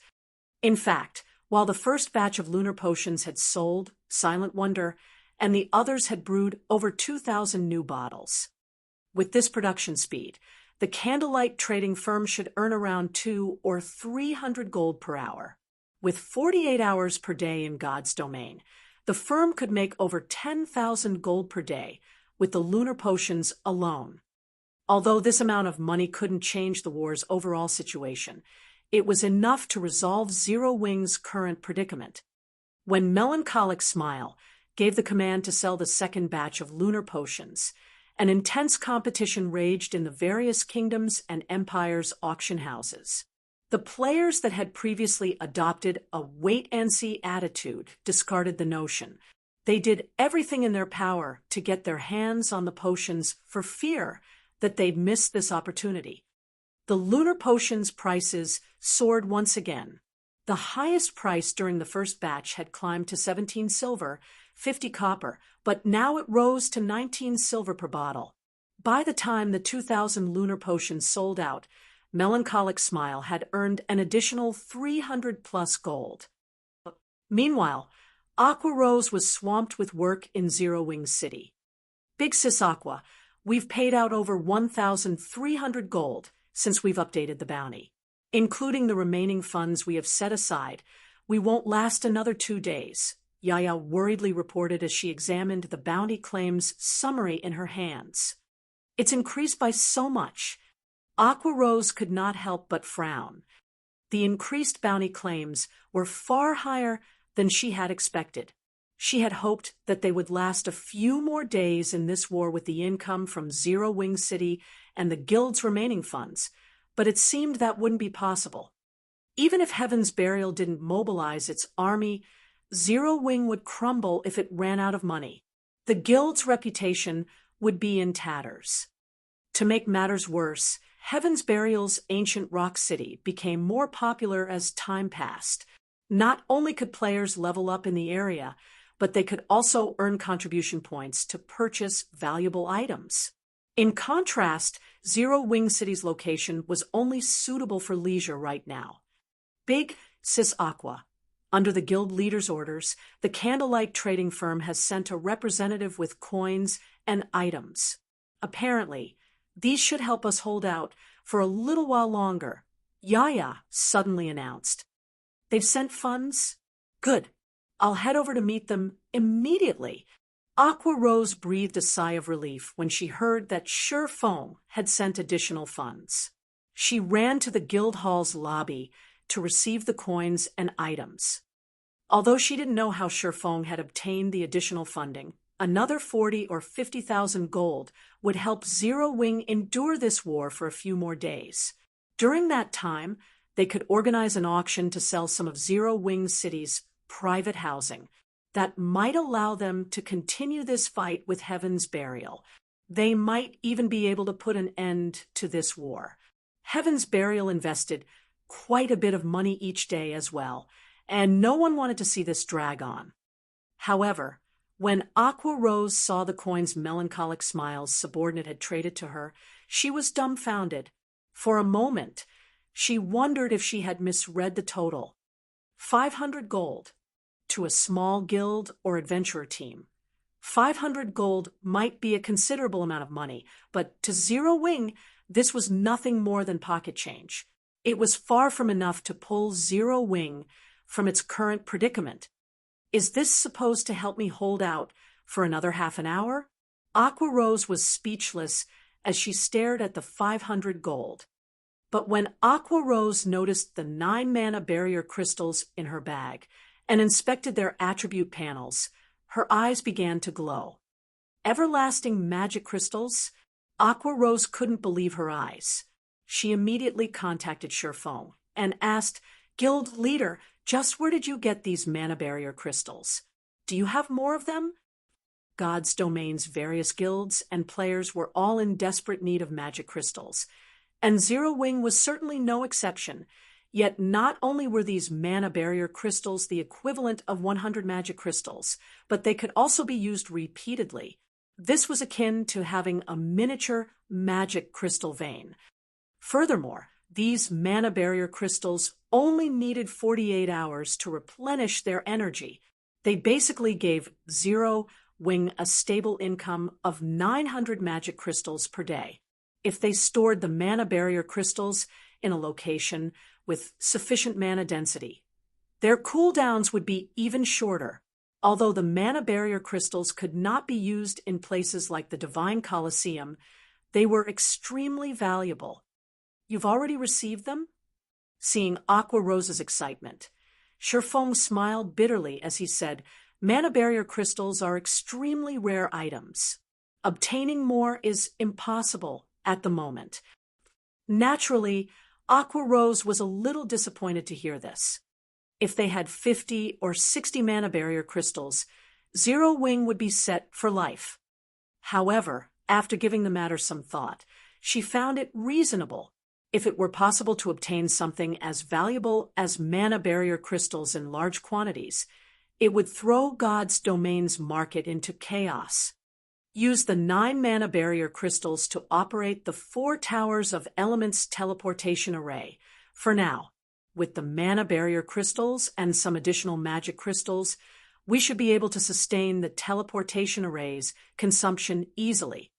In fact, while the first batch of lunar potions had sold, Silent Wonder, and the others had brewed over 2,000 new bottles. With this production speed, the candlelight trading firm should earn around 200 or 300 gold per hour. With 48 hours per day in God's domain, the firm could make over 10,000 gold per day with the lunar potions alone. Although this amount of money couldn't change the war's overall situation, it was enough to resolve Zero Wing's current predicament. When Melancholic Smile gave the command to sell the second batch of lunar potions, an intense competition raged in the various kingdoms and empires' auction houses. The players that had previously adopted a wait-and-see attitude discarded the notion. They did everything in their power to get their hands on the potions for fear that they'd miss this opportunity. The lunar potions' prices soared once again. The highest price during the first batch had climbed to 17 silver, 50 copper, but now it rose to 19 silver per bottle. By the time the 2,000 lunar potions sold out, Melancholic Smile had earned an additional 300 plus gold. Meanwhile, Aqua Rose was swamped with work in Zero Wing City. Big Sis Aqua, we've paid out over 1,300 gold since we've updated the bounty. Including the remaining funds we have set aside, we won't last another 2 days, Yaya worriedly reported as she examined the bounty claims summary in her hands. It's increased by so much. Aqua Rose could not help but frown. The increased bounty claims were far higher than she had expected. She had hoped that they would last a few more days in this war with the income from Zero Wing City and the guild's remaining funds, but it seemed that wouldn't be possible. Even if Heaven's Burial didn't mobilize its army, Zero Wing would crumble if it ran out of money. The guild's reputation would be in tatters. To make matters worse, Heaven's Burial's ancient rock city became more popular as time passed. Not only could players level up in the area, but they could also earn contribution points to purchase valuable items. In contrast, Zero Wing City's location was only suitable for leisure right now. Big Sis Aqua. Under the guild leader's orders, the Candlelight trading firm has sent a representative with coins and items. Apparently, these should help us hold out for a little while longer, Yaya suddenly announced. They've sent funds? Good. I'll head over to meet them immediately. Aqua Rose breathed a sigh of relief when she heard that Shurfeng had sent additional funds. She ran to the guild hall's lobby to receive the coins and items. Although she didn't know how Shurfeng had obtained the additional funding, another 40 or 50,000 gold would help Zero Wing endure this war for a few more days. During that time, they could organize an auction to sell some of Zero Wing City's private housing that might allow them to continue this fight with Heaven's Burial. They might even be able to put an end to this war. Heaven's Burial invested quite a bit of money each day as well, and no one wanted to see this drag on. However, when Aqua Rose saw the coins Melancholic Smile's subordinate had traded to her, she was dumbfounded. For a moment, she wondered if she had misread the total. 500 gold. To a small guild or adventurer team, 500 gold might be a considerable amount of money, but to Zero Wing, this was nothing more than pocket change. It was far from enough to pull Zero Wing from its current predicament. Is this supposed to help me hold out for another half an hour? Aqua Rose was speechless as she stared at the 500 gold. But when Aqua Rose noticed the 9 mana barrier crystals in her bag and inspected their attribute panels, her eyes began to glow. Everlasting magic crystals? Aqua Rose couldn't believe her eyes. She immediately contacted Shurfeng and asked, "Guild leader, just where did you get these mana barrier crystals? Do you have more of them?" God's Domain's various guilds and players were all in desperate need of magic crystals, and Zero Wing was certainly no exception. Yet not only were these mana barrier crystals the equivalent of 100 magic crystals, but they could also be used repeatedly. This was akin to having a miniature magic crystal vein. Furthermore, these mana barrier crystals only needed 48 hours to replenish their energy. They basically gave Zero Wing a stable income of 900 magic crystals per day. If they stored the mana barrier crystals in a location with sufficient mana density, their cooldowns would be even shorter. Although the mana barrier crystals could not be used in places like the Divine Colosseum, they were extremely valuable. You've already received them? Seeing Aqua Rose's excitement, Shurfeng smiled bitterly as he said, "Mana barrier crystals are extremely rare items. Obtaining more is impossible at the moment." Naturally, Aqua Rose was a little disappointed to hear this. If they had 50 or 60 mana barrier crystals, Zero Wing would be set for life. However, after giving the matter some thought, she found it reasonable If it were possible to obtain something as valuable as mana barrier crystals in large quantities, it would throw God's domain's market into chaos. Use the 9 mana barrier crystals to operate the 4 towers of elements teleportation array. For now, with the mana barrier crystals and some additional magic crystals, we should be able to sustain the teleportation array's consumption easily.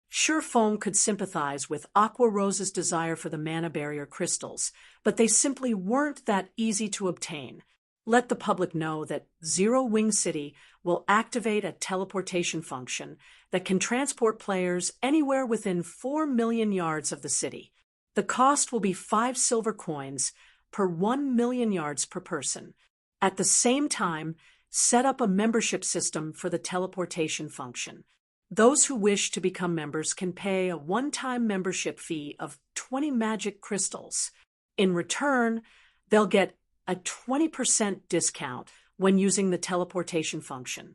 Sure Foam could sympathize with Aqua Rose's desire for the mana barrier crystals, but they simply weren't that easy to obtain. Let the public know that Zero Wing City will activate a teleportation function that can transport players anywhere within 4 million yards of the city. The cost will be 5 silver coins per 1 million yards per person. At the same time, set up a membership system for the teleportation function. Those who wish to become members can pay a one-time membership fee of 20 magic crystals. In return, they'll get a 20% discount when using the teleportation function.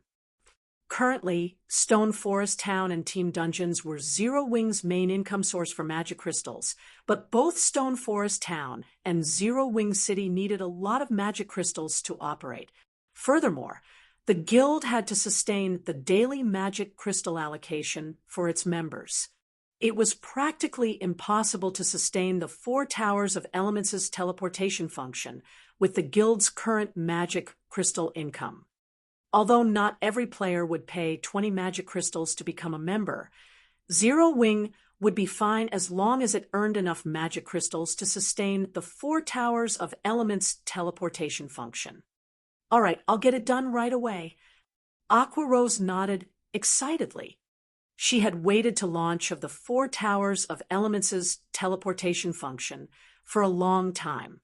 Currently, Stone Forest Town and Team Dungeons were Zero Wing's main income source for magic crystals, but both Stone Forest Town and Zero Wing City needed a lot of magic crystals to operate. Furthermore, the guild had to sustain the daily magic crystal allocation for its members. It was practically impossible to sustain the 4 towers of elements' teleportation function with the guild's current magic crystal income. Although not every player would pay 20 magic crystals to become a member, Zero Wing would be fine as long as it earned enough magic crystals to sustain the 4 towers of elements teleportation function. All right, I'll get it done right away. Aqua Rose nodded excitedly. She had waited to launch of the 4 towers of elements' teleportation function for a long time.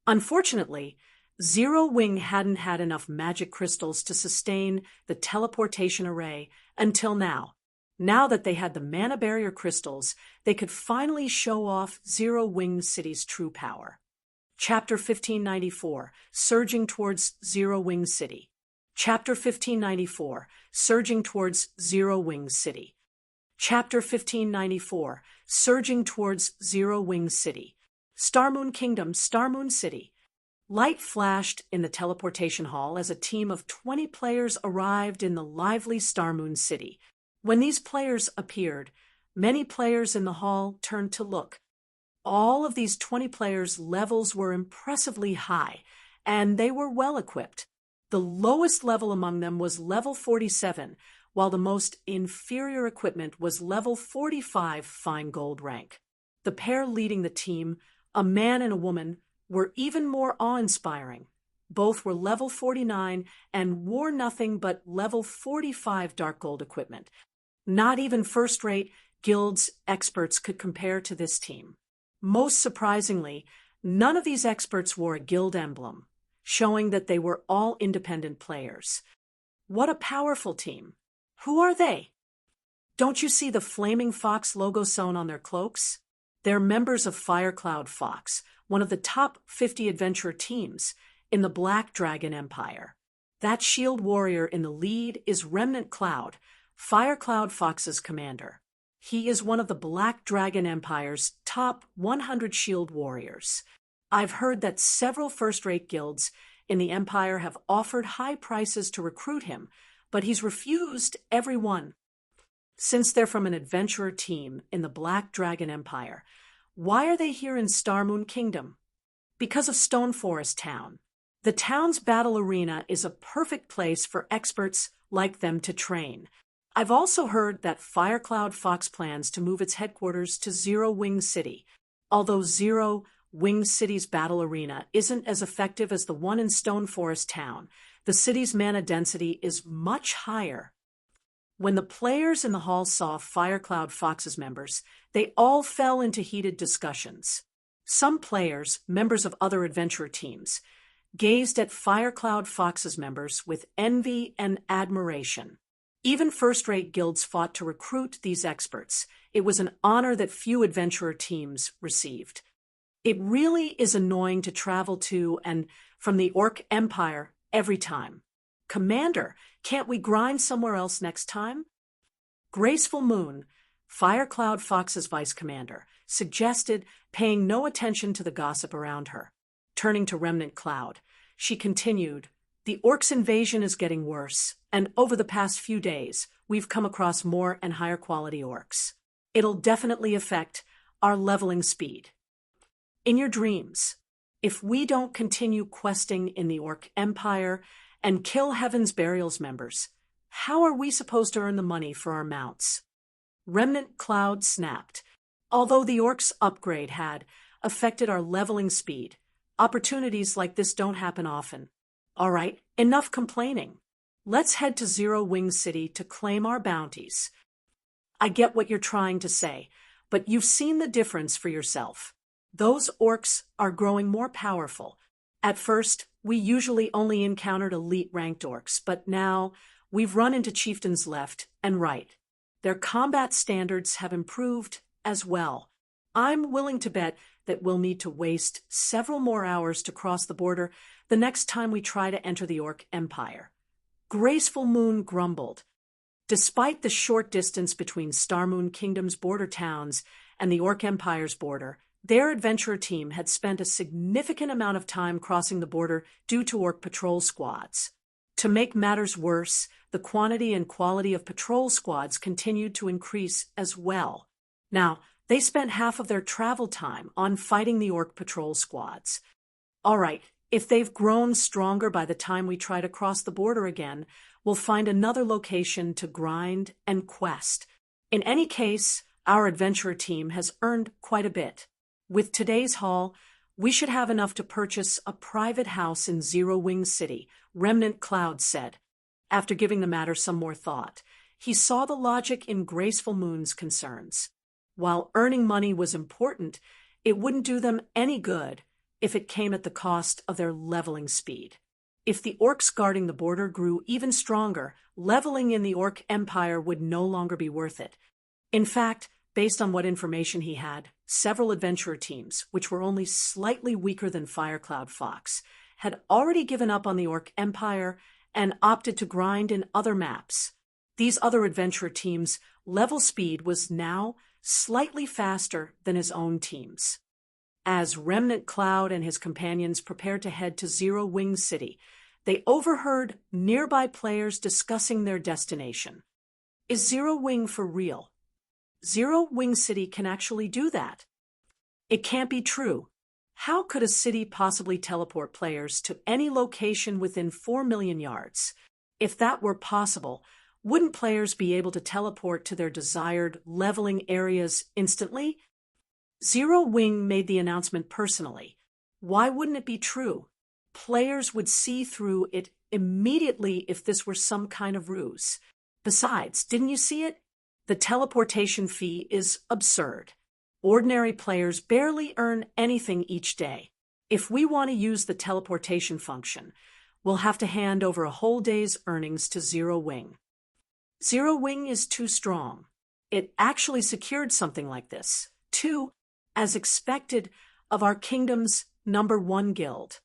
Unfortunately, Zero Wing hadn't had enough magic crystals to sustain the teleportation array until now. Now that they had the mana barrier crystals, they could finally show off Zero Wing City's true power. Chapter 1594, Surging Towards Zero Wing City. Chapter 1594, Surging Towards Zero Wing City. Chapter 1594, Surging Towards Zero Wing City. Starmoon Kingdom, Starmoon City. Light flashed in the teleportation hall as a team of 20 players arrived in the lively Starmoon City. When these players appeared, many players in the hall turned to look. All of these 20 players' levels were impressively high, and they were well equipped. The lowest level among them was level 47, while the most inferior equipment was level 45 fine gold rank. The pair leading the team, a man and a woman, were even more awe-inspiring. Both were level 49 and wore nothing but level 45 dark gold equipment. Not even first-rate guilds experts could compare to this team. Most surprisingly, none of these experts wore a guild emblem, showing that they were all independent players. What a powerful team! Who are they? Don't you see the Flaming Fox logo sewn on their cloaks? They're members of Firecloud Fox, one of the top 50 adventurer teams in the Black Dragon Empire. That shield warrior in the lead is Remnant Cloud, Firecloud Fox's commander. He is one of the Black Dragon Empire's top 100 shield warriors. I've heard that several first-rate guilds in the Empire have offered high prices to recruit him, but he's refused every one. Since they're from an adventurer team in the Black Dragon Empire, why are they here in Starmoon Kingdom? Because of Stone Forest Town. The town's battle arena is a perfect place for experts like them to train. I've also heard that Firecloud Fox plans to move its headquarters to Zero Wing City. Although Zero Wing City's battle arena isn't as effective as the one in Stone Forest Town, the city's mana density is much higher. When the players in the hall saw Firecloud Fox's members, they all fell into heated discussions. Some players, members of other adventurer teams, gazed at Firecloud Fox's members with envy and admiration. Even first-rate guilds fought to recruit these experts. It was an honor that few adventurer teams received. It really is annoying to travel to and from the Orc Empire every time. Commander, can't we grind somewhere else next time? Graceful Moon, Firecloud Fox's vice commander, suggested, paying no attention to the gossip around her. Turning to Remnant Cloud, she continued, "The Orcs' invasion is getting worse, and over the past few days, we've come across more and higher quality Orcs. It'll definitely affect our leveling speed. In your dreams, if we don't continue questing in the Orc Empire and kill Heaven's Burial's members, how are we supposed to earn the money for our mounts?" Remnant Cloud snapped. "Although the Orcs' upgrade had affected our leveling speed, opportunities like this don't happen often. All right, enough complaining. Let's head to Zero Wing City to claim our bounties." "I get what you're trying to say, but you've seen the difference for yourself. Those Orcs are growing more powerful. At first, we usually only encountered elite-ranked Orcs, but now we've run into chieftains left and right. Their combat standards have improved as well. I'm willing to bet that we'll need to waste several more hours to cross the border the next time we try to enter the Orc Empire." Graceful Moon grumbled. Despite the short distance between Star Moon Kingdom's border towns and the Orc Empire's border, their adventurer team had spent a significant amount of time crossing the border due to Orc patrol squads. To make matters worse, the quantity and quality of patrol squads continued to increase as well. Now, they spent half of their travel time on fighting the Orc patrol squads. All right, if they've grown stronger by the time we try to cross the border again, we'll find another location to grind and quest. In any case, our adventurer team has earned quite a bit. With today's haul, we should have enough to purchase a private house in Zero Wing City, Remnant Cloud said. After giving the matter some more thought, he saw the logic in Graceful Moon's concerns. While earning money was important, it wouldn't do them any good if it came at the cost of their leveling speed. If the Orcs guarding the border grew even stronger, leveling in the Orc Empire would no longer be worth it. In fact, based on what information he had, several adventurer teams, which were only slightly weaker than Firecloud Fox, had already given up on the Orc Empire and opted to grind in other maps. These other adventurer teams' level speed was now slightly faster than his own team's. As Remnant Cloud and his companions prepared to head to Zero Wing City, they overheard nearby players discussing their destination. Is Zero Wing for real? Zero Wing City can actually do that. It can't be true. How could a city possibly teleport players to any location within 4 million yards? If that were possible, wouldn't players be able to teleport to their desired leveling areas instantly? Zero Wing made the announcement personally. Why wouldn't it be true? Players would see through it immediately if this were some kind of ruse. Besides, didn't you see it? The teleportation fee is absurd. Ordinary players barely earn anything each day. If we want to use the teleportation function, we'll have to hand over a whole day's earnings to Zero Wing. Zero Wing is too strong. It actually secured something like this, too, as expected of our kingdom's #1 guild.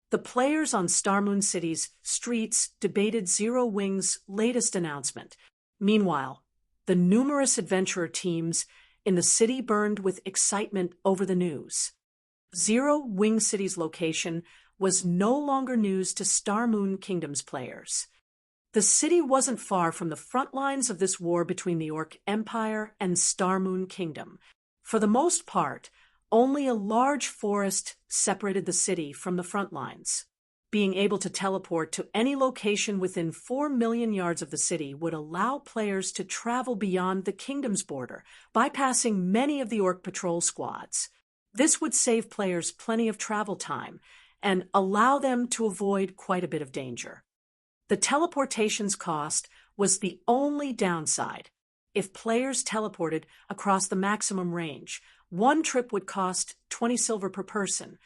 The players on Star Moon City's streets debated Zero Wing's latest announcement. Meanwhile, the numerous adventurer teams in the city burned with excitement over the news. Zero Wing City's location was no longer news to Star Moon Kingdom's players. The city wasn't far from the front lines of this war between the Orc Empire and Star Moon Kingdom. For the most part, only a large forest separated the city from the front lines. Being able to teleport to any location within 4 million yards of the city would allow players to travel beyond the kingdom's border, bypassing many of the Orc patrol squads. This would save players plenty of travel time and allow them to avoid quite a bit of danger. The teleportation's cost was the only downside. If players teleported across the maximum range, one trip would cost 20 silver per person.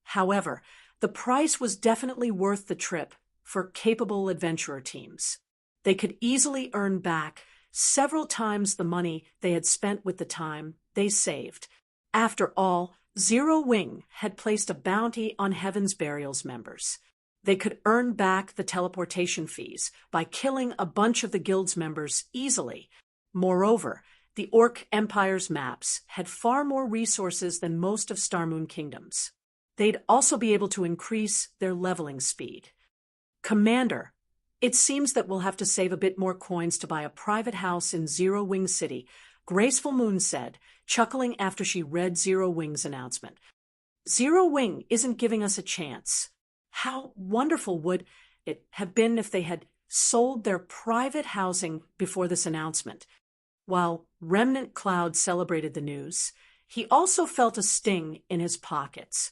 However, the price was definitely worth the trip for capable adventurer teams. They could easily earn back several times the money they had spent with the time they saved. After all, Zero Wing had placed a bounty on Heaven's Burial's members. They could earn back the teleportation fees by killing a bunch of the guild's members easily. Moreover, the Orc Empire's maps had far more resources than most of Star Moon Kingdom's. They'd also be able to increase their leveling speed. Commander, it seems that we'll have to save a bit more coins to buy a private house in Zero Wing City, Graceful Moon said, chuckling after she read Zero Wing's announcement. Zero Wing isn't giving us a chance. How wonderful would it have been if they had sold their private housing before this announcement? While Remnant Cloud celebrated the news, he also felt a sting in his pockets.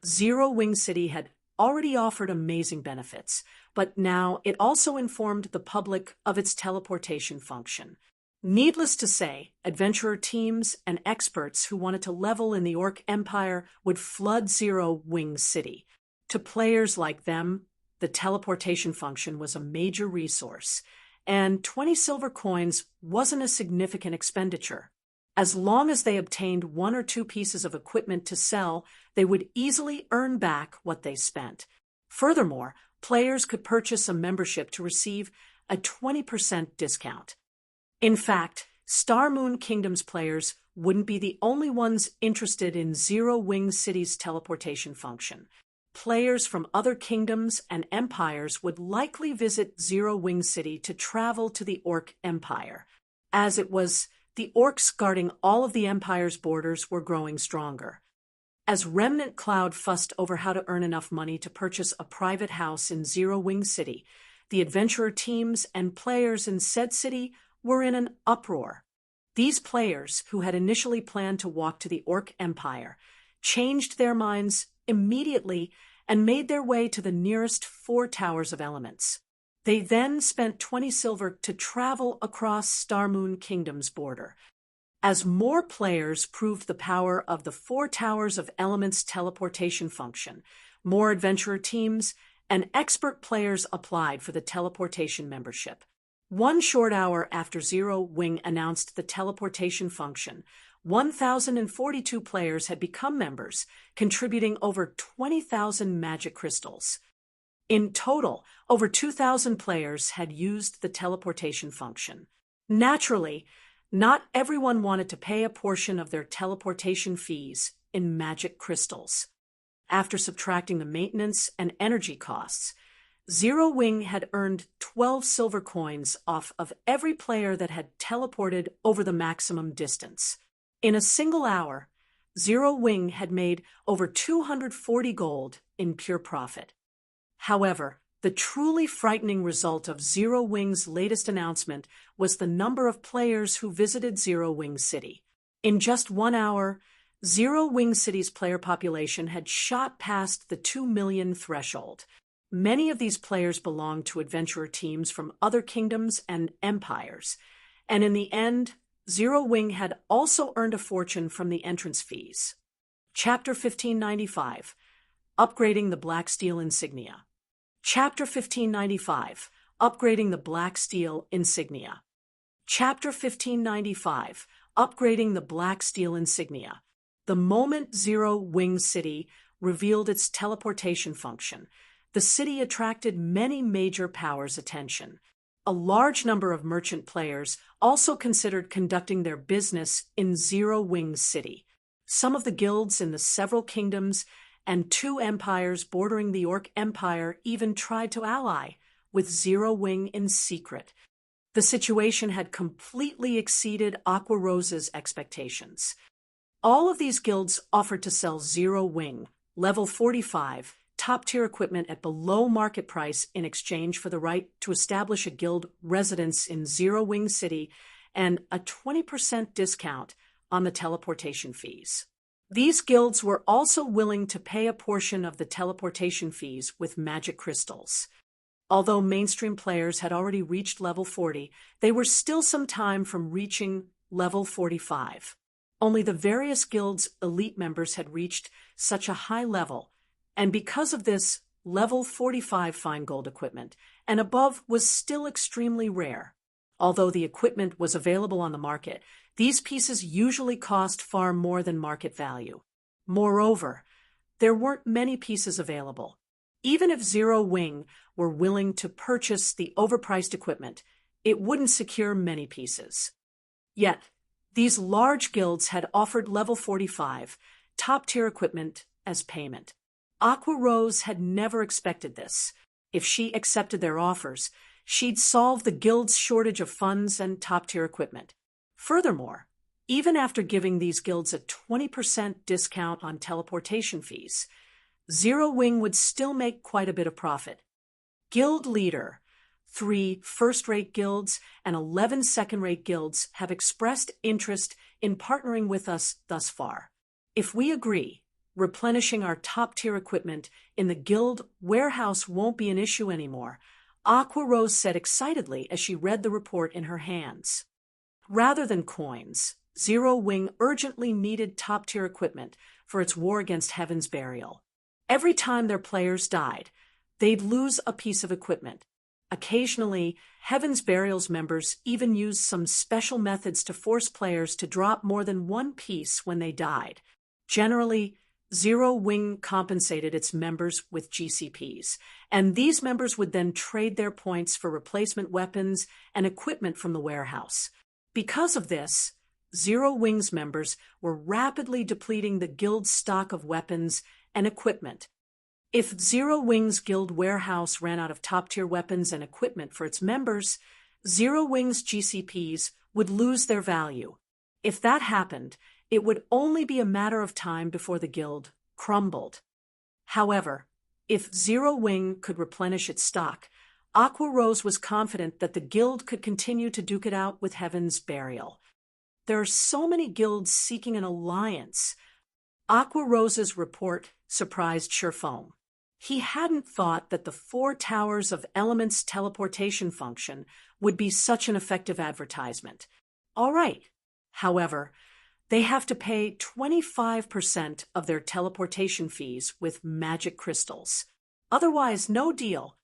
Zero Wing City had already offered amazing benefits, but now it also informed the public of its teleportation function. Needless to say, adventurer teams and experts who wanted to level in the Orc Empire would flood Zero Wing City. To players like them, the teleportation function was a major resource, and 20 silver coins wasn't a significant expenditure. As long as they obtained 1 or 2 pieces of equipment to sell, they would easily earn back what they spent. Furthermore, players could purchase a membership to receive a 20% discount. In fact, Star Moon Kingdom's players wouldn't be the only ones interested in Zero Wing City's teleportation function. Players from other kingdoms and empires would likely visit Zero Wing City to travel to the Orc Empire, as it was the orcs guarding all of the Empire's borders were growing stronger. As Remnant Cloud fussed over how to earn enough money to purchase a private house in Zero Wing City, the adventurer teams and players in said city were in an uproar. These players, who had initially planned to walk to the Orc Empire, changed their minds immediately and made their way to the nearest 4 Towers of Elements. They then spent 20 silver to travel across Star Moon Kingdom's border. As more players proved the power of the 4 Towers of Elements teleportation function, more adventurer teams and expert players applied for the teleportation membership. 1 short hour after Zero Wing announced the teleportation function, 1,042 players had become members, contributing over 20,000 magic crystals. In total, over 2,000 players had used the teleportation function. Naturally, not everyone wanted to pay a portion of their teleportation fees in magic crystals. After subtracting the maintenance and energy costs, Zero Wing had earned 12 silver coins off of every player that had teleported over the maximum distance. In a single hour, Zero Wing had made over 240 gold in pure profit. However, the truly frightening result of Zero Wing's latest announcement was the number of players who visited Zero Wing City. In just 1 hour, Zero Wing City's player population had shot past the 2 million threshold. Many of these players belonged to adventurer teams from other kingdoms and empires, and in the end, Zero Wing had also earned a fortune from the entrance fees. Chapter 1595, Upgrading the Black Steel Insignia. Chapter 1595, Upgrading the Black Steel Insignia. Chapter 1595, Upgrading the Black Steel Insignia. The moment Zero Wing City revealed its teleportation function, the city attracted many major powers' attention. A large number of merchant players also considered conducting their business in Zero Wing City. Some of the guilds in the several kingdoms and 2 empires bordering the Orc Empire even tried to ally with Zero Wing in secret. The situation had completely exceeded Aqua Rosa's expectations. All of these guilds offered to sell Zero Wing, level 45, top-tier equipment at below market price in exchange for the right to establish a guild residence in Zero Wing City and a 20% discount on the teleportation fees. These guilds were also willing to pay a portion of the teleportation fees with magic crystals. Although mainstream players had already reached level 40, they were still some time from reaching level 45. Only the various guilds' elite members had reached such a high level, and because of this, level 45 fine gold equipment and above was still extremely rare. Although the equipment was available on the market, these pieces usually cost far more than market value. Moreover, there weren't many pieces available. Even if Zero Wing were willing to purchase the overpriced equipment, it wouldn't secure many pieces. Yet, These large guilds had offered level 45, top-tier equipment as payment. Aqua Rose had never expected this. If she accepted their offers, she'd solve the guild's shortage of funds and top-tier equipment. Furthermore, even after giving these guilds a 20% discount on teleportation fees, Zero Wing would still make quite a bit of profit. Guild leader: 3 first-rate guilds and 11 second-rate guilds have expressed interest in partnering with us thus far. If we agree, replenishing our top-tier equipment in the guild warehouse won't be an issue anymore, Aqua Rose said excitedly as she read the report in her hands. Rather than coins, Zero Wing urgently needed top-tier equipment for its war against Heaven's Burial. Every time their players died, they'd lose a piece of equipment. Occasionally, Heaven's Burial's members even used some special methods to force players to drop more than one piece when they died. Generally, Zero Wing compensated its members with GCPs, and these members would then trade their points for replacement weapons and equipment from the warehouse. Because of this, Zero Wing's members were rapidly depleting the guild's stock of weapons and equipment. If Zero Wing's guild warehouse ran out of top-tier weapons and equipment for its members, Zero Wing's GCPs would lose their value. If that happened, it would only be a matter of time before the guild crumbled. However, if Zero Wing could replenish its stock, Aqua Rose was confident that the guild could continue to duke it out with Heaven's Burial. There are so many guilds seeking an alliance. Aqua Rose's report surprised Sherfone. He hadn't thought that the 4 Towers of Elements teleportation function would be such an effective advertisement. All right. However, they have to pay 25% of their teleportation fees with magic crystals. Otherwise, no deal.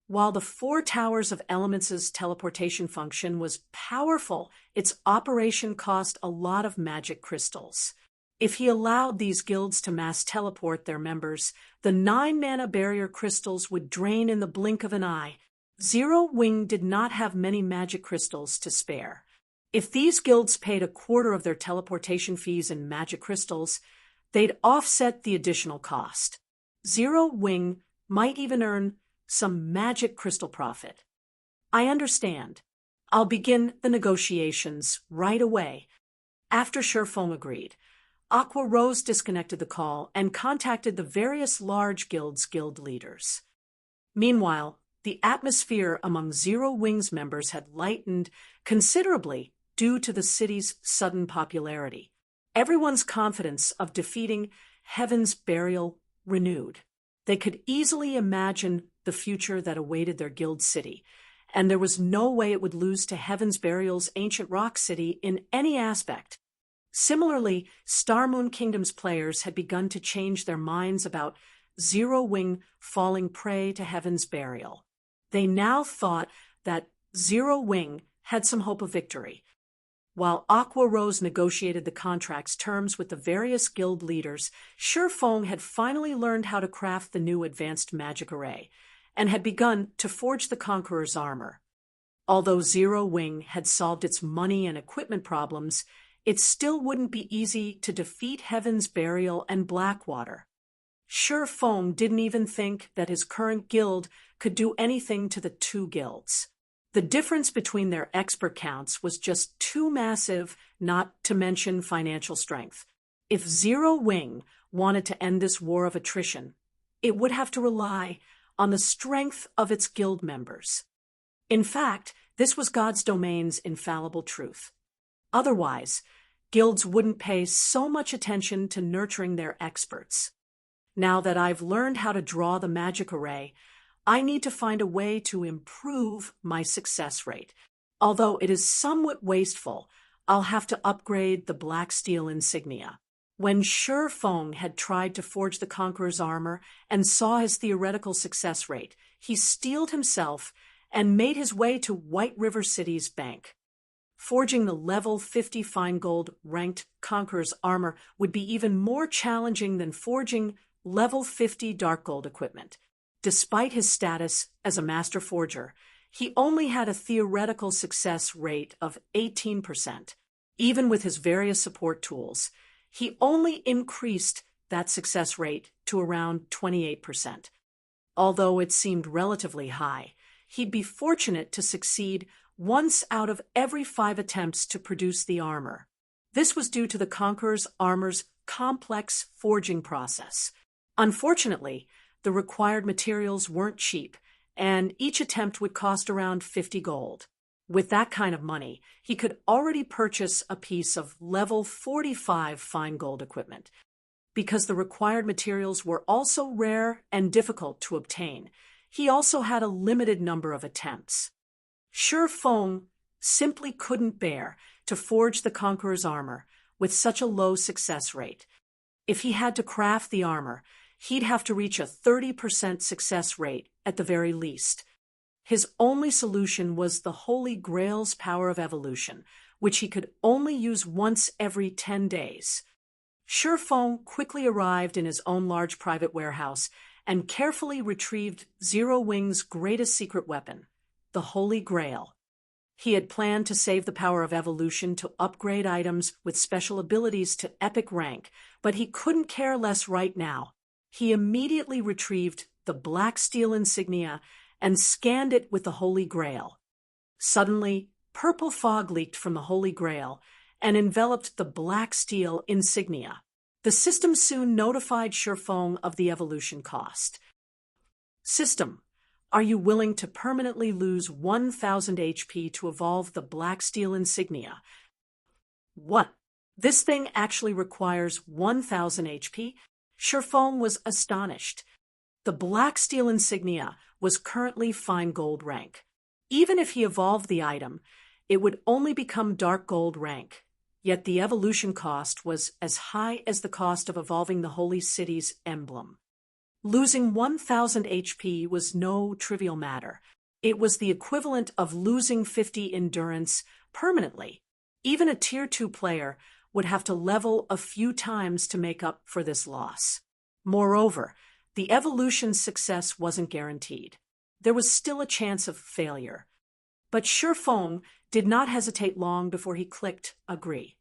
While the 4 Towers of Elements' teleportation function was powerful, its operation cost a lot of magic crystals. If he allowed these guilds to mass teleport their members, the 9-mana barrier crystals would drain in the blink of an eye. Zero Wing did not have many magic crystals to spare. If these guilds paid a quarter of their teleportation fees in magic crystals, they'd offset the additional cost. Zero Wing might even earn some magic crystal profit. I understand. I'll begin the negotiations right away. After Sherfone agreed, Aqua Rose disconnected the call and contacted the various large guilds' guild leaders. Meanwhile, the atmosphere among Zero Wing's members had lightened considerably due to the city's sudden popularity. Everyone's confidence of defeating Heaven's Burial renewed. They could easily imagine the future that awaited their guild city, and there was no way it would lose to Heaven's Burial's ancient rock city in any aspect. Similarly, Star Moon Kingdom's players had begun to change their minds about Zero Wing falling prey to Heaven's Burial. They now thought that Zero Wing had some hope of victory. While Aqua Rose negotiated the contract's terms with the various guild leaders, Sherfone had finally learned how to craft the new advanced magic array, and had begun to forge the Conqueror's armor. Although Zero Wing had solved its money and equipment problems, it still wouldn't be easy to defeat Heaven's Burial and Blackwater. Sherfone didn't even think that his current guild could do anything to the 2 guilds. The difference between their expert counts was just too massive, not to mention financial strength. If Zero Wing wanted to end this war of attrition, it would have to rely on the strength of its guild members. In fact, this was God's domain's infallible truth. Otherwise, guilds wouldn't pay so much attention to nurturing their experts. Now that I've learned how to draw the magic array, I need to find a way to improve my success rate. Although it is somewhat wasteful, I'll have to upgrade the black steel insignia. When Sherfone had tried to forge the Conqueror's armor and saw his theoretical success rate, he steeled himself and made his way to White River City's bank. Forging the level 50 fine gold ranked Conqueror's armor would be even more challenging than forging level 50 dark gold equipment. Despite his status as a master forger, he only had a theoretical success rate of 18%. Even with his various support tools, he only increased that success rate to around 28%. Although it seemed relatively high, he'd be fortunate to succeed once out of every 5 attempts to produce the armor. This was due to the Conqueror's armor's complex forging process. Unfortunately, the required materials weren't cheap, and each attempt would cost around 50 gold. With that kind of money, he could already purchase a piece of level 45 fine gold equipment. Because the required materials were also rare and difficult to obtain, he also had a limited number of attempts. Shi Feng simply couldn't bear to forge the Conqueror's armor with such a low success rate. If he had to craft the armor, he'd have to reach a 30% success rate at the very least. His only solution was the Holy Grail's power of evolution, which he could only use once every 10 days. Shi Feng quickly arrived in his own large private warehouse and carefully retrieved Zero Wing's greatest secret weapon, the Holy Grail. He had planned to save the power of evolution to upgrade items with special abilities to epic rank, but he couldn't care less right now. He immediately retrieved the black steel insignia and scanned it with the Holy Grail. Suddenly, purple fog leaked from the Holy Grail and enveloped the black steel insignia. The system soon notified Shi Feng of the evolution cost. System, are you willing to permanently lose 1,000 HP to evolve the black steel insignia? What? This thing actually requires 1,000 HP? Shi Feng was astonished. The black steel insignia was currently fine gold rank. Even if he evolved the item, it would only become dark gold rank. Yet the evolution cost was as high as the cost of evolving the Holy City's emblem. Losing 1,000 HP was no trivial matter. It was the equivalent of losing 50 endurance permanently. Even a Tier 2 player would have to level a few times to make up for this loss. Moreover, the evolution's success wasn't guaranteed. There was still a chance of failure. But Shi Feng did not hesitate long before he clicked agree.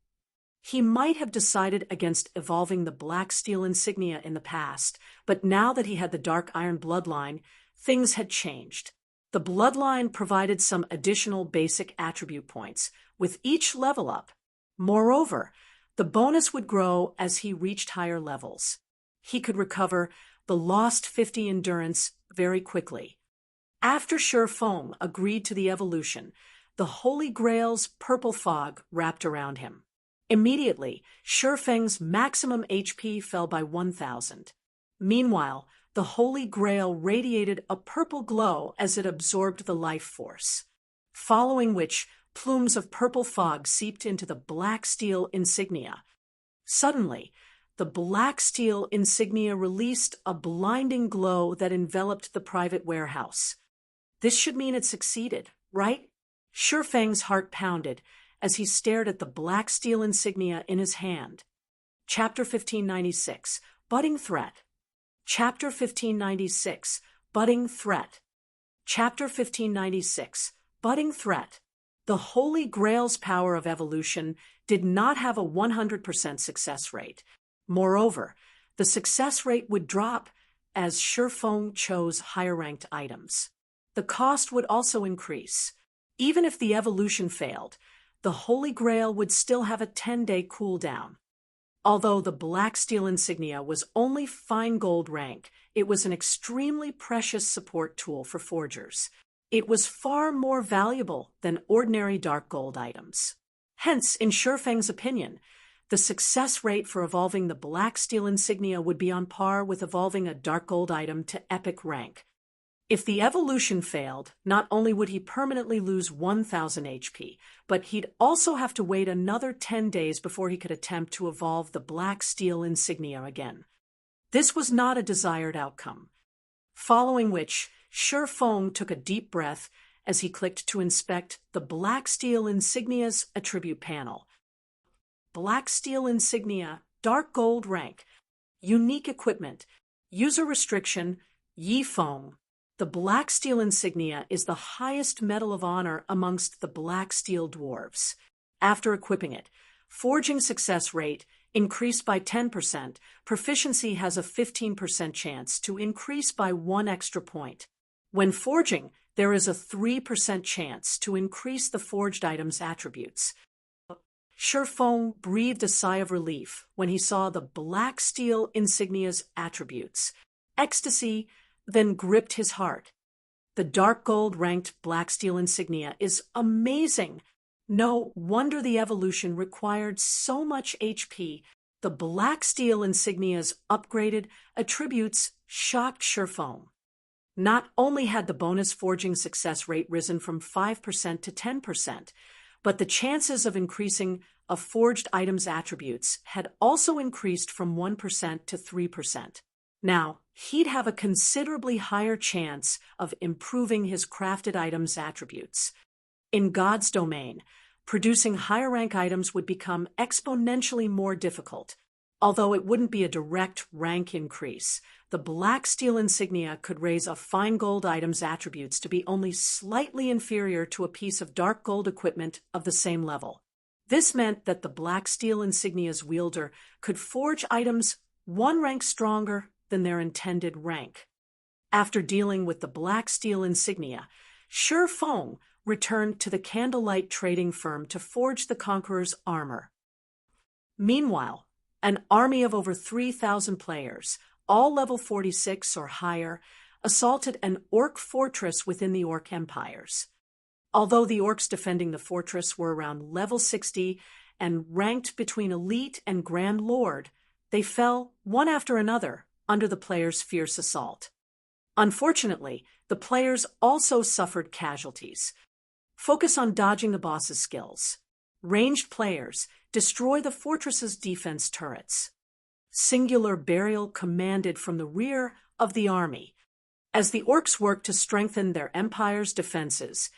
He might have decided against evolving the black steel insignia in the past, but now that he had the dark iron bloodline, things had changed. The bloodline provided some additional basic attribute points with each level up. Moreover, the bonus would grow as he reached higher levels. He could recover the lost 50 endurance very quickly. After Shi Feng agreed to the evolution, the Holy Grail's purple fog wrapped around him. Immediately, Shi Feng's maximum HP fell by 1,000. Meanwhile, the Holy Grail radiated a purple glow as it absorbed the life force, following which plumes of purple fog seeped into the black steel insignia. Suddenly, the black steel insignia released a blinding glow that enveloped the private warehouse. This should mean it succeeded, right? Shi Feng's heart pounded as he stared at the black steel insignia in his hand. Chapter 1596, Budding Threat. Chapter 1596, Budding Threat. Chapter 1596, Budding Threat. The Holy Grail's power of evolution did not have a 100% success rate. Moreover, the success rate would drop as Shi Feng chose higher-ranked items. The cost would also increase. Even if the evolution failed, the Holy Grail would still have a 10-day cooldown. Although the black steel insignia was only fine gold rank, it was an extremely precious support tool for forgers. It was far more valuable than ordinary dark gold items. Hence, in Shi Feng's opinion, the success rate for evolving the black steel insignia would be on par with evolving a dark gold item to epic rank. If the evolution failed, not only would he permanently lose 1,000 HP, but he'd also have to wait another 10 days before he could attempt to evolve the black steel insignia again. This was not a desired outcome. Following which, Shi Feng took a deep breath as he clicked to inspect the black steel insignia's attribute panel. Black steel insignia, dark gold rank, unique equipment, user restriction, Yi Feng. The black steel insignia is the highest medal of honor amongst the black steel dwarves. After equipping it, forging success rate increased by 10%, proficiency has a 15% chance to increase by 1 extra point. When forging, there is a 3% chance to increase the forged item's attributes. Feng breathed a sigh of relief when he saw the black steel insignia's attributes. Ecstasy then gripped his heart. The dark gold ranked black steel insignia is amazing. No wonder the evolution required so much HP. The black steel insignia's upgraded attributes shocked Feng. Not only had the bonus forging success rate risen from 5% to 10%, but the chances of increasing a forged item's attributes had also increased from 1% to 3%. Now, he'd have a considerably higher chance of improving his crafted item's attributes. In God's domain, producing higher rank items would become exponentially more difficult. Although it wouldn't be a direct rank increase, the black steel insignia could raise a fine gold item's attributes to be only slightly inferior to a piece of dark gold equipment of the same level. This meant that the black steel insignia's wielder could forge items 1 rank stronger than their intended rank. After dealing with the black steel insignia, Feng returned to the candlelight trading firm to forge the Conqueror's armor. Meanwhile, an army of over 3,000 players, all level 46 or higher, assaulted an orc fortress within the orc empires. Although the orcs defending the fortress were around level 60 and ranked between elite and grand lord, they fell, one after another, under the players' fierce assault. Unfortunately, the players also suffered casualties. Focus on dodging the boss's skills. Ranged players destroy the fortress's defense turrets. Singular burial commanded from the rear of the army. As the orcs worked to strengthen their empire's defenses,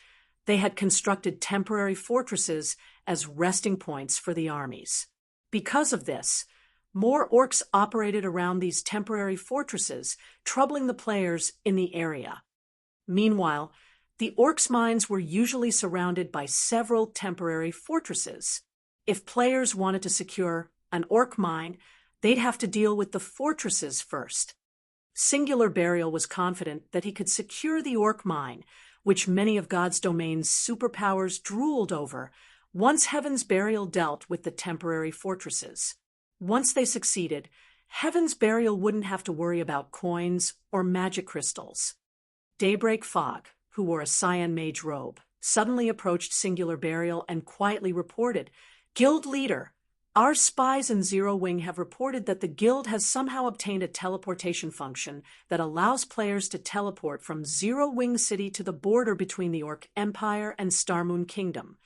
they had constructed temporary fortresses as resting points for the armies. Because of this, more orcs operated around these temporary fortresses, troubling the players in the area. Meanwhile, the orcs' mines were usually surrounded by several temporary fortresses. If players wanted to secure an orc mine, they'd have to deal with the fortresses first. Singular Burial was confident that he could secure the orc mine, which many of God's domain's superpowers drooled over, once Heaven's Burial dealt with the temporary fortresses. Once they succeeded, Heaven's Burial wouldn't have to worry about coins or magic crystals. Daybreak Fog, who wore a cyan mage robe, suddenly approached Singular Burial and quietly reported, "Guild leader, our spies in Zero Wing have reported that the guild has somehow obtained a teleportation function that allows players to teleport from Zero Wing City to the border between the Orc Empire and Starmoon Kingdom.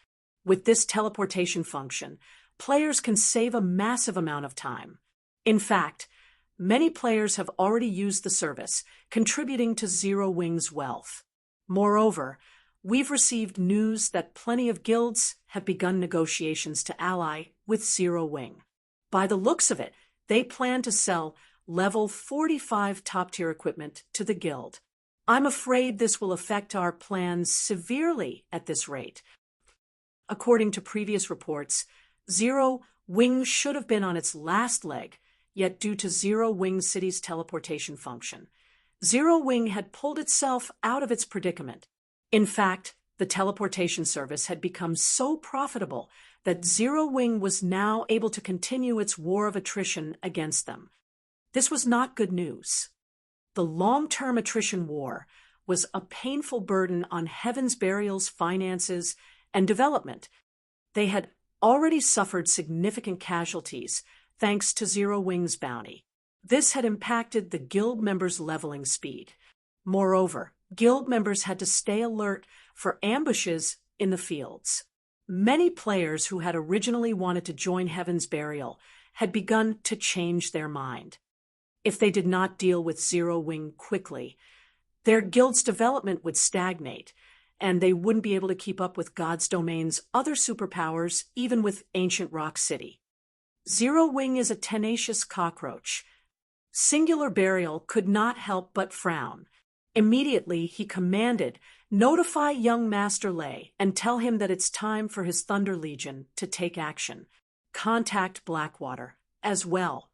With this teleportation function, players can save a massive amount of time. In fact, many players have already used the service, contributing to Zero Wing's wealth. Moreover, we've received news that plenty of guilds have begun negotiations to ally with Zero Wing. By the looks of it, they plan to sell level 45 top-tier equipment to the guild. I'm afraid this will affect our plans severely at this rate. According to previous reports, Zero Wing should have been on its last leg, yet due to Zero Wing City's teleportation function, Zero Wing had pulled itself out of its predicament. In fact, the teleportation service had become so profitable that Zero Wing was now able to continue its war of attrition against them. This was not good news. The long-term attrition war was a painful burden on Heaven's Burial's finances and development. They had already suffered significant casualties thanks to Zero Wing's bounty. This had impacted the guild members' leveling speed. Moreover, guild members had to stay alert for ambushes in the fields. Many players who had originally wanted to join Heaven's Burial had begun to change their mind. If they did not deal with Zero Wing quickly, their guild's development would stagnate, and they wouldn't be able to keep up with God's domain's other superpowers, even with Ancient Rock City. Zero Wing is a tenacious cockroach. Singular Burial could not help but frown. Immediately, he commanded, "Notify young Master Lei and tell him that it's time for his Thunder Legion to take action." contact Blackwater as well.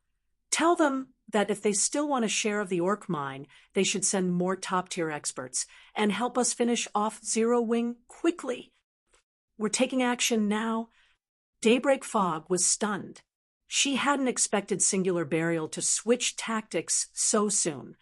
Tell them that if they still want a share of the orc mine, they should send more top-tier experts and help us finish off Zero Wing quickly. We're taking action now. Daybreak Fog was stunned. She hadn't expected Singular Burial to switch tactics so soon.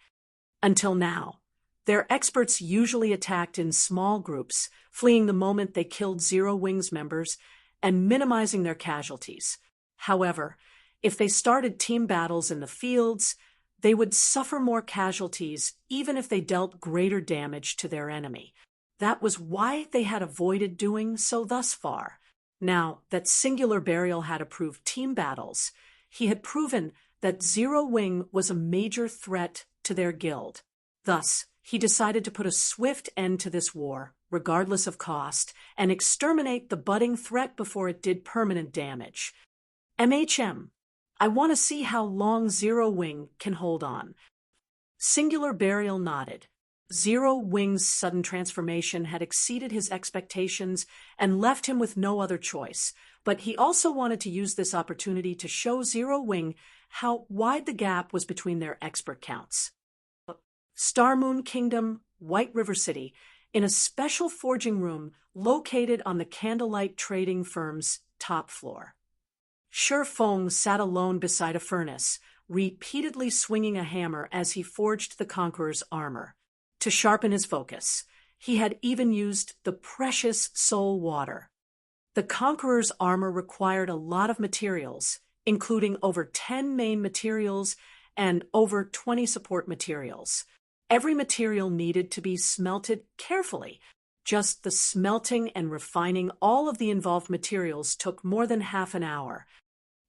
Until now, their experts usually attacked in small groups, fleeing the moment they killed Zero Wing's members and minimizing their casualties. However, if they started team battles in the fields, they would suffer more casualties even if they dealt greater damage to their enemy. That was why they had avoided doing so thus far. Now that Singular Burial had approved team battles, he had proven that Zero Wing was a major threat to their guild. Thus, he decided to put a swift end to this war, regardless of cost, and exterminate the budding threat before it did permanent damage. MHM, I want to see how long Zero Wing can hold on. Singular Burial nodded. Zero Wing's sudden transformation had exceeded his expectations and left him with no other choice, but he also wanted to use this opportunity to show Zero Wing how wide the gap was between their expert counts. Star Moon Kingdom, White River City, in a special forging room located on the Candlelight Trading Firm's top floor. Shi Feng sat alone beside a furnace, repeatedly swinging a hammer as he forged the Conqueror's armor. To sharpen his focus, he had even used the precious soul water. The Conqueror's armor required a lot of materials, including over 10 main materials and over 20 support materials. Every material needed to be smelted carefully. Just the smelting and refining all of the involved materials took more than half an hour.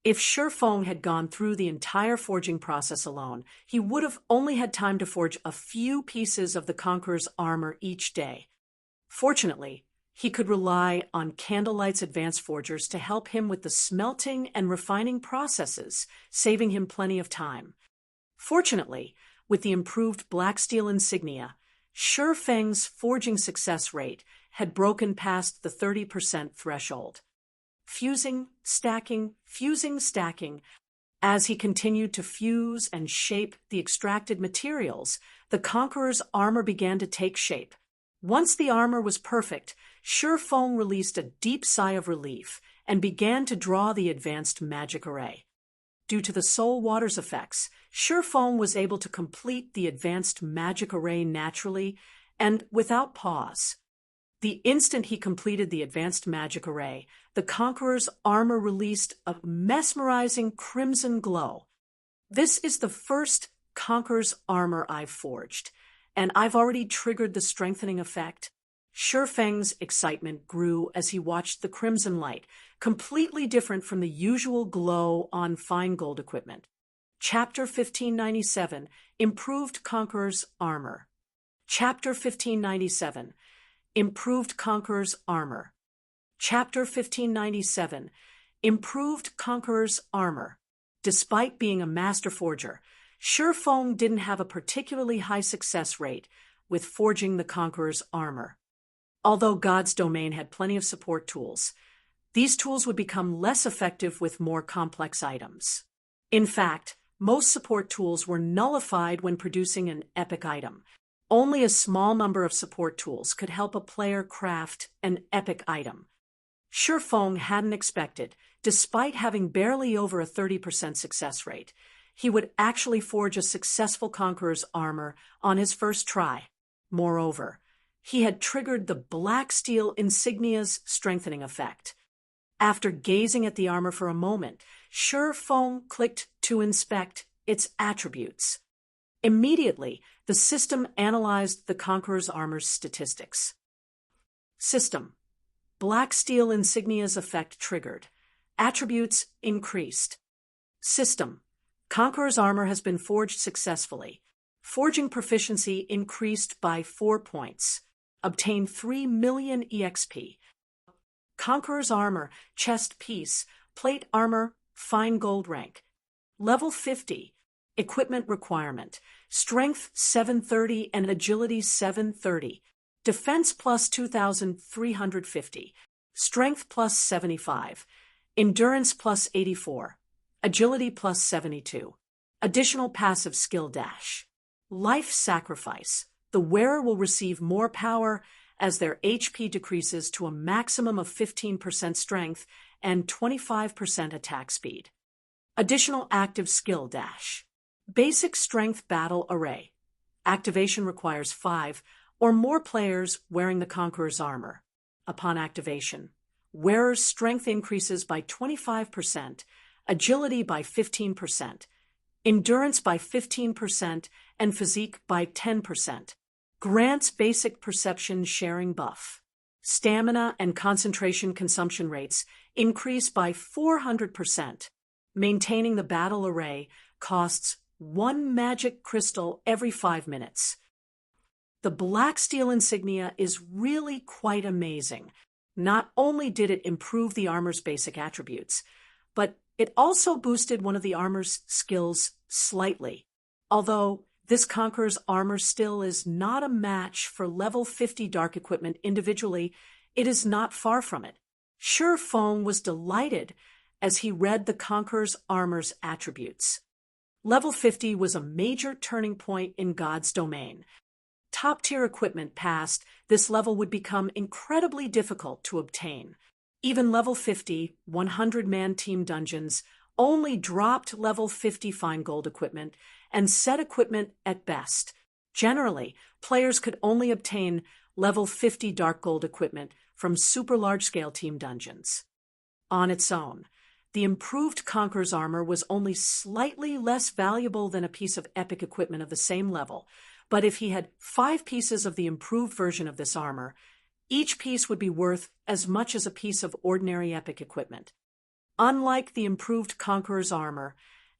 If Shi Feng had gone through the entire forging process alone, he would have only had time to forge a few pieces of the Conqueror's armor each day. Fortunately, he could rely on Candlelight's advanced forgers to help him with the smelting and refining processes, saving him plenty of time. Fortunately, with the improved black steel insignia, Shi Feng's forging success rate had broken past the 30% threshold. Fusing, stacking. As he continued to fuse and shape the extracted materials, the Conqueror's armor began to take shape. Once the armor was perfect, Shi Feng released a deep sigh of relief and began to draw the advanced magic array. Due to the soul water's effects, Shi Feng was able to complete the advanced magic array naturally and without pause. The instant he completed the advanced magic array, the Conqueror's armor released a mesmerizing crimson glow. This is the first Conqueror's armor I've forged, and I've already triggered the strengthening effect. Shi Feng's excitement grew as he watched the crimson light, completely different from the usual glow on fine gold equipment. Chapter 1597, Improved Conqueror's Armor. Chapter 1597, Improved Conqueror's Armor. Chapter 1597, Improved Conqueror's Armor. Despite being a master forger, Shi Feng didn't have a particularly high success rate with forging the Conqueror's armor. Although God's domain had plenty of support tools, these tools would become less effective with more complex items. In fact, most support tools were nullified when producing an epic item. Only a small number of support tools could help a player craft an epic item. Shi Feng hadn't expected, despite having barely over a 30% success rate, he would actually forge a successful Conqueror's armor on his first try. Moreover, he had triggered the black steel insignia's strengthening effect. After gazing at the armor for a moment, Shi Feng clicked to inspect its attributes. Immediately, the system analyzed the Conqueror's armor's statistics. System: black steel insignia's effect triggered. Attributes increased. System: Conqueror's armor has been forged successfully. Forging proficiency increased by 4 points. Obtain 3 million EXP. Conqueror's armor, chest piece, plate armor, fine gold rank. Level 50. Equipment requirement: strength 730 and agility 730. Defense plus 2,350. Strength plus 75. Endurance plus 84. Agility plus 72. Additional passive skill dash. Life sacrifice. The wearer will receive more power as their HP decreases to a maximum of 15% strength and 25% attack speed. Additional active skill dash. Basic strength battle array. Activation requires 5 or more players wearing the Conqueror's armor. Upon activation, wearer's strength increases by 25%, agility by 15%, endurance by 15%, and physique by 10%. Grants basic perception sharing buff. Stamina and concentration consumption rates increase by 400%. Maintaining the battle array costs 1 magic crystal every 5 minutes. The black steel insignia is really quite amazing. Not only did it improve the armor's basic attributes, but it also boosted one of the armor's skills slightly. Although this Conqueror's armor still is not a match for level 50 dark equipment individually, it is not far from it. Sure Feng was delighted as he read the Conqueror's armor's attributes. Level 50 was a major turning point in God's domain. Top-tier equipment past this level would become incredibly difficult to obtain. Even level 50, 100-man team dungeons only dropped level 50 fine gold equipment and set equipment at best. Generally, players could only obtain level 50 dark gold equipment from super large-scale team dungeons. On its own, the improved Conqueror's armor was only slightly less valuable than a piece of epic equipment of the same level, but if he had 5 pieces of the improved version of this armor, each piece would be worth as much as a piece of ordinary epic equipment. Unlike the improved Conqueror's armor,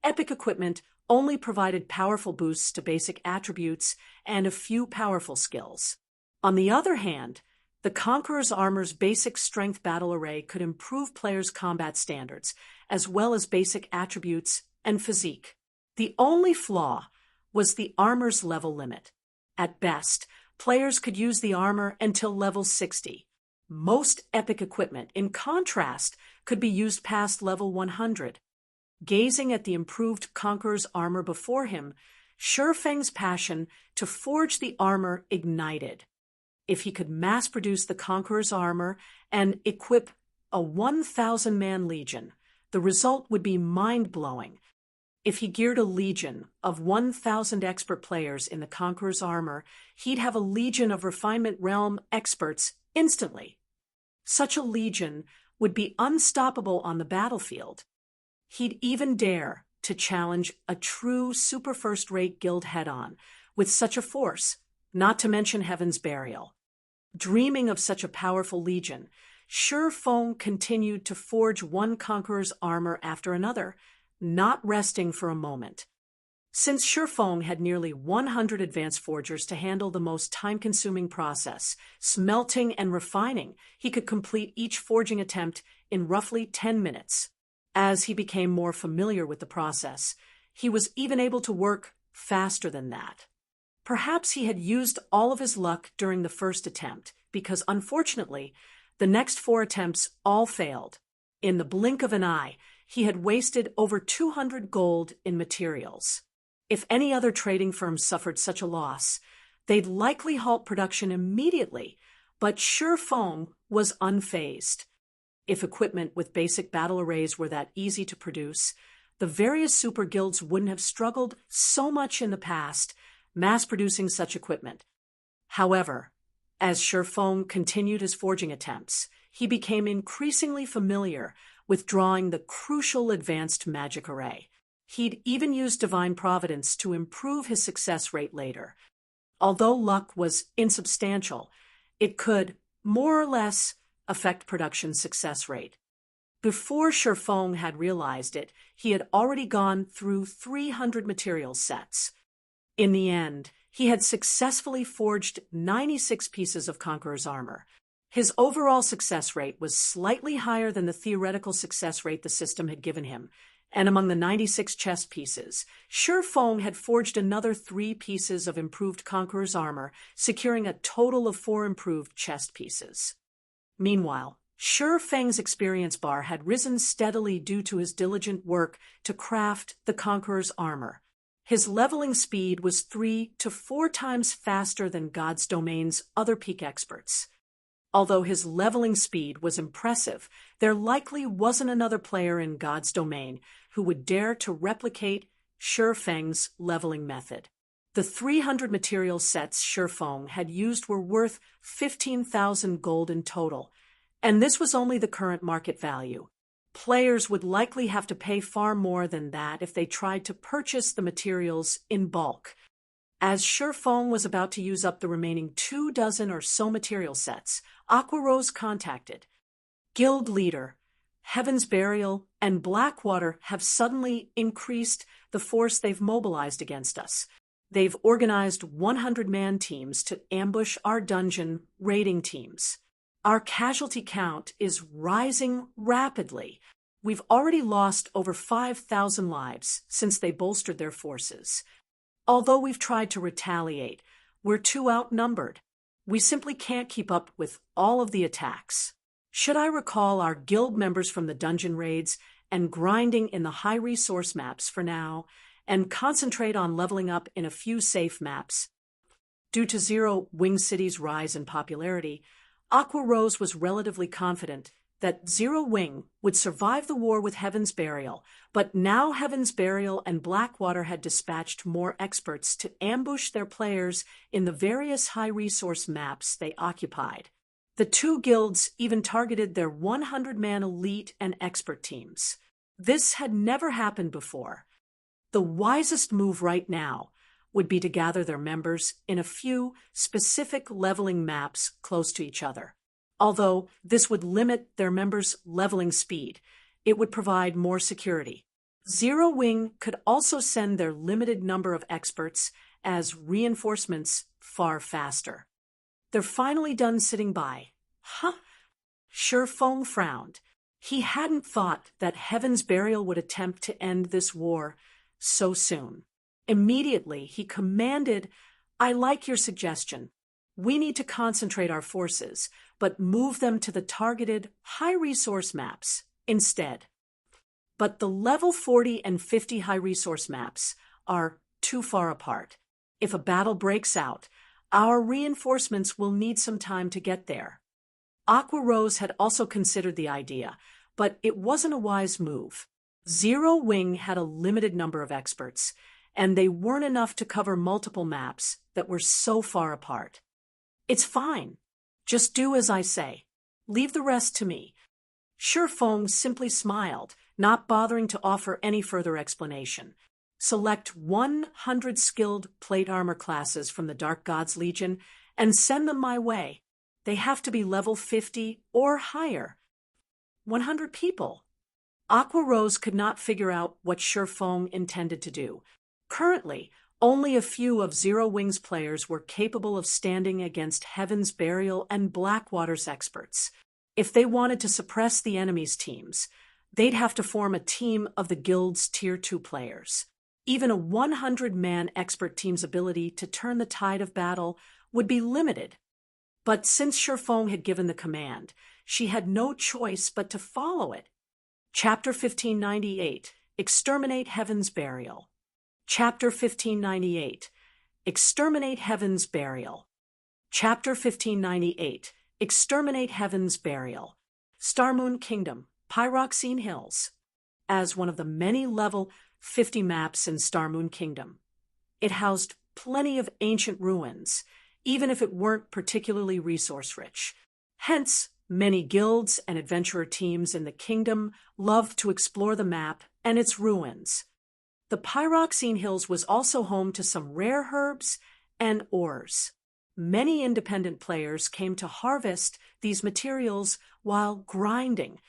epic equipment only provided powerful boosts to basic attributes and a few powerful skills. On the other hand, the Conqueror's armor's basic strength battle array could improve players' combat standards, as well as basic attributes and physique. The only flaw was the armor's level limit. At best, players could use the armor until level 60. Most epic equipment, in contrast, could be used past level 100. Gazing at the improved Conqueror's armor before him, Sure Feng's passion to forge the armor ignited. If he could mass-produce the Conqueror's armor and equip a 1,000-man legion, the result would be mind-blowing. If he geared a legion of 1,000 expert players in the Conqueror's armor, he'd have a legion of refinement realm experts instantly. Such a legion would be unstoppable on the battlefield. He'd even dare to challenge a true super first-rate guild head-on with such a force, not to mention Heaven's Burial. Dreaming of such a powerful legion, Sure Feng continued to forge one Conqueror's armor after another, not resting for a moment. Since Sure Feng had nearly 100 advanced forgers to handle the most time-consuming process, smelting and refining, he could complete each forging attempt in roughly 10 minutes. As he became more familiar with the process, he was even able to work faster than that. Perhaps he had used all of his luck during the first attempt, because unfortunately, the next 4 attempts all failed. In the blink of an eye, he had wasted over 200 gold in materials. If any other trading firm suffered such a loss, they'd likely halt production immediately, but Sure Feng was unfazed. If equipment with basic battle arrays were that easy to produce, the various super guilds wouldn't have struggled so much in the past mass-producing such equipment. However, as Sure Feng continued his forging attempts, he became increasingly familiar with drawing the crucial advanced magic array. He'd even used divine providence to improve his success rate later. Although luck was insubstantial, it could, more or less, affect production success rate. Before Sure Feng had realized it, he had already gone through 300 material sets. In the end, he had successfully forged 96 pieces of Conqueror's armor. His overall success rate was slightly higher than the theoretical success rate the system had given him, and among the 96 chest pieces, Sure Feng had forged another 3 pieces of improved Conqueror's armor, securing a total of 4 improved chest pieces. Meanwhile, Shi Feng's experience bar had risen steadily due to his diligent work to craft the Conqueror's armor. His leveling speed was 3 to 4 times faster than God's Domain's other peak experts. Although his leveling speed was impressive, there likely wasn't another player in God's Domain who would dare to replicate Shi Feng's leveling method. The 300 material sets Shi Feng had used were worth 15,000 gold in total, and this was only the current market value. Players would likely have to pay far more than that if they tried to purchase the materials in bulk. As Shi Feng was about to use up the remaining 24 or so material sets, Aqua Rose contacted. Guild leader, Heaven's Burial, and Blackwater have suddenly increased the force they've mobilized against us. They've organized 100-man teams to ambush our dungeon raiding teams. Our casualty count is rising rapidly. We've already lost over 5,000 lives since they bolstered their forces. Although we've tried to retaliate, we're too outnumbered. We simply can't keep up with all of the attacks. Should I recall our guild members from the dungeon raids and grinding in the high-resource maps for now, and concentrate on leveling up in a few safe maps? Due to Zero Wing City's rise in popularity, Aqua Rose was relatively confident that Zero Wing would survive the war with Heaven's Burial, but now Heaven's Burial and Blackwater had dispatched more experts to ambush their players in the various high-resource maps they occupied. The two guilds even targeted their 100-man elite and expert teams. This had never happened before. The wisest move right now would be to gather their members in a few specific leveling maps close to each other. Although this would limit their members' leveling speed, it would provide more security. Zero Wing could also send their limited number of experts as reinforcements far faster. They're finally done sitting by. Huh? Shi Feng frowned. He hadn't thought that Heaven's Burial would attempt to end this war so soon. Immediately, he commanded, "I like your suggestion. We need to concentrate our forces, but move them to the targeted high-resource maps instead." But the level 40 and 50 high-resource maps are too far apart. If a battle breaks out, our reinforcements will need some time to get there. Aqua Rose had also considered the idea, but it wasn't a wise move. Zero Wing had a limited number of experts, and they weren't enough to cover multiple maps that were so far apart. "It's fine. Just do as I say. Leave the rest to me." Shi Feng simply smiled, not bothering to offer any further explanation. "Select 100 skilled plate armor classes from the Dark Gods Legion and send them my way. They have to be level 50 or higher." 100 people. Aqua Rose could not figure out what Shi Feng intended to do. Currently, only a few of Zero Wing's players were capable of standing against Heaven's Burial and Blackwater's experts. If they wanted to suppress the enemy's teams, they'd have to form a team of the guild's Tier 2 players. Even a 100-man expert team's ability to turn the tide of battle would be limited. But since Shi Feng had given the command, she had no choice but to follow it. Chapter 1598, Exterminate Heaven's Burial. Chapter 1598, Exterminate Heaven's Burial. Chapter 1598, Exterminate Heaven's Burial. Starmoon Kingdom, Pyroxene Hills. As one of the many level 50 maps in Starmoon Kingdom, it housed plenty of ancient ruins, even if it weren't particularly resource-rich. Hence, many guilds and adventurer teams in the kingdom loved to explore the map and its ruins. The Pyroxene Hills was also home to some rare herbs and ores. Many independent players came to harvest these materials while grinding.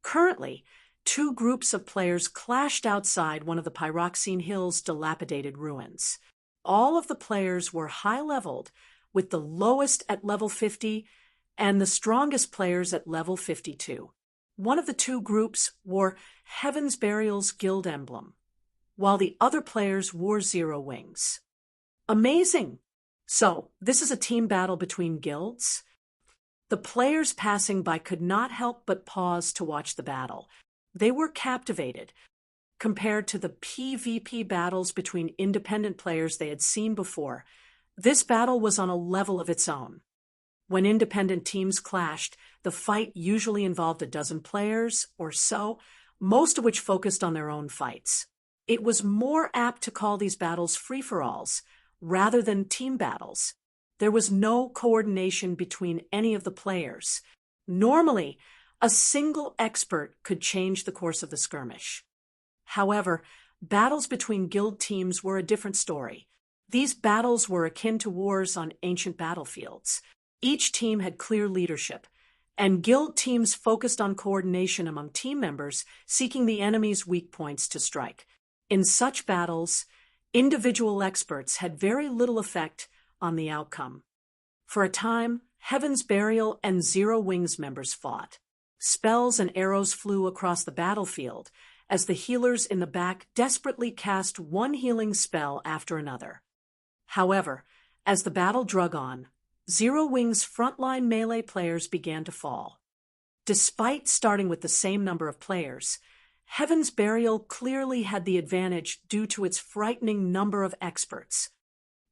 Currently, 2 groups of players clashed outside one of the Pyroxene Hills' dilapidated ruins. All of the players were high-leveled, with the lowest at level 50 and the strongest players at level 52. One of the 2 groups wore Heaven's Burial's guild emblem, while the other players wore Zero Wings. Amazing! So, this is a team battle between guilds? The players passing by could not help but pause to watch the battle. They were captivated. Compared to the PvP battles between independent players they had seen before, this battle was on a level of its own. When independent teams clashed, the fight usually involved a dozen players or so, most of which focused on their own fights. It was more apt to call these battles free-for-alls, rather than team battles. There was no coordination between any of the players. Normally, a single expert could change the course of the skirmish. However, battles between guild teams were a different story. These battles were akin to wars on ancient battlefields. Each team had clear leadership, and guild teams focused on coordination among team members, seeking the enemy's weak points to strike. In such battles, individual experts had very little effect on the outcome. For a time, Heaven's Burial and Zero Wings members fought. Spells and arrows flew across the battlefield as the healers in the back desperately cast one healing spell after another. However, as the battle drug on, Zero Wings' frontline melee players began to fall. Despite starting with the same number of players, Heaven's Burial clearly had the advantage due to its frightening number of experts.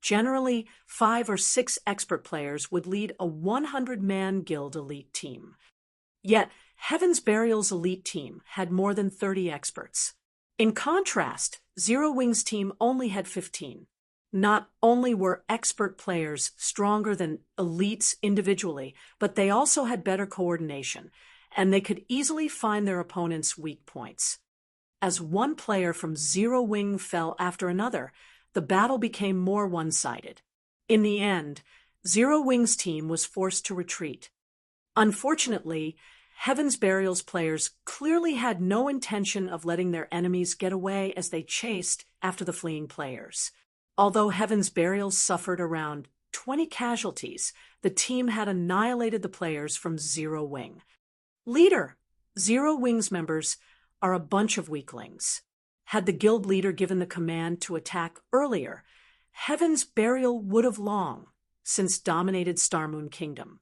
Generally, 5 or 6 expert players would lead a 100-man guild elite team. Yet, Heaven's Burial's elite team had more than 30 experts. In contrast, Zero Wings' team only had 15. Not only were expert players stronger than elites individually, but they also had better coordination, and they could easily find their opponents' weak points. As one player from Zero Wing fell after another, the battle became more one-sided. In the end, Zero Wing's team was forced to retreat. Unfortunately, Heaven's Burial's players clearly had no intention of letting their enemies get away as they chased after the fleeing players. Although Heaven's Burial suffered around 20 casualties, the team had annihilated the players from Zero Wing. Leader, Zero Wing's members are a bunch of weaklings. Had the guild leader given the command to attack earlier, Heaven's Burial would have long since dominated Starmoon Kingdom.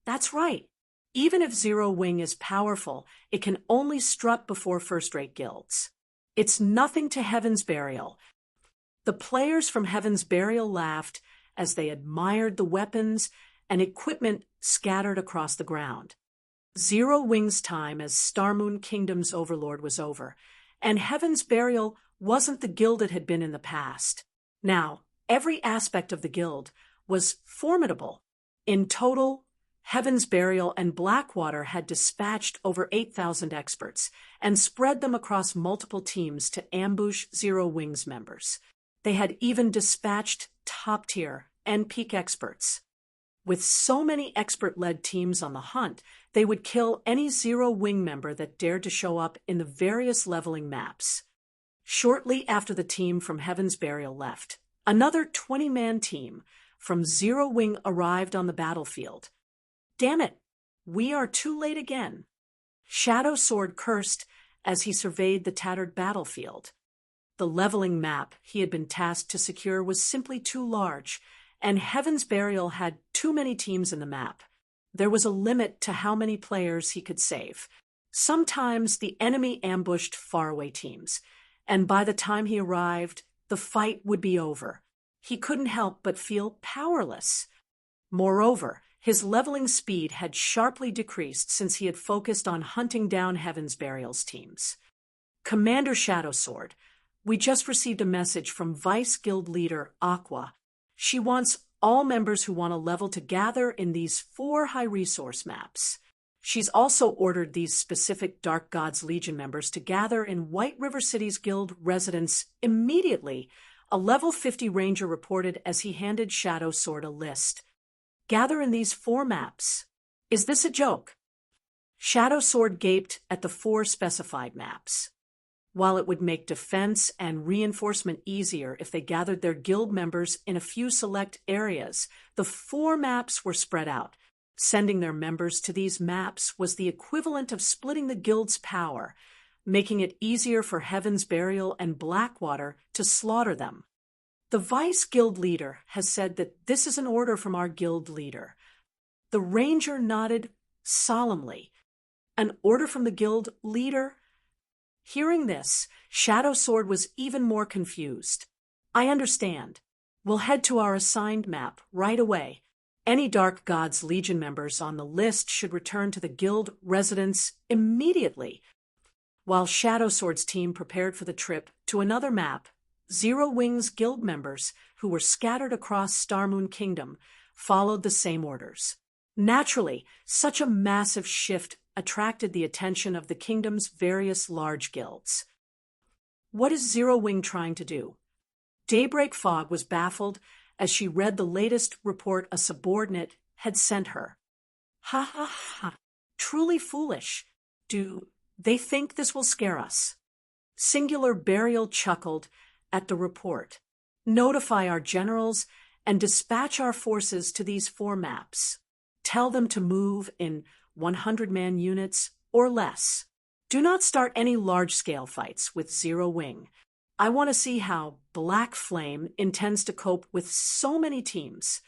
That's right. Even if Zero Wing is powerful, it can only strut before first-rate guilds. It's nothing to Heaven's Burial. The players from Heaven's Burial laughed as they admired the weapons and equipment scattered across the ground. Zero Wing's time as Starmoon Kingdom's overlord was over, and Heaven's Burial wasn't the guild it had been in the past. Now, every aspect of the guild was formidable. In total, Heaven's Burial and Blackwater had dispatched over 8,000 experts and spread them across multiple teams to ambush Zero Wings members. They had even dispatched top-tier and peak experts. With so many expert-led teams on the hunt, they would kill any Zero Wing member that dared to show up in the various leveling maps. Shortly after the team from Heaven's Burial left, another 20-man team from Zero Wing arrived on the battlefield. Damn it, we are too late again. Shadow Sword cursed as he surveyed the tattered battlefield. The leveling map he had been tasked to secure was simply too large, and Heaven's Burial had too many teams in the map. There was a limit to how many players he could save. Sometimes the enemy ambushed faraway teams, and by the time he arrived, the fight would be over. He couldn't help but feel powerless. Moreover, his leveling speed had sharply decreased since he had focused on hunting down Heaven's Burial's teams. Commander Shadow Sword, we just received a message from Vice Guild Leader Aqua. She wants all members who want to level to gather in these 4 high-resource maps. She's also ordered these specific Dark Gods Legion members to gather in White River City's guild residence immediately, a level 50 ranger reported as he handed Shadow Sword a list. Gather in these 4 maps. Is this a joke? Shadow Sword gaped at the 4 specified maps. While it would make defense and reinforcement easier if they gathered their guild members in a few select areas, the 4 maps were spread out. Sending their members to these maps was the equivalent of splitting the guild's power, making it easier for Heaven's Burial and Blackwater to slaughter them. The Vice Guild Leader has said that this is an order from our guild leader. The ranger nodded solemnly. An order from the guild leader? Hearing this, Shadow Sword was even more confused. I understand. We'll head to our assigned map right away. Any Dark Gods Legion members on the list should return to the guild residence immediately. While Shadow Sword's team prepared for the trip to another map, Zero Wing's guild members, who were scattered across Starmoon Kingdom, followed the same orders. Naturally, such a massive shift attracted the attention of the kingdom's various large guilds. What is Zero Wing trying to do? Daybreak Fog was baffled as she read the latest report a subordinate had sent her. Ha ha ha, truly foolish. Do they think this will scare us? Singular Burial chuckled at the report. Notify our generals and dispatch our forces to these 4 maps. Tell them to move in 100-man units or less. Do not start any large-scale fights with Zero Wing. I want to see how Black Flame intends to cope with so many teams.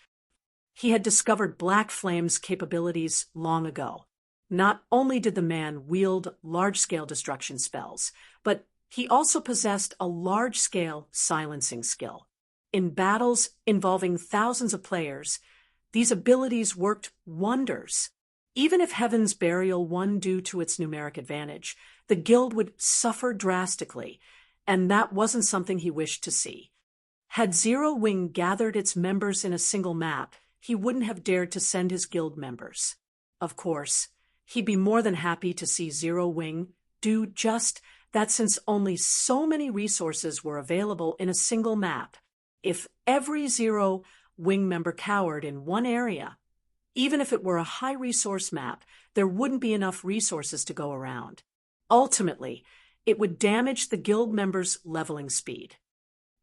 He had discovered Black Flame's capabilities long ago. Not only did the man wield large-scale destruction spells, but he also possessed a large-scale silencing skill. In battles involving thousands of players, these abilities worked wonders. Even if Heaven's Burial won due to its numeric advantage, the guild would suffer drastically, and that wasn't something he wished to see. Had Zero Wing gathered its members in a single map, he wouldn't have dared to send his guild members. Of course, he'd be more than happy to see Zero Wing do just that, since only so many resources were available in a single map. If every Zero Wing member cowered in one area, even if it were a high-resource map, there wouldn't be enough resources to go around. Ultimately, it would damage the guild members' leveling speed.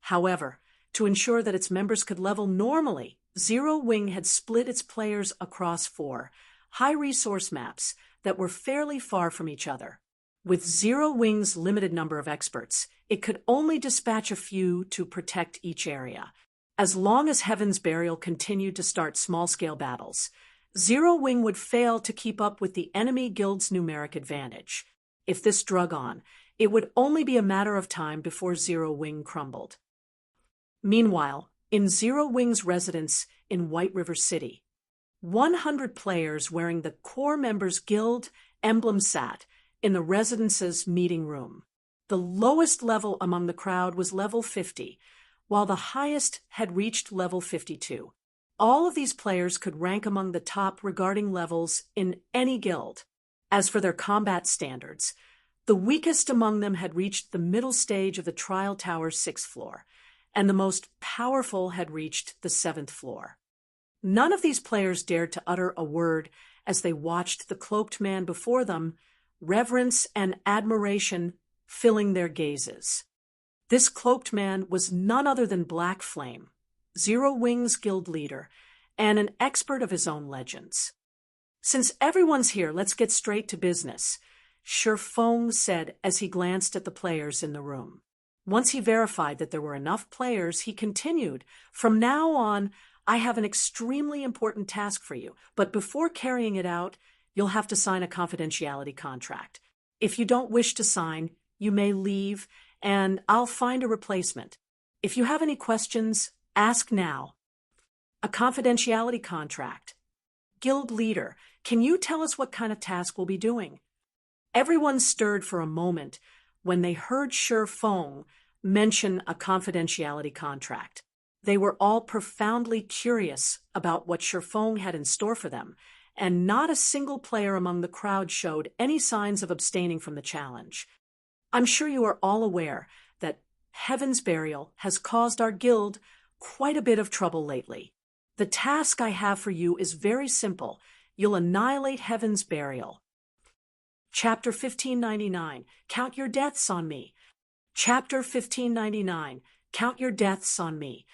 However, to ensure that its members could level normally, Zero Wing had split its players across 4 high-resource maps that were fairly far from each other. With Zero Wing's limited number of experts, it could only dispatch a few to protect each area. As long as Heaven's Burial continued to start small-scale battles, Zero Wing would fail to keep up with the enemy guild's numeric advantage. If this drug on, it would only be a matter of time before Zero Wing crumbled. Meanwhile, in Zero Wing's residence in White River City, 100 players wearing the core members' guild emblem sat in the residence's meeting room. The lowest level among the crowd was level 50, while the highest had reached level 52. All of these players could rank among the top regarding levels in any guild. As for their combat standards, the weakest among them had reached the middle stage of the Trial Tower's 6th floor, and the most powerful had reached the 7th floor. None of these players dared to utter a word as they watched the cloaked man before them, reverence and admiration filling their gazes. This cloaked man was none other than Black Flame, Zero Wing's guild leader, and an expert of his own legends. Since everyone's here, let's get straight to business, Shifeng said as he glanced at the players in the room. Once he verified that there were enough players, he continued, "From now on, I have an extremely important task for you, but before carrying it out, you'll have to sign a confidentiality contract. If you don't wish to sign, you may leave, and I'll find a replacement. If you have any questions, ask now." A confidentiality contract. Guild leader, can you tell us what kind of task we'll be doing? Everyone stirred for a moment when they heard Shifeng mention a confidentiality contract. They were all profoundly curious about what Shifeng had in store for them, and not a single player among the crowd showed any signs of abstaining from the challenge. I'm sure you are all aware that Heaven's Burial has caused our guild quite a bit of trouble lately. The task I have for you is very simple. You'll annihilate Heaven's Burial. Chapter 1599, Count Your Deaths on Me. Chapter 1599, Count Your Deaths on Me.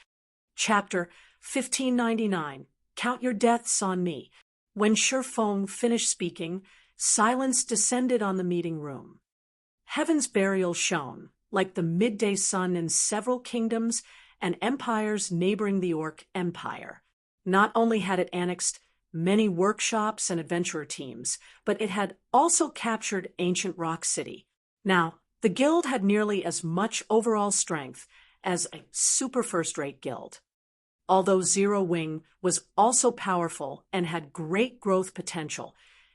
Chapter 1599, Count Your Deaths on Me. When Shifeng finished speaking, silence descended on the meeting room. Heaven's Burial shone like the midday sun in several kingdoms and empires neighboring the Orc Empire. Not only had it annexed many workshops and adventurer teams, but it had also captured ancient Rock City. Now, the guild had nearly as much overall strength as a super first-rate guild. Although Zero Wing was also powerful and had great growth potential,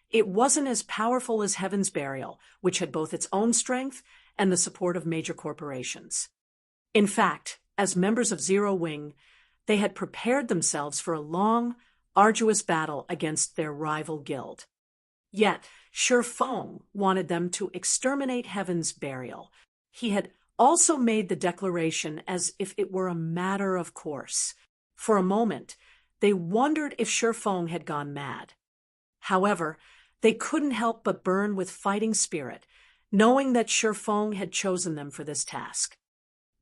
it wasn't as powerful as Heaven's Burial, which had both its own strength and the support of major corporations. In fact, as members of Zero Wing, they had prepared themselves for a long, arduous battle against their rival guild. Yet, Shi Feng wanted them to exterminate Heaven's Burial. He had also made the declaration as if it were a matter of course. For a moment, they wondered if Shi Feng had gone mad. However, they couldn't help but burn with fighting spirit, knowing that Shi Feng had chosen them for this task.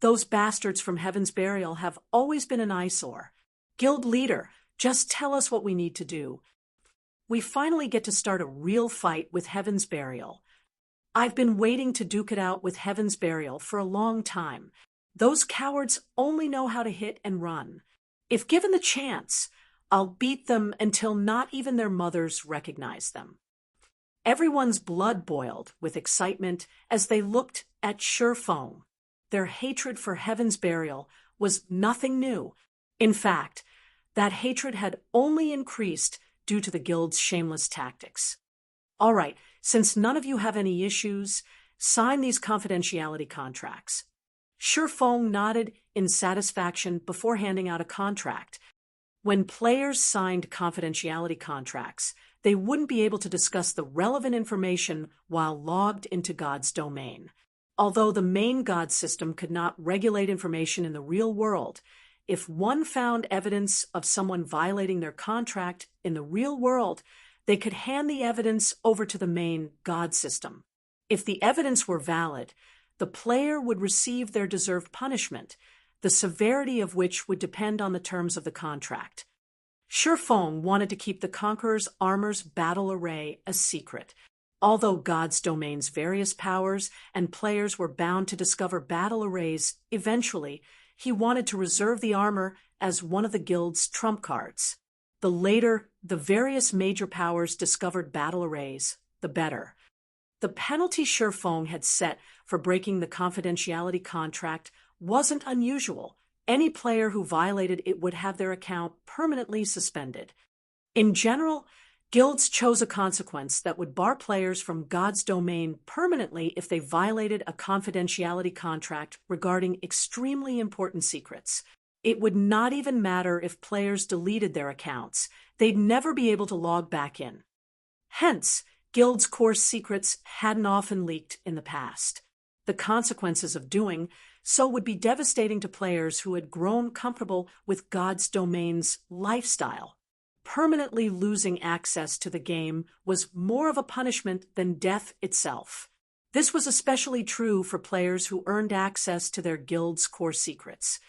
Those bastards from Heaven's Burial have always been an eyesore. Guild leader, just tell us what we need to do. We finally get to start a real fight with Heaven's Burial. I've been waiting to duke it out with Heaven's Burial for a long time. Those cowards only know how to hit and run. If given the chance, I'll beat them until not even their mothers recognize them. Everyone's blood boiled with excitement as they looked at Shi Feng. Their hatred for Heaven's Burial was nothing new. In fact, that hatred had only increased due to the guild's shameless tactics. All right, since none of you have any issues, sign these confidentiality contracts. Shi Feng nodded in satisfaction before handing out a contract. When players signed confidentiality contracts, they wouldn't be able to discuss the relevant information while logged into God's domain. Although the main God system could not regulate information in the real world, if one found evidence of someone violating their contract in the real world, they could hand the evidence over to the main God system. If the evidence were valid, the player would receive their deserved punishment, the severity of which would depend on the terms of the contract. Shi Feng wanted to keep the Conqueror's armor's battle array a secret. Although God's domain's various powers and players were bound to discover battle arrays eventually, he wanted to reserve the armor as one of the guild's trump cards. The later the various major powers discovered battle arrays, the better. The penalty Shi Feng had set for breaking the confidentiality contract wasn't unusual. Any player who violated it would have their account permanently suspended. In general, guilds chose a consequence that would bar players from God's domain permanently if they violated a confidentiality contract regarding extremely important secrets. It would not even matter if players deleted their accounts. They'd never be able to log back in. Hence, guilds' core secrets hadn't often leaked in the past. The consequences of doing so would be devastating to players who had grown comfortable with God's domain's lifestyle. Permanently losing access to the game was more of a punishment than death itself. This was especially true for players who earned access to their guild's core secrets.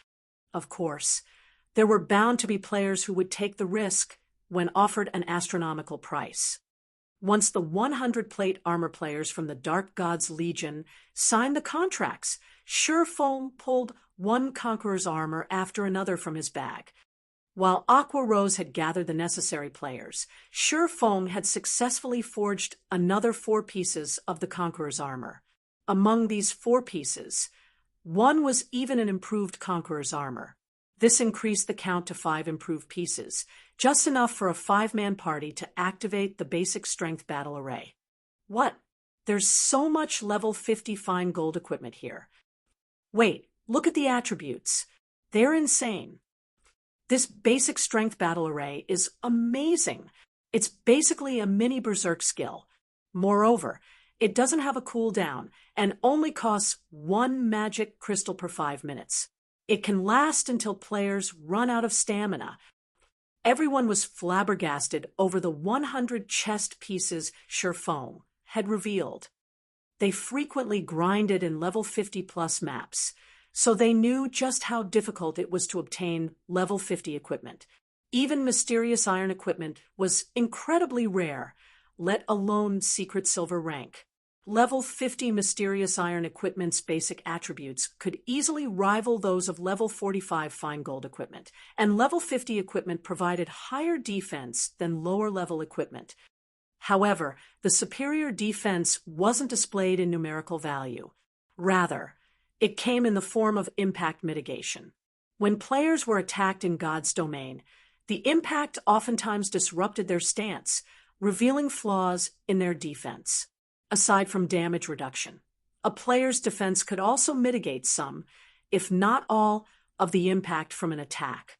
Of course, there were bound to be players who would take the risk when offered an astronomical price. Once the 100-plate armor players from the Dark God's Legion signed the contracts, Shi Feng pulled one Conqueror's armor after another from his bag. While Aqua Rose had gathered the necessary players, Shi Feng had successfully forged another 4 pieces of the Conqueror's armor. Among these 4 pieces, one was even an improved Conqueror's armor. This increased the count to 5 improved pieces, just enough for a 5-man party to activate the basic strength battle array. What? There's so much level 50 fine gold equipment here. Wait, look at the attributes. They're insane. This basic strength battle array is amazing. It's basically a mini berserk skill. Moreover, it doesn't have a cooldown and only costs 1 magic crystal per 5 minutes. It can last until players run out of stamina. Everyone was flabbergasted over the 100 chest pieces Shi Feng had revealed. They frequently grinded in level 50+ maps, so they knew just how difficult it was to obtain level 50 equipment. Even mysterious iron equipment was incredibly rare, let alone secret silver rank. Level 50 Mysterious Iron equipment's basic attributes could easily rival those of level 45 Fine Gold equipment, and level 50 equipment provided higher defense than lower-level equipment. However, the superior defense wasn't displayed in numerical value. Rather, it came in the form of impact mitigation. When players were attacked in God's domain, the impact oftentimes disrupted their stance, revealing flaws in their defense. Aside from damage reduction, a player's defense could also mitigate some, if not all, of the impact from an attack.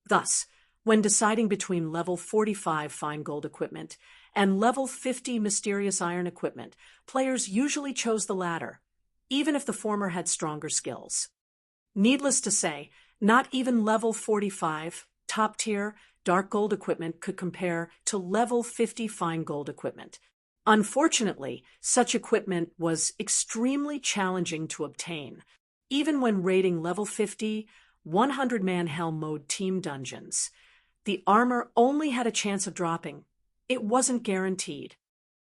Thus, when deciding between level 45 Fine Gold equipment and level 50 Mysterious Iron equipment, players usually chose the latter, even if the former had stronger skills. Needless to say, not even level 45, top-tier, Dark Gold equipment could compare to level 50 Fine Gold equipment. Unfortunately, such equipment was extremely challenging to obtain, even when raiding level 50, 100-man Hell mode team dungeons. The armor only had a chance of dropping. It wasn't guaranteed.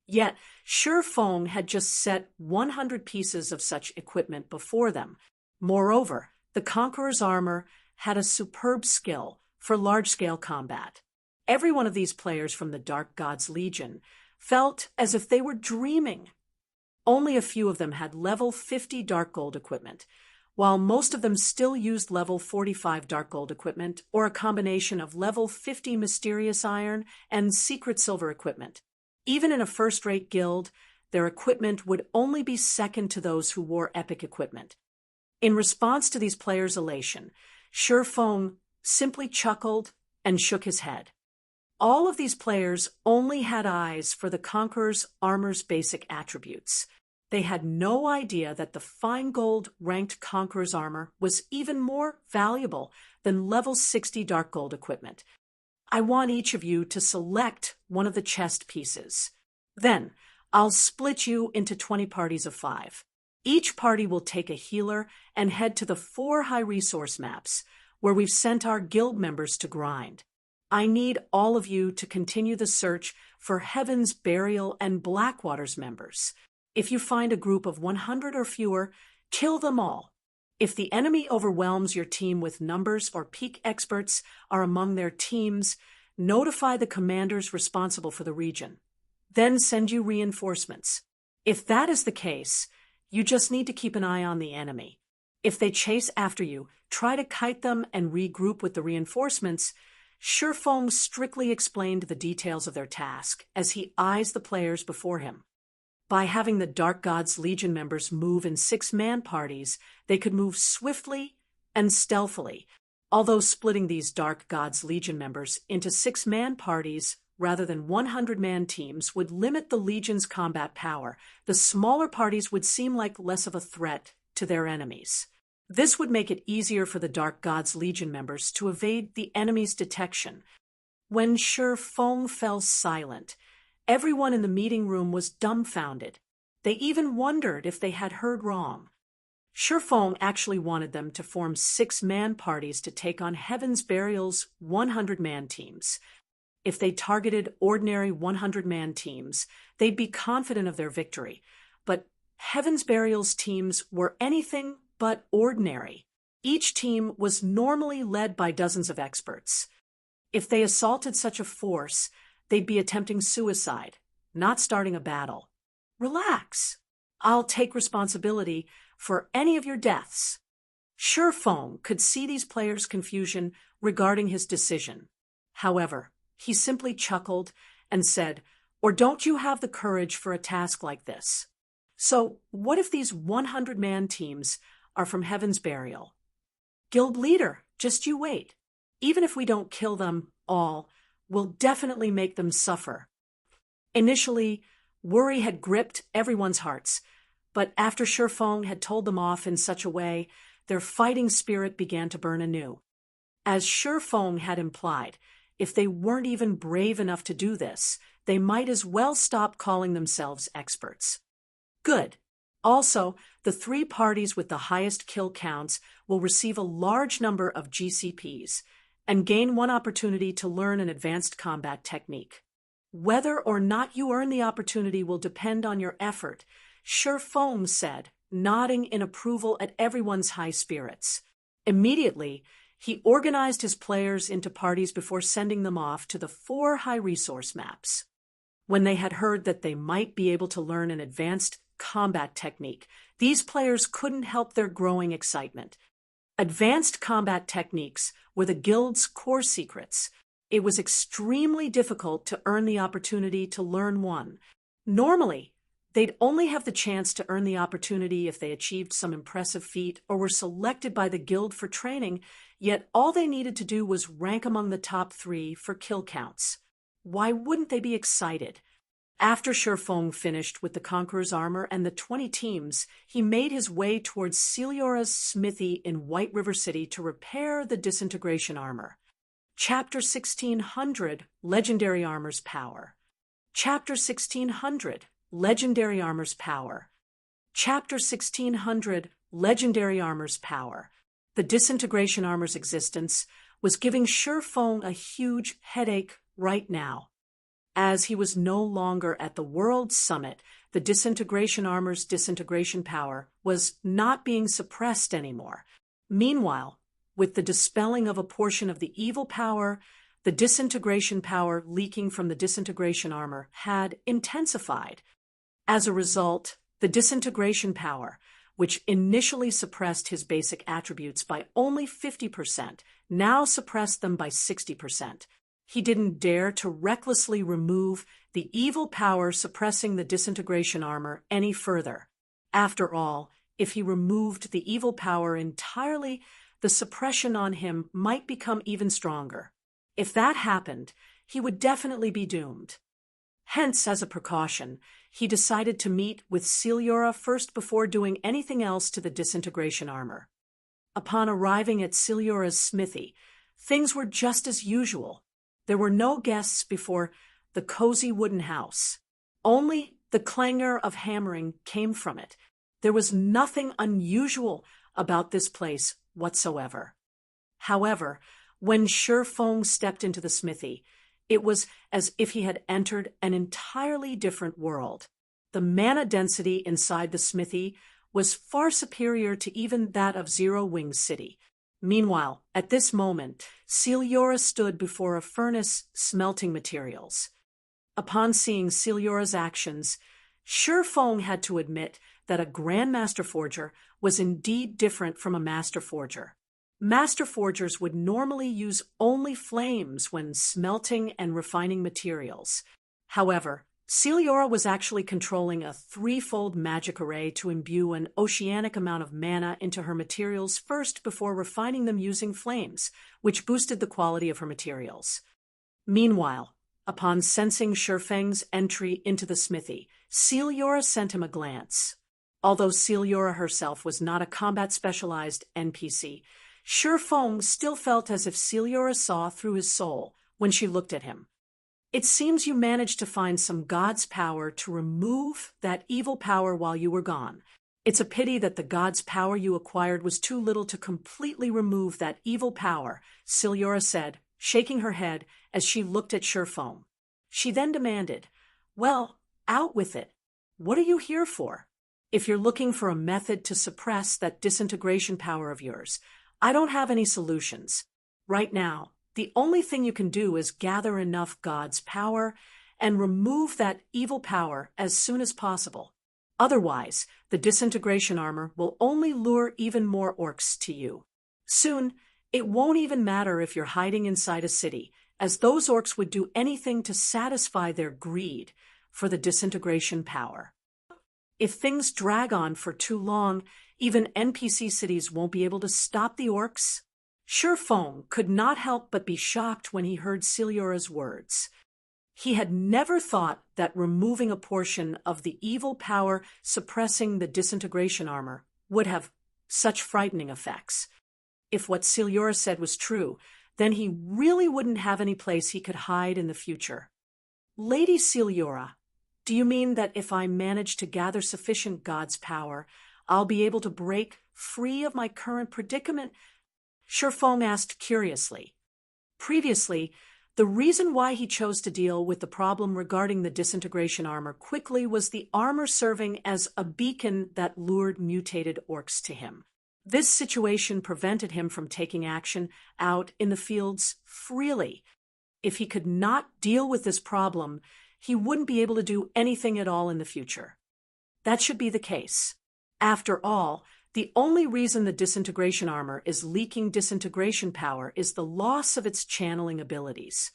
Yet, Sure Feng had just set 100 pieces of such equipment before them. Moreover, the Conqueror's armor had a superb skill for large-scale combat. Every one of these players from the Dark God's Legion felt as if they were dreaming. Only a few of them had level 50 Dark Gold equipment, while most of them still used level 45 Dark Gold equipment or a combination of level 50 Mysterious Iron and Secret Silver equipment. Even in a first-rate guild, their equipment would only be second to those who wore epic equipment. In response to these players' elation, Sure Feng simply chuckled and shook his head. All of these players only had eyes for the Conqueror's armor's basic attributes. They had no idea that the Fine Gold ranked Conqueror's armor was even more valuable than level 60 Dark Gold equipment. I want each of you to select one of the chest pieces. Then, I'll split you into 20 parties of 5. Each party will take a healer and head to the 4 high-resource maps, where we've sent our guild members to grind. I need all of you to continue the search for Heaven's Burial and Blackwater's members. If you find a group of 100 or fewer, kill them all. If the enemy overwhelms your team with numbers or peak experts are among their teams, notify the commanders responsible for the region. Then send you reinforcements. If that is the case, you just need to keep an eye on the enemy. If they chase after you, try to kite them and regroup with the reinforcements. Sure Feng strictly explained the details of their task as he eyes the players before him. By having the Dark God's Legion members move in 6-man parties, they could move swiftly and stealthily. Although splitting these Dark God's Legion members into 6-man parties rather than 100-man teams would limit the Legion's combat power, the smaller parties would seem like less of a threat to their enemies. This would make it easier for the Dark God's Legion members to evade the enemy's detection. When Sure Feng fell silent, everyone in the meeting room was dumbfounded. They even wondered if they had heard wrong. Sure Feng actually wanted them to form 6-man parties to take on Heaven's Burial's 100-man teams. If they targeted ordinary 100-man teams, they'd be confident of their victory. But Heaven's Burial's teams were anything but ordinary. Each team was normally led by dozens of experts. If they assaulted such a force, they'd be attempting suicide, not starting a battle. Relax. I'll take responsibility for any of your deaths. Sure Feng could see these players' confusion regarding his decision. However, he simply chuckled and said, "Or don't you have the courage for a task like this? So what if these 100-man teams are from Heaven's Burial? Guild leader, just you wait. Even if we don't kill them all, we'll definitely make them suffer." Initially, worry had gripped everyone's hearts, but after Sure Feng had told them off in such a way, their fighting spirit began to burn anew. As Sure Feng had implied, if they weren't even brave enough to do this, they might as well stop calling themselves experts. Good. Also, the 3 parties with the highest kill counts will receive a large number of GCPs and gain 1 opportunity to learn an advanced combat technique. Whether or not you earn the opportunity will depend on your effort, Shi Feng said, nodding in approval at everyone's high spirits. Immediately, he organized his players into parties before sending them off to the 4 high-resource maps. When they had heard that they might be able to learn an advanced combat technique, these players couldn't help their growing excitement. Advanced combat techniques were the guild's core secrets. It was extremely difficult to earn the opportunity to learn one. Normally, they'd only have the chance to earn the opportunity if they achieved some impressive feat or were selected by the guild for training, yet all they needed to do was rank among the top 3 for kill counts. Why wouldn't they be excited? After Shi Feng finished with the Conqueror's armor and the 20 teams, he made his way towards Celiora's smithy in White River City to repair the disintegration armor. Chapter 1600, Legendary Armor's Power. Chapter 1600, Legendary Armor's Power. Chapter 1600, Legendary Armor's Power. The disintegration armor's existence was giving Shi Feng a huge headache right now. As he was no longer at the World Summit, the disintegration armor's disintegration power was not being suppressed anymore. Meanwhile, with the dispelling of a portion of the evil power, the disintegration power leaking from the disintegration armor had intensified. As a result, the disintegration power, which initially suppressed his basic attributes by only 50%, now suppressed them by 60%. He didn't dare to recklessly remove the evil power suppressing the disintegration armor any further. After all, if he removed the evil power entirely, the suppression on him might become even stronger. If that happened, he would definitely be doomed. Hence, as a precaution, he decided to meet with Celiora first before doing anything else to the disintegration armor. Upon arriving at Celiora's smithy, things were just as usual. There were no guests before the cozy wooden house. Only the clangor of hammering came from it. There was nothing unusual about this place whatsoever. However, when Shi Feng stepped into the smithy, it was as if he had entered an entirely different world. The mana density inside the smithy was far superior to even that of Zero Wing City. Meanwhile, at this moment, Celiora stood before a furnace smelting materials. Upon seeing Celiora's actions, Shi Feng had to admit that a Grandmaster Forger was indeed different from a Master Forger. Master Forgers would normally use only flames when smelting and refining materials. However, Celiora was actually controlling a 3-fold magic array to imbue an oceanic amount of mana into her materials first before refining them using flames, which boosted the quality of her materials. Meanwhile, upon sensing Shi Feng's entry into the smithy, Celiora sent him a glance. Although Celiora herself was not a combat-specialized NPC, Shi Feng still felt as if Celiora saw through his soul when she looked at him. It seems you managed to find some god's power to remove that evil power while you were gone. It's a pity that the god's power you acquired was too little to completely remove that evil power, Celiora said, shaking her head as she looked at Shi Feng. She then demanded, "Well, out with it. What are you here for? If you're looking for a method to suppress that disintegration power of yours, I don't have any solutions. Right now, the only thing you can do is gather enough God's power and remove that evil power as soon as possible. Otherwise, the disintegration armor will only lure even more orcs to you. Soon, it won't even matter if you're hiding inside a city, as those orcs would do anything to satisfy their greed for the disintegration power. If things drag on for too long, even NPC cities won't be able to stop the orcs." Shi Feng could not help but be shocked when he heard Celiora's words. He had never thought that removing a portion of the evil power suppressing the disintegration armor would have such frightening effects. If what Celiora said was true, then he really wouldn't have any place he could hide in the future. "Lady Celiora, do you mean that if I manage to gather sufficient God's power, I'll be able to break free of my current predicament?" Shi Feng asked curiously. Previously, The reason why he chose to deal with the problem regarding the disintegration armor quickly was the armor serving as a beacon that lured mutated orcs to him. This situation prevented him from taking action out in the fields freely. If he could not deal with this problem, he wouldn't be able to do anything at all in the future. That should be the case. After all, the only reason the disintegration armor is leaking disintegration power is the loss of its channeling abilities.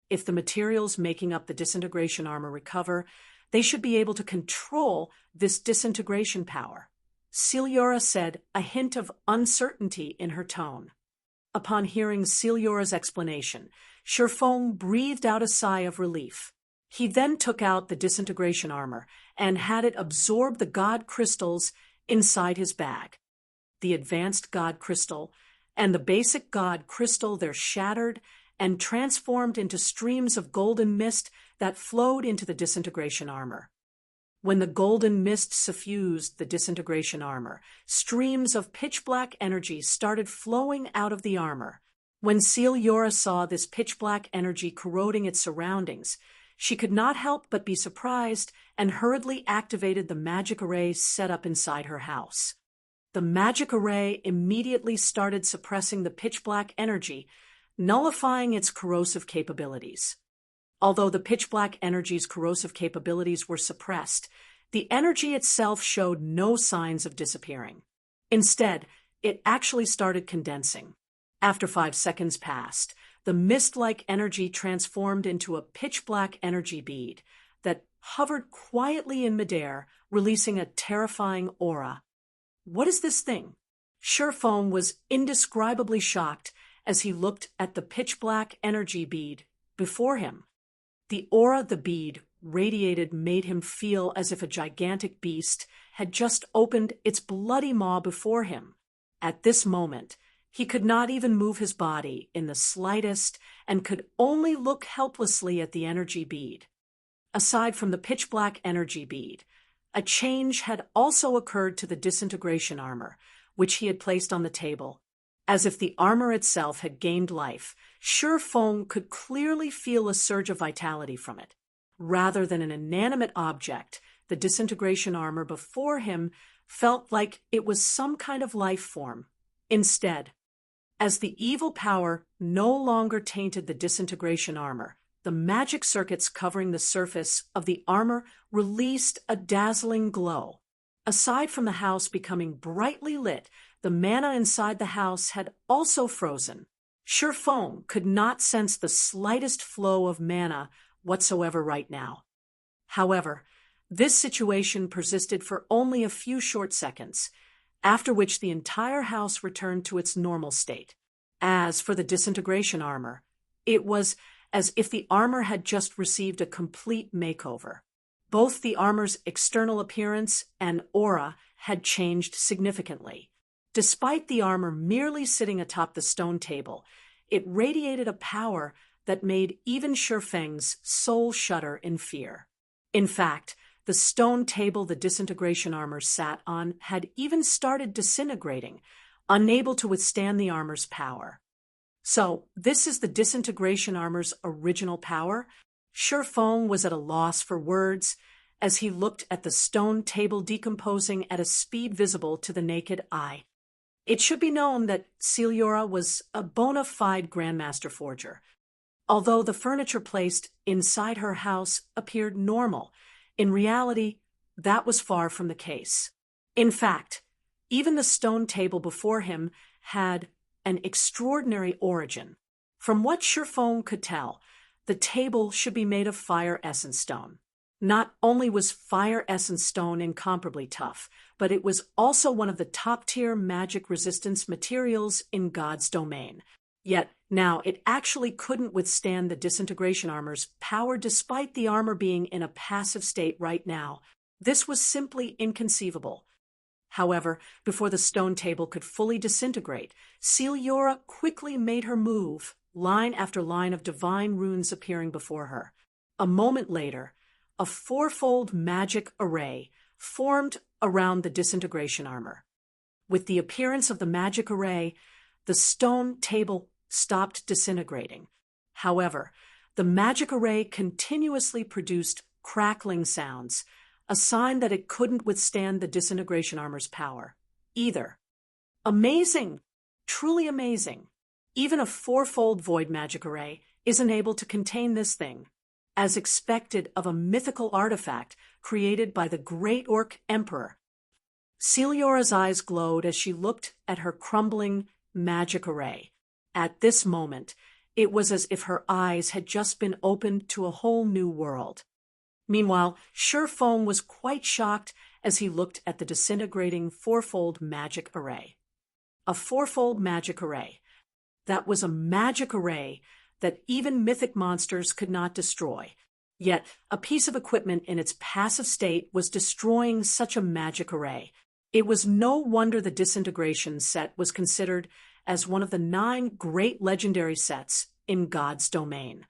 If the materials making up the disintegration armor recover, they should be able to control this disintegration power. Celiora said, a hint of uncertainty in her tone. Upon hearing Celiora's explanation, Sherfong breathed out a sigh of relief. He then took out the disintegration armor and had it absorb the god crystals inside his bag. The advanced god crystal and the basic god crystal there shattered and transformed into streams of golden mist that flowed into the disintegration armor. When the golden mist suffused the disintegration armor, streams of pitch-black energy started flowing out of the armor. When Celiora saw this pitch-black energy corroding its surroundings, she could not help but be surprised and hurriedly activated the magic array set up inside her house. The magic array immediately started suppressing the pitch-black energy, nullifying its corrosive capabilities. Although the pitch-black energy's corrosive capabilities were suppressed, the energy itself showed no signs of disappearing. Instead, it actually started condensing. After 5 seconds passed, the mist-like energy transformed into a pitch-black energy bead that hovered quietly in midair, releasing a terrifying aura. What is this thing? Sherfong was indescribably shocked as he looked at the pitch-black energy bead before him. The aura the bead radiated made him feel as if a gigantic beast had just opened its bloody maw before him. At this moment, he could not even move his body in the slightest and could only look helplessly at the energy bead. Aside from the pitch-black energy bead, a change had also occurred to the disintegration armor, which he had placed on the table. As if the armor itself had gained life, Sherfong could clearly feel a surge of vitality from it. Rather than an inanimate object, the disintegration armor before him felt like it was some kind of life form. Instead, as the evil power no longer tainted the disintegration armor, the magic circuits covering the surface of the armor released a dazzling glow. Aside from the house becoming brightly lit, the mana inside the house had also frozen. Sherfong could not sense the slightest flow of mana whatsoever right now. However, this situation persisted for only a few short seconds, after which the entire house returned to its normal state. As for the disintegration armor, it was as if the armor had just received a complete makeover. Both the armor's external appearance and aura had changed significantly. Despite the armor merely sitting atop the stone table, it radiated a power that made even Sherfeng's soul shudder in fear. In fact, the stone table the disintegration armor sat on had even started disintegrating, unable to withstand the armor's power. So, this is the disintegration armor's original power? Sherfong was at a loss for words as he looked at the stone table decomposing at a speed visible to the naked eye. It should be known that Celiora was a bona fide Grandmaster Forger. Although the furniture placed inside her house appeared normal, in reality, that was far from the case. In fact, even the stone table before him had an extraordinary origin. From what Sherfong could tell, the table should be made of fire essence stone. Not only was fire essence stone incomparably tough, but it was also one of the top-tier magic resistance materials in God's domain. Yet now it actually couldn't withstand the disintegration armor's power despite the armor being in a passive state right now. This was simply inconceivable. However, before the stone table could fully disintegrate, Celiora quickly made her move, line after line of divine runes appearing before her. A moment later, a fourfold magic array formed around the disintegration armor. With the appearance of the magic array, the stone table stopped disintegrating. However, The magic array continuously produced crackling sounds, a sign that it couldn't withstand the disintegration armor's power, either. Amazing! Truly amazing! Even a fourfold void magic array isn't able to contain this thing, as expected of a mythical artifact created by the great Orc Emperor. Celiora's eyes glowed as she looked at her crumbling magic array. At this moment, it was as if her eyes had just been opened to a whole new world. Meanwhile, Sure Fong was quite shocked as he looked at the disintegrating fourfold magic array. A fourfold magic array. That was a magic array that even mythic monsters could not destroy. Yet, a piece of equipment in its passive state was destroying such a magic array. It was no wonder the disintegration set was considered as one of the 9 great legendary sets in God's domain.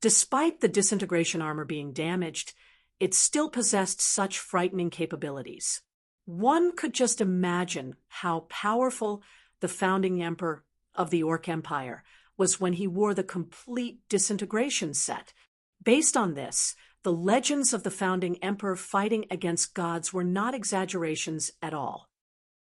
Despite the disintegration armor being damaged, it still possessed such frightening capabilities. One could just imagine how powerful the founding emperor of the Orc Empire was when he wore the complete disintegration set. Based on this, the legends of the founding emperor fighting against gods were not exaggerations at all.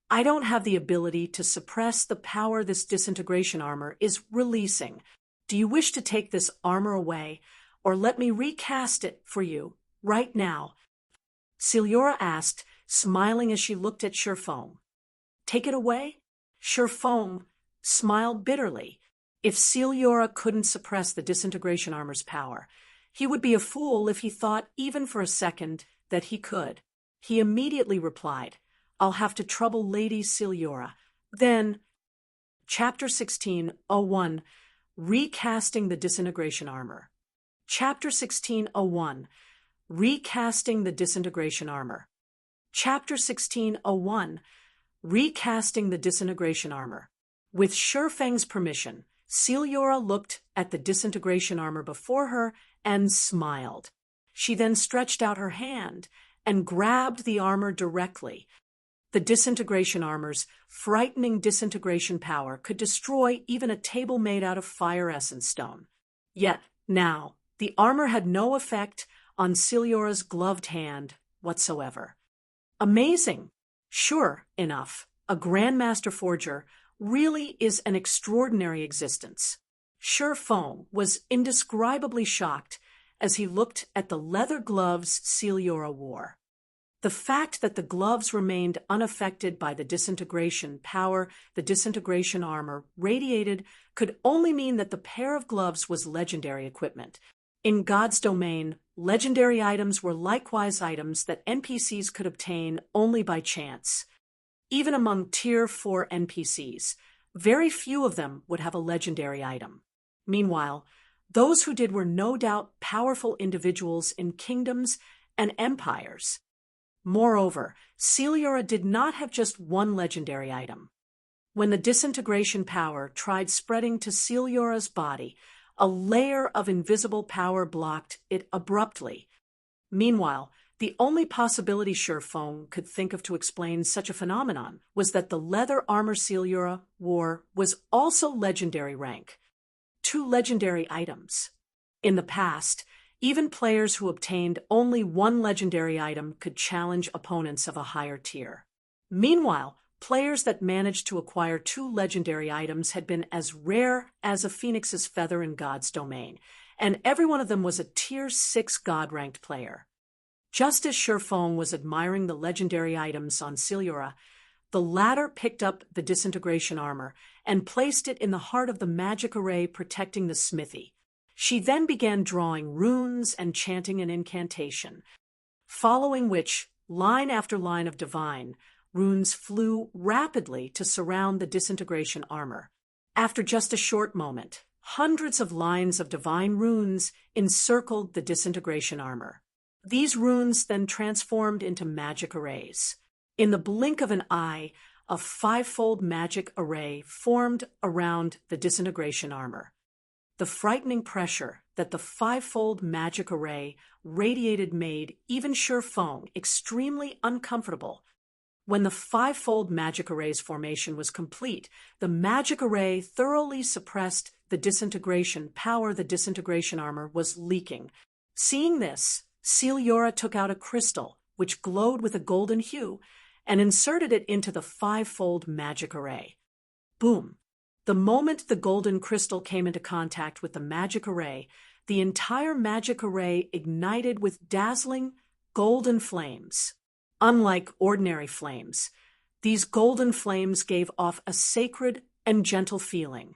I don't have the ability to suppress the power this disintegration armor is releasing. Do you wish to take this armor away, or let me recast it for you, right now? Celiora asked, smiling as she looked at Sure Fong. Take it away? Sure Fong smiled bitterly. If Celiora couldn't suppress the disintegration armor's power, he would be a fool if he thought even for a second that he could. He immediately replied, I'll have to trouble Lady Celiora. Then, Chapter 16:01, Recasting the Disintegration Armor. Chapter 16:01, Recasting the Disintegration Armor. Chapter 16:01, Recasting the Disintegration Armor. With Sure Feng's permission, Celiora looked at the disintegration armor before her and smiled. She then stretched out her hand and grabbed the armor directly. The disintegration armor's frightening disintegration power could destroy even a table made out of fire essence stone. Yet, now, the armor had no effect on Celiora's gloved hand whatsoever. Amazing! Sure enough, a Grandmaster Forger really is an extraordinary existence. Sure Fong was indescribably shocked as he looked at the leather gloves Celiora wore. The fact that the gloves remained unaffected by the disintegration power the disintegration armor radiated could only mean that the pair of gloves was legendary equipment. In God's domain, legendary items were likewise items that NPCs could obtain only by chance. Even among Tier 4 NPCs, very few of them would have a legendary item. Meanwhile, those who did were no doubt powerful individuals in kingdoms and empires. Moreover, Celiora did not have just one legendary item. When the disintegration power tried spreading to Celiora's body, a layer of invisible power blocked it abruptly. Meanwhile, the only possibility Sure Fong could think of to explain such a phenomenon was that the leather armor Celiora wore was also legendary rank. 2 legendary items. In the past, even players who obtained only one legendary item could challenge opponents of a higher tier. Meanwhile, players that managed to acquire 2 legendary items had been as rare as a phoenix's feather in God's domain, and every one of them was a Tier 6 God-ranked player. Just as Sure Fong was admiring the legendary items on Celiora, the latter picked up the disintegration armor and placed it in the heart of the magic array protecting the smithy. She then began drawing runes and chanting an incantation, following which, line after line of divine, runes flew rapidly to surround the disintegration armor. After just a short moment, hundreds of lines of divine runes encircled the disintegration armor. These runes then transformed into magic arrays. In the blink of an eye, a 5-fold magic array formed around the disintegration armor. The frightening pressure that the 5-fold magic array radiated made even Sure Fong extremely uncomfortable. When the five-fold magic array's formation was complete, the magic array thoroughly suppressed the disintegration power the disintegration armor was leaking. Seeing this, Celiora took out a crystal, which glowed with a golden hue, and inserted it into the five-fold magic array. Boom! The moment the golden crystal came into contact with the magic array, the entire magic array ignited with dazzling, golden flames. Unlike ordinary flames, these golden flames gave off a sacred and gentle feeling.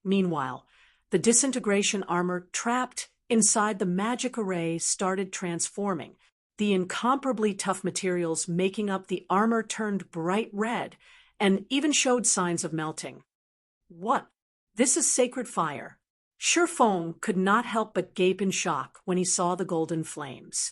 Meanwhile, the disintegration armor trapped inside the magic array started transforming. The incomparably tough materials making up the armor turned bright red and even showed signs of melting. What? This is sacred fire. Shifeng could not help but gape in shock when he saw the golden flames.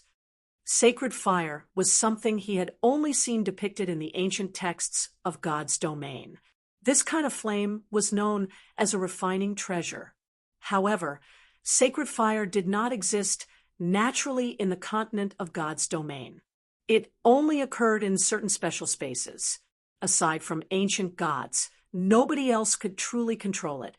Sacred fire was something he had only seen depicted in the ancient texts of God's domain. This kind of flame was known as a refining treasure. However, sacred fire did not exist naturally in the continent of God's domain. It only occurred in certain special spaces. Aside from ancient gods, nobody else could truly control it.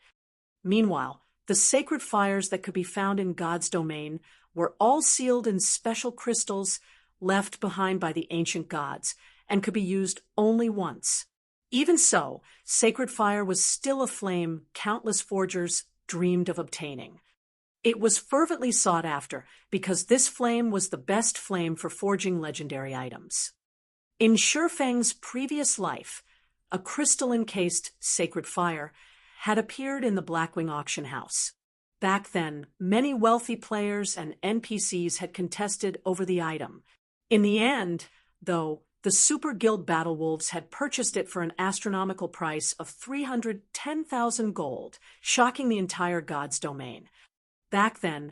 Meanwhile, the sacred fires that could be found in God's domain were all sealed in special crystals left behind by the ancient gods and could be used only once. Even so, sacred fire was still a flame countless forgers dreamed of obtaining. It was fervently sought after because this flame was the best flame for forging legendary items. In Shifeng's previous life, a crystal-encased sacred fire had appeared in the Blackwing auction house. Back then, many wealthy players and NPCs had contested over the item. In the end, though, the Super Guild Battle Wolves had purchased it for an astronomical price of 310,000 gold, shocking the entire God's domain. Back then,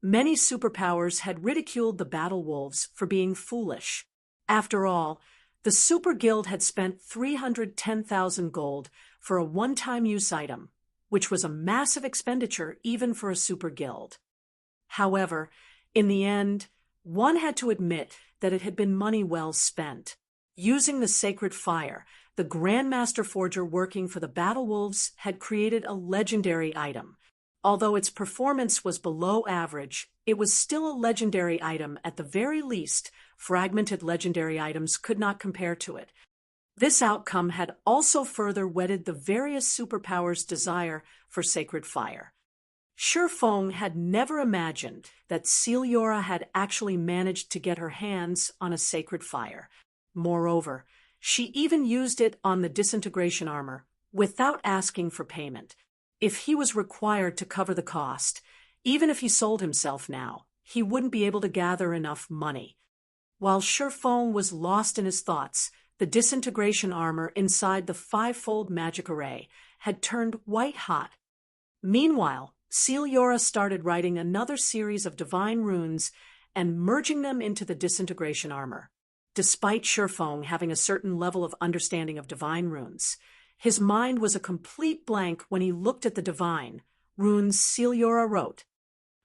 many superpowers had ridiculed the Battle Wolves for being foolish. After all, the Super Guild had spent 310,000 gold for a one-time use item, which was a massive expenditure even for a super guild. However, in the end, one had to admit that it had been money well spent. Using the sacred fire, the Grandmaster Forger working for the Battle Wolves had created a legendary item. Although its performance was below average, it was still a legendary item at the very least. Fragmented legendary items could not compare to it. This outcome had also further whetted the various superpowers' desire for sacred fire. Shifeng had never imagined that Celiora had actually managed to get her hands on a sacred fire. Moreover, she even used it on the disintegration armor without asking for payment. If he was required to cover the cost, even if he sold himself now, he wouldn't be able to gather enough money. While Shifeng was lost in his thoughts, the disintegration armor inside the five-fold magic array had turned white-hot. Meanwhile, Celiora started writing another series of divine runes and merging them into the disintegration armor. Despite Shifeng having a certain level of understanding of divine runes, his mind was a complete blank when he looked at the divine runes Celiora wrote.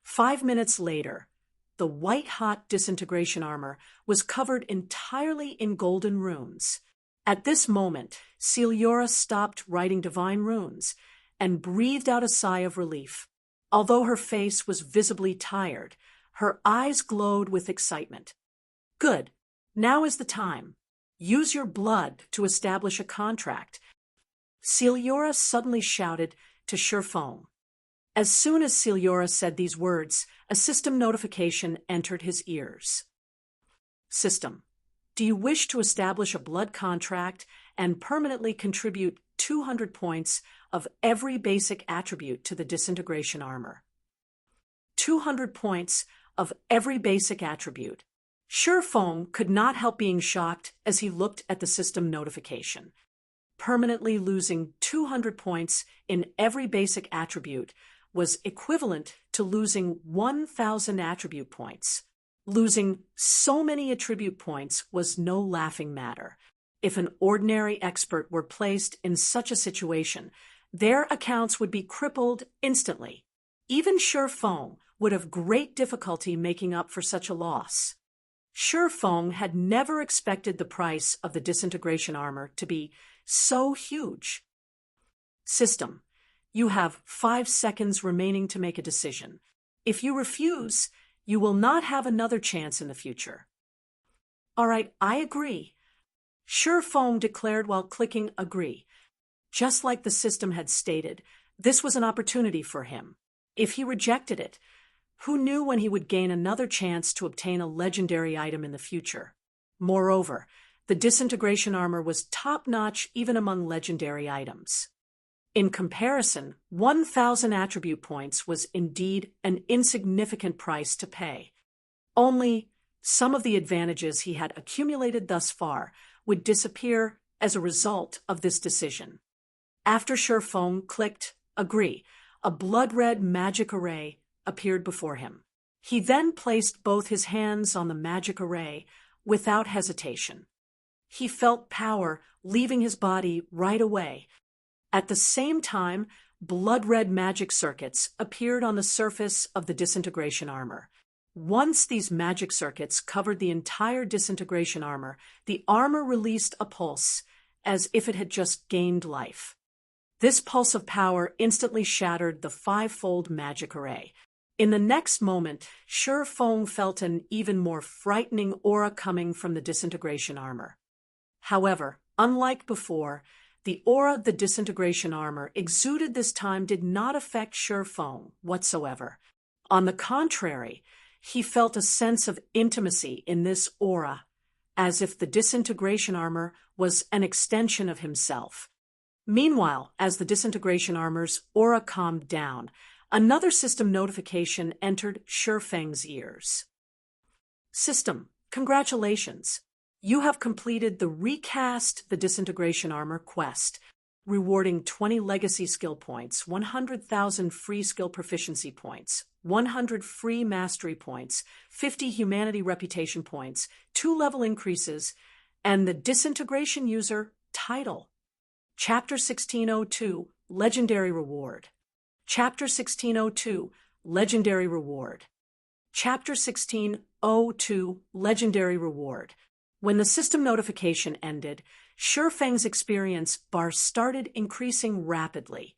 5 minutes later, the white-hot disintegration armor was covered entirely in golden runes. At this moment, Celiora stopped writing divine runes and breathed out a sigh of relief. Although her face was visibly tired, her eyes glowed with excitement. Good. Now is the time. Use your blood to establish a contract. Celiora suddenly shouted to Shifeng. As soon as Celiora said these words, a system notification entered his ears. System, do you wish to establish a blood contract and permanently contribute 200 points of every basic attribute to the disintegration armor? 200 points of every basic attribute. Shifeng could not help being shocked as he looked at the system notification. Permanently losing 200 points in every basic attribute was equivalent to losing 1,000 attribute points. Losing so many attribute points was no laughing matter. If an ordinary expert were placed in such a situation, their accounts would be crippled instantly. Even Shifeng would have great difficulty making up for such a loss. Feng had never expected the price of the disintegration armor to be so huge. System. You have 5 seconds remaining to make a decision. If you refuse, you will not have another chance in the future. All right, I agree. Feng declared while clicking agree. Just like the system had stated, this was an opportunity for him. If he rejected it, who knew when he would gain another chance to obtain a legendary item in the future? Moreover, the disintegration armor was top-notch even among legendary items. In comparison, 1,000 attribute points was indeed an insignificant price to pay. Only some of the advantages he had accumulated thus far would disappear as a result of this decision. After Feng clicked agree, a blood-red magic array appeared before him. He then placed both his hands on the magic array without hesitation. He felt power leaving his body right away. At the same time, blood-red magic circuits appeared on the surface of the disintegration armor. Once these magic circuits covered the entire disintegration armor, the armor released a pulse, as if it had just gained life. This pulse of power instantly shattered the 5-fold magic array. In the next moment, Feng felt an even more frightening aura coming from the disintegration armor. However, unlike before, the aura the disintegration armor exuded this time did not affect Feng whatsoever. On the contrary, he felt a sense of intimacy in this aura, as if the disintegration armor was an extension of himself. Meanwhile, as the disintegration armor's aura calmed down, another system notification entered Feng's ears. System, congratulations. You have completed the Recast the Disintegration Armor quest, rewarding 20 legacy skill points, 100,000 free skill proficiency points, 100 free mastery points, 50 humanity reputation points, 2 level increases, and the disintegration user title. Chapter 1602, Legendary Reward. Chapter 1602, Legendary Reward. Chapter 1602, Legendary Reward. When the system notification ended, Feng's experience bar started increasing rapidly.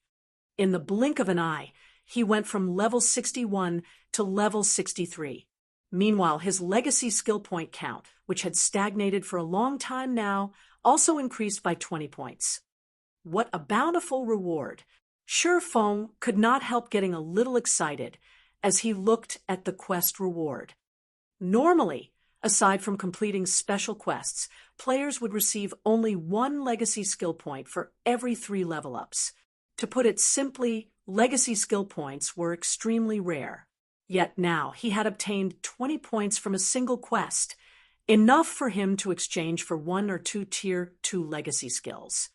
In the blink of an eye, he went from level 61 to level 63. Meanwhile, his legacy skill point count, which had stagnated for a long time now, also increased by 20 points. What a bountiful reward! Feng could not help getting a little excited as he looked at the quest reward. Normally, aside from completing special quests, players would receive only 1 legacy skill point for every 3 level-ups. To put it simply, legacy skill points were extremely rare. Yet now he had obtained 20 points from a single quest, enough for him to exchange for 1 or 2 Tier 2 legacy skills.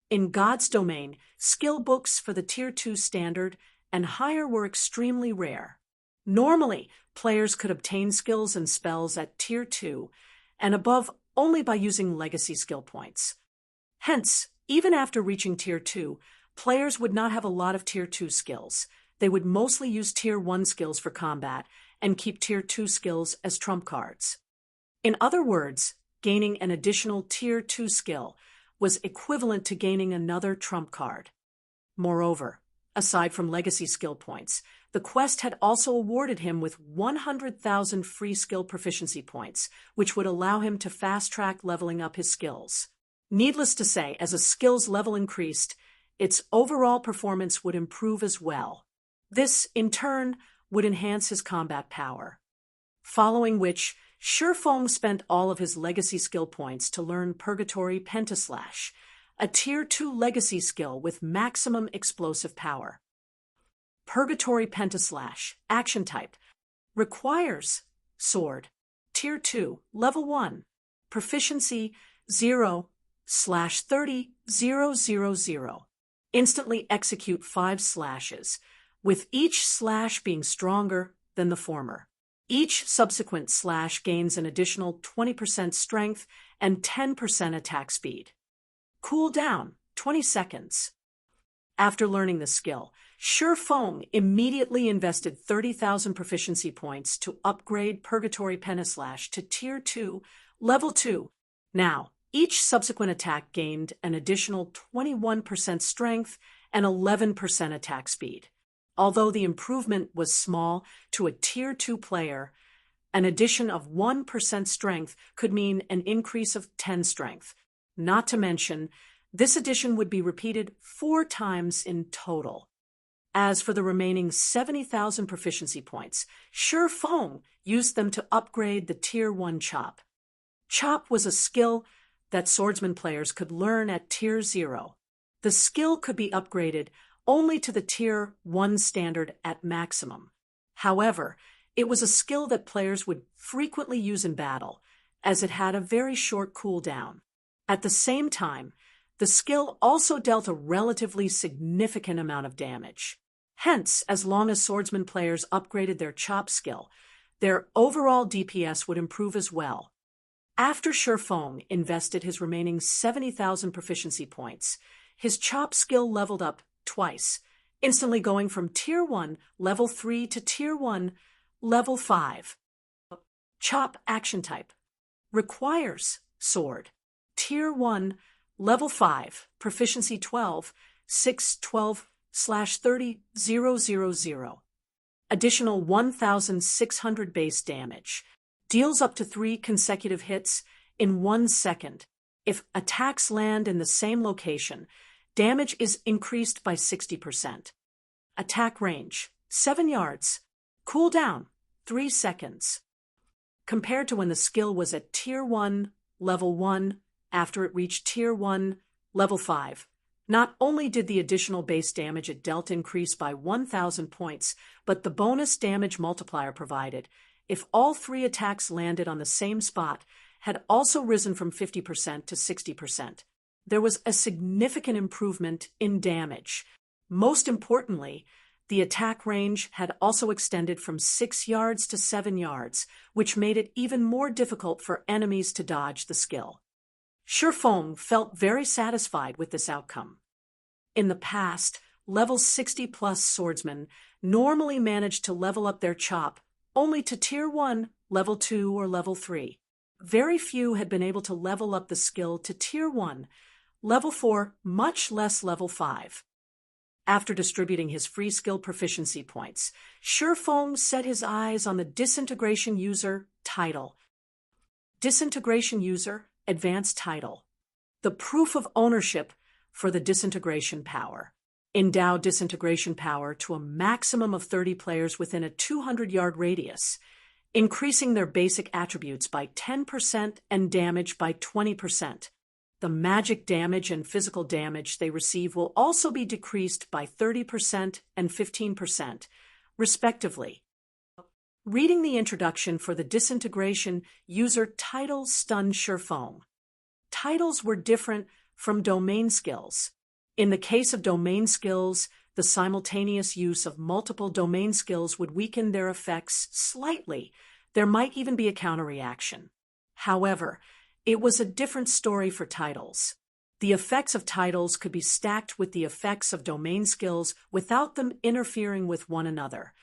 In God's domain, skill books for the Tier 2 standard and higher were extremely rare. Normally, players could obtain skills and spells at Tier 2 and above only by using legacy skill points. Hence, even after reaching Tier 2, players would not have a lot of Tier 2 skills. They would mostly use Tier 1 skills for combat and keep Tier 2 skills as trump cards. In other words, gaining an additional Tier 2 skill was equivalent to gaining another trump card. Moreover, aside from legacy skill points, the quest had also awarded him with 100,000 free skill proficiency points, which would allow him to fast-track leveling up his skills. Needless to say, as a skills level increased, its overall performance would improve as well. This, in turn, would enhance his combat power. Following which, Feng spent all of his legacy skill points to learn Purgatory Pentaslash, a Tier 2 legacy skill with maximum explosive power. Purgatory Pentaslash, action type, requires sword, Tier 2, level 1, proficiency 0/30,000. Instantly execute 5 slashes, with each slash being stronger than the former. Each subsequent slash gains an additional 20% strength and 10% attack speed. Cool down, 20 seconds. After learning the skill, Feng immediately invested 30,000 proficiency points to upgrade Purgatory Penislash to Tier 2, Level 2. Now, each subsequent attack gained an additional 21% strength and 11% attack speed. Although the improvement was small to a Tier 2 player, an addition of 1% strength could mean an increase of 10 strength. Not to mention, this addition would be repeated 4 times in total. As for the remaining 70,000 proficiency points, Feng used them to upgrade the Tier 1 Chop. Chop was a skill that swordsman players could learn at Tier 0. The skill could be upgraded only to the Tier 1 standard at maximum. However, it was a skill that players would frequently use in battle, as it had a very short cooldown. At the same time, the skill also dealt a relatively significant amount of damage. Hence, as long as swordsman players upgraded their chop skill, their overall DPS would improve as well. After Feng invested his remaining 70,000 proficiency points, his chop skill leveled up twice, instantly going from Tier 1, Level 3 to Tier 1, Level 5. Chop action type. Requires sword. Tier 1, Level 5, Proficiency 12, 612/30,000. Additional 1,600 base damage. Deals up to 3 consecutive hits in 1 second. If attacks land in the same location, damage is increased by 60%. Attack range, 7 yards. Cooldown, 3 seconds. Compared to when the skill was at Tier 1, Level 1, after it reached Tier 1, Level 5. Not only did the additional base damage it dealt increase by 1,000 points, but the bonus damage multiplier provided, if all 3 attacks landed on the same spot, had also risen from 50% to 60%. There was a significant improvement in damage. Most importantly, the attack range had also extended from 6 yards to 7 yards, which made it even more difficult for enemies to dodge the skill. Feng felt very satisfied with this outcome. In the past, level 60-plus swordsmen normally managed to level up their chop only to Tier 1, Level 2, or Level 3. Very few had been able to level up the skill to Tier 1, Level 4, much less Level 5. After distributing his free skill proficiency points, Feng set his eyes on the Disintegration User title. Disintegration User Advanced Title. The proof of ownership for the disintegration power. Endow disintegration power to a maximum of 30 players within a 200-yard radius, increasing their basic attributes by 10% and damage by 20%. The magic damage and physical damage they receive will also be decreased by 30% and 15%, respectively. Reading the introduction for the Disintegration User title stunned Feng. Titles were different from domain skills. In the case of domain skills, the simultaneous use of multiple domain skills would weaken their effects slightly. There might even be a counter-reaction. However, it was a different story for titles. The effects of titles could be stacked with the effects of domain skills without them interfering with one another.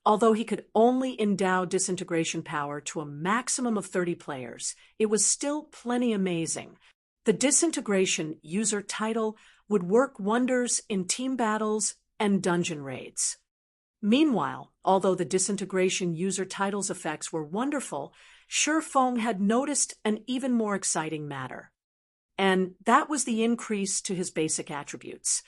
Although he could only endow disintegration power to a maximum of 30 players, it was still plenty amazing. The Disintegration User title would work wonders in team battles and dungeon raids. Meanwhile, although the Disintegration User title's effects were wonderful, Feng had noticed an even more exciting matter. And that was the increase to his basic attributes.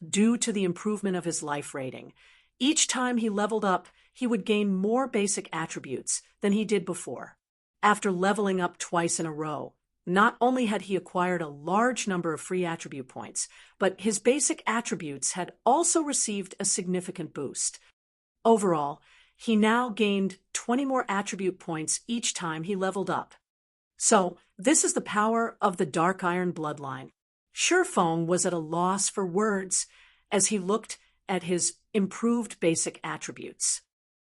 Due to the improvement of his life rating, each time he leveled up, he would gain more basic attributes than he did before. After leveling up twice in a row, not only had he acquired a large number of free attribute points, but his basic attributes had also received a significant boost. Overall, he now gained 20 more attribute points each time he leveled up. So, this is the power of the Dark Iron bloodline. Feng was at a loss for words as he looked at his improved basic attributes.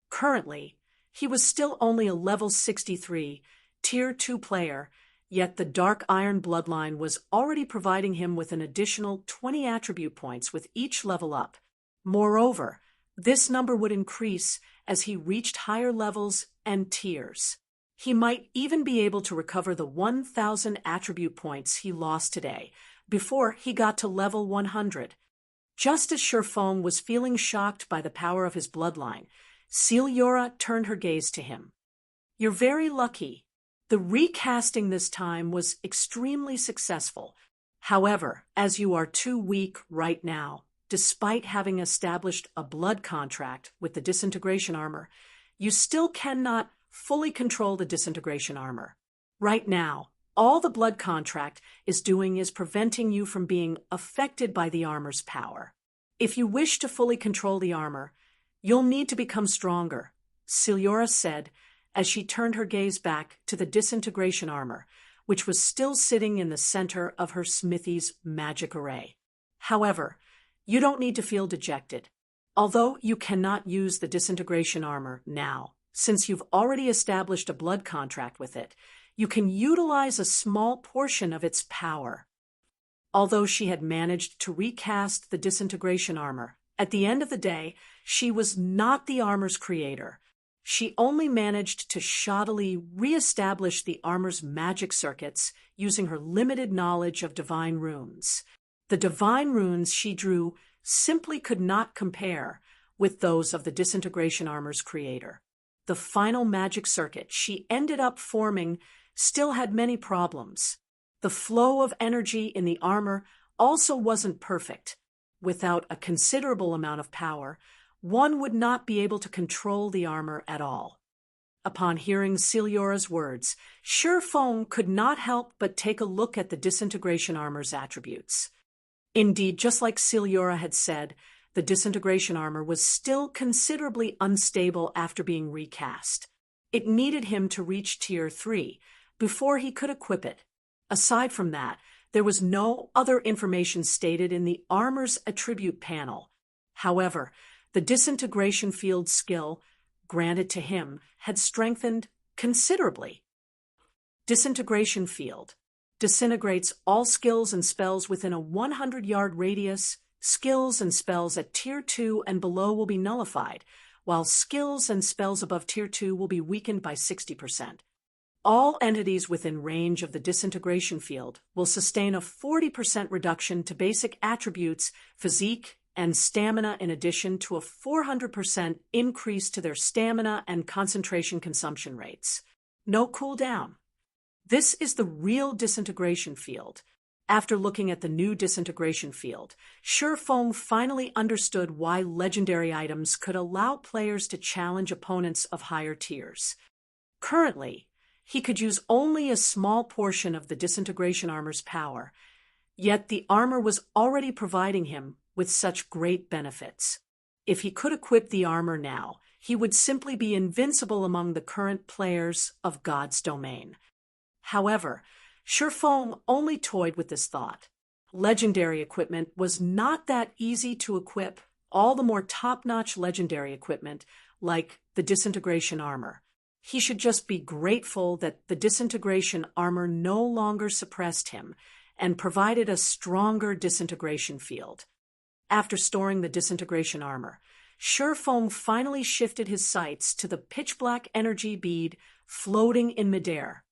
Currently, he was still only a level 63, Tier 2 player, yet the Dark Iron bloodline was already providing him with an additional 20 attribute points with each level up. Moreover, this number would increase as he reached higher levels and tiers. He might even be able to recover the 1,000 attribute points he lost today before he got to level 100. Just as Sherfong was feeling shocked by the power of his bloodline, Celiora turned her gaze to him. "You're very lucky. The recasting this time was extremely successful. However, as you are too weak right now, despite having established a blood contract with the disintegration armor, you still cannot fully control the disintegration armor. Right now, all the blood contract is doing is preventing you from being affected by the armor's power. If you wish to fully control the armor, you'll need to become stronger," Celiora said as she turned her gaze back to the disintegration armor, which was still sitting in the center of her smithy's magic array. "However, you don't need to feel dejected. Although you cannot use the disintegration armor now, since you've already established a blood contract with it, you can utilize a small portion of its power." Although she had managed to recast the disintegration armor, at the end of the day, she was not the armor's creator. She only managed to shoddily re-establish the armor's magic circuits using her limited knowledge of divine runes. The divine runes she drew simply could not compare with those of the disintegration armor's creator. The final magic circuit she ended up forming still had many problems. The flow of energy in the armor also wasn't perfect. Without a considerable amount of power, one would not be able to control the armor at all. Upon hearing Celiora's words, Sherfong could not help but take a look at the disintegration armor's attributes. Indeed, just like Celiora had said, the disintegration armor was still considerably unstable after being recast. It needed him to reach Tier 3 before he could equip it. Aside from that, there was no other information stated in the armor's attribute panel. However, the disintegration field skill granted to him had strengthened considerably. Disintegration field disintegrates all skills and spells within a 100-yard radius. Skills and spells at Tier 2 and below will be nullified, while skills and spells above Tier 2 will be weakened by 60%. All entities within range of the disintegration field will sustain a 40% reduction to basic attributes, physique, and stamina, in addition to a 400% increase to their stamina and concentration consumption rates. No cooldown. This is the real disintegration field. After looking at the new disintegration field, Sherfong finally understood why legendary items could allow players to challenge opponents of higher tiers. Currently, he could use only a small portion of the disintegration armor's power, yet the armor was already providing him with such great benefits. If he could equip the armor now, he would simply be invincible among the current players of God's domain. However, Sherfong only toyed with this thought. Legendary equipment was not that easy to equip, all the more top-notch legendary equipment, like the disintegration armor. He should just be grateful that the disintegration armor no longer suppressed him and provided a stronger disintegration field. After storing the disintegration armor, Sherfong finally shifted his sights to the pitch-black energy bead floating in midair.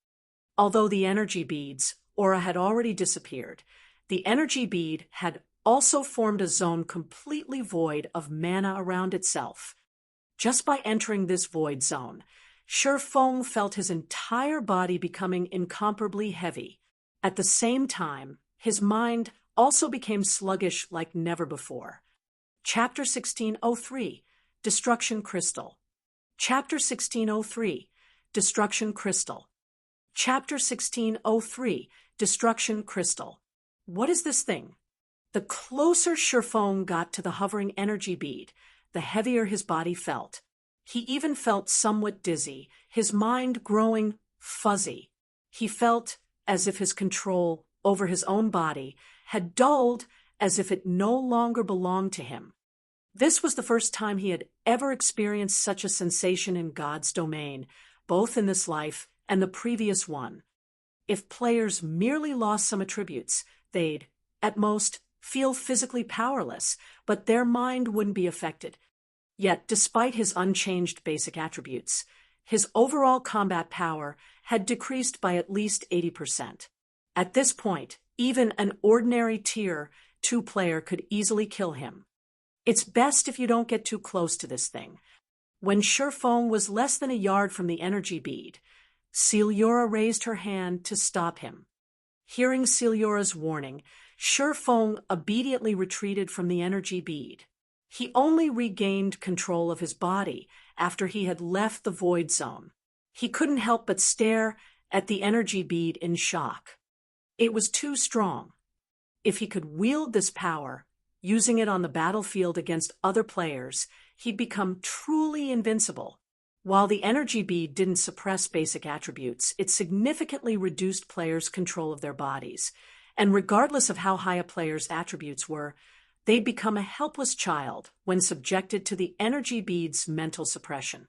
Although the energy bead's aura had already disappeared, the energy bead had also formed a zone completely void of mana around itself. Just by entering this void zone, Sherfong felt his entire body becoming incomparably heavy. At the same time, his mind also became sluggish like never before. Chapter 1603, Destruction Crystal. Chapter 1603, Destruction Crystal. Chapter 1603, Destruction Crystal. What is this thing? The closer Sherfong got to the hovering energy bead, the heavier his body felt. He even felt somewhat dizzy, his mind growing fuzzy. He felt as if his control over his own body had dulled, as if it no longer belonged to him. This was the first time he had ever experienced such a sensation in God's domain, both in this life and the previous one. If players merely lost some attributes, they'd, at most, feel physically powerless, but their mind wouldn't be affected. Yet, despite his unchanged basic attributes, his overall combat power had decreased by at least 80%. At this point, even an ordinary Tier 2 player could easily kill him. It's best if you don't get too close to this thing. When Shifeng was less than a yard from the energy bead, Celiora raised her hand to stop him. Hearing Celiora's warning, Shifeng obediently retreated from the energy bead. He only regained control of his body after he had left the void zone. He couldn't help but stare at the energy bead in shock. It was too strong. If he could wield this power, using it on the battlefield against other players, he'd become truly invincible. While the energy bead didn't suppress basic attributes, it significantly reduced players' control of their bodies. And regardless of how high a player's attributes were, they'd become a helpless child when subjected to the energy bead's mental suppression.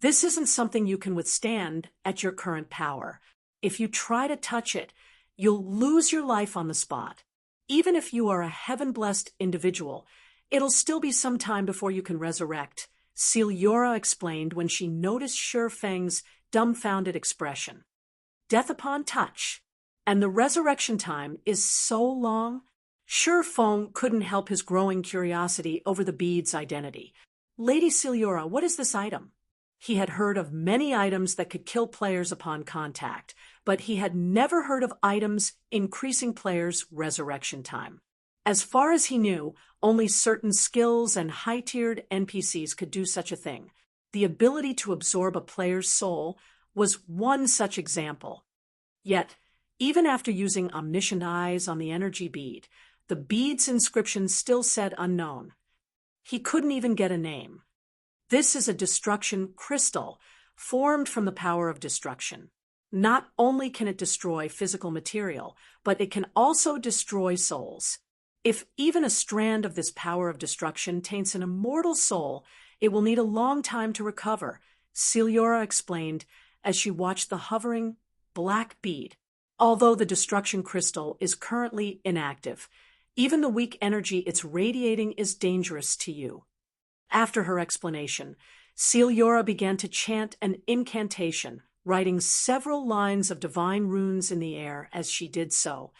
This isn't something you can withstand at your current power. If you try to touch it, you'll lose your life on the spot. Even if you are a heaven-blessed individual, it'll still be some time before you can resurrect, Celiora explained when she noticed Shifeng's dumbfounded expression. Death upon touch. And the resurrection time is so long. Shifeng couldn't help his growing curiosity over the bead's identity. Lady Celiora, what is this item? He had heard of many items that could kill players upon contact, but he had never heard of items increasing players' resurrection time. As far as he knew, only certain skills and high-tiered NPCs could do such a thing. The ability to absorb a player's soul was one such example. Yet, even after using omniscient eyes on the energy bead, the bead's inscription still said unknown. He couldn't even get a name. This is a destruction crystal, formed from the power of destruction. Not only can it destroy physical material, but it can also destroy souls. If even a strand of this power of destruction taints an immortal soul, it will need a long time to recover, Celiora explained as she watched the hovering black bead. Although the destruction crystal is currently inactive, even the weak energy it's radiating is dangerous to you. After her explanation, Celiora began to chant an incantation, writing several lines of divine runes in the air as she did so.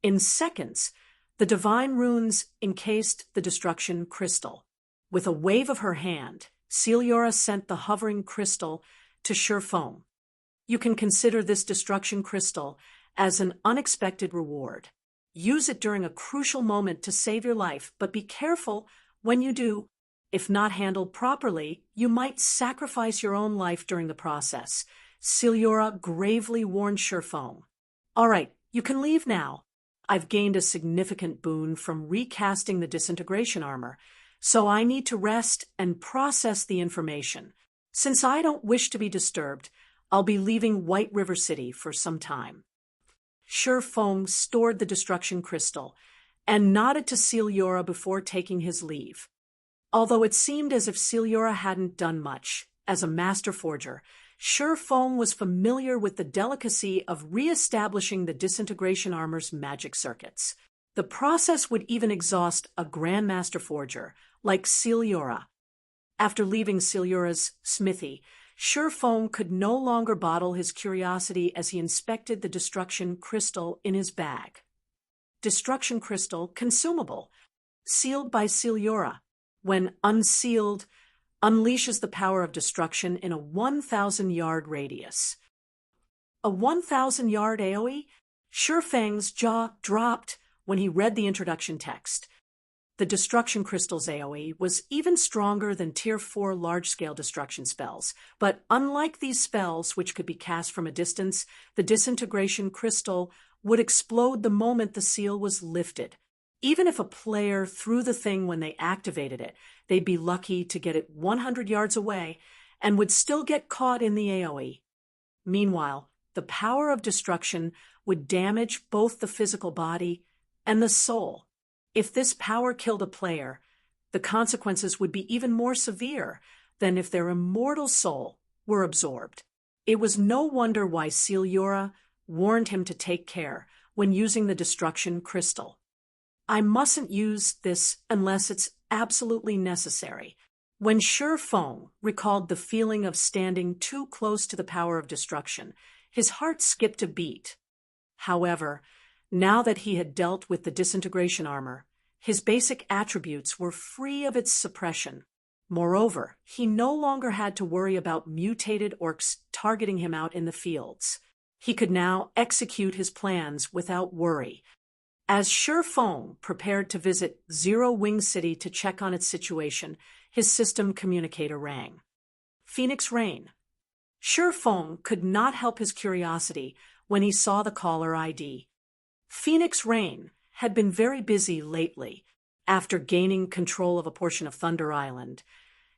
In seconds, the divine runes encased the destruction crystal. With a wave of her hand, Celiora sent the hovering crystal to Shifeng. You can consider this destruction crystal as an unexpected reward. Use it during a crucial moment to save your life, but be careful when you do. If not handled properly, you might sacrifice your own life during the process, Celiora gravely warned Shifeng. All right, you can leave now. I've gained a significant boon from recasting the disintegration armor, so I need to rest and process the information. Since I don't wish to be disturbed, I'll be leaving White River City for some time. Shifeng stored the destruction crystal and nodded to Celiora before taking his leave. Although it seemed as if Celiora hadn't done much, as a master forger, Shifeng was familiar with the delicacy of re-establishing the disintegration armor's magic circuits. The process would even exhaust a grandmaster forger like Celiora. After leaving Celiora's smithy, Shifeng could no longer bottle his curiosity as he inspected the destruction crystal in his bag. Destruction crystal consumable, sealed by Celiora. When unsealed, unleashes the power of destruction in a 1,000-yard radius. A 1,000-yard AoE? Shifeng's jaw dropped when he read the introduction text. The destruction crystal's AoE was even stronger than Tier 4 large-scale destruction spells, but unlike these spells, which could be cast from a distance, the disintegration crystal would explode the moment the seal was lifted. Even if a player threw the thing when they activated it, they'd be lucky to get it 100 yards away and would still get caught in the AoE. Meanwhile, the power of destruction would damage both the physical body and the soul. If this power killed a player, the consequences would be even more severe than if their immortal soul were absorbed. It was no wonder why Celiora warned him to take care when using the destruction crystal. I mustn't use this unless it's absolutely necessary. When Shi Feng recalled the feeling of standing too close to the power of destruction, his heart skipped a beat. However, now that he had dealt with the disintegration armor, his basic attributes were free of its suppression. Moreover, he no longer had to worry about mutated orcs targeting him out in the fields. He could now execute his plans without worry. As Shi Feng prepared to visit Zero Wing City to check on its situation, his system communicator rang. Phoenix Rain. Shi Feng could not help his curiosity when he saw the caller ID. Phoenix Rain had been very busy lately. After gaining control of a portion of Thunder Island,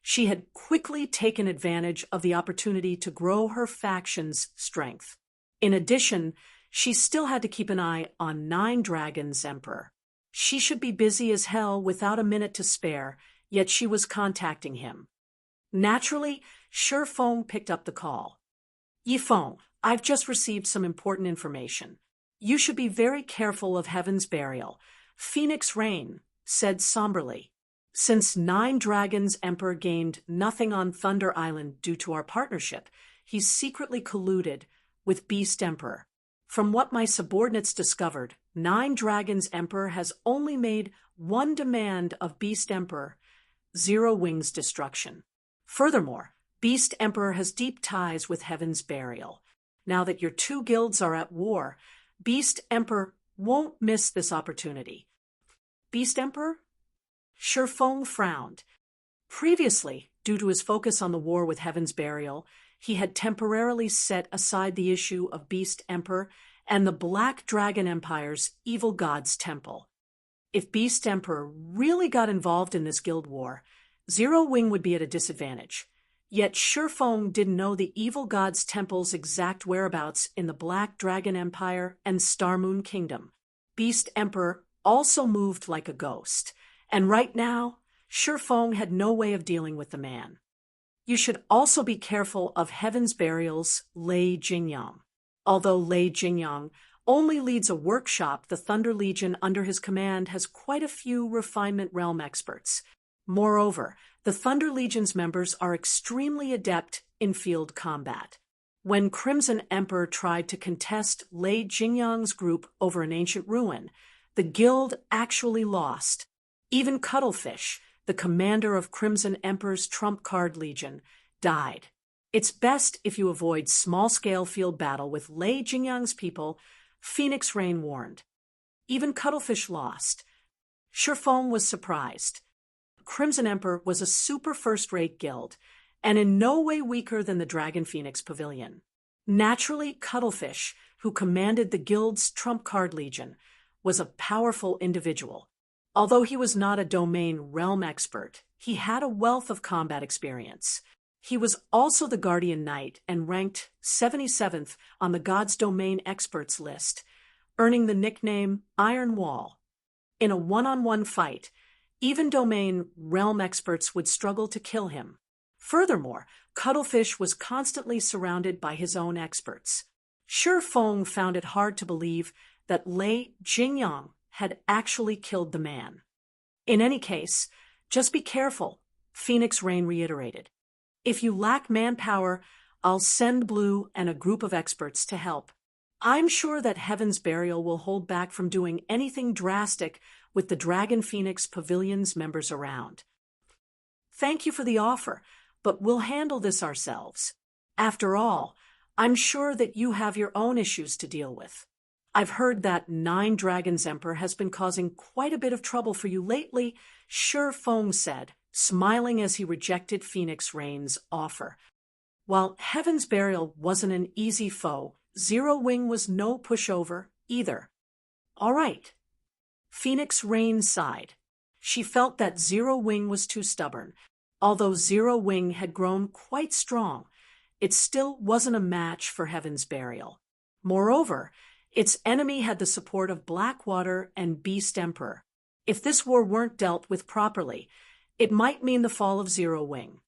she had quickly taken advantage of the opportunity to grow her faction's strength. In addition, she still had to keep an eye on Nine Dragons' Emperor. She should be busy as hell without a minute to spare, yet she was contacting him. Naturally, Shi Feng picked up the call. Yifeng, I've just received some important information. You should be very careful of Heaven's Burial, Phoenix Rain said somberly. Since Nine Dragons' Emperor gained nothing on Thunder Island due to our partnership, he's secretly colluded with Beast Emperor. From what my subordinates discovered, Nine Dragons' Emperor has only made one demand of Beast Emperor, Zero Wing's destruction. Furthermore, Beast Emperor has deep ties with Heaven's Burial. Now that your two guilds are at war, Beast Emperor won't miss this opportunity. Beast Emperor? Shi Feng frowned. Previously, due to his focus on the war with Heaven's Burial, he had temporarily set aside the issue of Beast Emperor and the Black Dragon Empire's Evil God's Temple. If Beast Emperor really got involved in this guild war, Zero Wing would be at a disadvantage. Yet Shi Feng didn't know the Evil God's Temple's exact whereabouts in the Black Dragon Empire and Star Moon Kingdom. Beast Emperor also moved like a ghost, and right now, Shi Feng had no way of dealing with the man. You should also be careful of Heaven's Burial's Lei Jingyang. Although Lei Jingyang only leads a workshop, the Thunder Legion under his command has quite a few refinement realm experts. Moreover, the Thunder Legion's members are extremely adept in field combat. When Crimson Emperor tried to contest Lei Jingyang's group over an ancient ruin, the guild actually lost. Even Cuttlefish, the commander of Crimson Emperor's Trump Card Legion, died. It's best if you avoid small-scale field battle with Lei Jingyang's people, Phoenix Rain warned. Even Cuttlefish lost. Shi Feng was surprised. Crimson Emperor was a super first-rate guild, and in no way weaker than the Dragon Phoenix Pavilion. Naturally, Cuttlefish, who commanded the guild's Trump Card Legion, was a powerful individual. Although he was not a domain realm expert, he had a wealth of combat experience. He was also the Guardian Knight and ranked 77th on the God's Domain Experts list, earning the nickname Iron Wall. In a one-on-one fight, even domain realm experts would struggle to kill him. Furthermore, Cuttlefish was constantly surrounded by his own experts. Shi Feng found it hard to believe that Lei Jingyang had actually killed the man. In any case, just be careful, Phoenix Rain reiterated. If you lack manpower, I'll send Blue and a group of experts to help. I'm sure that Heaven's Burial will hold back from doing anything drastic with the Dragon Phoenix Pavilion's members around. Thank you for the offer, but we'll handle this ourselves. After all, I'm sure that you have your own issues to deal with. I've heard that Nine Dragons Emperor has been causing quite a bit of trouble for you lately, Shi Feng said, smiling as he rejected Phoenix Rain's offer. While Heaven's Burial wasn't an easy foe, Zero Wing was no pushover either. All right. Phoenix Rain sighed. She felt that Zero Wing was too stubborn. Although Zero Wing had grown quite strong, it still wasn't a match for Heaven's Burial. Moreover, its enemy had the support of Blackwater and Beast Emperor. If this war weren't dealt with properly, it might mean the fall of Zero Wing.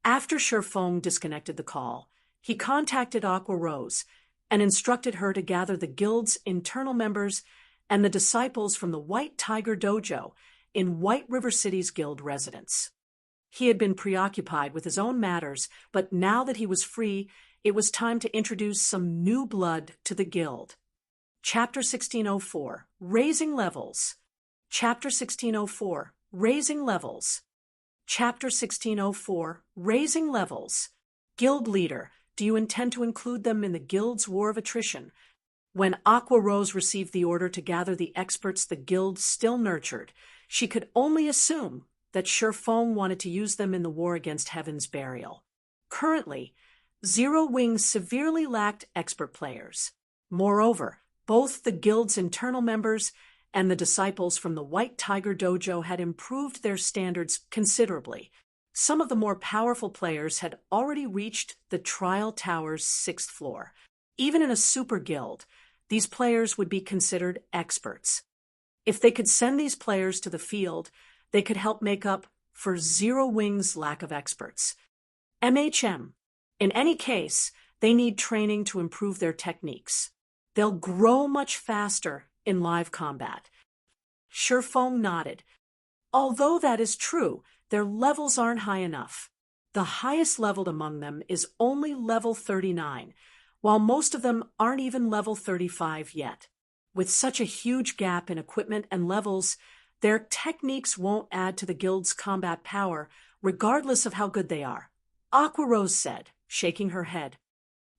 After Shi Feng disconnected the call, he contacted Aqua Rose and instructed her to gather the guild's internal members and the disciples from the White Tiger Dojo in White River City's guild residence. He had been preoccupied with his own matters, but now that he was free, it was time to introduce some new blood to the guild. Chapter 1604, Raising Levels. Chapter 1604, Raising Levels. Chapter 1604, Raising Levels. Guild Leader, do you intend to include them in the guild's war of attrition? When Aqua Rose received the order to gather the experts the guild still nurtured, she could only assume that Shurfeng wanted to use them in the war against Heaven's Burial. Currently, Zero Wing severely lacked expert players. Moreover, both the guild's internal members and the disciples from the White Tiger Dojo had improved their standards considerably. Some of the more powerful players had already reached the Trial Tower's 6th floor. Even in a super guild, these players would be considered experts. If they could send these players to the field, they could help make up for Zero Wing's lack of experts. MHM. In any case, they need training to improve their techniques. They'll grow much faster in live combat. Shurfeng nodded. Although that is true, their levels aren't high enough. The highest leveled among them is only level 39, while most of them aren't even level 35 yet. With such a huge gap in equipment and levels, their techniques won't add to the guild's combat power, regardless of how good they are. Aqua Rose said, shaking her head.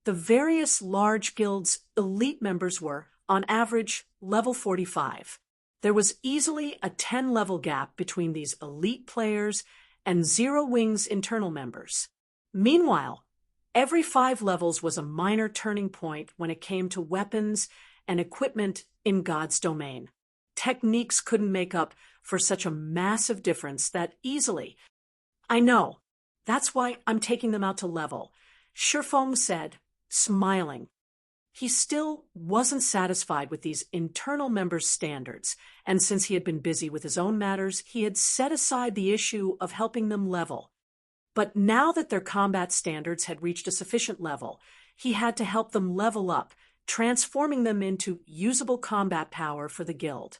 The various large guilds' elite members were, on average, level 45. There was easily a 10-level gap between these elite players and Zero Wing's internal members. Meanwhile, every 5 levels was a minor turning point when it came to weapons and equipment in God's domain. Techniques couldn't make up for such a massive difference that easily. I know. That's why I'm taking them out to level, Shurfeng said, smiling. He still wasn't satisfied with these internal members' standards, and since he had been busy with his own matters, he had set aside the issue of helping them level. But now that their combat standards had reached a sufficient level, he had to help them level up, transforming them into usable combat power for the guild.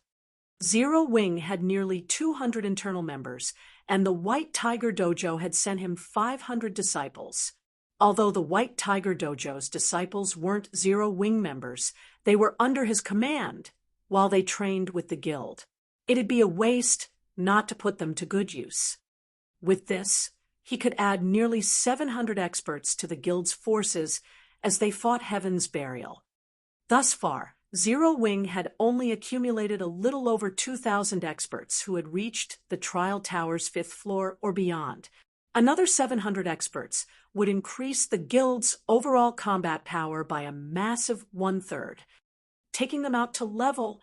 Zero Wing had nearly 200 internal members, and the White Tiger Dojo had sent him 500 disciples. Although the White Tiger Dojo's disciples weren't Zero Wing members, they were under his command while they trained with the guild. It'd be a waste not to put them to good use. With this, he could add nearly 700 experts to the guild's forces as they fought Heaven's Burial. Thus far, Zero Wing had only accumulated a little over 2,000 experts who had reached the Trial Tower's 5th floor or beyond. Another 700 experts would increase the guild's overall combat power by a massive 1/3. Taking them out to level,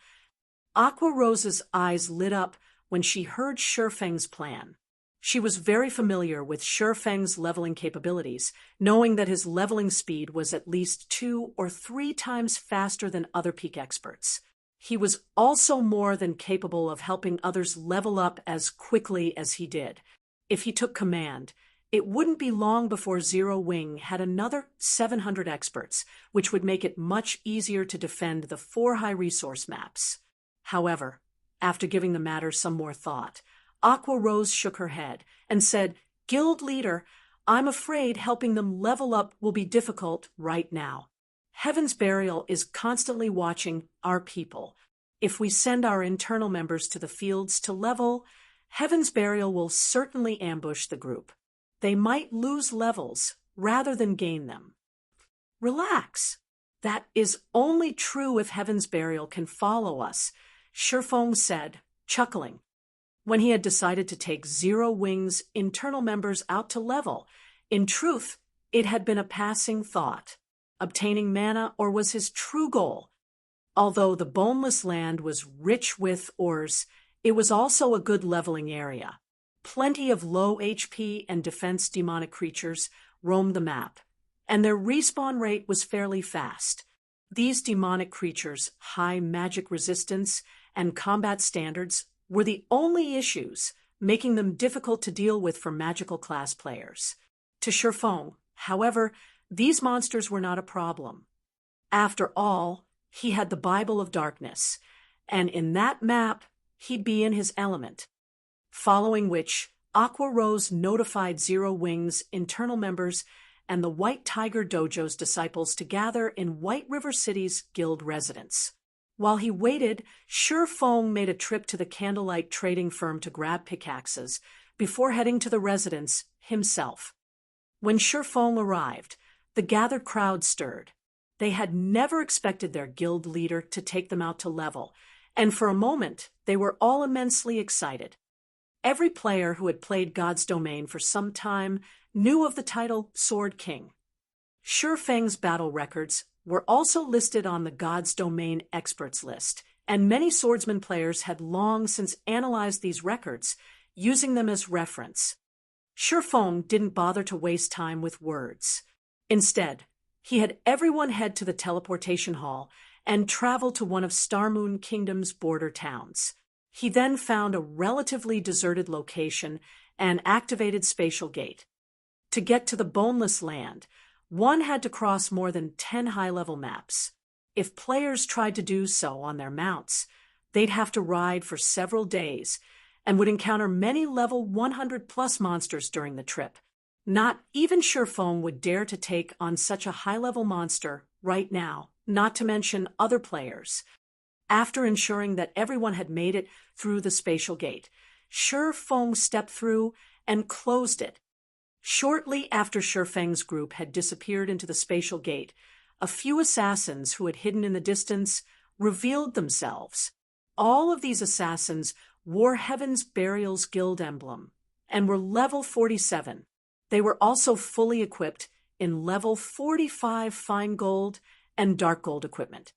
Aqua Rose's eyes lit up when she heard Shurfeng's plan. She was very familiar with Shurfeng's leveling capabilities, knowing that his leveling speed was at least 2 or 3 times faster than other peak experts. He was also more than capable of helping others level up as quickly as he did. If he took command, it wouldn't be long before Zero Wing had another 700 experts, which would make it much easier to defend the 4 high-resource maps. However, after giving the matter some more thought, Aqua Rose shook her head and said, "Guild leader, I'm afraid helping them level up will be difficult right now. Heaven's Burial is constantly watching our people. If we send our internal members to the fields to level, Heaven's Burial will certainly ambush the group. They might lose levels rather than gain them." Relax. That is only true if Heaven's Burial can follow us, Shurfeng said, chuckling. When he had decided to take Zero Wing's internal members out to level, in truth, it had been a passing thought. Obtaining mana ore was his true goal. Although the boneless land was rich with ores, it was also a good leveling area. Plenty of low HP and defense demonic creatures roamed the map, and their respawn rate was fairly fast. These demonic creatures' high magic resistance and combat standards were the only issues, making them difficult to deal with for magical class players. To Shurfeng, however, these monsters were not a problem. After all, he had the Bible of Darkness, and in that map, he'd be in his element. Following which, Aqua Rose notified Zero Wing's internal members and the White Tiger Dojo's disciples to gather in White River City's guild residence. While he waited, Sure Fong made a trip to the candlelight trading firm to grab pickaxes before heading to the residence himself. When Sure Fong arrived, the gathered crowd stirred. They had never expected their guild leader to take them out to level, and for a moment they were all immensely excited. Every player who had played God's Domain for some time knew of the title Sword King. Sure Feng's battle records were also listed on the God's Domain experts list, and many swordsman players had long since analyzed these records, using them as reference. Sure Feng didn't bother to waste time with words. Instead, he had everyone head to the teleportation hall and travel to one of Starmoon Kingdom's border towns. He then found a relatively deserted location and activated Spatial Gate. To get to the Boneless Land, one had to cross more than 10 high-level maps. If players tried to do so on their mounts, they'd have to ride for several days and would encounter many level 100-plus monsters during the trip. Not even Sure Feng would dare to take on such a high-level monster right now, not to mention other players. After ensuring that everyone had made it through the Spatial Gate, Sure Feng stepped through and closed it. Shortly after Sure Feng's group had disappeared into the Spatial Gate, a few assassins who had hidden in the distance revealed themselves. All of these assassins wore Heaven's Burial's guild emblem and were level 47. They were also fully equipped in level 45 fine gold and dark gold equipment.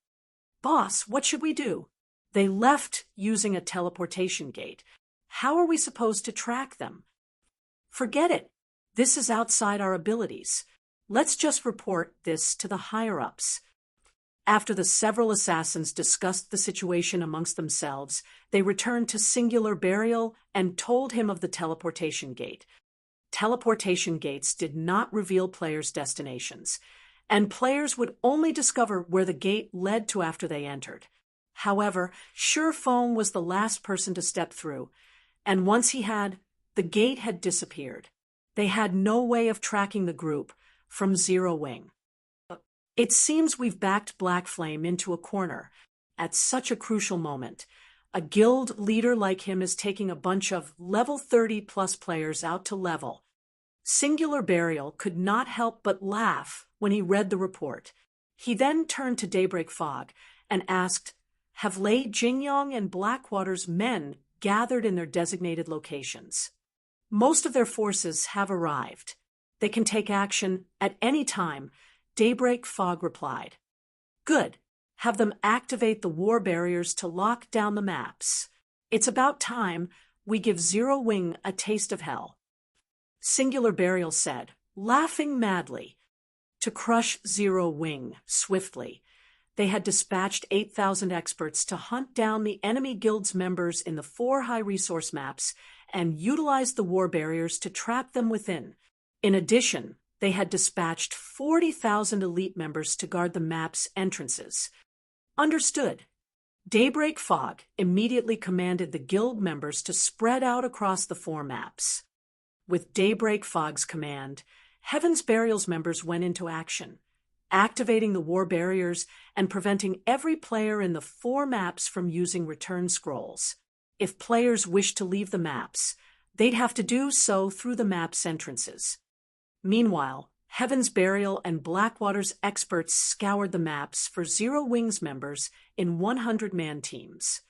"Boss, what should we do?" They left using a teleportation gate. "How are we supposed to track them?" "Forget it. This is outside our abilities. Let's just report this to the higher-ups." After the several assassins discussed the situation amongst themselves, they returned to Singular Burial and told him of the teleportation gate. Teleportation gates did not reveal players' destinations, and players would only discover where the gate led to after they entered. However, Sure Feng was the last person to step through, and once he had, the gate had disappeared. They had no way of tracking the group from Zero Wing. "It seems we've backed Black Flame into a corner at such a crucial moment. A guild leader like him is taking a bunch of level 30-plus players out to level." Singular Burial could not help but laugh when he read the report. He then turned to Daybreak Fog and asked, "Have Lei Jingyong and Blackwater's men gathered in their designated locations?" "Most of their forces have arrived. They can take action at any time," Daybreak Fog replied. "Good. Have them activate the war barriers to lock down the maps. It's about time we give Zero Wing a taste of hell," Singular Burial said, laughing madly. To crush Zero Wing swiftly, they had dispatched 8,000 experts to hunt down the enemy guild's members in the 4 high-resource maps and utilize the war barriers to trap them within. In addition, they had dispatched 40,000 elite members to guard the map's entrances. Understood. Daybreak Fog immediately commanded the guild members to spread out across the 4 maps. With Daybreak Fog's command, Heaven's Burial's members went into action, activating the war barriers and preventing every player in the 4 maps from using return scrolls. If players wished to leave the maps, they'd have to do so through the map's entrances. Meanwhile, Heaven's Burial and Blackwater's experts scoured the maps for Zero Wing's members in 100-man teams.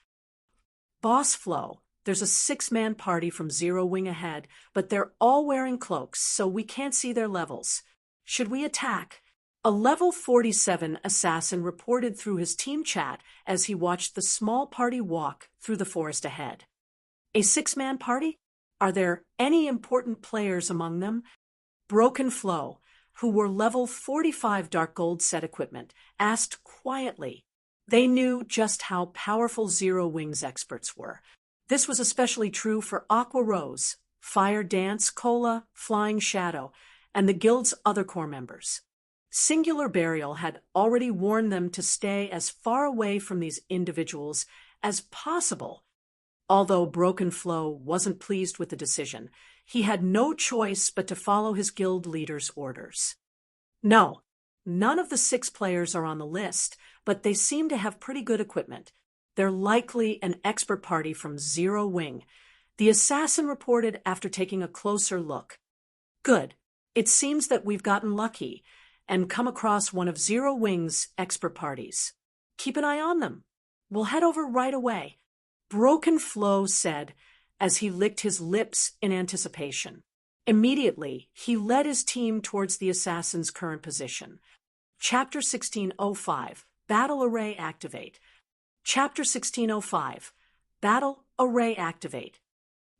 "Boss Flo, there's a 6-man party from Zero Wing ahead, but they're all wearing cloaks, so we can't see their levels. Should we attack?" A level 47 assassin reported through his team chat as he watched the small party walk through the forest ahead. "A 6-man party? Are there any important players among them?" Broken Flow, who wore level 45 dark gold set equipment, asked quietly. They knew just how powerful Zero Wing's experts were. This was especially true for Aqua Rose, Fire Dance, Cola, Flying Shadow, and the guild's other core members. Singular Burial had already warned them to stay as far away from these individuals as possible. Although Broken Flow wasn't pleased with the decision, he had no choice but to follow his guild leader's orders. No, none of the 6 players are on the list, but they seem to have pretty good equipment. They're likely an expert party from Zero Wing, the assassin reported after taking a closer look. Good. It seems that we've gotten lucky and come across one of Zero Wing's expert parties. Keep an eye on them. We'll head over right away, Broken Flow said as he licked his lips in anticipation. Immediately, he led his team towards the assassin's current position. Chapter 1605, Battle Array Activate. Chapter 1605, Battle Array Activate.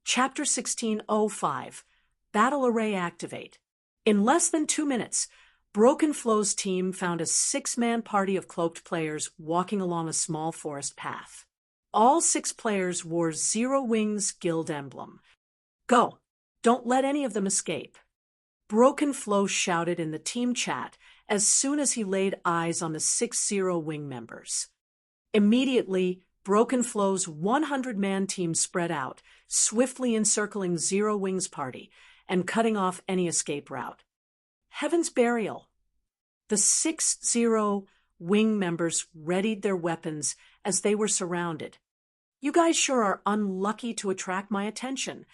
Chapter 1605, Battle Array Activate. In less than 2 minutes, Broken Flow's team found a 6-man party of cloaked players walking along a small forest path. All 6 players wore Zero Wing's guild emblem. Go! Don't let any of them escape. Broken Flow shouted in the team chat as soon as he laid eyes on the 6 Zero Wing members. Immediately, Broken Flow's 100-man team spread out, swiftly encircling Zero Wing's party and cutting off any escape route. Heaven's Burial. The 6 Zero Wing members readied their weapons as they were surrounded. You guys sure are unlucky to attract my attention.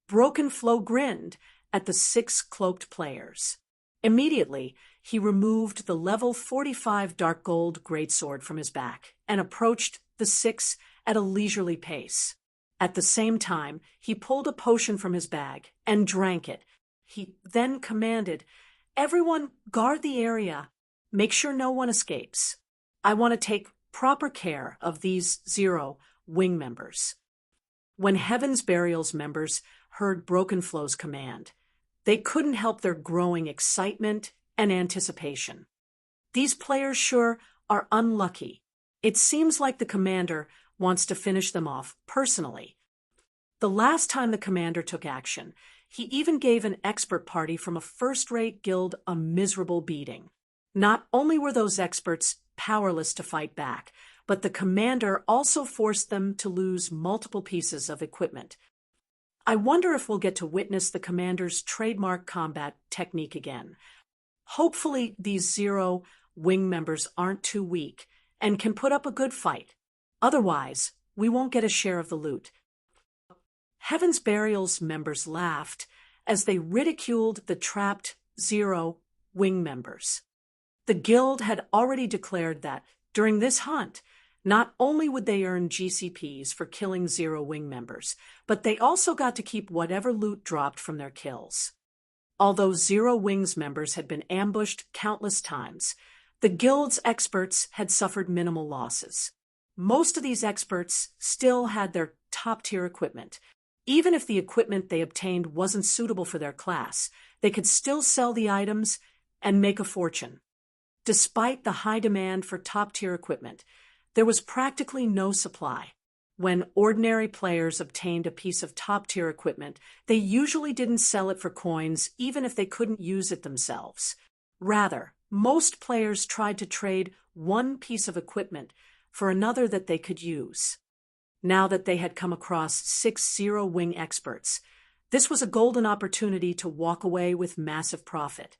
Broken Flow grinned at the 6 cloaked players. Immediately, he removed the level 45 dark gold greatsword from his back and approached the 6 at a leisurely pace. At the same time, he pulled a potion from his bag and drank it. He then commanded, "Everyone guard the area. Make sure no one escapes. I want to take proper care of these Zero Wing members." When Heaven's Burial's members heard Broken Flow's command, they couldn't help their growing excitement and anticipation. These players sure are unlucky. It seems like the commander wants to finish them off personally. The last time the commander took action, he even gave an expert party from a first-rate guild a miserable beating. Not only were those experts powerless to fight back, but the commander also forced them to lose multiple pieces of equipment. I wonder if we'll get to witness the commander's trademark combat technique again. Hopefully these Zero Wing members aren't too weak and can put up a good fight. Otherwise, we won't get a share of the loot. Heaven's Burial's members laughed as they ridiculed the trapped Zero Wing members. The guild had already declared that, during this hunt, not only would they earn GCPs for killing Zero Wing members, but they also got to keep whatever loot dropped from their kills. Although Zero Wing's members had been ambushed countless times, the guild's experts had suffered minimal losses. Most of these experts still had their top-tier equipment. Even if the equipment they obtained wasn't suitable for their class, they could still sell the items and make a fortune. Despite the high demand for top-tier equipment, there was practically no supply. When ordinary players obtained a piece of top-tier equipment, they usually didn't sell it for coins even if they couldn't use it themselves. Rather, most players tried to trade one piece of equipment for another that they could use. Now that they had come across 6 Zero Wing experts, this was a golden opportunity to walk away with massive profit.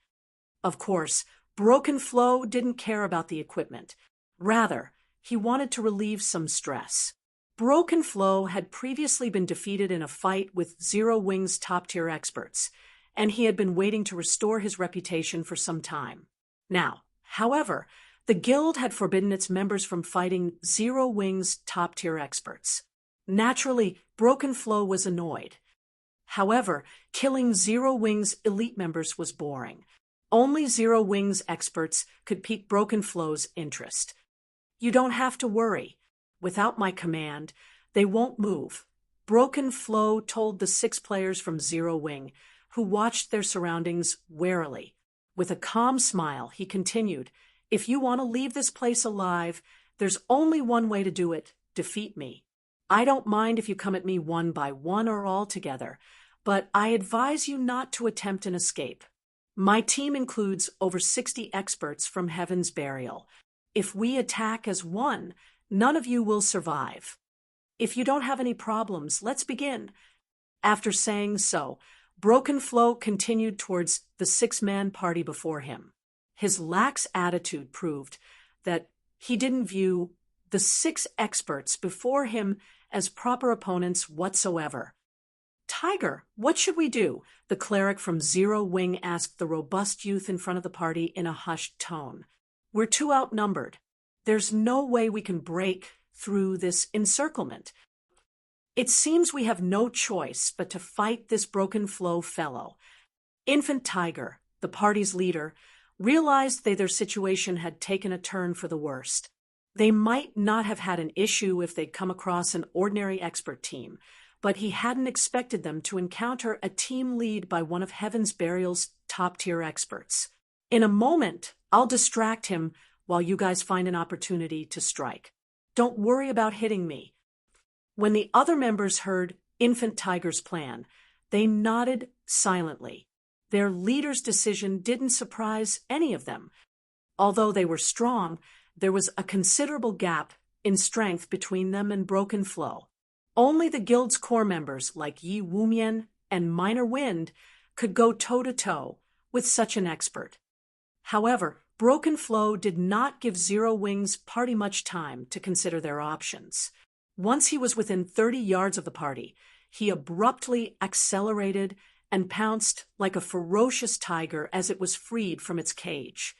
Of course, Broken Flow didn't care about the equipment. Rather, he wanted to relieve some stress. Broken Flow had previously been defeated in a fight with Zero Wing's top-tier experts, and he had been waiting to restore his reputation for some time. Now, however, the guild had forbidden its members from fighting Zero Wing's top-tier experts. Naturally, Broken Flow was annoyed. However, killing Zero Wing's elite members was boring. Only Zero Wing's experts could pique Broken Flow's interest. You don't have to worry. Without my command, they won't move, Broken Flow told the 6 players from Zero Wing, who watched their surroundings warily. With a calm smile, he continued, "If you want to leave this place alive, there's only one way to do it: defeat me. I don't mind if you come at me one by one or all together, but I advise you not to attempt an escape. My team includes over 60 experts from Heaven's Burial. If we attack as one, none of you will survive. If you don't have any problems, let's begin." After saying so, Broken Flow continued towards the six-man party before him. His lax attitude proved that he didn't view the six experts before him as proper opponents whatsoever. "Tiger, what should we do?" the cleric from Zero Wing asked the robust youth in front of the party in a hushed tone. "We're too outnumbered. There's no way we can break through this encirclement. It seems we have no choice but to fight this Broken Flow fellow." Infant Tiger, the party's leader, realized that their situation had taken a turn for the worst. They might not have had an issue if they'd come across an ordinary expert team, but he hadn't expected them to encounter a team lead by one of Heaven's Burial's top-tier experts. "In a moment, I'll distract him while you guys find an opportunity to strike. Don't worry about hitting me." When the other members heard Infant Tiger's plan, they nodded silently. Their leader's decision didn't surprise any of them. Although they were strong, there was a considerable gap in strength between them and Broken Flow. Only the guild's core members like Yi Wumian and Minor Wind could go toe-to-toe with such an expert. However, Broken Flow did not give Zero Wing's party much time to consider their options. Once he was within 30 yards of the party, he abruptly accelerated and pounced like a ferocious tiger as it was freed from its cage.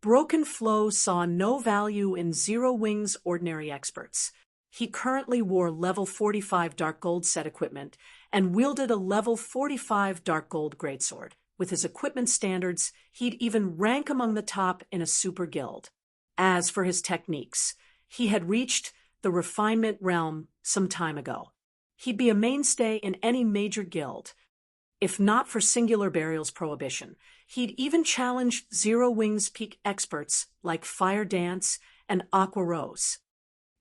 Broken Flow saw no value in Zero Wing's ordinary experts. He currently wore level 45 Dark Gold set equipment and wielded a level 45 Dark Gold greatsword. With his equipment standards, he'd even rank among the top in a super guild. As for his techniques, he had reached the refinement realm some time ago. He'd be a mainstay in any major guild. If not for Singular Burial's prohibition, he'd even challenge Zero Wing's peak experts like Fire Dance and Aqua Rose.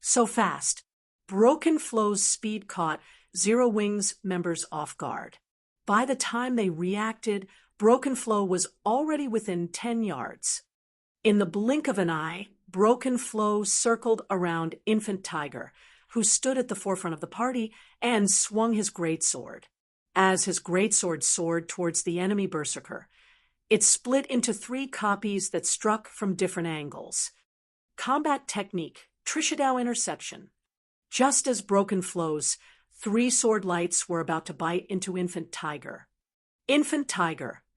So fast, Broken Flow's speed caught Zero Wing's members off guard. By the time they reacted, Broken Flow was already within 10 yards. In the blink of an eye, Broken Flow circled around Infant Tiger, who stood at the forefront of the party, and swung his greatsword. As his greatsword soared towards the enemy berserker, it split into 3 copies that struck from different angles. Combat technique, Trishadao interception. Just as Broken Flow's 3 sword lights were about to bite into Infant Tiger,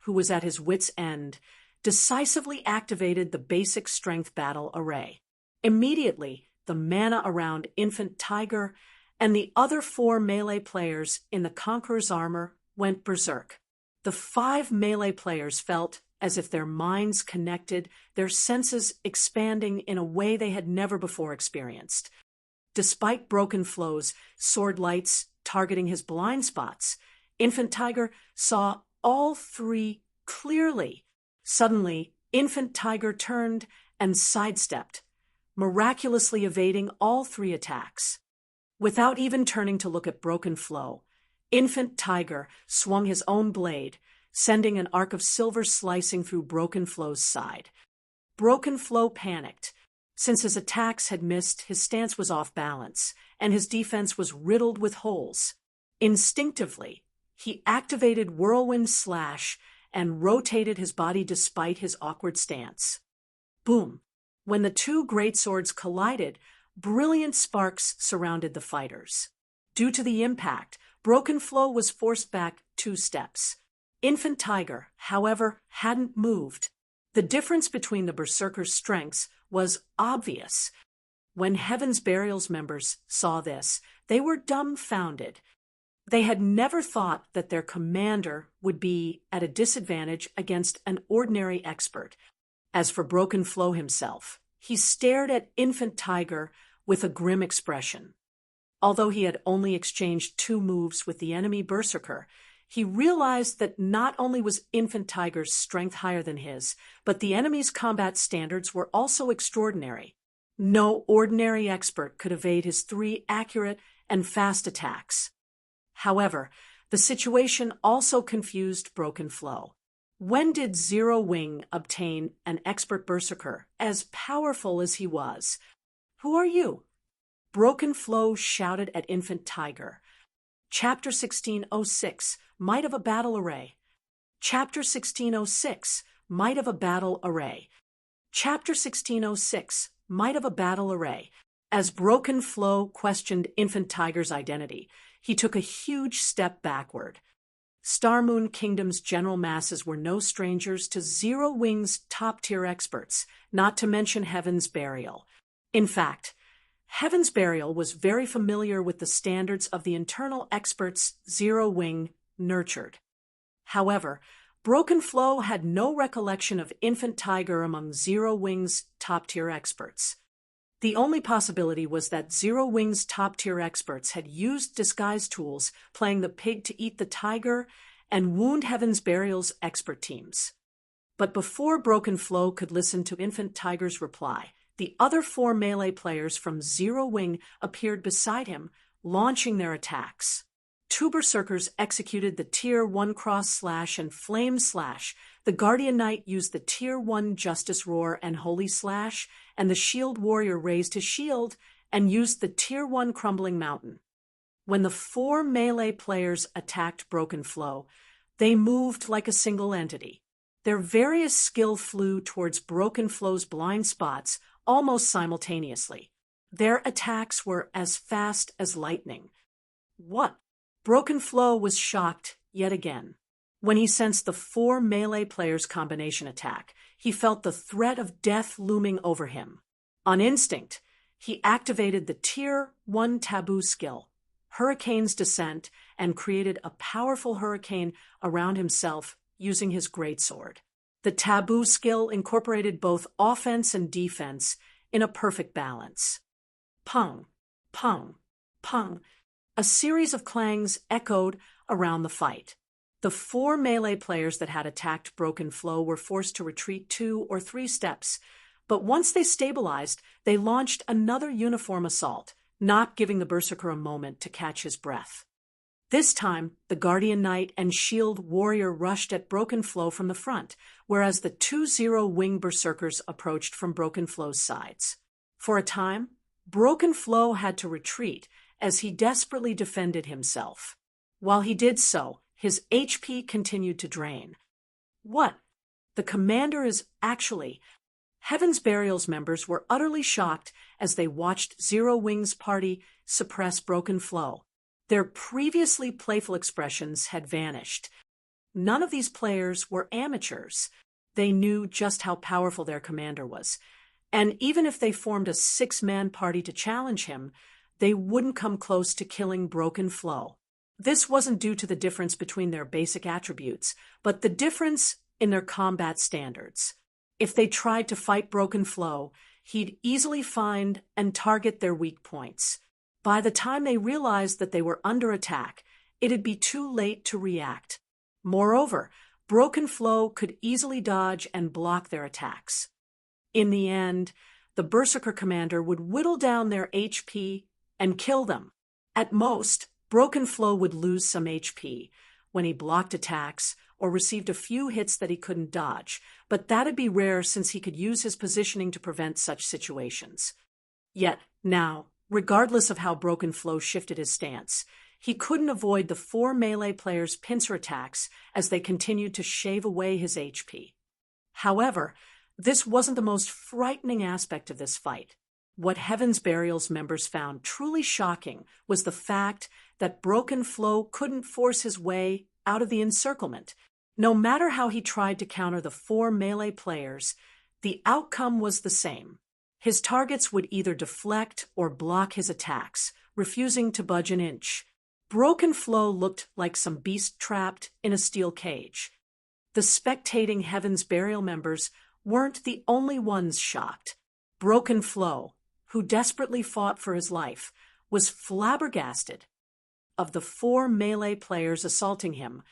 who was at his wit's end, decisively activated the basic strength battle array. Immediately, the mana around Infant Tiger and the other 4 melee players in the Conqueror's armor went berserk. The 5 melee players felt as if their minds connected, their senses expanding in a way they had never before experienced. Despite Broken Flow's sword lights targeting his blind spots, Infant Tiger saw all 3 clearly. Suddenly, Infant Tiger turned and sidestepped, miraculously evading all 3 attacks. Without even turning to look at Broken Flow, Infant Tiger swung his own blade, sending an arc of silver slicing through Broken Flow's side. Broken Flow panicked. Since his attacks had missed, his stance was off balance, and his defense was riddled with holes. Instinctively, he activated Whirlwind Slash and rotated his body despite his awkward stance. Boom! When the 2 greatswords collided, brilliant sparks surrounded the fighters. Due to the impact, Broken Flow was forced back 2 steps. Infant Tiger, however, hadn't moved. The difference between the berserker's strengths was obvious. When Heaven's Burial's members saw this, they were dumbfounded. They had never thought that their commander would be at a disadvantage against an ordinary expert. As for Broken Flow himself, he stared at Infant Tiger with a grim expression. Although he had only exchanged 2 moves with the enemy berserker, he realized that not only was Infant Tiger's strength higher than his, but the enemy's combat standards were also extraordinary. No ordinary expert could evade his 3 accurate and fast attacks. However, the situation also confused Broken Flow. When did Zero Wing obtain an expert berserker as powerful as he was? "Who are you?" Broken Flow shouted at Infant Tiger. Chapter 1606, Might of a Battle Array. Chapter 1606, Might of a Battle Array. Chapter 1606, Might of a Battle Array. As Broken Flow questioned Infant Tiger's identity, he took a huge step backward. Star Moon Kingdom's general masses were no strangers to Zero Wing's top-tier experts, not to mention Heaven's Burial. In fact, Heaven's Burial was very familiar with the standards of the internal experts Zero Wing nurtured. However, Broken Flow had no recollection of Infant Tiger among Zero Wing's top-tier experts. The only possibility was that Zero Wing's top-tier experts had used disguise tools, playing the pig to eat the tiger, and wound Heaven's Burial's expert teams. But before Broken Flow could listen to Infant Tiger's reply, the other 4 melee players from Zero Wing appeared beside him, launching their attacks. 2 berserkers executed the Tier 1 Cross Slash and Flame Slash. The Guardian Knight used the Tier 1 Justice Roar and Holy Slash, and the Shield Warrior raised his shield and used the Tier 1 Crumbling Mountain. When the 4 melee players attacked Broken Flow, they moved like a single entity. Their various skill flew towards Broken Flow's blind spots almost simultaneously. Their attacks were as fast as lightning. What? Broken Flow was shocked yet again. When he sensed the 4 melee players' combination attack, he felt the threat of death looming over him. On instinct, he activated the Tier 1 Taboo skill, Hurricane's Descent, and created a powerful hurricane around himself using his greatsword. The Taboo skill incorporated both offense and defense in a perfect balance. Pung, pung, pung. A series of clangs echoed around the fight. The 4 melee players that had attacked Broken Flow were forced to retreat 2 or 3 steps, but once they stabilized, they launched another uniform assault, not giving the berserker a moment to catch his breath. This time, the Guardian Knight and Shield Warrior rushed at Broken Flow from the front, whereas the 2 Zero Wing berserkers approached from Broken Flow's sides. For a time, Broken Flow had to retreat as he desperately defended himself. While he did so, his HP continued to drain. What? The commander is actually... Heaven's Burial's members were utterly shocked as they watched Zero Wing's party suppress Broken Flow. Their previously playful expressions had vanished. None of these players were amateurs. They knew just how powerful their commander was. And even if they formed a 6-man party to challenge him, they wouldn't come close to killing Broken Flow. This wasn't due to the difference between their basic attributes, but the difference in their combat standards. If they tried to fight Broken Flow, he'd easily find and target their weak points. By the time they realized that they were under attack, it'd be too late to react. Moreover, Broken Flow could easily dodge and block their attacks. In the end, the Berserker commander would whittle down their HP and kill them. At most, Broken Flow would lose some HP when he blocked attacks or received a few hits that he couldn't dodge, but that'd be rare since he could use his positioning to prevent such situations. Yet, now, regardless of how Broken Flow shifted his stance, he couldn't avoid the 4 melee players' pincer attacks as they continued to shave away his HP. However, this wasn't the most frightening aspect of this fight. What Heaven's Burial's members found truly shocking was the fact that Broken Flow couldn't force his way out of the encirclement. No matter how he tried to counter the 4 melee players, the outcome was the same. His targets would either deflect or block his attacks, refusing to budge an inch. Broken Flow looked like some beast trapped in a steel cage. The spectating Heaven's Burial members weren't the only ones shocked. Broken Flow, who desperately fought for his life, was flabbergasted. Of the 4 melee players assaulting him,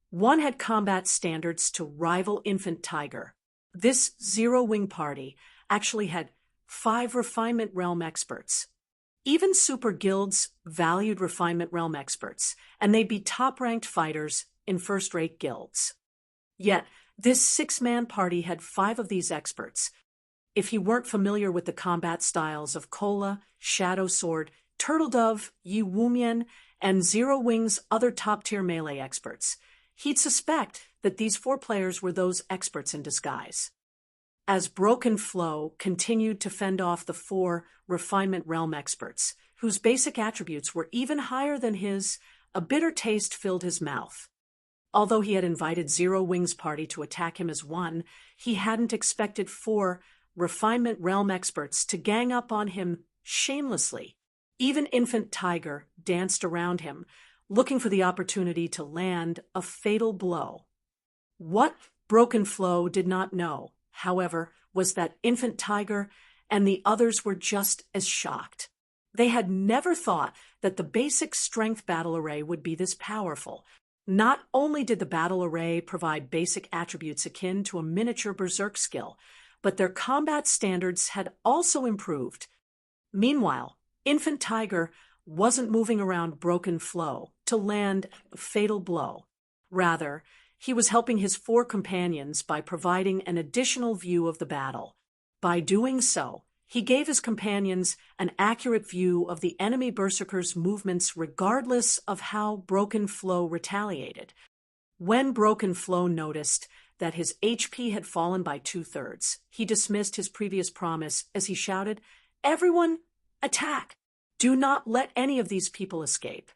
one had combat standards to rival Infant Tiger. This Zero Wing party actually had 5 Refinement Realm experts. Even super guilds valued Refinement Realm experts, and they'd be top-ranked fighters in first-rate guilds. Yet, this 6-man party had 5 of these experts. if he weren't familiar with the combat styles of Kola, Shadow Sword, Turtle Dove, Yi Wumian, and Zero Wing's other top-tier melee experts. He'd suspect that these 4 players were those experts in disguise. As Broken Flow continued to fend off the 4 Refinement Realm experts, whose basic attributes were even higher than his, a bitter taste filled his mouth. Although he had invited Zero Wing's party to attack him as one, he hadn't expected 4 Refinement Realm experts to gang up on him shamelessly. Even Infant Tiger danced around him, looking for the opportunity to land a fatal blow. What Broken Flow did not know, however, was that Infant Tiger and the others were just as shocked. They had never thought that the basic strength battle array would be this powerful. Not only did the battle array provide basic attributes akin to a miniature berserk skill, but their combat standards had also improved. Meanwhile, Infant Tiger wasn't moving around Broken Flow to land a fatal blow. Rather, he was helping his 4 companions by providing an additional view of the battle. By doing so, he gave his companions an accurate view of the enemy berserkers' movements regardless of how Broken Flow retaliated. When Broken Flow noticed that his HP had fallen by 2/3, he dismissed his previous promise as he shouted, "Everyone, attack! Do not let any of these people escape."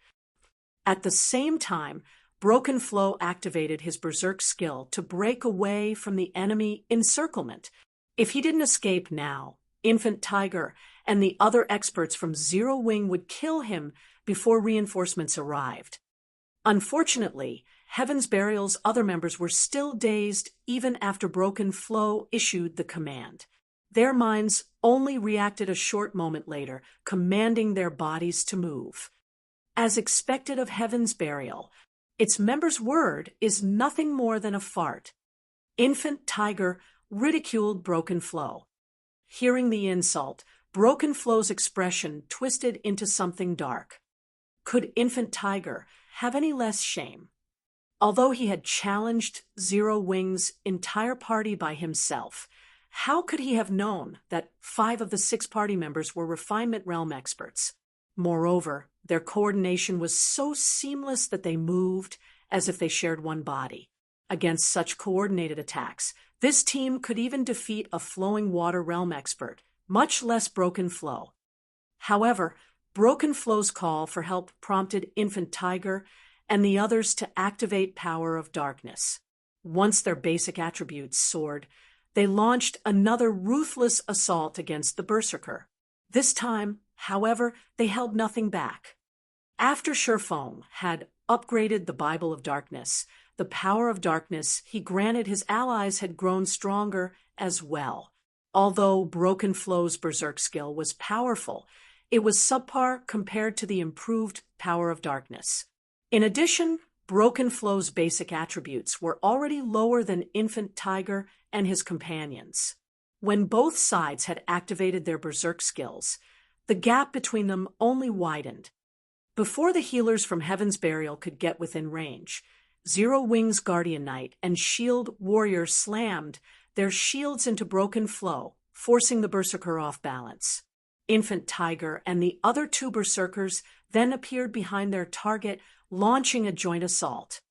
At the same time, Broken Flow activated his berserk skill to break away from the enemy encirclement. If he didn't escape now, Infant Tiger and the other experts from Zero Wing would kill him before reinforcements arrived. Unfortunately, Heaven's Burial's other members were still dazed even after Broken Flow issued the command. Their minds only reacted a short moment later, commanding their bodies to move. As expected of Heaven's Burial, its members' word is nothing more than a fart. Infant Tiger ridiculed Broken Flow. Hearing the insult, Broken Flow's expression twisted into something dark. Could Infant Tiger have any less shame? Although he had challenged Zero Wing's entire party by himself, how could he have known that 5 of the 6 party members were Refinement Realm experts? Moreover, their coordination was so seamless that they moved as if they shared one body. Against such coordinated attacks, this team could even defeat a Flowing Water Realm expert, much less Broken Flow. However, Broken Flow's call for help prompted Infant Tiger and the others to activate Power of Darkness. Once their basic attributes soared, they launched another ruthless assault against the Berserker. This time, however, they held nothing back. After Sherfone had upgraded the Bible of Darkness, the Power of Darkness he granted his allies had grown stronger as well. Although Broken Flow's berserk skill was powerful, it was subpar compared to the improved Power of Darkness. In addition, Broken Flow's basic attributes were already lower than Infant Tiger and his companions. When both sides had activated their berserk skills, the gap between them only widened. Before the healers from Heaven's Burial could get within range, Zero Wing's Guardian Knight and Shield Warrior slammed their shields into Broken Flow, forcing the Berserker off balance. Infant Tiger and the other 2 Berserkers then appeared behind their target, launching a joint assault.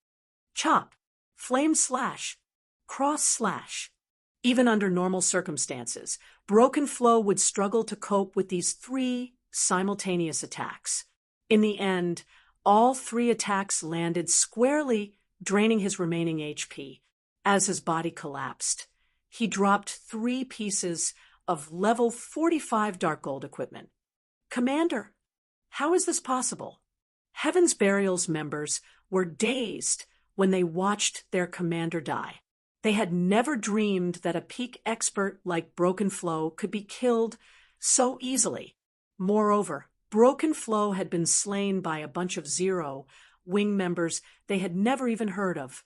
Chop, Flame Slash, Cross Slash. Even under normal circumstances, Broken Flow would struggle to cope with these 3 simultaneous attacks. In the end, all 3 attacks landed squarely, draining his remaining HP. As his body collapsed, he dropped 3 pieces of level 45 Dark Gold equipment. "Commander, how is this possible?" Heaven's Burial's members were dazed when they watched their commander die. They had never dreamed that a peak expert like Broken Flow could be killed so easily. Moreover, Broken Flow had been slain by a bunch of Zero Wing members they had never even heard of